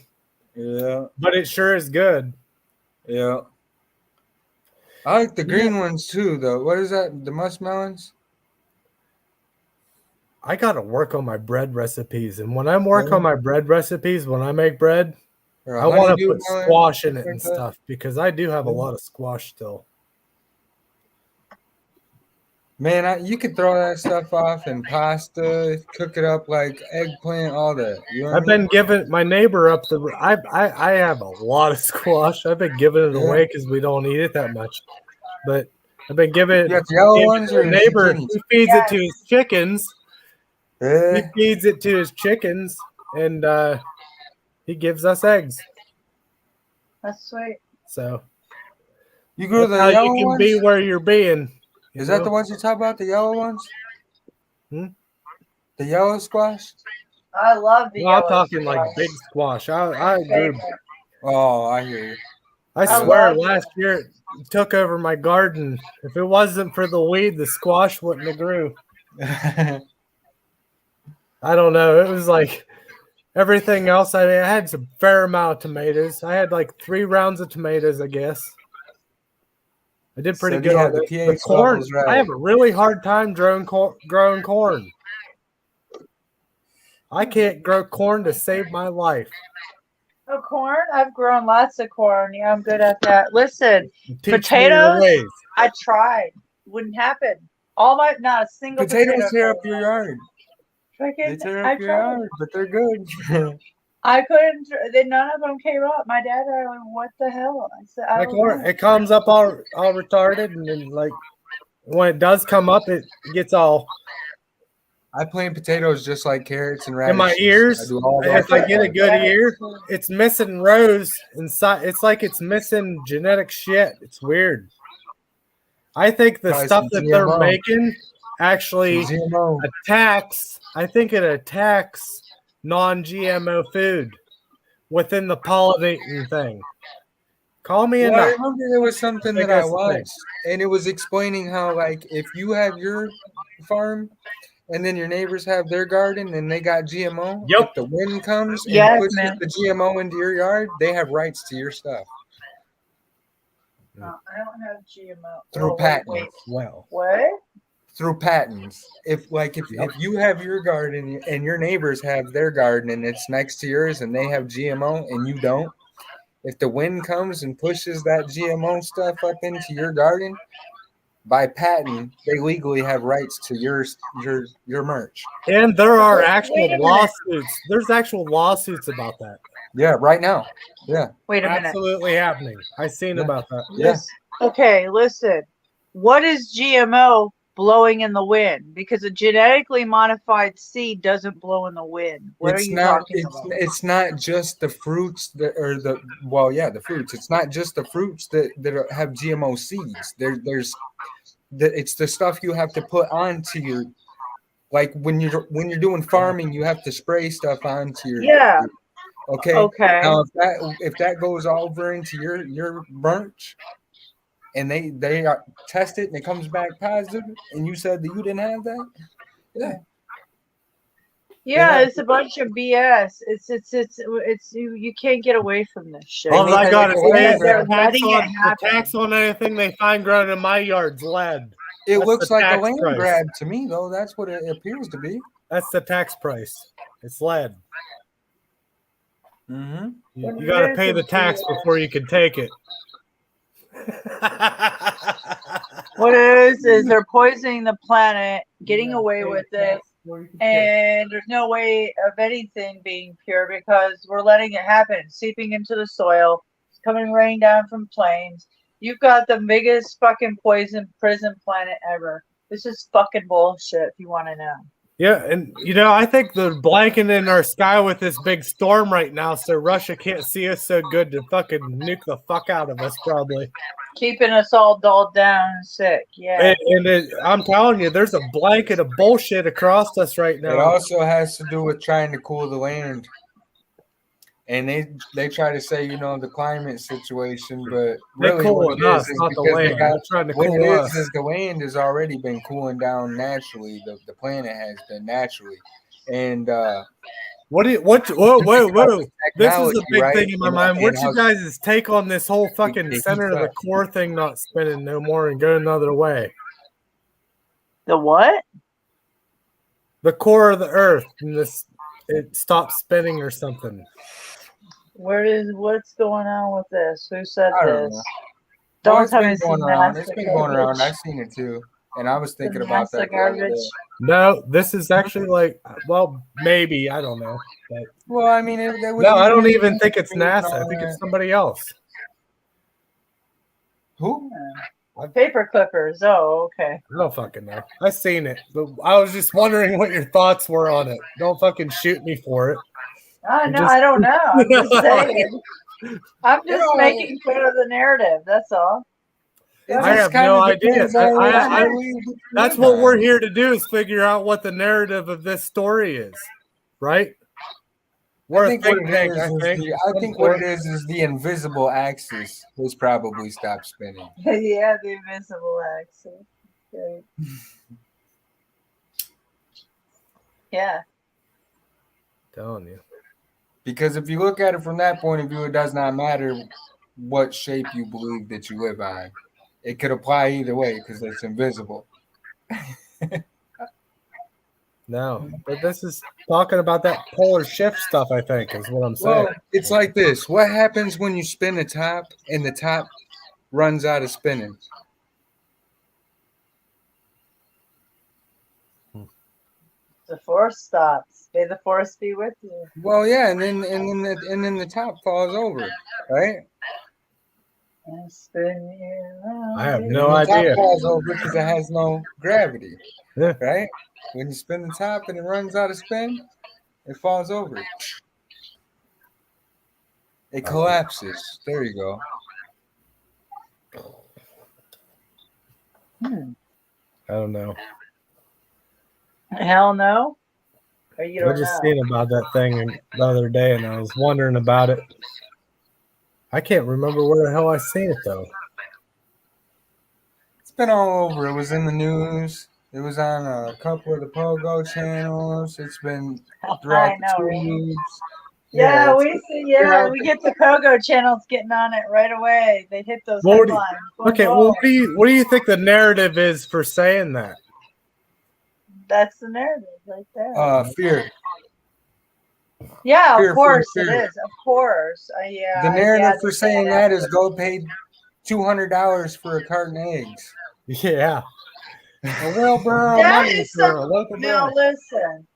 Yeah, but it sure is good. yeah. I like the green ones too, though. What is that? The muskmelons? I got to work on my bread recipes, and when I work Yeah. on my bread recipes, when I make bread, Or a I want to honeydew put melon? squash in it Like and that? stuff because I do have a Yeah. lot of squash still. Man, you could throw that stuff off in pasta, cook it up like eggplant, all that. You know what I I've been giving my neighbor up the. I have a lot of squash. I've been giving it Yeah. away because we don't eat it that much, but I've been giving it. You got the yellow giving ones it to or the the neighbor. zucchinis? He feeds it to his chickens. He Yeah. feeds it to his chickens, and he gives us eggs. That's sweet. So You grew that's the how you yellow can ones? be where you're being. you Is that know? the ones you talk about? The yellow ones? Hmm? The yellow squash? I love the Well, I'm yellow talking like squash. big squash. I My grew. favorite. Oh, I hear you. I I swear, love last year it took over my garden. If it wasn't for the weed, the squash wouldn't have grew. I don't know. It was like everything else. I had some fair amount of tomatoes. I had like 3 rounds of tomatoes, I guess. I did pretty So good you on had the the pH corn. levels right. I have a really hard time growing corn. I can't grow corn to save my life. Oh, corn? I've grown lots of corn. Yeah, I'm good at that. Listen, Teach me your potatoes? ways. I tried. Wouldn't happen. Not a single Potatoes potato tear up came your up. yard. They Freaking, tear I up your tried. yard, but they're good. I couldn't. None of them came up. My dad and I went, "What the hell?" I said, "I My don't corn, know." it comes up all retarded, and then like when it does come up, it gets all I plant potatoes just like carrots and in radishes. my ears. I do all If that. I get a good ear, it's missing rows inside. It's like it's missing genetic shit. It's weird. I think the Probably stuff some that they're GMO. making actually Some GMO. attacks. I think it attacks non-GMO food within the pollinating thing. Call me a Well, I nut. remember there was something think that I that's the thing. watched, and it was explaining how, like, if you have your farm and then your neighbors have their garden and they got GMO, Yep. if the wind comes and Yes, pushes man. the GMO into your yard, they have rights to your stuff No, I don't have GMO. through Oh, patents. wait. Well, What? Through patents. If you have your garden and your neighbors have their garden and it's next to yours and they have GMO and you don't, if the wind comes and pushes that GMO stuff up into your garden, by patent, they legally have rights to your merch. and there are Wait actual a minute. lawsuits. There's actual lawsuits about that. Yeah, right now. Yeah. Wait a minute. Absolutely happening. I seen Yeah. about that. Yeah. Okay, listen. What is GMO blowing in the wind? Because a genetically modified seed doesn't blow in the wind. What are you talking about? It's not just the fruits the fruits. It's not just the fruits that have GMO seeds. It's the stuff you have to put onto your, like when you're doing farming, you have to spray stuff onto your. Yeah. Okay. Okay. Now if that goes over into your merch, and they are test it and it comes back positive, and you said that you didn't have that, yeah. Yeah, have- it's a bunch of BS. It's you can't get away from this shit. All I because gotta say is they're the letting it the happen. tax on anything they find growing in my yard's lead. It That's looks the like a tax land price. grab to me, though. That's what it appears to be. That's the tax price. It's lead. Mm-hmm. You got to pay the tax before you can take it. What it is they're poisoning the planet, getting away with it, and there's no way of anything being pure because we're letting it happen, seeping into the soil, it's coming raining down from planes. You've got the biggest fucking poison prison planet ever. This is fucking bullshit if you want to know. Yeah, and I think they're blanketing our sky with this big storm right now, so Russia can't see us so good to fucking nuke the fuck out of us, probably. Keeping us all dulled down and sick. Yeah. I'm telling you, there's a blanket of bullshit across us right It now. also has to do with trying to cool the land. And they try to say, the climate situation, but They're really cooling what it is us, not the because land. They're trying to what cool it us. is the land has already been cooling down naturally. The planet has been naturally. And Whoa. This is a big right? thing in my And- mind. and What's how- your guys' take on this whole fucking It center of the keeps core thing not spinning no more and going another way? The what? The core of the earth, and it stops spinning or something. What's going on with this? Who said I don't this? know. Don't it's tell been me going some around. NASA It's been going around. garbage. I've seen it too. And I was thinking Some about NASA that. the other garbage. day. No, this is actually maybe, I don't know. But Well, I mean, there was I don't even think it's NASA. I all think that. it's somebody else. Who? Paper clippers. Oh, okay. I don't fucking know. I seen it, but I was just wondering what your thoughts were on it. Don't fucking shoot me for it. I know. just- I don't know. I'm just saying. I'm just know, making fun of the narrative. That's all. I have no idea. That's what we're here to do is figure out what the narrative of this story is, right? We're I a think what think it tank, is, I think. I think what it is the invisible axis has probably stopped spinning. Yeah, the invisible axis. Okay. Yeah. Telling you. Because if you look at it from that point of view, it does not matter what shape you believe that you live on. It could apply either way because it's invisible. No, but this is talking about that polar shift stuff, I think, is what I'm saying. Well, it's like this. What happens when you spin the top and the top runs out of spinning? The force stops. May the force be with you. Well, yeah, and then the top falls over, right? And spin you around. I have And no the top idea. falls over because it has no gravity, Yeah. right? When you spin the top and it runs out of spin, it falls over. It collapses. There you go. I don't know. Hell no. Or you I don't just know. seen about that thing the other day, and I was wondering about it. I can't remember where the hell I seen it though. It's been all over. It was in the news. It was on a couple of the Pogo channels. It's been throughout I know, the right? tubes. Yeah, it's- we see. Yeah, we get the Pogo channels getting on it right away. They hit those What do you- headlines. Boom, Okay, boom. well, what do you think the narrative is for saying that? That's the narrative right there. Fear. yeah, fear, of course fear, it fear. is. Of course. Yeah. The narrative yeah, for they say saying that is go pay $200 for a carton of eggs. Yeah. A wheelbarrow That money is for a local Now bread. listen.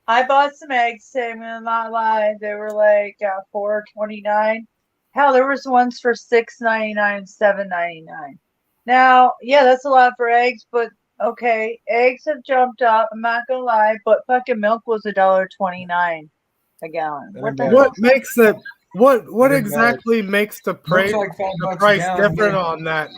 I bought some eggs today. I'm gonna not lie. They were like $4.29. Hell, there was ones for $6.99, $7.99. Now, yeah, that's a lot for eggs, but okay, eggs have jumped up. I'm not gonna lie, but fucking milk was $1.29 a gallon. What the Yeah. hell? What makes it? What It exactly makes the price Looks like $5 a price gallon, different yeah. on that?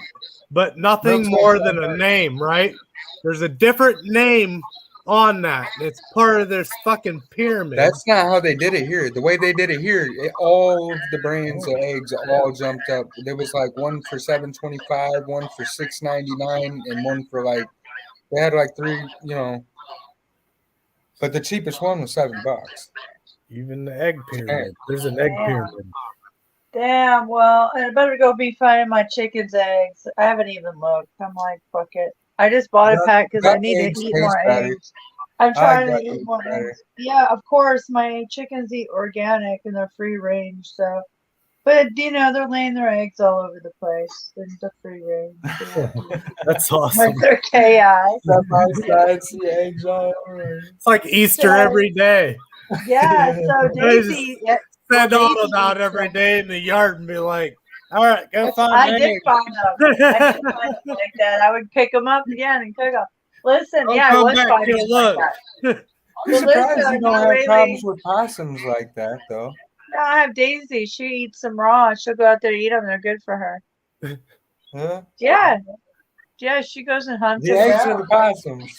But nothing Looks more like than a $5. name, right? There's a different name on that. It's part of this fucking pyramid. That's not how they did it here. The way they did it here, all of the brands of eggs all jumped up. There was like one for $7.25, one for $6.99, and one for like they had like three, But the cheapest one was $7. Even the egg pyramid. There's an egg pyramid. Damn, well, I better go be finding my chicken's eggs. I haven't even looked. I'm like, fuck it. I just bought a pack because I need to eat more eggs. I'm trying to eat more eggs. Yeah, of course, my chickens eat organic and they're free range, so. But, they're laying their eggs all over the place. They're the free range. That's awesome. Like they're chaos. Eggs all over. It's like Easter every day. Yeah, so Daisy. Send all out every day in the yard and be like, all right, go find I eggs. did find them. I did find them like that. I would pick them up again and cook them. Listen, I was finding them like that. I'm surprised you don't have problems with possums like that, though. No, I have Daisy. She eats them raw. She'll go out there and eat them. They're good for her. Huh? Yeah. Yeah, she goes and hunts The them eggs raw. or the possums?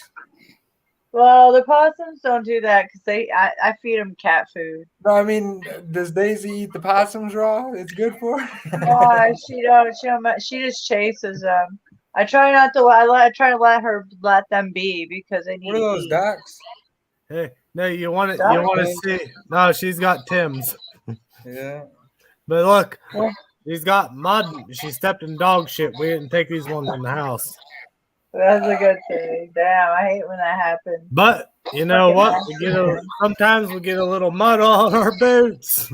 Well, the possums don't do that because I feed them cat food. No, I mean, does Daisy eat the possums raw? It's good for She her. don't. She just chases them. I try not to. I try to let them be because they need. What are those ducks? Hey, no, you want to see? No, she's got Tim's. Yeah. But look, Yeah. she's got mud. She stepped in dog shit. We didn't take these ones in the house. That's a good thing. Damn, I hate when that happens. But you know what? Sometimes we get a little mud on our boots.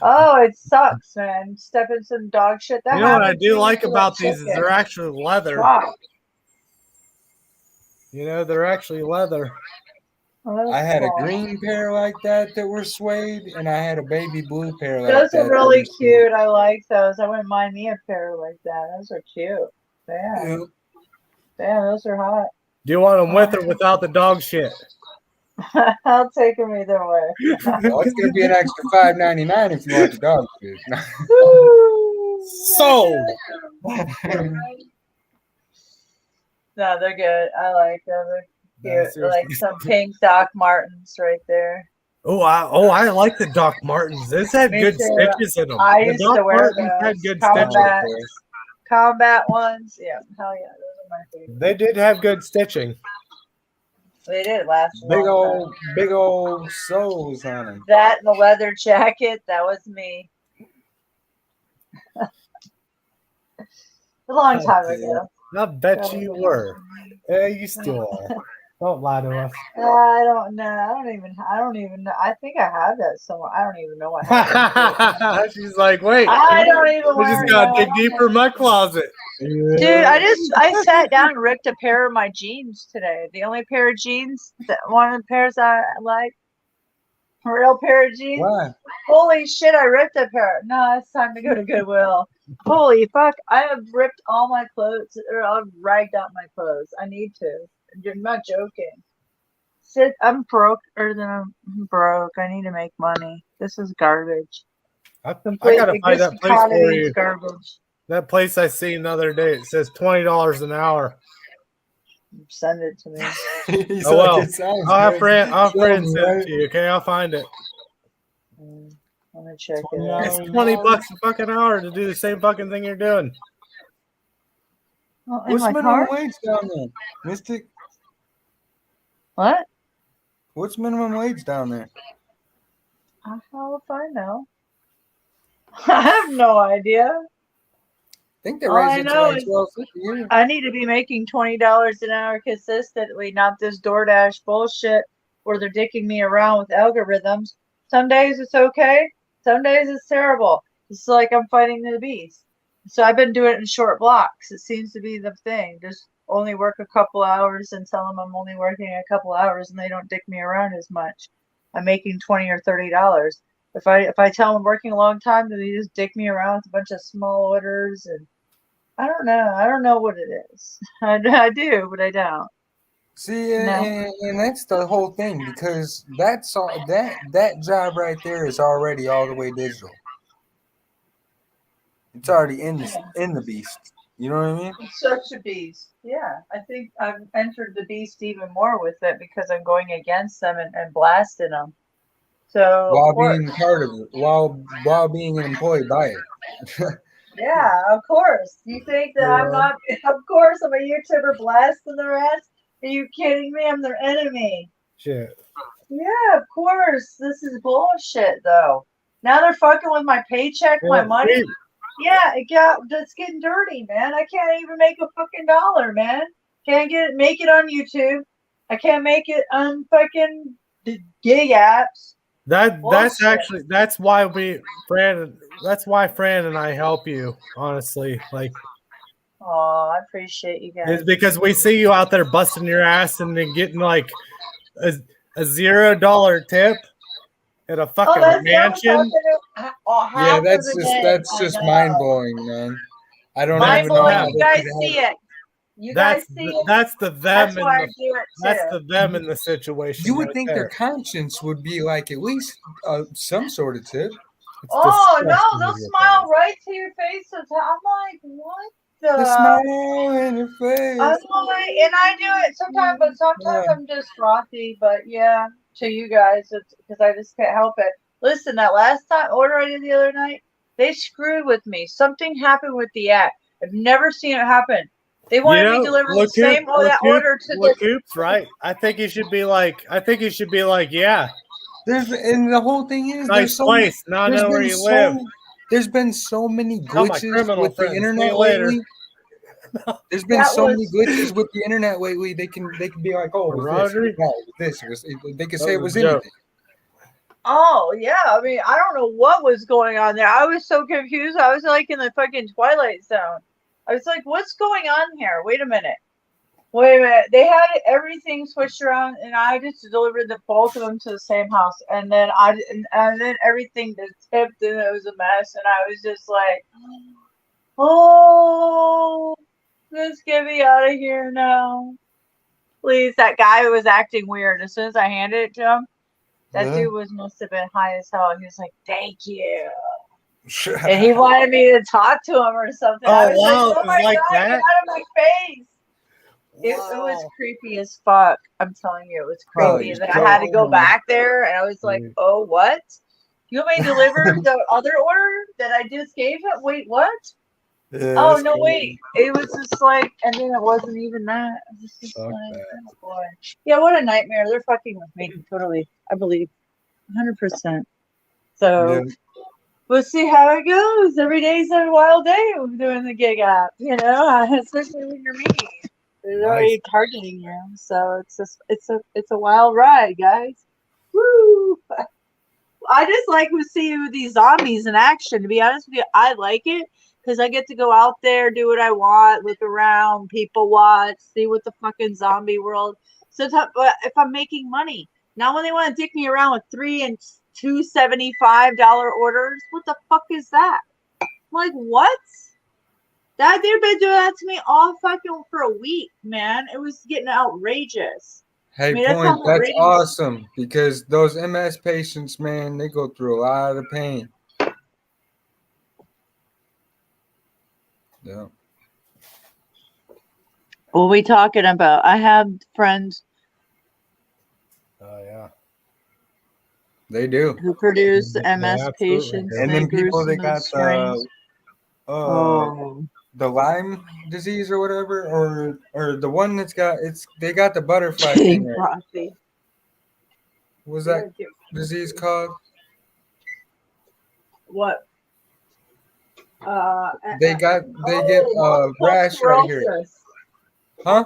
Oh, it sucks, man. Step in some dog shit. That You know what I happens do to me like with about these is chicken. they're actually leather. Fuck. They're actually leather. Oh, I had a cool. green pair like that were suede, and I had a baby blue pair like that. Those are really cute. I like those. I wouldn't mind me a pair like that. Those are cute. Damn. Yeah. Damn, those are hot. Do you want them with or without the dog shit? I'll take them either way. Well, it's gonna be an extra $5.99 if you want the dog food. Sold. No, they're good. I like them. They're No, cute. seriously. Like some pink Doc Martens right there. I like the Doc Martens. This had Me good too. stitches in them. I The used Doc to wear Martens had those. good Combat. stitching. Combat ones. Yeah, hell yeah. Those are my favorite. They did have good stitching. They did last a long time. Big old soles on them. That and the leather jacket, that was me. A long time ago. I bet you were. Yeah, you still are. Don't lie to us. I don't know. I don't even know. I think I have that somewhere. I don't even know what happened. She's like, wait. I don't even We just wanna gotta know. dig deeper in my closet. Dude, I sat down and ripped a pair of my jeans today. The only pair of jeans, one of the pairs I like. A real pair of jeans. Why? Holy shit, I ripped a pair. No, it's time to go to Goodwill. Holy fuck, I have ripped all my clothes, or I've ragged out my clothes. I need to. I'm not joking. I'm broke, I'm broke. I need to make money. This is garbage. I gotta find that place for economy you. is garbage. That place I seen the other day. It says $20 an hour. Send it to me. He's Oh, like, well. it sounds I'll have good. friends send Right? it to you. Okay, I'll find it. Let me check it $20 out. It's $20 a fucking hour to do the same fucking thing you're doing. Oh, in What's my minimum car? wage down there, Mystic? What? What's minimum wage down there? How if I know? I have no idea. I think they All I raised it to know like is- $12.50. I need to be making $20 an hour consistently, not this DoorDash bullshit where they're dicking me around with algorithms. Some days it's okay, some days it's terrible. It's like I'm fighting the beast. So I've been doing it in short blocks. It seems to be the thing. Just only work a couple hours and tell them I'm only working a couple hours, and they don't dick me around as much. I'm making $20 or $30. If I tell them I'm working a long time, then they just dick me around with a bunch of small orders, and I don't know. I don't know what it is. I do, but I don't. See, No. and that's the whole thing, because that's all that job right there is already all the way digital. It's already in the beast. You know what I mean? It's such a beast. Yeah, I think I've entered the beast even more with it because I'm going against them and blasting them. So While of course, being part of it, while being employed by it. yeah, of course. You think that I'm Yeah. not? Of course, I'm a YouTuber blasting their ass. Are you kidding me? I'm their enemy. Shit. Yeah, of course. This is bullshit, though. Now they're fucking with my paycheck, my Well, money. Yeah, it's getting dirty, man. I can't even make a fucking dollar, man. Can't make it on YouTube. I can't make it on fucking gig apps. That's Bullshit. actually that's why Fran and I help you, honestly. Like, Oh, I appreciate you guys. it's because we see you out there busting your ass and then getting like a $0 tip at a fucking mansion. Yeah, that's just mind blowing, man. I don't Mind even know blowing. how You they guys could see have- it. You guys see it. That's the them That's in why I the do it that's too. the them in the situation. You would right think there. their conscience would be like at least some sort of tip. It's Oh no, disgusting they'll to get smile that. right to your face. I'm like, what The the? smile in her face. I'm like, and I do it sometimes, but sometimes Yeah. I'm just frothy. But yeah, to you guys, it's because I just can't help it. Listen, that last order I did the other night, they screwed with me. Something happened with the app. I've never seen it happen. They wanted me to deliver the same order to the. Coop's right. I think you should be like, yeah, And the whole thing is, nice place. Now I know where you live. There's been so many Tell my glitches criminal with the friends. See internet you later. lately. There's been That so many was- glitches with the internet lately. They can be like, oh, it was Roger? this. No, it was this. It was, they can say it was was a joke. anything. Oh yeah, I mean, I don't know what was going on there. I was so confused. I was like in the fucking Twilight Zone. I was like, what's going on here? Wait a minute. They had everything switched around, and I just delivered the both of them to the same house, and then and then everything just tipped, and it was a mess, and I was just like, oh, let's get me out of here now, please. That guy was acting weird. As soon as I handed it to him, that dude must have been high as hell. He was like, "Thank you," and he wanted me to talk to him or something. I was wow, like, "Oh my like god, that? get out of my face!" It was creepy as fuck. I'm telling you, it was creepy. And then I had to go back there, and I was like, "Oh, what? You want me to deliver the other order that I just gave him? Wait, what? Oh no, wait. It was just like, and then it wasn't even that. It was just like, oh boy. Yeah, what a nightmare. They're fucking with me totally. I believe, 100%. So we'll see how it goes. Every day's a wild day of doing the gig app, especially when you're me. They're already targeting you, so it's a wild ride, guys. Woo! I just like to see these zombies in action. To be honest with you, I like it because I get to go out there, do what I want, look around, people watch, see what the fucking zombie world. Sometimes, if I'm making money, now when they want to dick me around with $3 and $275 orders, what the fuck is that? I'm like, what? They've been doing that to me all fucking for a week, man. It was getting outrageous. Hey, that's awesome because those MS patients, man, they go through a lot of pain. Yeah. What are we talking about? I have friends. Oh yeah. They do. Who produce Yeah, MS absolutely. patients. And then people that got the Lyme disease or whatever, or the one that's they got the butterfly thing. What was that disease called? What? They get rash right here. Huh?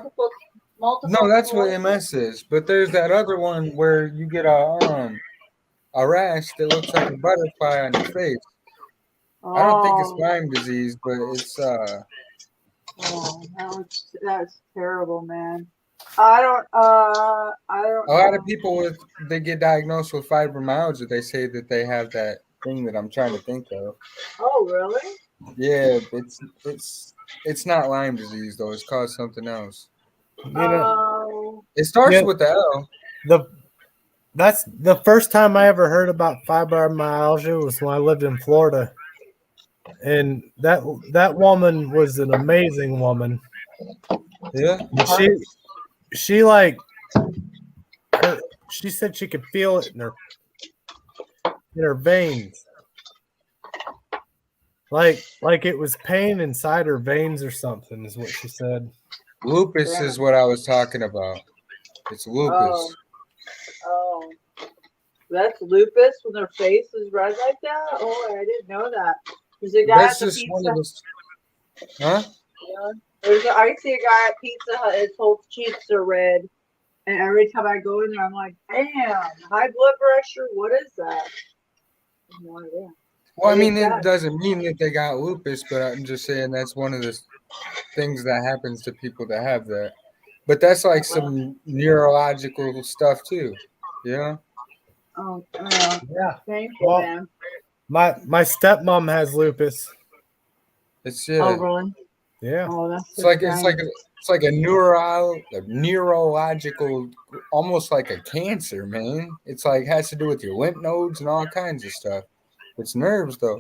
No, that's what MS is. But there's that other one where you get a rash that looks like a butterfly on your face. I don't think it's Lyme disease, but it's that's terrible, man. I don't. A lot of people they get diagnosed with fibromyalgia. They say that they have that thing that I'm trying to think of. Oh, really? Yeah, it's not Lyme disease though. It's called something else. It starts with the L. That's the first time I ever heard about fibromyalgia was when I lived in Florida. and that woman was an amazing woman. Yeah. And she like she said she could feel it in her veins. Like it was pain inside her veins or something, is what she said. Lupus is what I was talking about. It's lupus. Oh, that's lupus when their face is red like that. Oh, I didn't know that. There's a guy That's at the just pizza. one of those. Huh? Yeah. I see a guy at Pizza Hut. His whole cheeks are red, and every time I go in there, I'm like, "Damn, high blood pressure. What is that?" I have no idea. Well, I mean, What is it that? doesn't mean that they got lupus, but I'm just saying that's one of the things that happens to people that have that. But that's like some neurological stuff too. Yeah. Oh, Yeah. thank you, Well, man. My stepmom has lupus. It's Oh, really? Yeah. Oh, that's It's like a neurological, almost like a cancer, man. It's like has to do with your lymph nodes and all kinds of stuff. It's nerves though.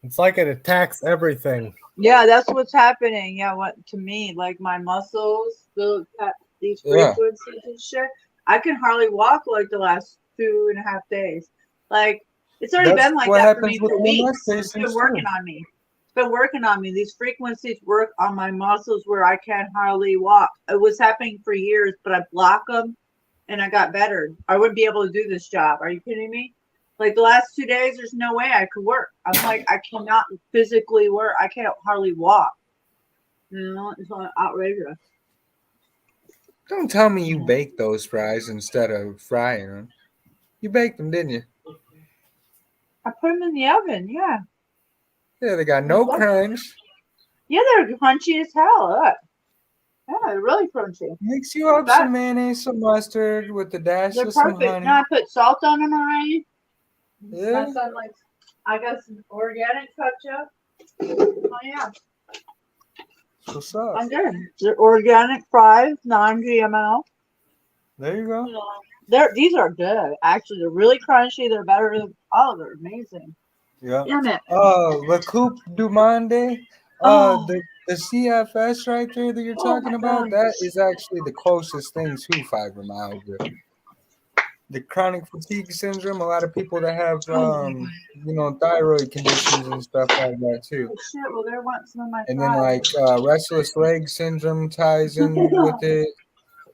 It's like it attacks everything. Yeah, that's what's happening. Yeah, what to me, like my muscles, these frequencies and shit. I can hardly walk like the last 2.5 days. Like it's already That's been like what that for happens me with for MS weeks. It's patients, been working too. on me. It's been working on me. These frequencies work on my muscles where I can't hardly walk. It was happening for years, but I block them, and I got better. I wouldn't be able to do this job. Are you kidding me? Like the last 2 days, there's no way I could work. I'm like, I cannot physically work. I can't hardly walk. You know, it's outrageous. Don't tell me you baked those fries instead of frying them. You baked them, didn't you? I put them in the oven. Yeah. Yeah, they got no crunch. Yeah, they're crunchy as hell. Look. Yeah, they're really crunchy. Mix you up some mayonnaise, some mustard with a dash They're of some perfect. honey. Now I put salt on them already. Yeah. My son likes. I got some organic ketchup. Oh yeah, What's up? I'm good. They're organic fries, non-GMO. There you go. These are good. Actually, they're really crunchy. They're better than they're amazing. Yeah. Damn it. La Coupe du Monde. The CFS right there that you're talking about, that is actually the closest thing to fibromyalgia. The chronic fatigue syndrome, a lot of people that have thyroid conditions and stuff like that too. Oh, shit, well, there went some of my And then fries. like restless leg syndrome ties in with it,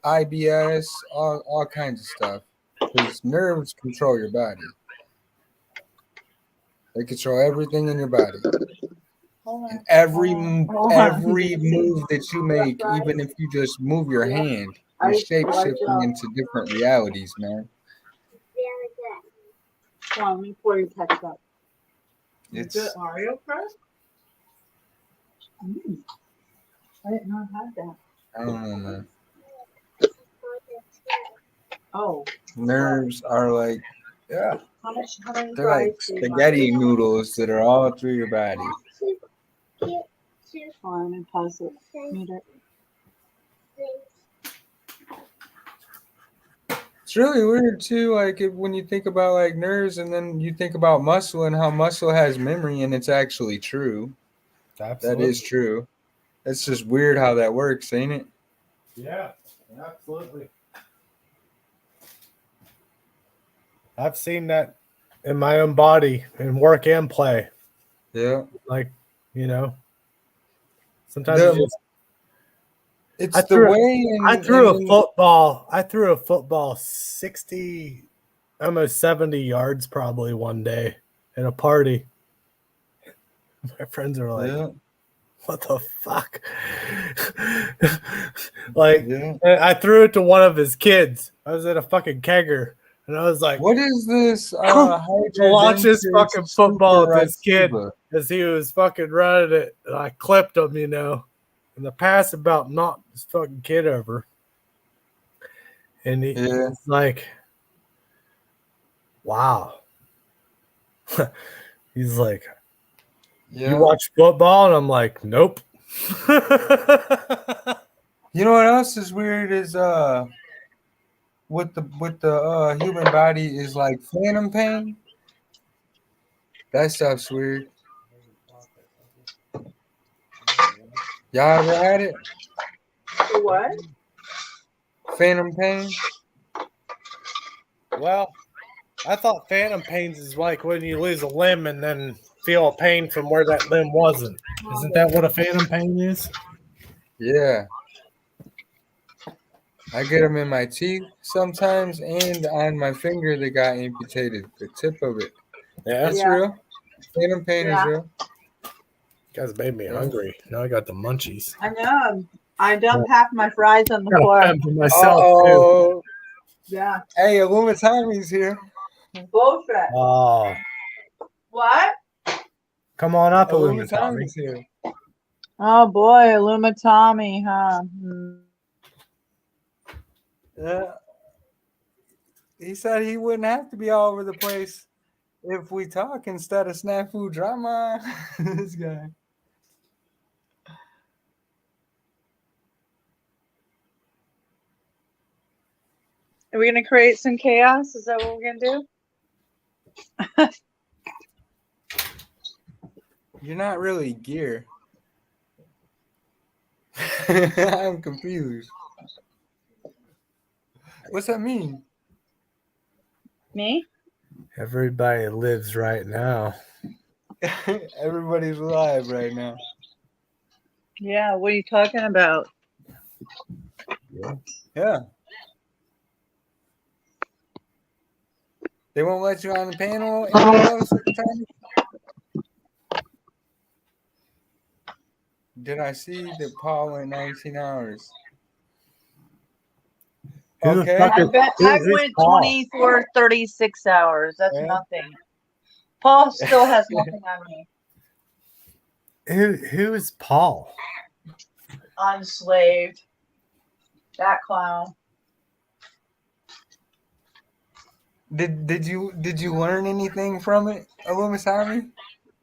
IBS, all kinds of stuff. Because nerves control your body. They control everything in your body. And every move that you make, even if you just move your hand, you're shape shifting into different realities, man. Come on, let me pour you ketchup. It's Good Oreo crust? I didn't know I had that. I don't know, man. Oh. Nerves are like, yeah, How many they're like fries do you want? spaghetti noodles that are all through your body. Let me pause it. Mute it. It's really weird too, like when you think about like nerves and then you think about muscle and how muscle has memory, and it's actually true. Absolutely. That is true. It's just weird how that works, ain't it? Yeah, absolutely. I've seen that in my own body in work and play. Yeah. Like, sometimes it's the way. I threw a football 60, almost 70 yards probably one day at a party. My friends are like, what the fuck? I threw it to one of his kids. I was at a fucking kegger. And I was like, what is this? Launch his fucking football at this kid as he was fucking running it. And I clipped him, and the pass about knocked this fucking kid over. And he's like, wow. He's like, you watch football? And I'm like, nope. You know what else is weird is with the human body is like phantom pain. That stuff's weird. Y'all ever had it? What? Phantom pain? Well, I thought phantom pains is like when you lose a limb and then feel a pain from where that limb wasn't. Isn't that what a phantom pain is? Yeah. I get them in my teeth sometimes and on my finger that got amputated, the tip of it. Yeah. It's Yeah. real. Phantom pain is Yeah. real. You guys made me hungry. Now I got the munchies. I know. I dumped half my fries on the Got floor. them for myself too. Uh-oh. Yeah. Hey, Illumitomi's here. Bullshit. Oh, What? come on up, Illuminati. Illumitomi's here. Oh boy, Illumitami, huh? Yeah. He said he wouldn't have to be all over the place if we talk instead of snafu drama. This guy. Are we gonna create some chaos? Is that what we're gonna do? You're not really gear. I'm confused. What's that mean? Me? Everybody lives right now. Everybody's alive right now. Yeah, what are you talking about? Yeah. They won't let you on the panel anywhere else at the time? Did I see that Paul went 19 hours? Who the Okay. fuck I is- bet who- I who's went Paul? 24, 36 hours. That's Yeah. nothing. Paul still has nothing on me. Who is Paul? Unslaved. That clown. Did you learn anything from it, Illumisami?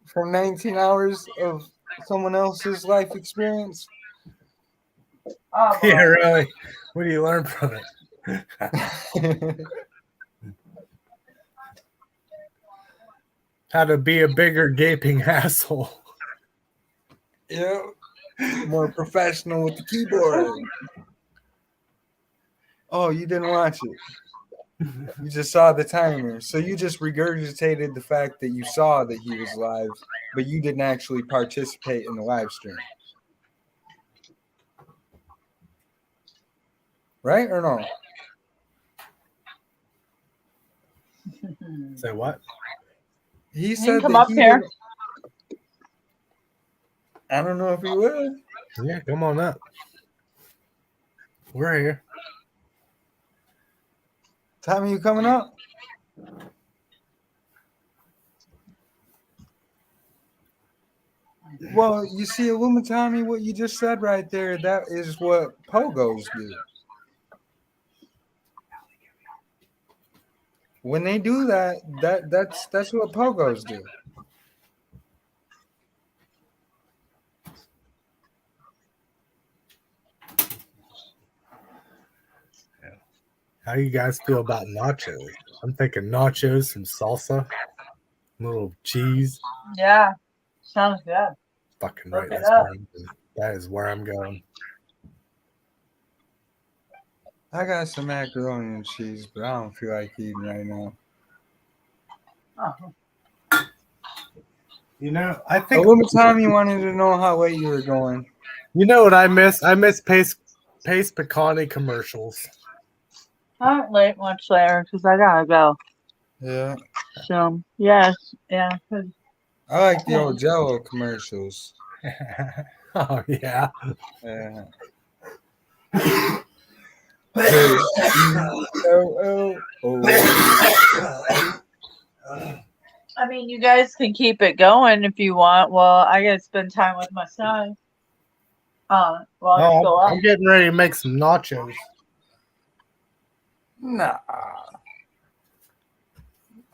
From 19 hours of someone else's life experience? Oh, Yeah, boy. really. What do you learn from it? How to be a bigger gaping asshole. Yeah. More professional with the keyboard. Oh, you didn't watch it. You just saw the timer. So you just regurgitated the fact that you saw that he was live, but you didn't actually participate in the live stream. Right or no? Say what? He can said come that up he here. didn't- I don't know if he would. Yeah, come on up. We're here. Tommy, you coming up? Well, you see, Illumitami, what you just said right there, that is what pogos do. When they do that, that's what pogos do. How you guys feel about nachos? I'm thinking nachos, some salsa, a little cheese. Yeah. Sounds good. Fucking Look right. it up. That is where I'm going. I got some macaroni and cheese, but I don't feel like eating right now. Oh. You know, I think Illumitami wanted to know how late you were going. you know what I miss? I miss Pace Picani commercials. I don't late much later because I gotta go. Yeah. So yes, yeah. 'Cause I like the old Jello commercials. Oh yeah. Yeah. Oh. I mean, you guys can keep it going if you want. Well, I gotta spend time with my son. Well, Oh, go up. I'm getting ready to make some nachos. Nah.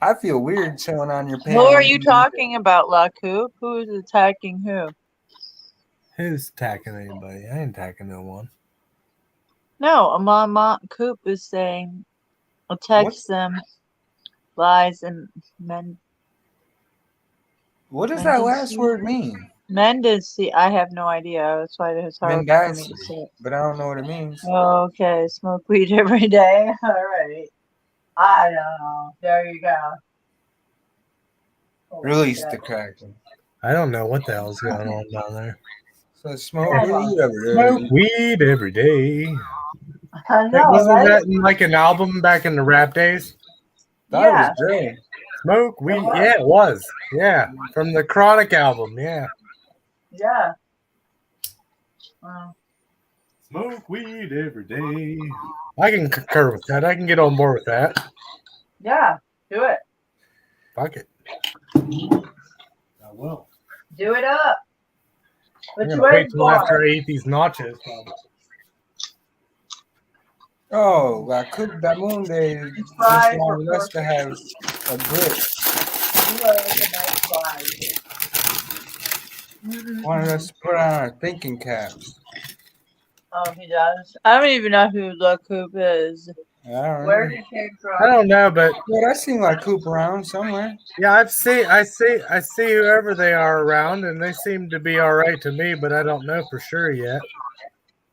I feel weird chilling on your Who panel. are you talking about, La Coupe? Who is attacking who? Who's attacking anybody? I ain't attacking no one. No, Mama Coop is saying, attacks What's- them, lies and men. What does that last word mean? Mendici, I have no idea. That's why it's hard for me to say. but I don't know what it means. Okay, smoke weed every day. All right. I don't know. There you go. Holy Release shit. the Kraken. I don't know what the hell's going on down there. So smoke Yeah. weed every Smoke day. weed every day. I know, Wasn't right? that in like an album back in the rap days? That Yeah. was Dre. Smoke weed. was. Yeah, it was. Yeah, from the Chronic album. Yeah. Yeah. Smoke weed every day. I can concur with that. I can get on board with that. Yeah. Do it. Fuck it. I will. Do it up. I'm What you gonna wait waiting till after for? I eat these nachos. Oh, La Coupe du Monde just Fries or wanted us to have a grip. You are like a nice fry. Wanted us to put on our thinking caps. Oh, he does. I don't even know who La Coupe is. I don't Where know. did he came from? I don't know, but But I seen La Coupe around somewhere. yeah, I see whoever they are around, and they seem to be all right to me, but I don't know for sure yet.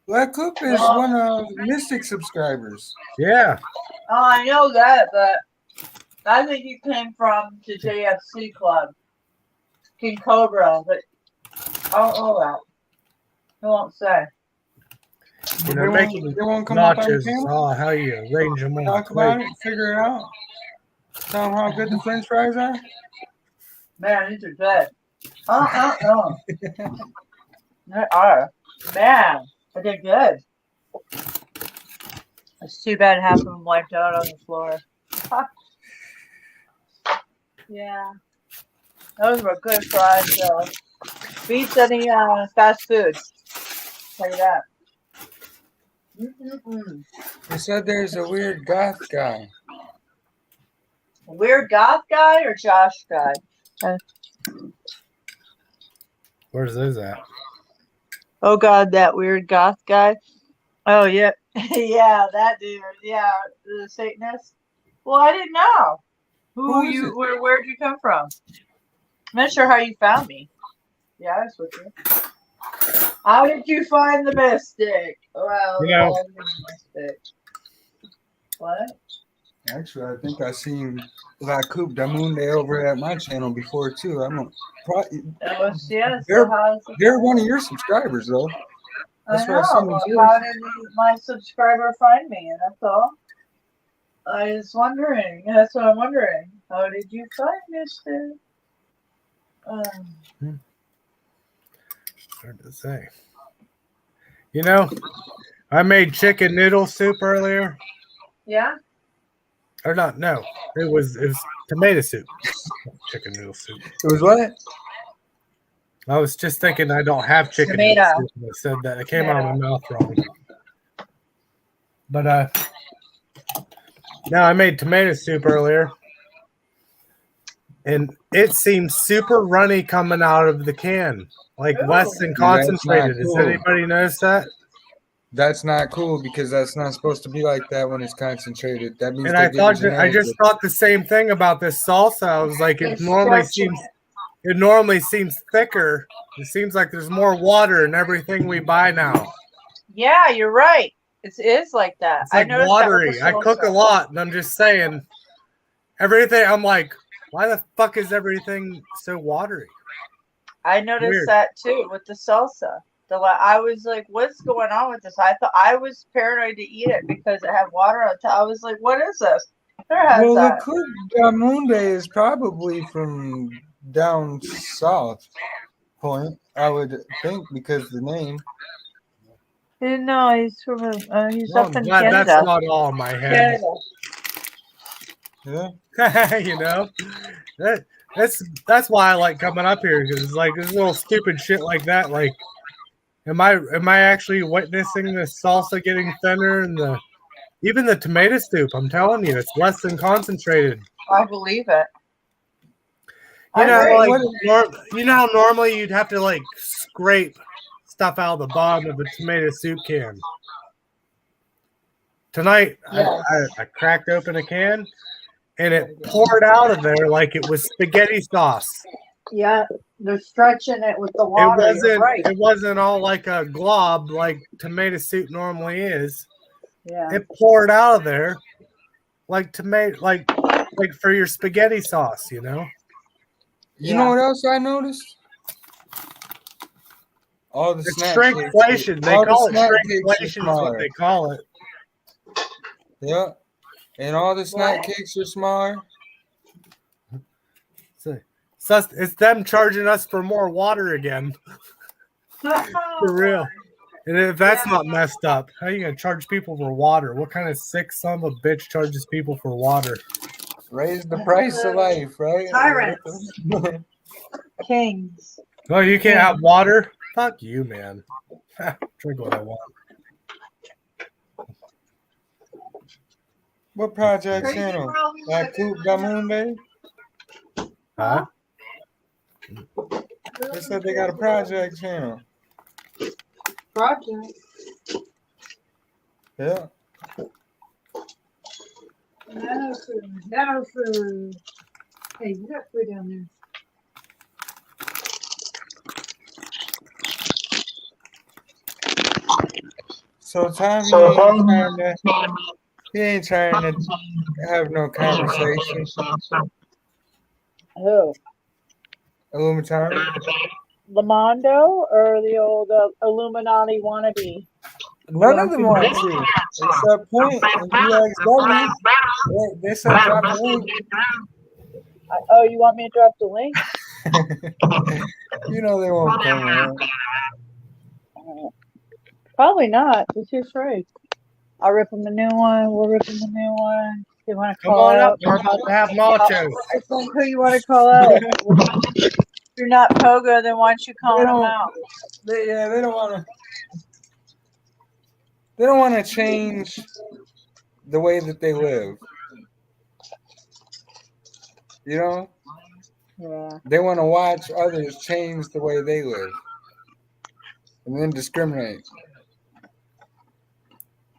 La Coupe is one of Mystic subscribers. Yeah, Oh, I know that, but I think he came from the JFC Club, King Cobra, but I don't know that. I won't say. you know, making They won't come up on nachos. camera? Oh, how you arrange them on Talk the about plate. it, figure it out. Tell them how good the French fries are. Man, these are good. They are. Man, but they're good. It's too bad half of them wiped out on the floor. Yeah. Those were good fries, though. Beats any fast food. Tell you that. Mm-mm-mm. They said there's a weird goth guy. Weird goth guy or Josh guy? Where's those at? Oh God, that weird goth guy. Oh yeah, yeah, that dude. Yeah, the Satanist. Well, I didn't know. Who is you? it? Where'd you come from? I'm not sure how you found me. Yeah, that's with you. How did you find the mystic? Well, You know- the mystic. What? Actually, I think I seen La Coupe du Monde over at my channel before too. I'm a That was yes. They're- So how's it- they're one of your subscribers though. I That's what I seen know. on Well, how yours. did my subscriber find me? And that's all. I was wondering. That's what I'm wondering. How did you find Mister? Hard to say. You know, I made chicken noodle soup earlier. Yeah. Or not? No, it was tomato soup. Chicken noodle soup. It was what? I was just thinking I don't have chicken Tomato. noodle soup. And I said that it came out of my mouth wrong. But no, I made tomato soup earlier, and it seems super runny coming out of the can, like less than That's not concentrated. Does cool. anybody notice that? That's not cool because that's not supposed to be like that when it's concentrated. That means And they're I thought getting I just genetic. thought the same thing about this salsa. I was like, It's stretching it normally seems thicker. It seems like there's more water in everything we buy now. Yeah, you're right. It is like that. It's like noticed watery. that I with the cook a salsa. lot, and I'm just saying, everything. I'm like, why the fuck is everything so watery? I noticed Weird. that too with the salsa. I was like, what's going on with this? I thought I was paranoid to eat it because it had water on top. I was like, what is this? There has Well, La that. Coupe du Monde is probably from down south point, I would think, because the name. No, he's from he's Well, up I'm in glad Canada. that's not all in my head. Canada. Yeah. You know, that's why I like coming up here, because it's like this little stupid shit like that. Like, am I actually witnessing the salsa getting thinner and even the tomato soup? I'm telling you, it's less than concentrated. I believe it. You I know, agree. like you know how normally you'd have to like scrape stuff out of the bottom of a tomato soup can. Tonight, Yes. I cracked open a can, and it poured out of there like it was spaghetti sauce. Yeah, They're stretching it with the It water. You're wasn't. right. It wasn't all like a glob like tomato soup normally is. Yeah. It poured out of there like tomato, like for your spaghetti sauce. You know. You know what else I noticed? All the It's snack shrinkflation. cakes. They All the call it snack cakes are shrinkflation. Is what smaller. they call it. Yeah. And all the snack cakes are smaller. So it's them charging us for more water again. For real. And if that's not messed up, how are you gonna charge people for water? What kind of sick son of a bitch charges people for water? Raise the price of life, right? Tyrants. Kings. Oh, you can't have water? Fuck you, man. Drink what I want. What project channel? La Coupe Damunde? Huh? They said they got a project channel. Project. Yeah. No food. Hey, you got food down there. So Tommy he ain't trying to have no conversation. Who? Illuminati. Lamondo or the old Illuminati wannabe? None of them want to. Except Point and UXW. They said drop the link. Oh, you want me to drop the link? You know they won't come out. Probably not. They're too afraid. I'll rip them a new one. We'll rip them a new one. You want to Come call on out? up. We're about to have nachos. Who you want to call out? If you're not Pogo, then why don't you call They them don't- out? They don't want to. They don't want to change the way that they live. You know, Yeah. they want to watch others change the way they live, and then discriminate.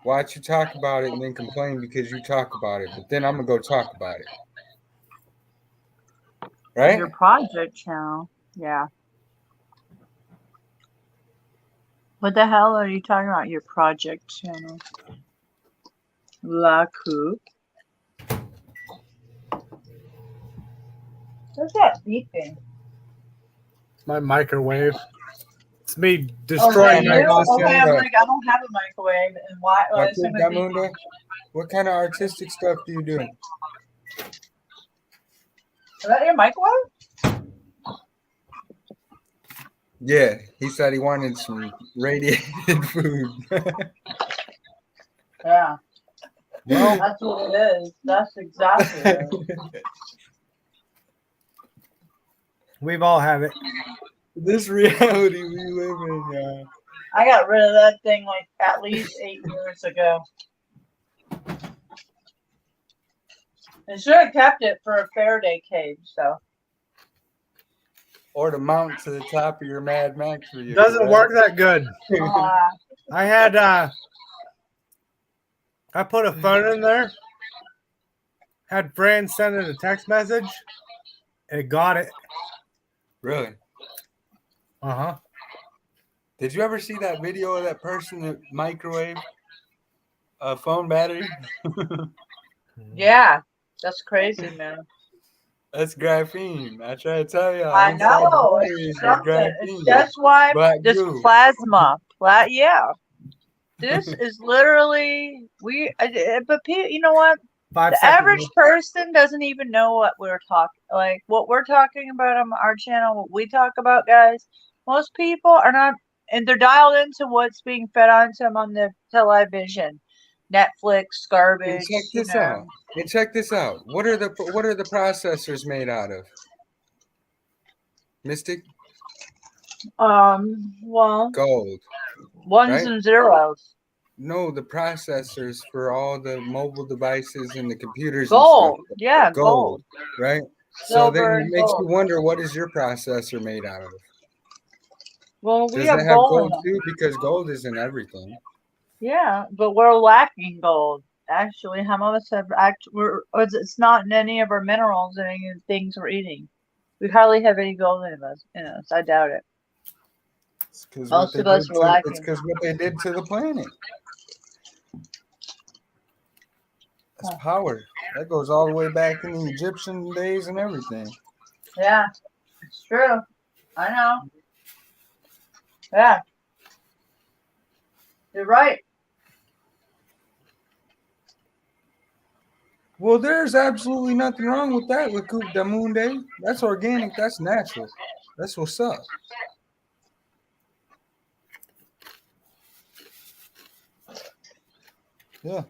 Watch you talk about it and then complain because you talk about it, but then I'm gonna go talk about it. Right? Your project channel. Yeah. What the hell are you talking about? Your project channel. La Coupe. What's that beeping? My microwave. It's me Oh, destroying my you? boss. Okay, I'm like, I don't have a microwave, and why? La It's Coupe gonna be. Damundo, what kind of artistic stuff do you do? Is that your microwave? Yeah, he said he wanted some radiated food. Yeah. Well, That's what it is. That's exactly it. We've all had it. this reality we live in, y'all. I got rid of that thing like at least 8 years ago. I should have kept it for a Faraday cage, though. Or to mount to the top of your Mad Max vehicle. Doesn't work that good. I had I put a phone in there. Had Fran send it a text message. It got it. Really? Uh-huh. Did you ever see that video of that person that microwaved a phone battery? Yeah, that's crazy, man. That's graphene. I try to tell you. I know. It's something. That's why Black this goo. plasma. Yeah. This is literally but you know what? 5 The seconds. average person doesn't even know what we're talking like what we're talking about on our channel, what we talk about, guys. Most people are not, and they're dialed into what's being fed onto them on the television. Netflix, garbage. And check this out. And check this out. What are the processors made out of? Mystic? Well, Gold. ones right? and zeros. No, the processors for all the mobile devices and the computers. Gold. And stuff. Yeah, gold. Right? Silver so then it and makes gold. you wonder, what is your processor made out of? Well, Does we it have have gold. gold too? Because gold is in everything. Yeah, but we're lacking gold. Actually, how much of us have it's not in any of our minerals and any of the things we're eating. We hardly have any gold in us. I doubt it. It's because Most of us were lacking. It's because what they did to the planet. That's power. That goes all the way back in the Egyptian days and everything. Yeah, it's true. I know. Yeah. You're right. Well, there's absolutely nothing wrong with that with Coupe de Monde. That's organic. That's natural. That's what's up. Yeah.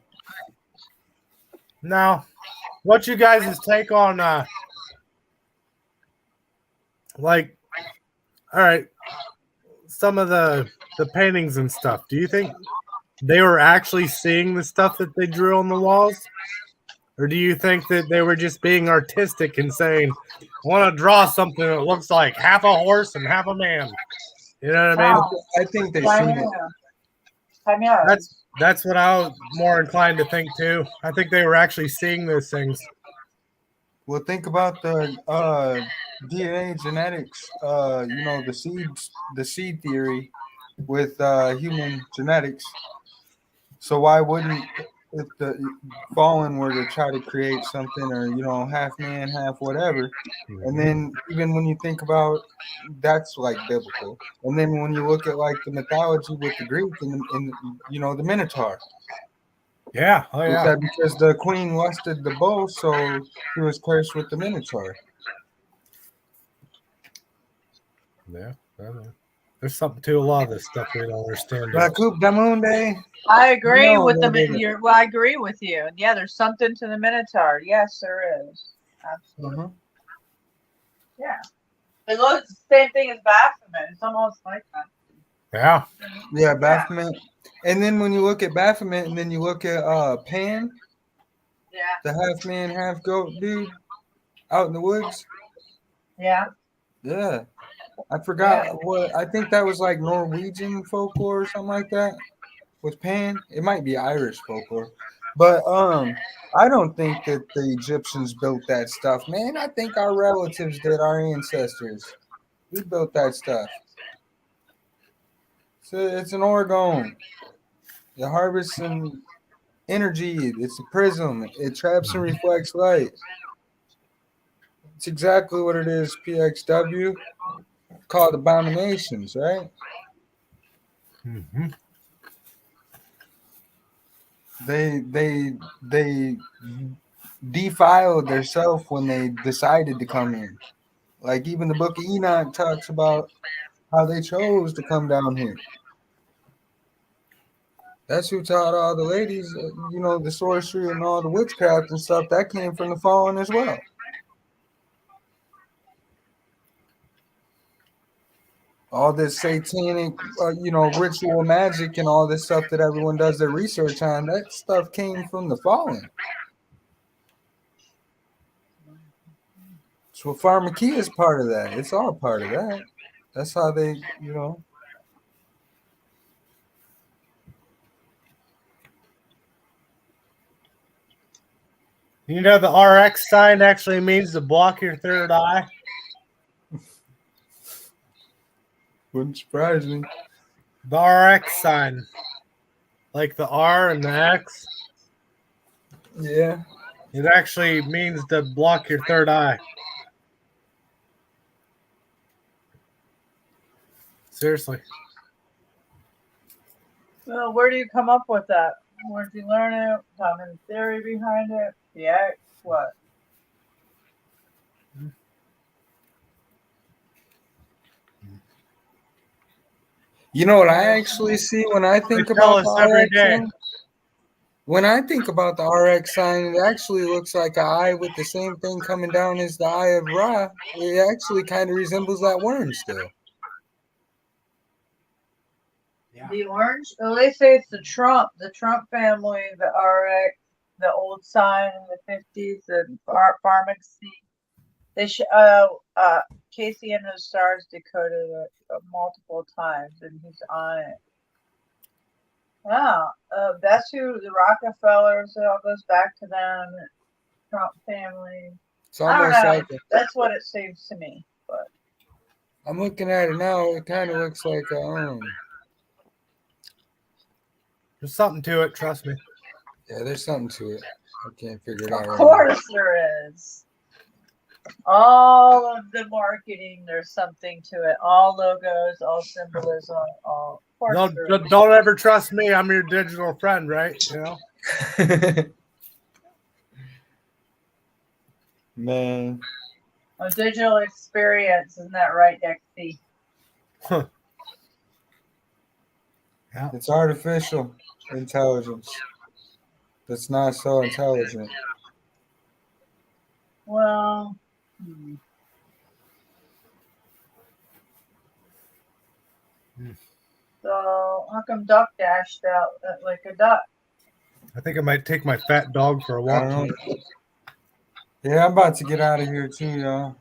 Now, what's you guys' take on like, all right, some of the paintings and stuff? Do you think they were actually seeing the stuff that they drew on the walls? Or do you think that they were just being artistic and saying, I want to draw something that looks like half a horse and half a man? You know what I mean? I think they seen it. That's what I was more inclined to think too. I think they were actually seeing those things. Well, think about the DNA genetics. The seed theory with human genetics. So why wouldn't, if the Fallen were to try to create something, or half man, half whatever, and then even when you think about that's like biblical, and then when you look at like the mythology with the Greek and the Minotaur. Yeah, oh yeah. That because the queen lusted the bull, so he was cursed with the Minotaur. Yeah, I don't know. There's something to a lot of this stuff we don't understand. La Coupe de Monde. I agree with No, the. I agree with you. Yeah, there's something to the Minotaur. Yes, there is. Absolutely. Yeah. It looks the same thing as Baphomet. It's almost like that. Yeah. Yeah, Baphomet. And then when you look at Baphomet, and then you look at Pan, the half man, half goat dude out in the woods. Yeah. Yeah. I forgot what, I think that was like Norwegian folklore or something like that with Pan. It might be Irish folklore. But I don't think that the Egyptians built that stuff, man. I think our relatives did, our ancestors. We built that stuff. So it's an orgone. It harvests some energy. It's a prism. It traps and reflects light. It's exactly what it is, PXW. Called abominations, right? Mm-hmm. They defiled themselves when they decided to come in. Like even the Book of Enoch talks about how they chose to come down here. That's who taught all the ladies, the sorcery and all the witchcraft and stuff. That came from the Fallen as well. All this satanic, ritual magic and all this stuff that everyone does their research on, that stuff came from the Fallen. So pharmakia is part of that. It's all part of that. That's how they, You know the RX sign actually means to block your third eye? Wouldn't surprise me. The RX sign. Like the R and the X. Yeah. It actually means to block your third eye. Seriously. Well, where do you come up with that? Where did you learn it? Common theory behind it? Yeah, what? You know what I actually see when I think about the RX sign? When I think about the RX sign, it actually looks like an eye with the same thing coming down as the eye of Ra. It actually kind of resembles that worm still. Yeah. The orange? Well, they say it's the Trump family, the RX, the old sign in the 50s, and pharmacy. They Casey and the Stars decoded it multiple times, and he's on it. Yeah, that's who the Rockefellers. It all goes back to them. Trump family. It's I don't almost know. like That's what it seems to me. But I'm looking at it now. It kind of looks like There's something to it, trust me. yeah, there's something to it. I can't figure it of out. Right course there is. All of the marketing, there's something to it. All logos, all symbolism, all. Of course there is. Don't ever trust me. I'm your digital friend, right? You know. now. Man, A digital experience, isn't that right, Dexy? it's artificial intelligence. That's not so intelligent. Well, so how come Duck dashed out like a duck? I think I might take my fat dog for a I walk. don't know. Yeah, I'm about to get out of here too, y'all.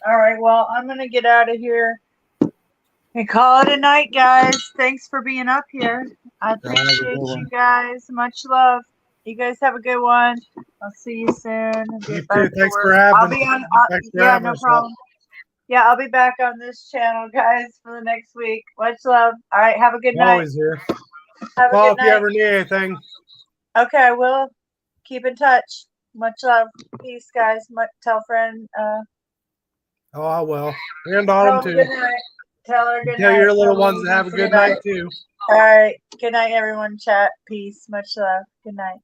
All right, well, I'm going to get out of here and call it a night, guys. Thanks for being up here. I Y'all have a good appreciate you one. guys. Much love. You guys have a good one. I'll see you soon. You Get back too. to Thanks work. for having. I'll be on. Thanks for Yeah, having no us. problem. Yeah, I'll be back on this channel, guys, for the next week. Much love. All right, have a good I'm night. always here. Have a Call good if you night. ever need anything. Okay, I will. Keep in touch. Much love. Peace, guys. Tell friend. Oh, I will. And Tell Autumn her too. good night. Tell her good Tell night. your little Tell ones to Louise have a good night too. All right. Good night, everyone. Chat. Peace. Much love. Good night.